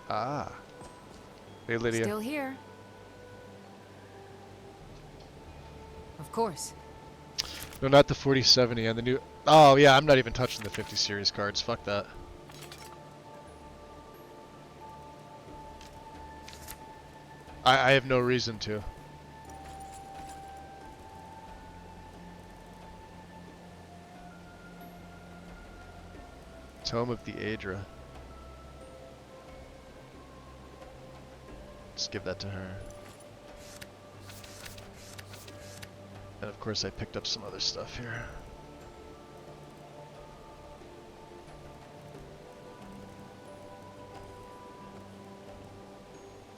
Ah. Hey, Lydia. Still here. Of course. No, not the 4070 and the new... Oh, yeah, I'm not even touching the 50 series cards. Fuck that. I have no reason to. Tome of the Aedra. Just give that to her. And of course I picked up some other stuff here.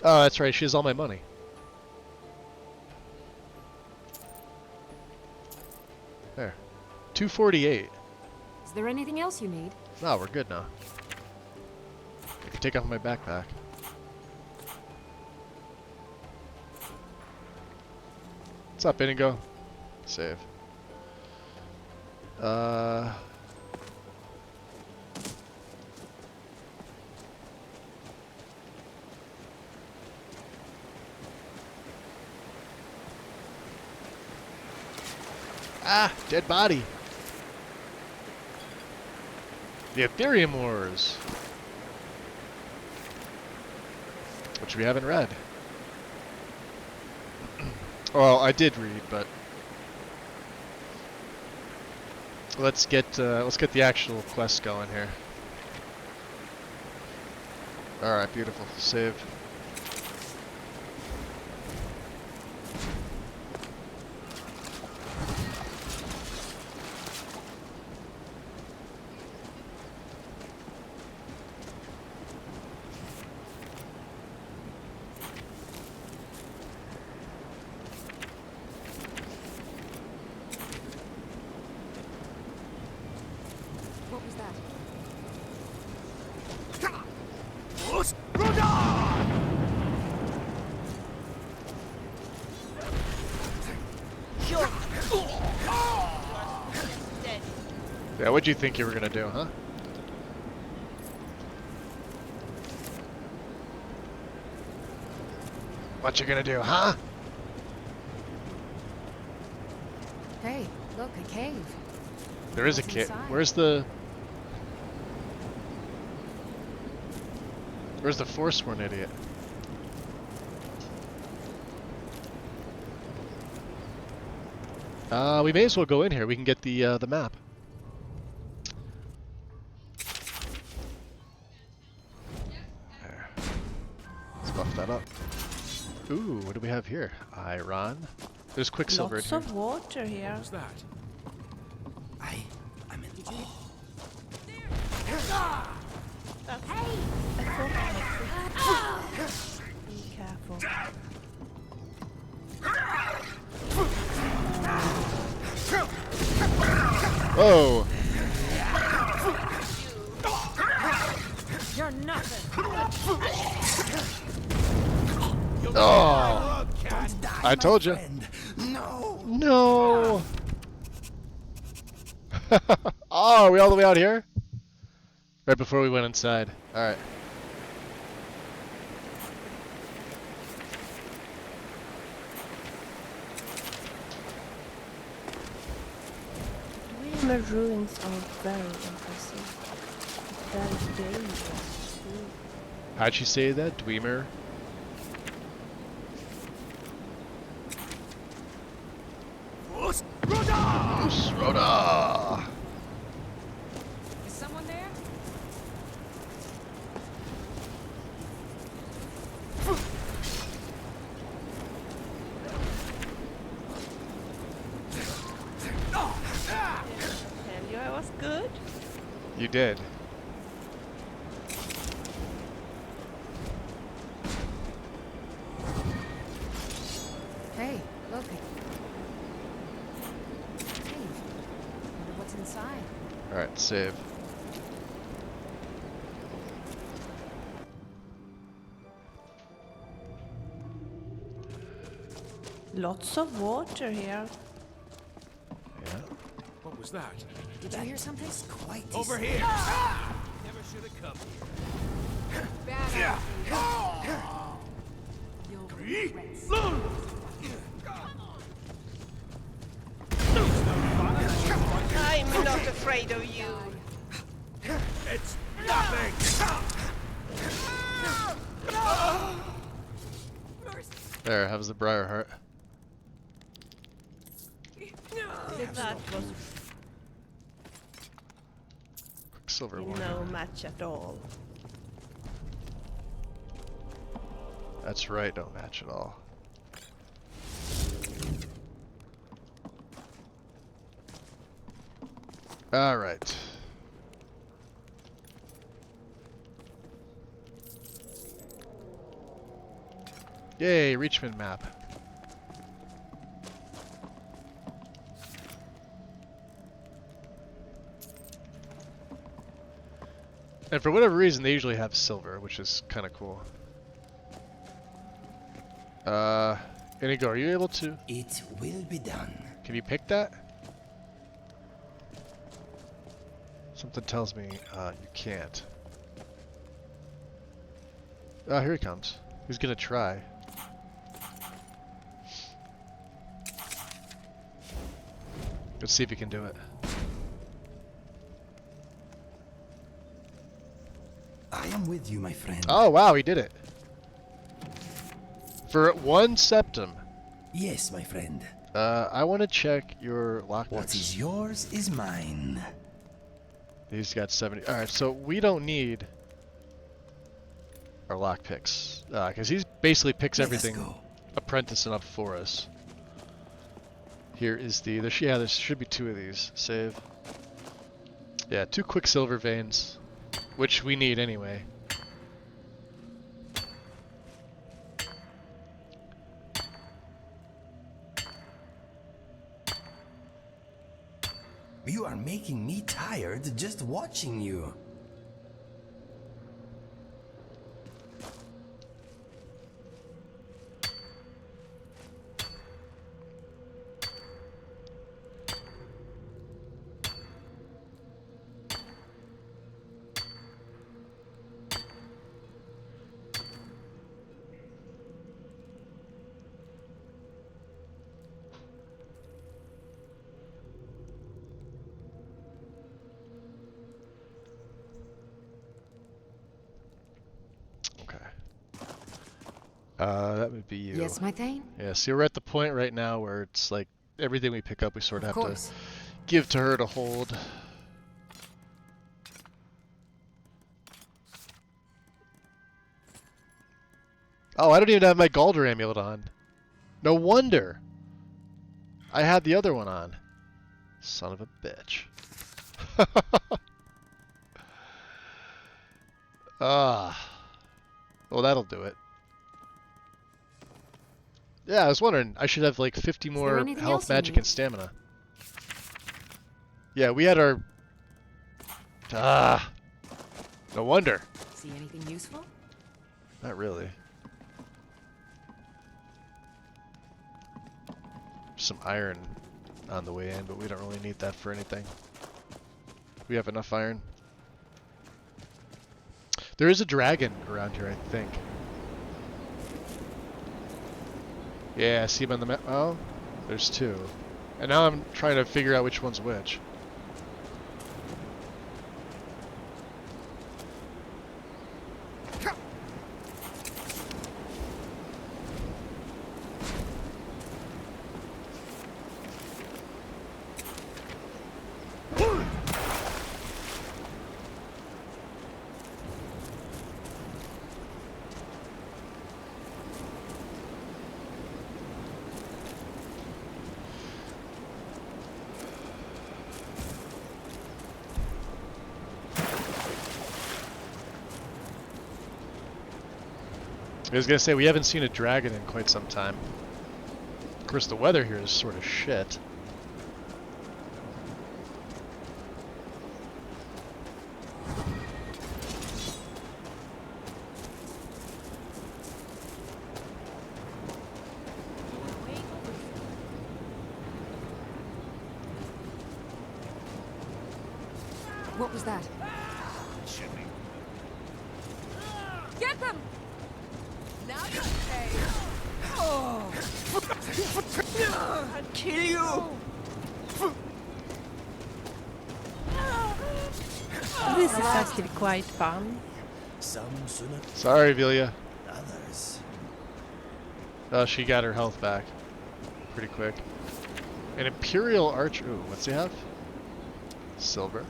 Oh, that's right, she has all my money. There. 248. Is there anything else you need? No, we're good now. I can take off my backpack. What's up, Inigo? Save. Ah, dead body. The Ethereum Wars, which we haven't read. Well, I did read, but let's get the actual quest going here. All right, beautiful. Save. What was that? Yeah, what'd you think you were gonna do, huh? What you gonna do, huh? Hey, look, a cave. There is a What's cave. inside? Where's the Forsworn idiot? We may as well go in here. We can get the map. There. Let's buff that up. Ooh, what do we have here? Iron. There's Quicksilver in Lots here. of water here. What's that? I'm in. Be careful. Whoa! You're nothing. Oh! I told you. No! No! Oh, are we all the way out here? Right before we went inside. Alright. The ruins are very impressive. Very dangerous too. How'd you say that, Dwemer? Rhoda! Is someone there? Tell you I was good. You did. Hey, look. Hey, wonder what's inside. Alright, save. Lots of water here. Yeah. What was that? Did you hear something? Quite Over here! Ah! Never should have come here. Bad I'm not afraid of you. It's nothing! There, how's the briar heart? That was Quicksilver one. no match at all. That's right, don't match at all. Alright. Yay, Reachman map. And for whatever reason, they usually have silver, which is kind of cool. Inigo, are you able to? It will be done. Can you pick that? Something tells me you can't. Oh, here he comes. He's gonna try. Let's see if he can do it. I am with you, my friend. Oh, wow, he did it. For 1 septum. Yes, my friend. I want to check your lockpicks. What is yours is mine. He's got 70. Alright, so we don't need our lockpicks. Because he basically picks everything apprentice up for us. Here is there should be 2 of these. Save. Yeah, 2 quicksilver veins. Which we need anyway. You are making me tired just watching you. That would be you. Yes, my thing? Yeah, see, we're at the point right now where it's like everything we pick up we sort of have to give to her to hold. Oh, I don't even have my Galder amulet on. No wonder. I had the other one on. Son of a bitch. Well, that'll do it. Yeah, I was wondering. I should have like 50 more health, magic, and stamina. Yeah, we had our... Ah! No wonder. See anything useful? Not really. Some iron on the way in, but we don't really need that for anything. We have enough iron. There is a dragon around here, I think. Yeah, I see him on the map. Oh, there's two. And now I'm trying to figure out which one's which. I was gonna say, we haven't seen a dragon in quite some time. Of course, the weather here is sort of shit. What was that? Get them! Now you pay. Oh! I'll kill you! This is actually quite fun. Some sooner. Sorry, Velia. Others. Oh, she got her health back pretty quick. An Imperial Archer. Ooh, what's he have? Silver.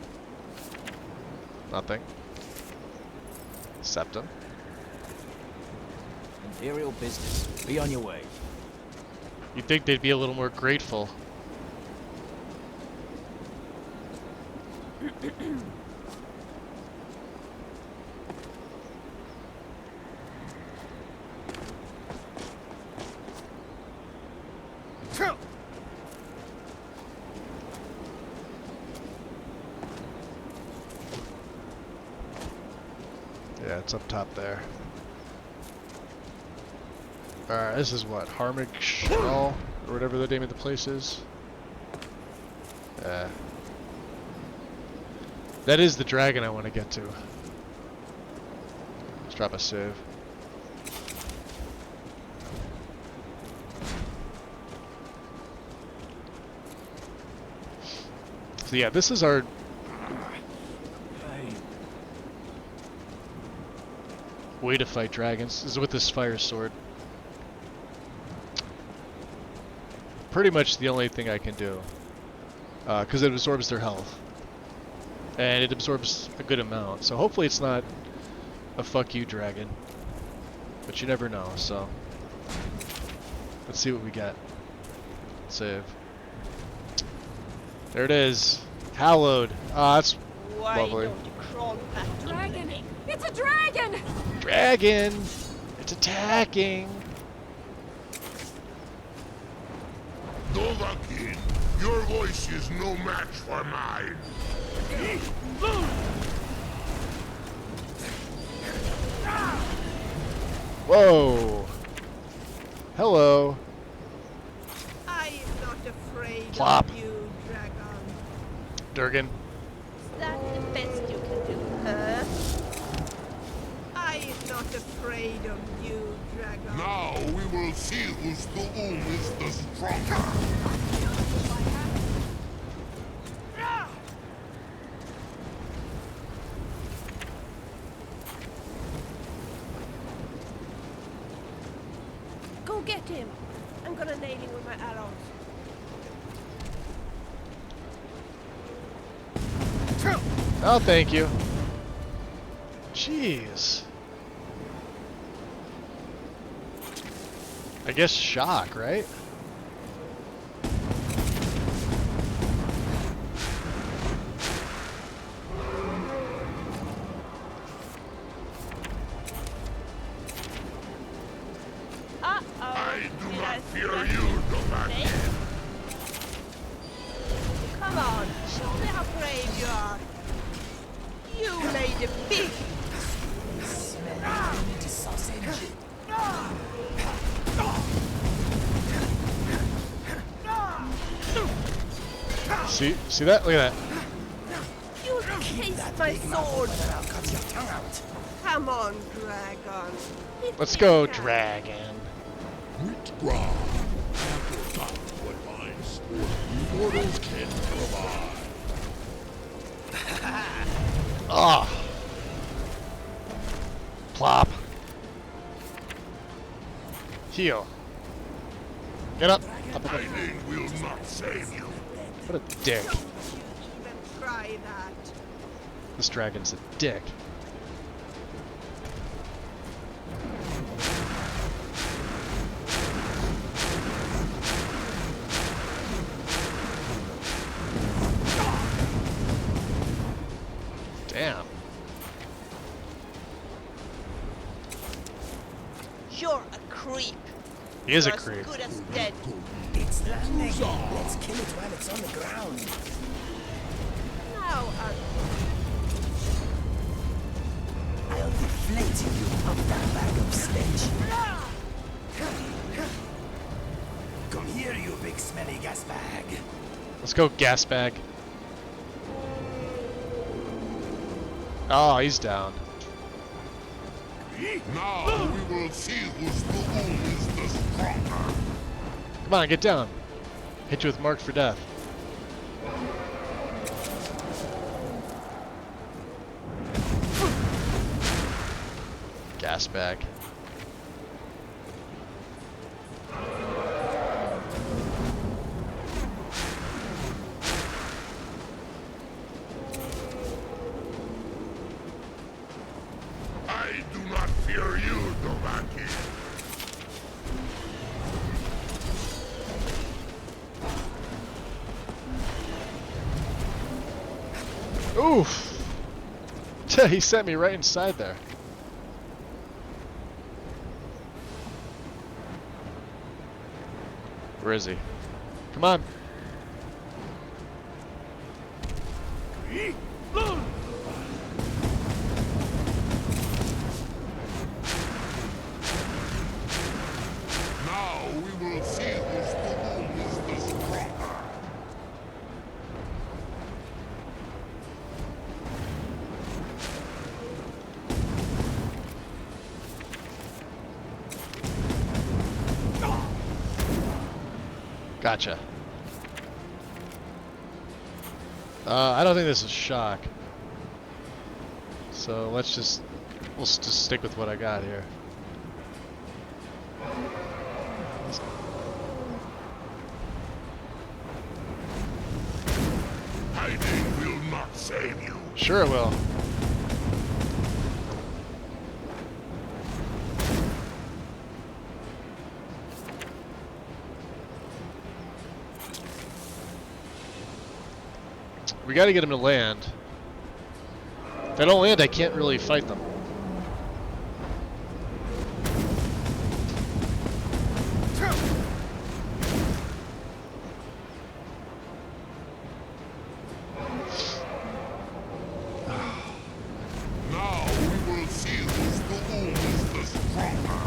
Nothing. Septum. Imperial business. Be on your way. You'd think they'd be a little more grateful. Yeah, it's up top there. Alright, this is what? Harmig Shell? Or whatever the name of the place is. That is the dragon I want to get to. Let's drop a save. So yeah, this is our... way to fight dragons. This is with this fire sword. Pretty much the only thing I can do. Because it absorbs their health. And it absorbs a good amount. So hopefully it's not a fuck you dragon. But you never know, so. Let's see what we get. Save. There it is. Hallowed. Ah, that's lovely. Why don't you crawl back into the Dragon! thing? It's a dragon! Dragon! It's attacking! Dovahkiin, your voice is no match for mine. Whoa! Hello. I am not afraid Plop. of you, dragon. Durgan. Is that the best you can do, huh? I am not afraid of you, dragon. Now we will see whose Tu'um is the stronger. Go get him. I'm gonna nail him with my arrows. Oh, thank you. Jeez. I guess shock, right? I do not fear you, Dovahkiin. Come on, show me how See that? Look at that. You taste my sword! I'll cut your tongue out. Come on, dragon. Let's go, dragon. Withdrawal. Forgot what my sport immortals can provide. Ah. Plop. Heal. Get up. Hiding will not save you. What a dick. Even try that. This dragon's a dick. Damn. You're a creep. He is a You're creep. as good as dead. It's landing. Let's kill it while it's on the ground. Now, I'll deflate you of that bag of stench. Come here, you big smelly gas bag. Let's go, gas bag. Oh, he's down. Now we will see whose Doom is the stronger. Come on, get down. Hit you with marked for death. Gas bag. I do not fear you, Dovaki. Oof! He sent me right inside there. Where is he? Come on. Now we will see whose Doom is the stronger. Gotcha. I don't think this is shock. So we'll just stick with what I got here. Hiding will not save you. Sure it will. We gotta get them to land. If they don't land, I can't really fight them. Now we will see whose Doom is the stronger.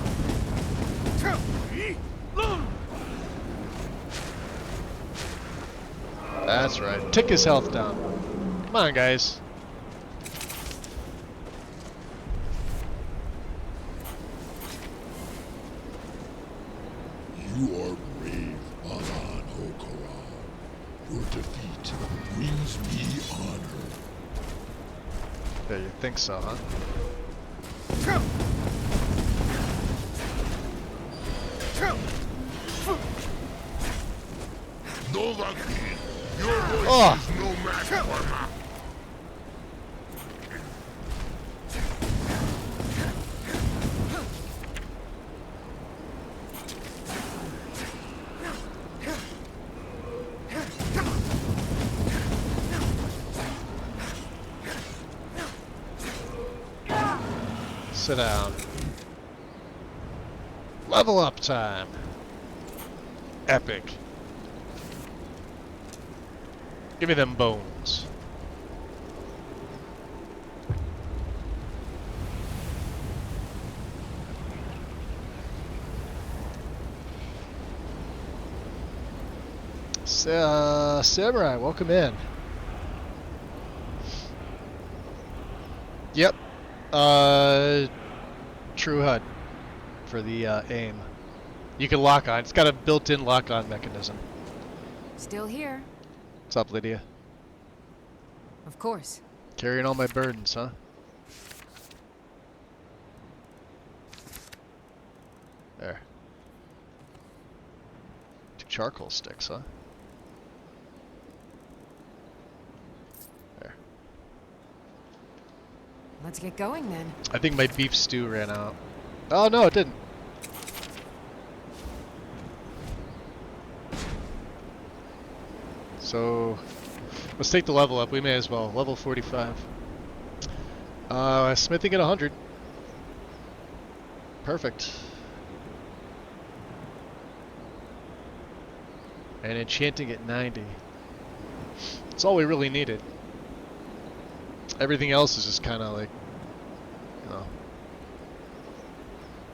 That's right. Tick his health down. Come on, guys. You are brave, Alan Hokara. Your defeat brings me honor. Yeah, you think so, huh? Dovaki, your voice Oh. is no match for mine. Sit down. Level up time. Epic. Give me them bones. Samurai, welcome in. Yep. True HUD for the aim. You can lock on. It's got a built-in lock-on mechanism. Still here. What's up, Lydia? Of course. Carrying all my burdens, huh? There. 2 charcoal sticks, huh? There. Let's get going then. I think my beef stew ran out. Oh no, it didn't. So let's take the level up. We may as well. Level 45. Smithing at 100. Perfect. And enchanting at 90. That's all we really needed. Everything else is just kind of like, you know,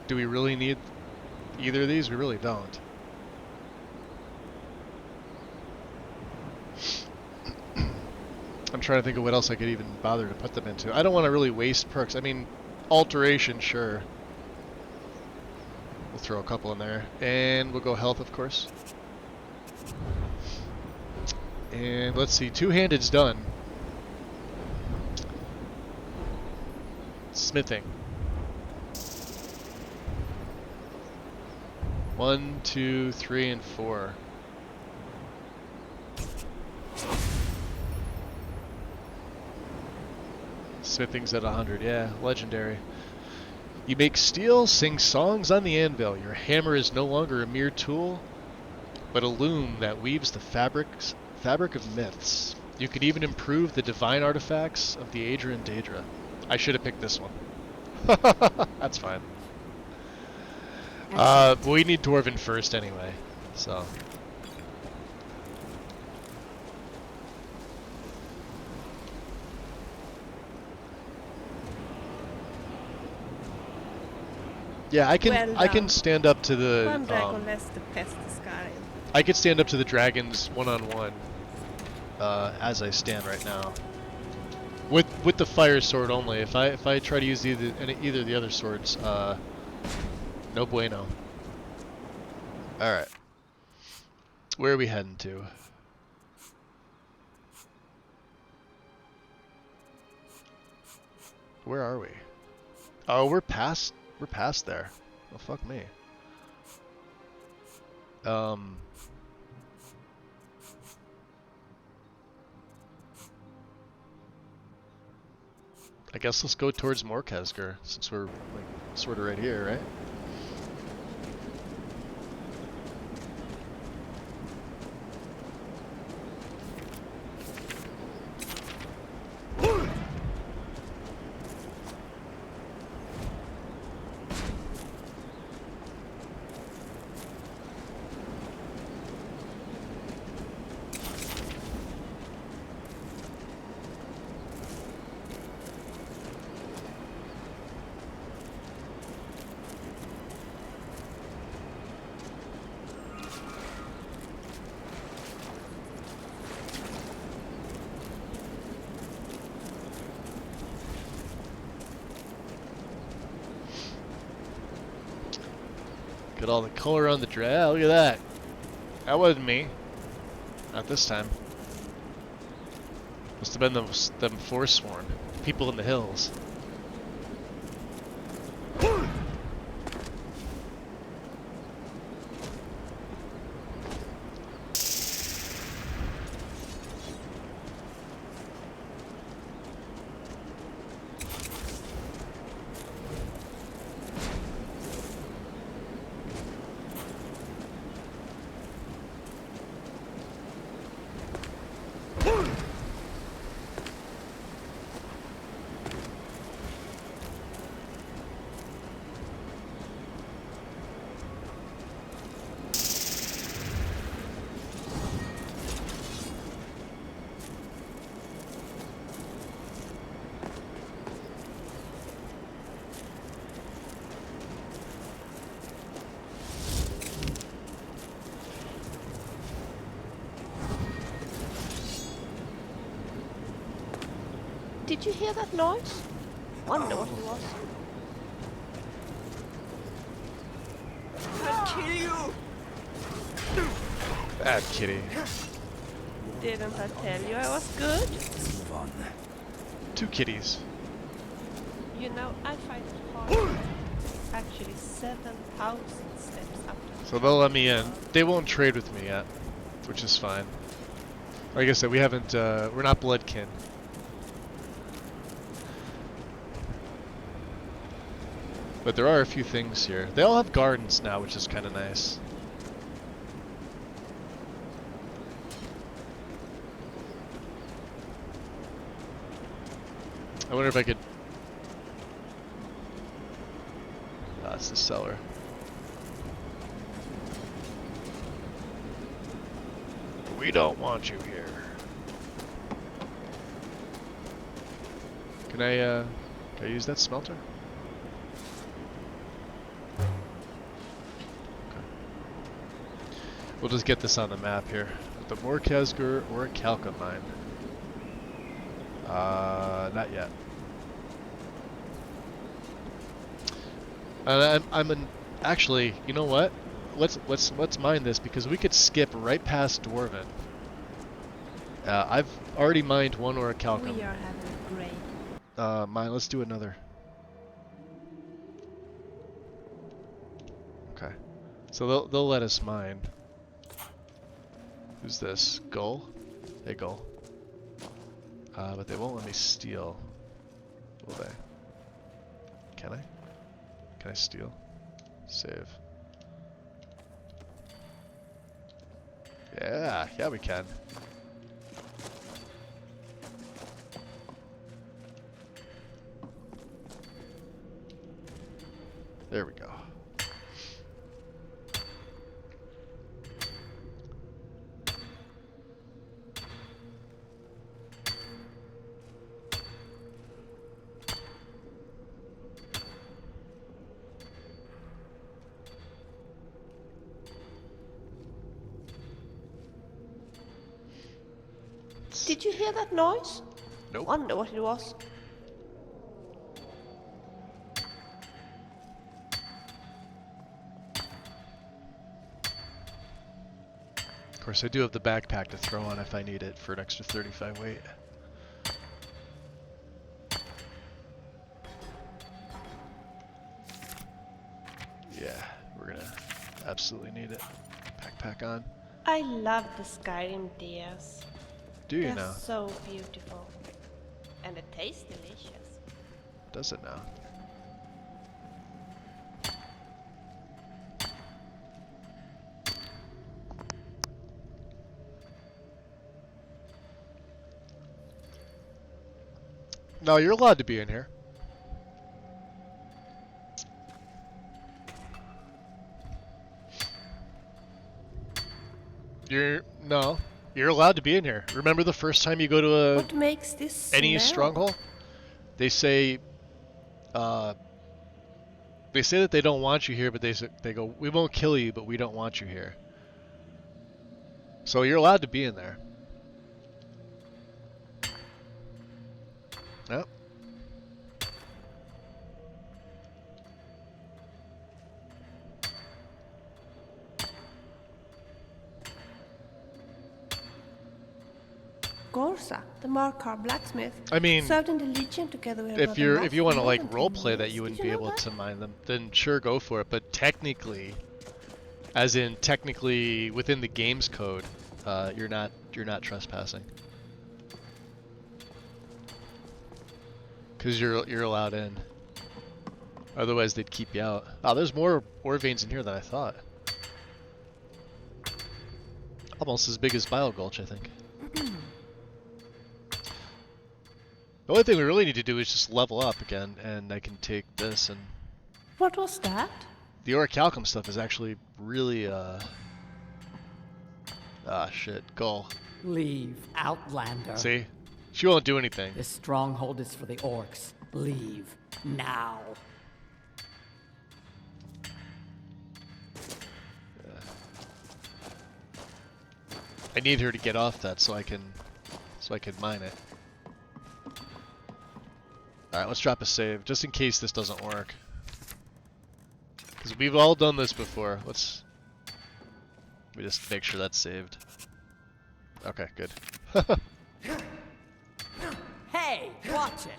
do we really need either of these? We really don't. I'm trying to think of what else I could even bother to put them into. I don't want to really waste perks. I mean, alteration, sure. We'll throw a couple in there. And we'll go health, of course. And let's see, two-handed's done. Smithing. 1, 2, 3, and 4. Smithing's at 100, yeah, legendary. You make steel, sing songs on the anvil. Your hammer is no longer a mere tool, but a loom that weaves the fabric of myths. You can even improve the divine artifacts of the Adrian Daedra. I should have picked this one. That's fine. We need Dwarven first anyway, so. Yeah, I can stand up to the One dragon less to pest the Skyrim. I can stand up to the dragons one-on-one as I stand right now. With the fire sword only. If I try to use either of the other swords, no bueno. All right. Where are we heading to? Where are we? Oh, we're past there. Oh, fuck me. I guess let's go towards Morkezgar, since we're like sort of right here, right? Get all the color on the drag. Look at that. That wasn't me. Not this time. Must have been them Forsworn. People in the hills. Did you hear that noise? Wonder what it was. I'll kill you! Bad kitty. Didn't I tell you I was good? Let's move on. 2 kitties. You know, I find it hard. Actually 7,000 steps up. So they'll let me in. They won't trade with me yet, which is fine. Like I said, we haven't, we're not bloodkin. But there are a few things here. They all have gardens now, which is kind of nice. I wonder if I could... Ah, it's the cellar. We don't want you here. Can I use that smelter? We'll just get this on the map here. The Morkazgur or a Calca mine. Not yet. Actually, you know what? Let's mine this because we could skip right past Dwarven. I've already mined one orichalcum. We are having a great. Mine. Let's do another. Okay. So they'll let us mine. Who's this? Gull? Hey, Gull. But they won't let me steal. Will they? Can I? Can I steal? Save. Yeah, we can. There we go. Did you hear that noise? Nope. Wonder what it was. Of course, I do have the backpack to throw on if I need it for an extra 35 weight. Yeah, we're gonna absolutely need it. Backpack on. I love the Skyrim deers. Do you They're now? so beautiful. And it tastes delicious. Does it now? No, you're allowed to be in here. You're allowed to be in here. Remember the first time you go to What makes this any smell? stronghold? They say that they don't want you here, but they go, we won't kill you, but we don't want you here. So you're allowed to be in there. Yep. Gorsa, the Markar blacksmith, I mean, served in the Legion together with if you want to like role roleplay that you wouldn't be able to mine them, then sure, go for it. But technically, as in technically within the game's code, you're not trespassing. Because you're allowed in. Otherwise, they'd keep you out. Oh, there's more ore veins in here than I thought. Almost as big as Bile Gulch, I think. The only thing we really need to do is just level up again, and I can take this and... What was that? The orichalcum stuff is actually really, Ah, shit. Gull. Leave, Outlander. See? She won't do anything. This stronghold is for the orcs. Leave, now. I need her to get off that so I can mine it. Alright, let's drop a save, just in case this doesn't work. Because we've all done this before. Let me just make sure that's saved. Okay, good. Hey, watch it!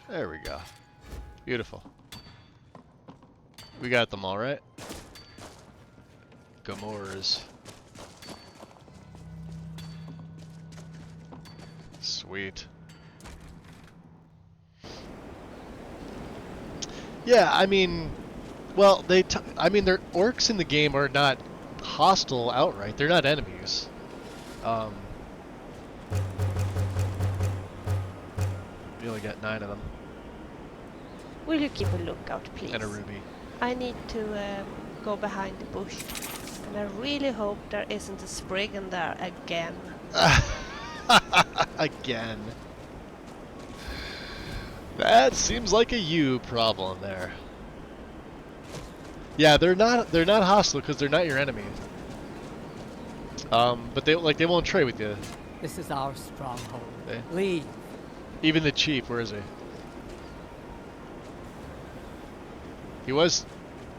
There we go. Beautiful. We got them all, right? Gamors. Sweet. Yeah, I mean, well, I mean, their orcs in the game are not hostile outright. They're not enemies. We only got 9 of them. Will you keep a lookout, please? And a ruby. I need to go behind the bush. And I really hope there isn't a Spriggan there again. Again. That seems like a you problem there. Yeah, they're not hostile because they're not your enemy. But they won't trade with you. This is our stronghold. Okay. Leave. Even the chief, where is he? He was.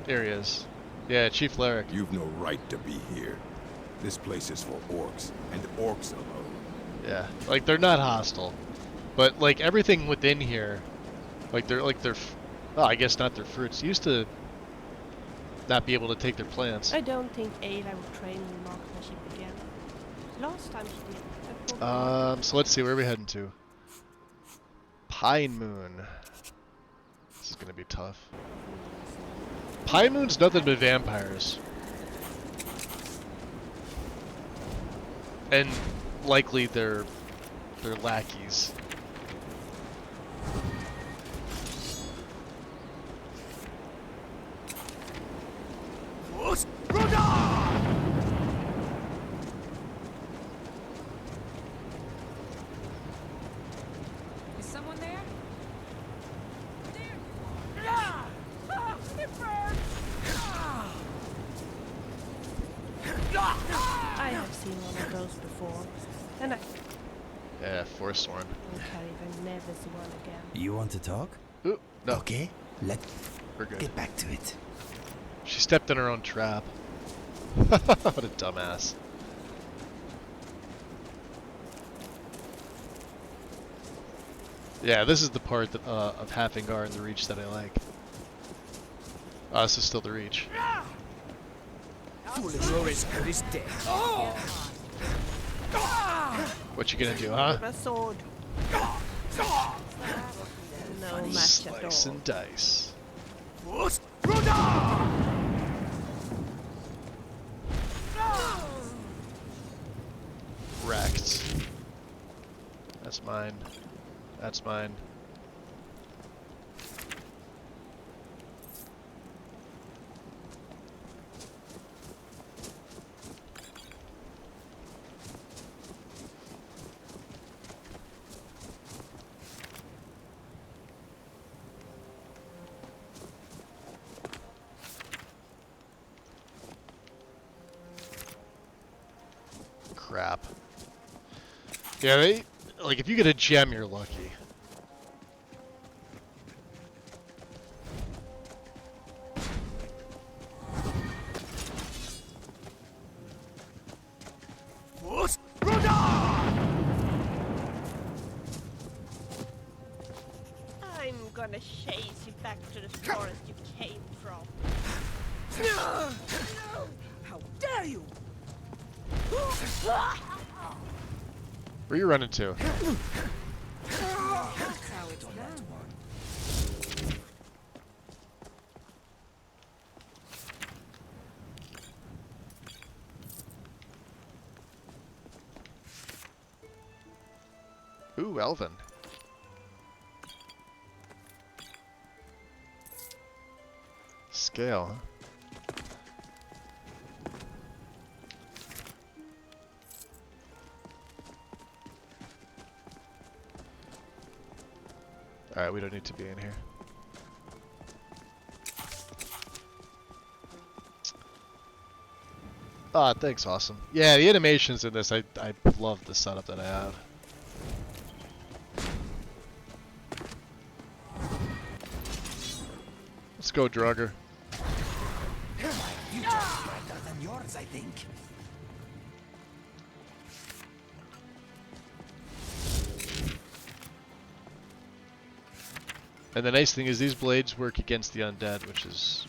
There he is. Yeah, Chief Larrick. You've no right to be here. This place is for orcs, and orcs alone. Yeah, like they're not hostile, but like everything within here, they're oh, I guess not their fruits. Used to not be able to take their plants. I don't think Ayla will train in marksmanship again. Last time she did. So let's see, where are we heading to? Pine Moon. This is gonna be tough. Pine Moon's nothing but vampires. And likely they're lackeys. Is someone there? I have seen one of those before. And Yeah, Forsworn. okay, I never see one again. You want to talk? Ooh, no. Okay, let's We're good. get back to it. She stepped in her own trap. What a dumbass. Yeah, this is the part that, of Halfingar and the Reach that I like. This is still the Reach. What you gonna do, huh? My sword. No match Slice at all. and dice. Wrecked. That's mine. That's mine. Crap. Yeah, like if you get a gem, you're lucky. I'm gonna chase you back to the forest you came from. No! How dare you! Where you running to? That's how it's done. Ooh, Elven. Scale, huh? Alright, we don't need to be in here. Ah, thanks, awesome. Yeah, the animations in this, I love the setup that I have. Let's go, Drugger. My future's brighter than yours, I think. And the nice thing is these blades work against the undead, which is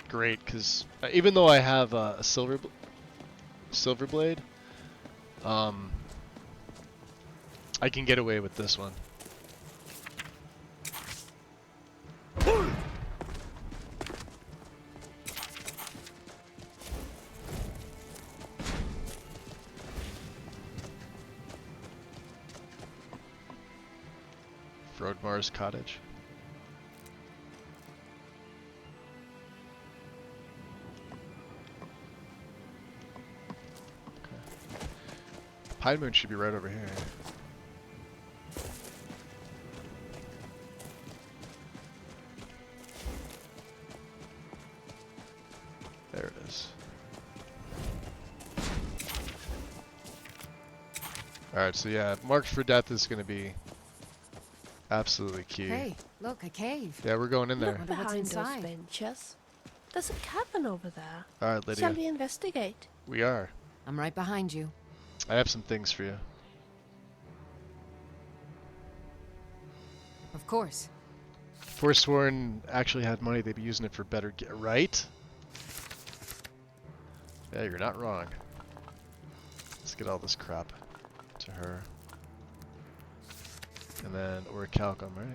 great, because even though I have a silver blade, I can get away with this one. Frodmar's cottage. Okay. Pine Moon should be right over here. There it is. Alright, so yeah, Marked for Death is going to be absolutely key. Hey, look, a cave. Yeah, we're going in there. Wonder what's Behind those inside. benches. There's a cabin over there. Alright, Lydia. Shall we investigate? We are. I'm right behind you. I have some things for you. Of course. If Forsworn actually had money, they'd be using it for better right? Yeah, you're not wrong. Let's get all this crap to her. And then Orichalcum, right?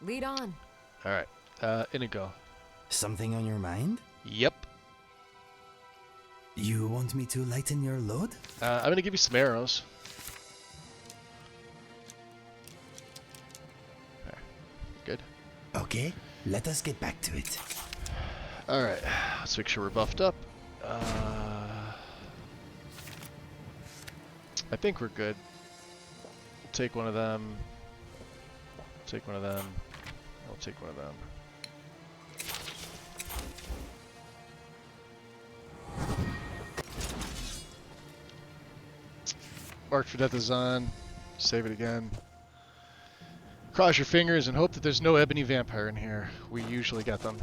Lead on. Alright, Inigo. Something on your mind? Yep. You want me to lighten your load? I'm gonna give you some arrows. Okay. Good. Okay, let us get back to it. Alright, let's make sure we're buffed up. I think we're good. Take one of them. Take one of them. I'll take one of them. Marked for Death is on. Save it again. Cross your fingers and hope that there's no ebony vampire in here. We usually get them.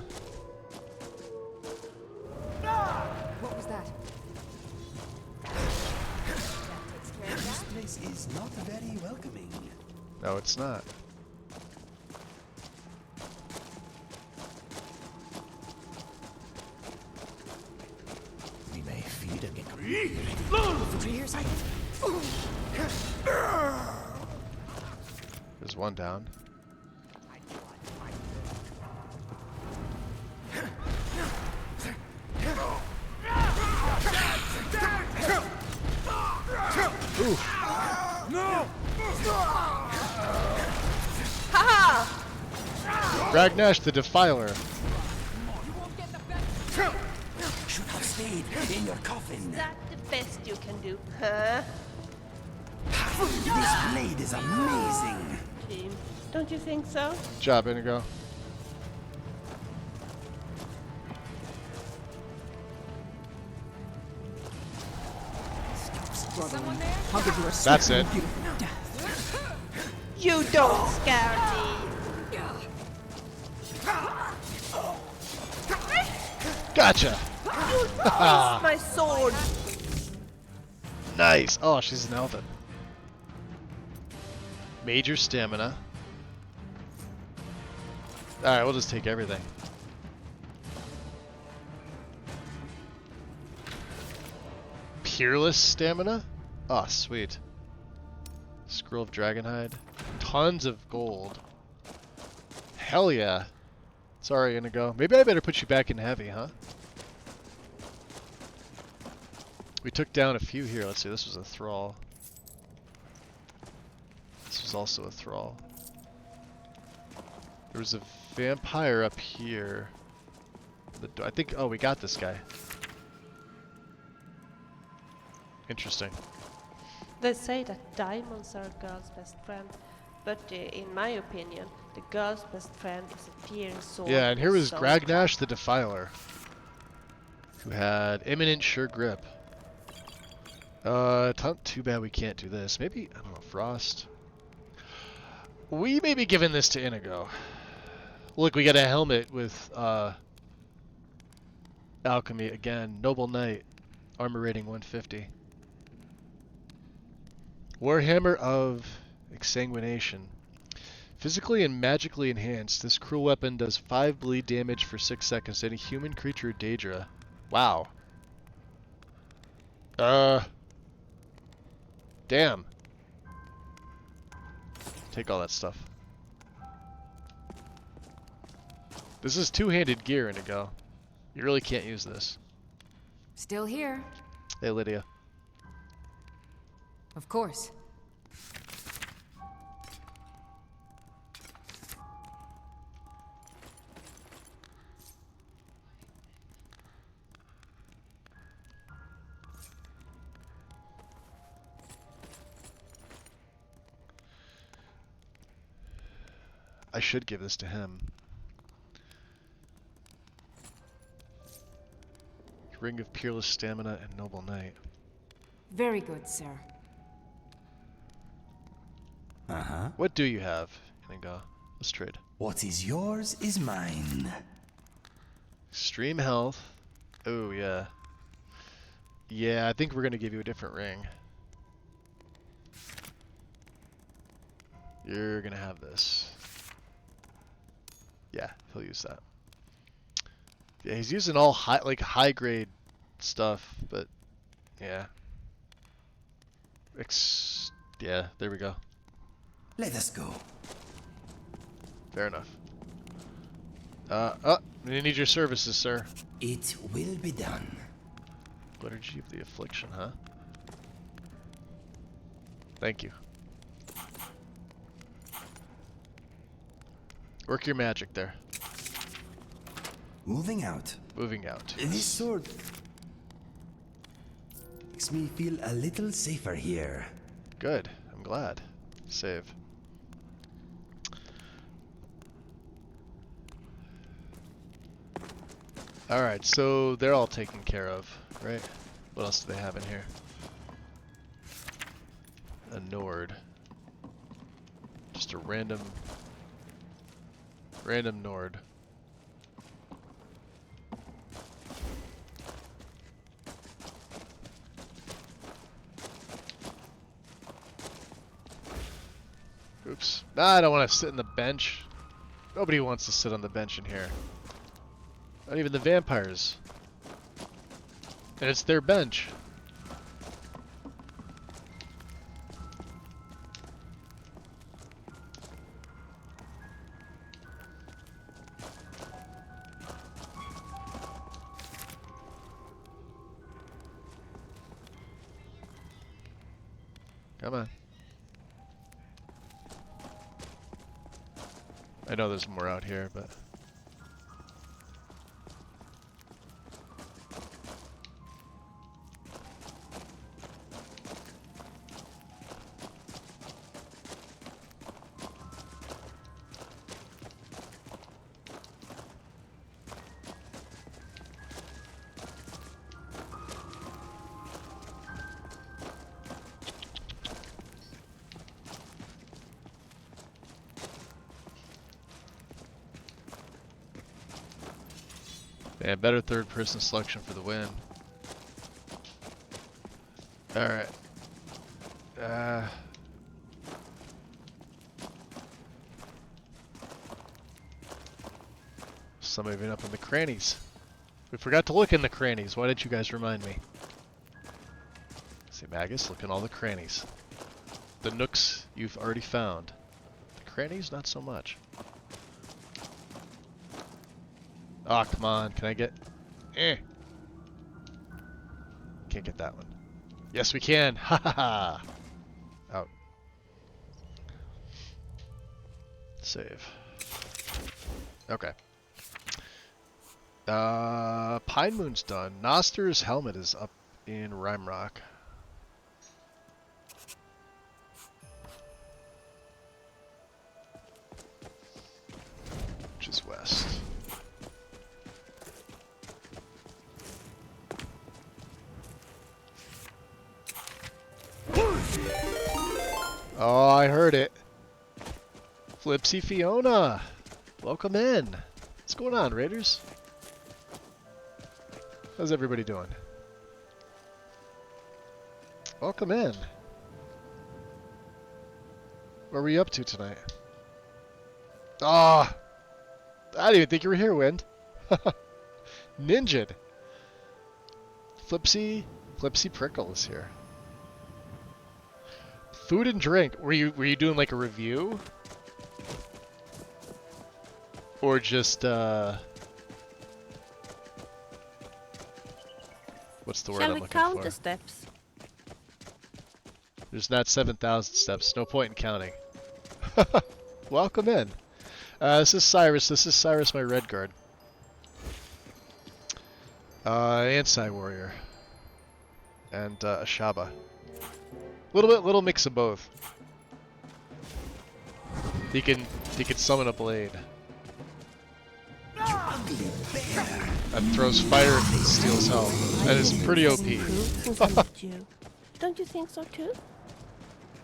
What was that? This place is not very welcoming. No, it's not. We may feed again. Did you hear something? There's one down. Ooh. No! Ragnash the Defiler. Should have stayed in your coffin. Is that the best you can do, huh? This blade is amazing. Team, don't you think so? Good job, Inigo. Someone there? I'll give you a That's it. You don't scare me. Gotcha. You lost my sword. Nice. Oh, she's an elven. Major stamina. Alright, we'll just take everything. Peerless stamina? Oh, sweet. Scroll of Dragonhide. Tons of gold. Hell yeah. Sorry, Inigo. Maybe I better put you back in heavy, huh? We took down a few here. Let's see, this was a thrall. This was also a thrall. There was a vampire up here. the door. I think, oh, we got this guy. Interesting. They say that diamonds are a girl's best friend, but in my opinion, the girl's best friend is a fearing sword. Yeah, and here was so Gragnash the Defiler, who had imminent sure grip. Too bad we can't do this. Maybe, I don't know, Frost. We may be giving this to Inigo. Look, we got a helmet with alchemy again. Noble Knight, armor rating 150. Warhammer of Exsanguination. Physically and magically enhanced, this cruel weapon does 5 bleed damage for 6 seconds to any human creature or Daedra. Wow. Damn. Take all that stuff. This is two-handed gear, Inigo. You really can't use this. Still here. Hey, Lydia. Of course. I should give this to him. Ring of Peerless Stamina and Noble Knight. Very good, sir. Uh-huh. What do you have, Inigo? Let's trade. What is yours is mine. Extreme health. Oh, yeah. Yeah, I think we're going to give you a different ring. You're going to have this. Yeah, he'll use that. Yeah, he's using all high grade stuff, but yeah. Yeah, there we go. Let us go. Fair enough. We need your services, sir. It will be done. Liturgy of the Affliction, huh? Thank you. Work your magic there. Moving out. Moving out. This sword makes me feel a little safer here. Good. I'm glad. Save. Alright, so they're all taken care of, right? What else do they have in here? A Nord. Just a random Nord. Oops. Nah, I don't want to sit on the bench. Nobody wants to sit on the bench in here. Not even the vampires. And it's their bench. Come on. I know there's more out here, but... Yeah, better third-person selection for the win. Alright. Some even up in the crannies. We forgot to look in the crannies. Why didn't you guys remind me? See, Magus, look in all the crannies. The nooks you've already found. The crannies, not so much. Ah, come on. Can I get... Can't get that one. Yes, we can. Ha ha ha. Out. Save. Okay. Pine Moon's done. Noster's helmet is up in Rime Rock. Which is west. Oh, I heard it. Flipsy Fiona. Welcome in. What's going on, Raiders? How's everybody doing? Welcome in. What were you up to tonight? Ah, I didn't even think you were here, Wind. Ninja. Flipsy Prickle is here. Food and drink. Were you doing like a review? Or just what's the word I'm looking for? Shall we count the steps? There's not 7,000 steps. No point in counting. Welcome in. This is Cyrus. This is Cyrus, my red guard. Ansai warrior. And Ashaba. Little mix of both. He can summon a blade. That throws fire and steals health. That is pretty OP. Don't you think so too?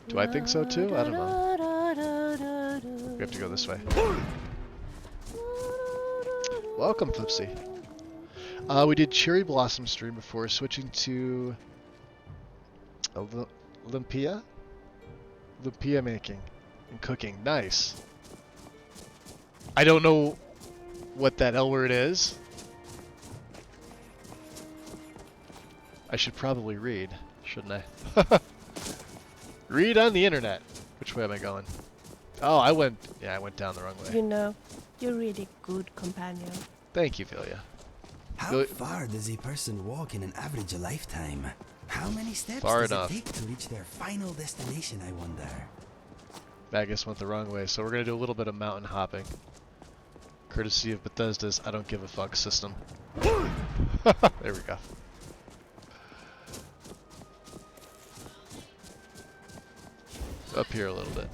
Do I think so too? I don't know. We have to go this way. Welcome, Flipsy. We did Cherry Blossom stream before switching to Lumpia making and cooking. Nice. I don't know what that L word is. I should probably read, shouldn't I? Read on the internet. Which way am I going? Oh, I went down the wrong way. You know, you're really good companion. Thank you, Vilya. How far does a person walk in an average lifetime? How many steps Far does enough. it take to reach their final destination, I wonder? I guess went the wrong way, so we're gonna do a little bit of mountain hopping. Courtesy of Bethesda's I don't give a fuck system. There we go. Up here a little bit.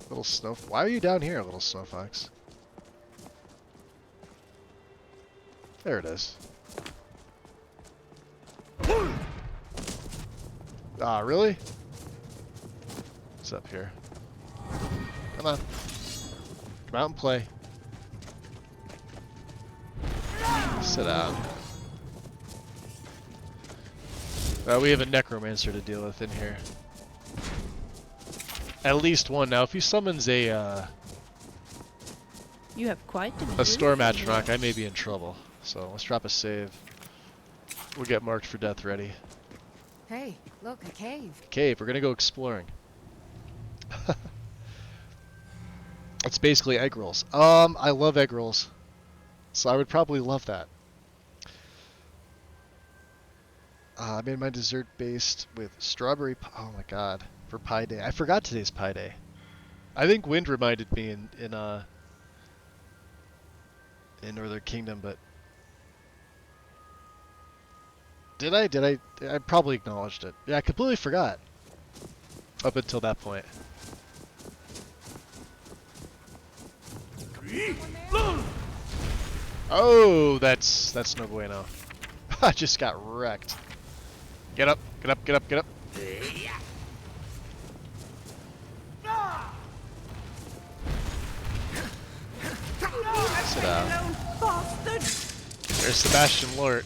Little snow. Why are you down here, little snow fox? There it is. Ah, really? What's up here? Come on. Come out and play. Sit down. We have a necromancer to deal with in here. At least one. Now, if he summons a You have quite a storm atronach, I may be in trouble. So let's drop a save. We'll get marked for death ready. Hey, look, a cave. Cave. We're gonna go exploring. It's basically egg rolls. I love egg rolls, so I would probably love that. I made my dessert based with strawberry. Oh my god, for Pie Day. I forgot today's Pie Day. I think Wind reminded me in Northern Kingdom, but did I? I probably acknowledged it. Yeah, I completely forgot. Up until that point. Oh, that's no bueno. I just got wrecked. Get up, get up, get up, get up. Sit down. There's Sebastian Lort.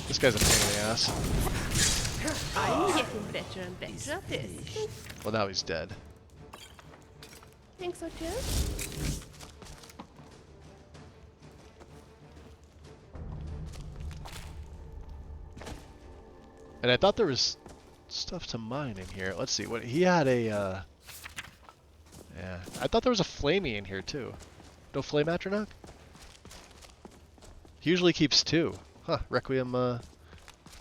This guy's a pain in the ass. I'm getting better and better at this. Well, now he's dead. Think so too? And I thought there was stuff to mine in here. Let's see. What he had a yeah. I thought there was a flamey in here too. No flame atronach? He usually keeps 2. Huh, Requiem you're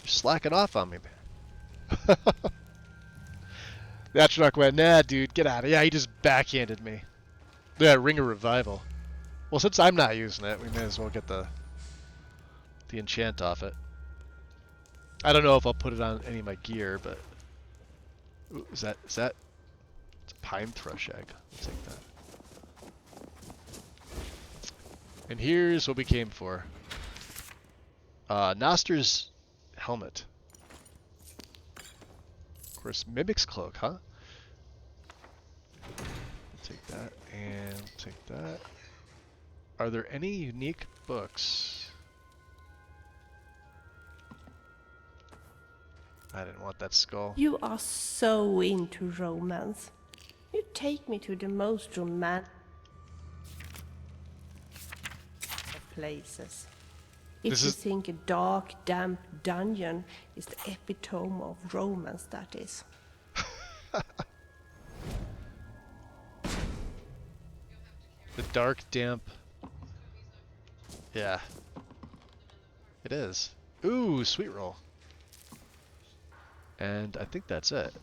slacking off on me, man. The Atronach went, nah, dude, get out of here. Yeah, he just backhanded me. Yeah, Ring of Revival. Well, since I'm not using it, we may as well get the enchant off it. I don't know if I'll put it on any of my gear, but... Ooh, is that... It's a pine thrush egg. I'll take that. And here's what we came for. Noster's helmet. Of course, Mimic's cloak, huh? Take that, and take that. Are there any unique books? I didn't want that skull. You are so into romance. You take me to the most romantic of places. If you think a dark, damp dungeon is the epitome of romance, that is. The dark, damp... Yeah. It is. Ooh, sweet roll. And I think that's it.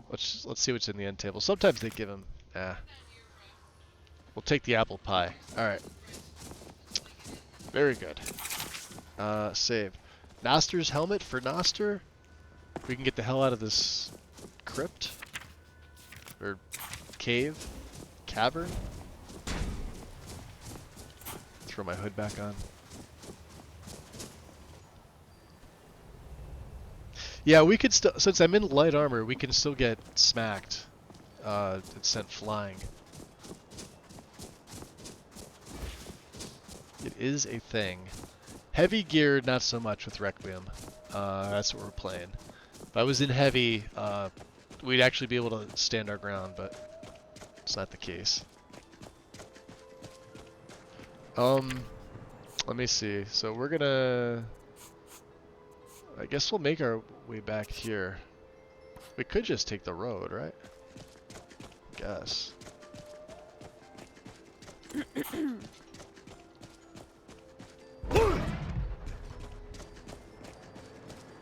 Let's see what's in the end table. Sometimes they give them... We'll take the apple pie. Alright. Very good. Save. Noster's helmet for Noster. We can get the hell out of this crypt. Or cave. Cavern. Throw my hood back on. Yeah, we could still, since I'm in light armor, we can still get smacked. It's sent flying. It is a thing. Heavy gear, not so much with Requiem. That's what we're playing. If I was in heavy, we'd actually be able to stand our ground, but it's not the case. Let me see. So we're gonna... I guess we'll make our way back here. We could just take the road, right? Guess.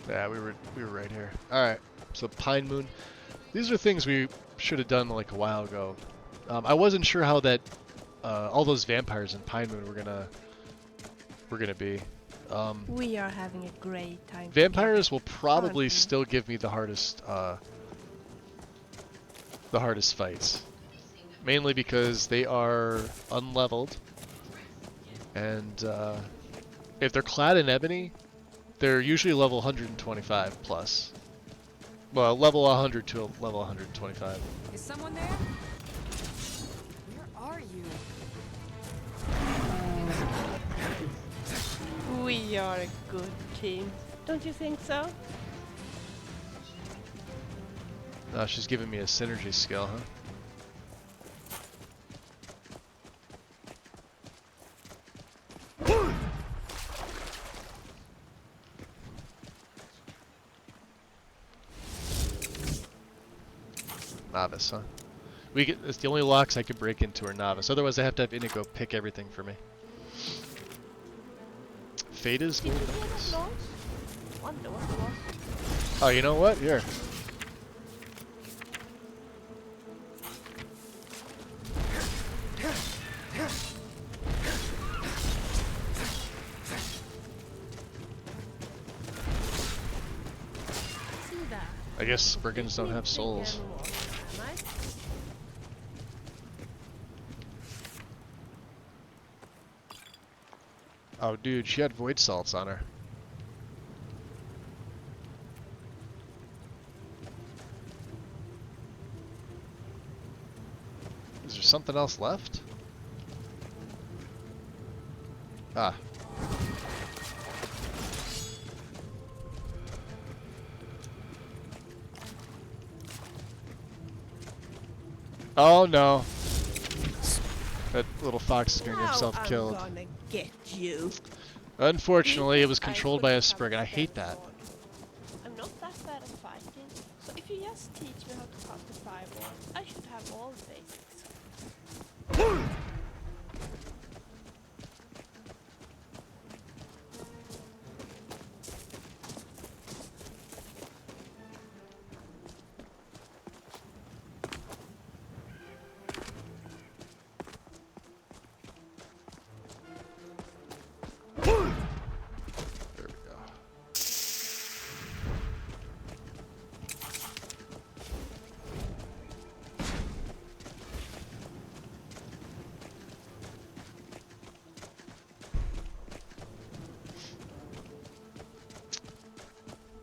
Yeah, we were right here. Alright, so Pine Moon. These are things we should have done like a while ago. I wasn't sure how that all those vampires in Pine Moon were gonna be. We are having a great time. Vampires will probably still give me the hardest fights. Mainly because they are unleveled, and if they're clad in ebony, they're usually level 125 plus. Well, level 100 to level 125. Is someone there? Where are you? We are a good team. Don't you think so? Oh, she's giving me a synergy skill, huh? Novice, huh? It's the only locks I could break into are novice. Otherwise, I have to have Inigo pick everything for me. Fate is good. Oh, you know what? Here. I guess brigands don't have souls. Oh, dude, she had void salts on her. Is there something else left? Ah. Oh no. That little fox is gonna get himself killed. I'm gonna get you. Unfortunately, it was controlled by a sprig, and I hate that. I'm not that bad at fighting, so if you just teach me how to cast a fireball, I should have all the basics.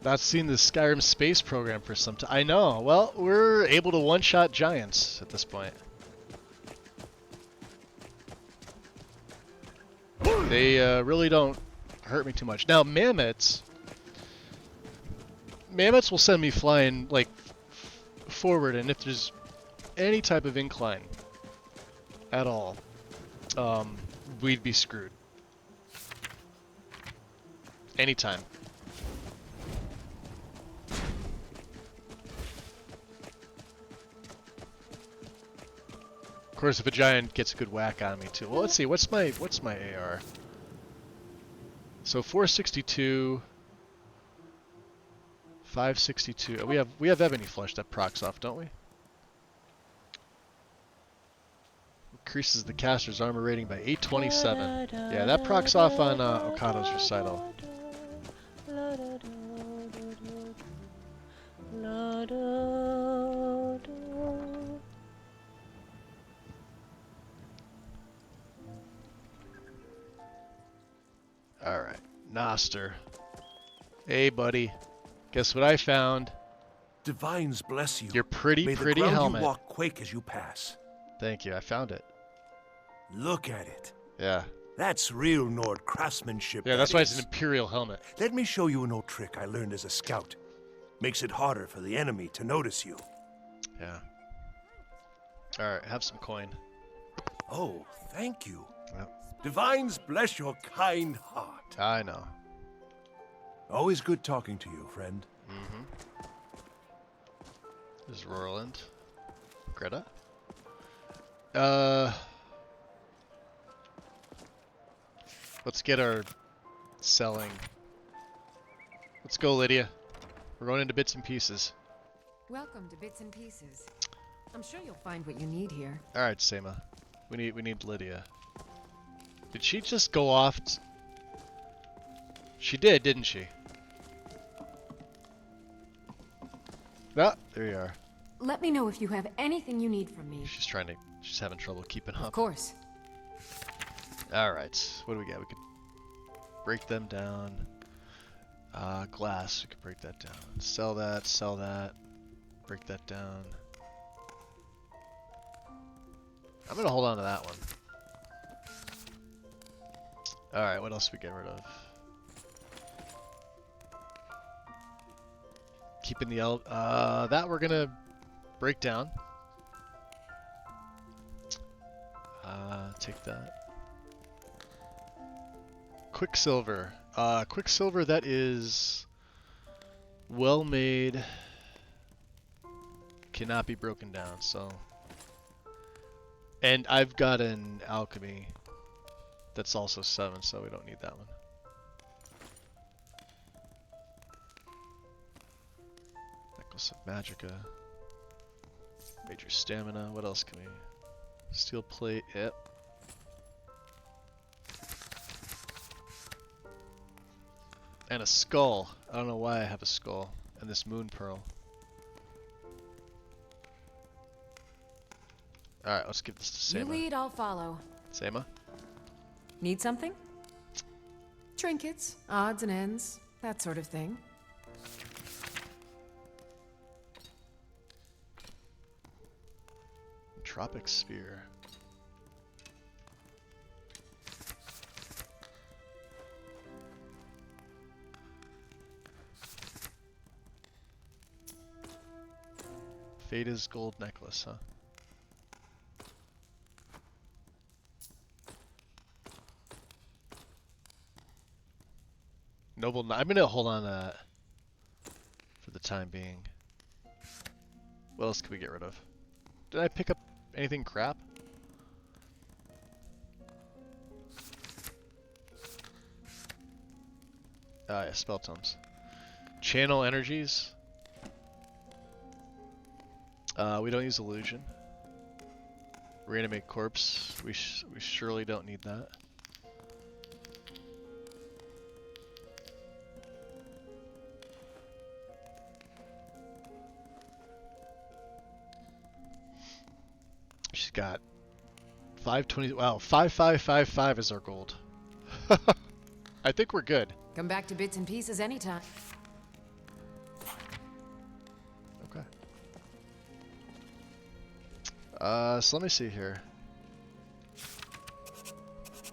Not seen the Skyrim space program for some time. I know. Well, we're able to one-shot giants at this point. They really don't hurt me too much. Now, mammoths will send me flying, like, forward, and if there's any type of incline at all, we'd be screwed. Anytime. Of course, if a giant gets a good whack on me too. Well, let's see. What's my AR? So 462, 562. We have Ebony Flesh that procs off, don't we? Increases the caster's armor rating by 827. Yeah, that procs off on Okado's recital. Alright, Noster. Hey, buddy. Guess what I found? Divines bless you. Your pretty May the ground helmet. You walk quake as you pass. Thank you, I found it. Look at it. Yeah. That's real Nord craftsmanship. Yeah, that's why it's an Imperial helmet. Let me show you an old trick I learned as a scout. Makes it harder for the enemy to notice you. Yeah. Alright, have some coin. Oh, thank you. Yep. Divines bless your kind heart. I know. Always good talking to you, friend. Mm-hmm. This is Roland. Greta? Let's get our selling. Let's go, Lydia. We're going into bits and pieces. Welcome to Bits and Pieces. I'm sure you'll find what you need here. Alright, Sema. We need Lydia. Did she just go off? She did, didn't she? Ah, there you are. Let me know if you have anything you need from me. She's having trouble keeping up. Of course. Alright, what do we got? We could break them down. Glass, we could break that down. Sell that. Break that down. I'm gonna hold on to that one. Alright, what else we get rid of? Keeping the that we're gonna break down. Take that. Quicksilver. Quicksilver that is well made, cannot be broken down, so. And I've got an alchemy that's also 7, so we don't need that one. Necklace of Magica. Major stamina. What else can we? Steel plate. Yep. And a skull. I don't know why I have a skull. And this moon pearl. Alright, let's give this to Sema. You lead, I'll follow. Sema? Need something? Trinkets, odds and ends, that sort of thing. Tropic Spear. Fada's gold necklace, huh? Noble, I'm gonna hold on to that for the time being. What else can we get rid of? Did I pick up anything crap? Ah, yeah, spell tomes. Channel energies. We don't use illusion. Reanimate corpse. We surely don't need that. She's got 520. Wow, 5555 is our gold. I think we're good. Come back to Bits and Pieces anytime. So let me see here.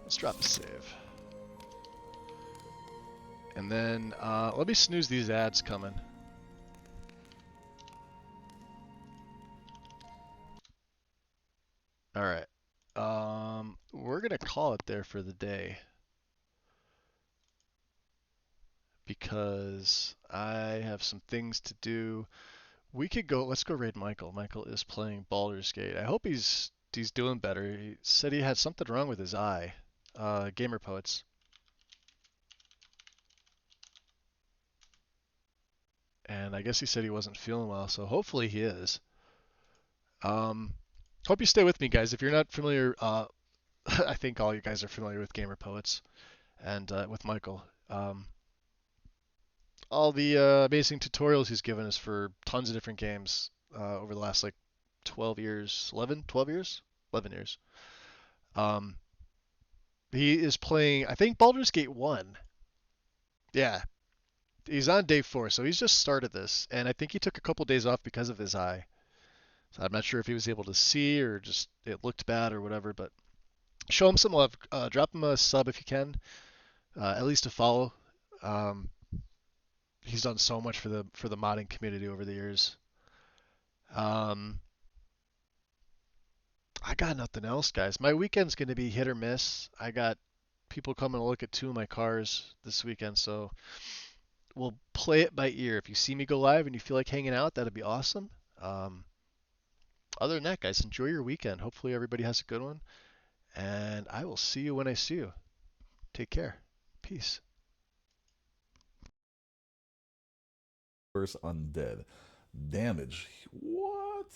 Let's drop a save. And then let me snooze these ads coming. Alright. We're gonna call it there for the day. Because I have some things to do. We could go, let's go raid Michael. Michael is playing Baldur's Gate. I hope he's doing better. He said he had something wrong with his eye. Gamer Poets. And I guess he said he wasn't feeling well, so hopefully he is. Hope you stay with me, guys. If you're not familiar, I think all you guys are familiar with Gamer Poets and with Michael. All the amazing tutorials he's given us for tons of different games over the last like 12 years, 12 years? 11 years. He is playing, I think, Baldur's Gate 1. Yeah. He's on day 4, so he's just started this, and I think he took a couple days off because of his eye. So I'm not sure if he was able to see or just it looked bad or whatever, but show him some love. Drop him a sub if you can, at least a follow. He's done so much for the modding community over the years. I got nothing else, guys. My weekend's going to be hit or miss. I got people coming to look at 2 of my cars this weekend, so we'll play it by ear. If you see me go live and you feel like hanging out, that'd be awesome. Other than that, guys, enjoy your weekend. Hopefully everybody has a good one, and I will see you when I see you. Take care. Peace. Undead. Damage. What?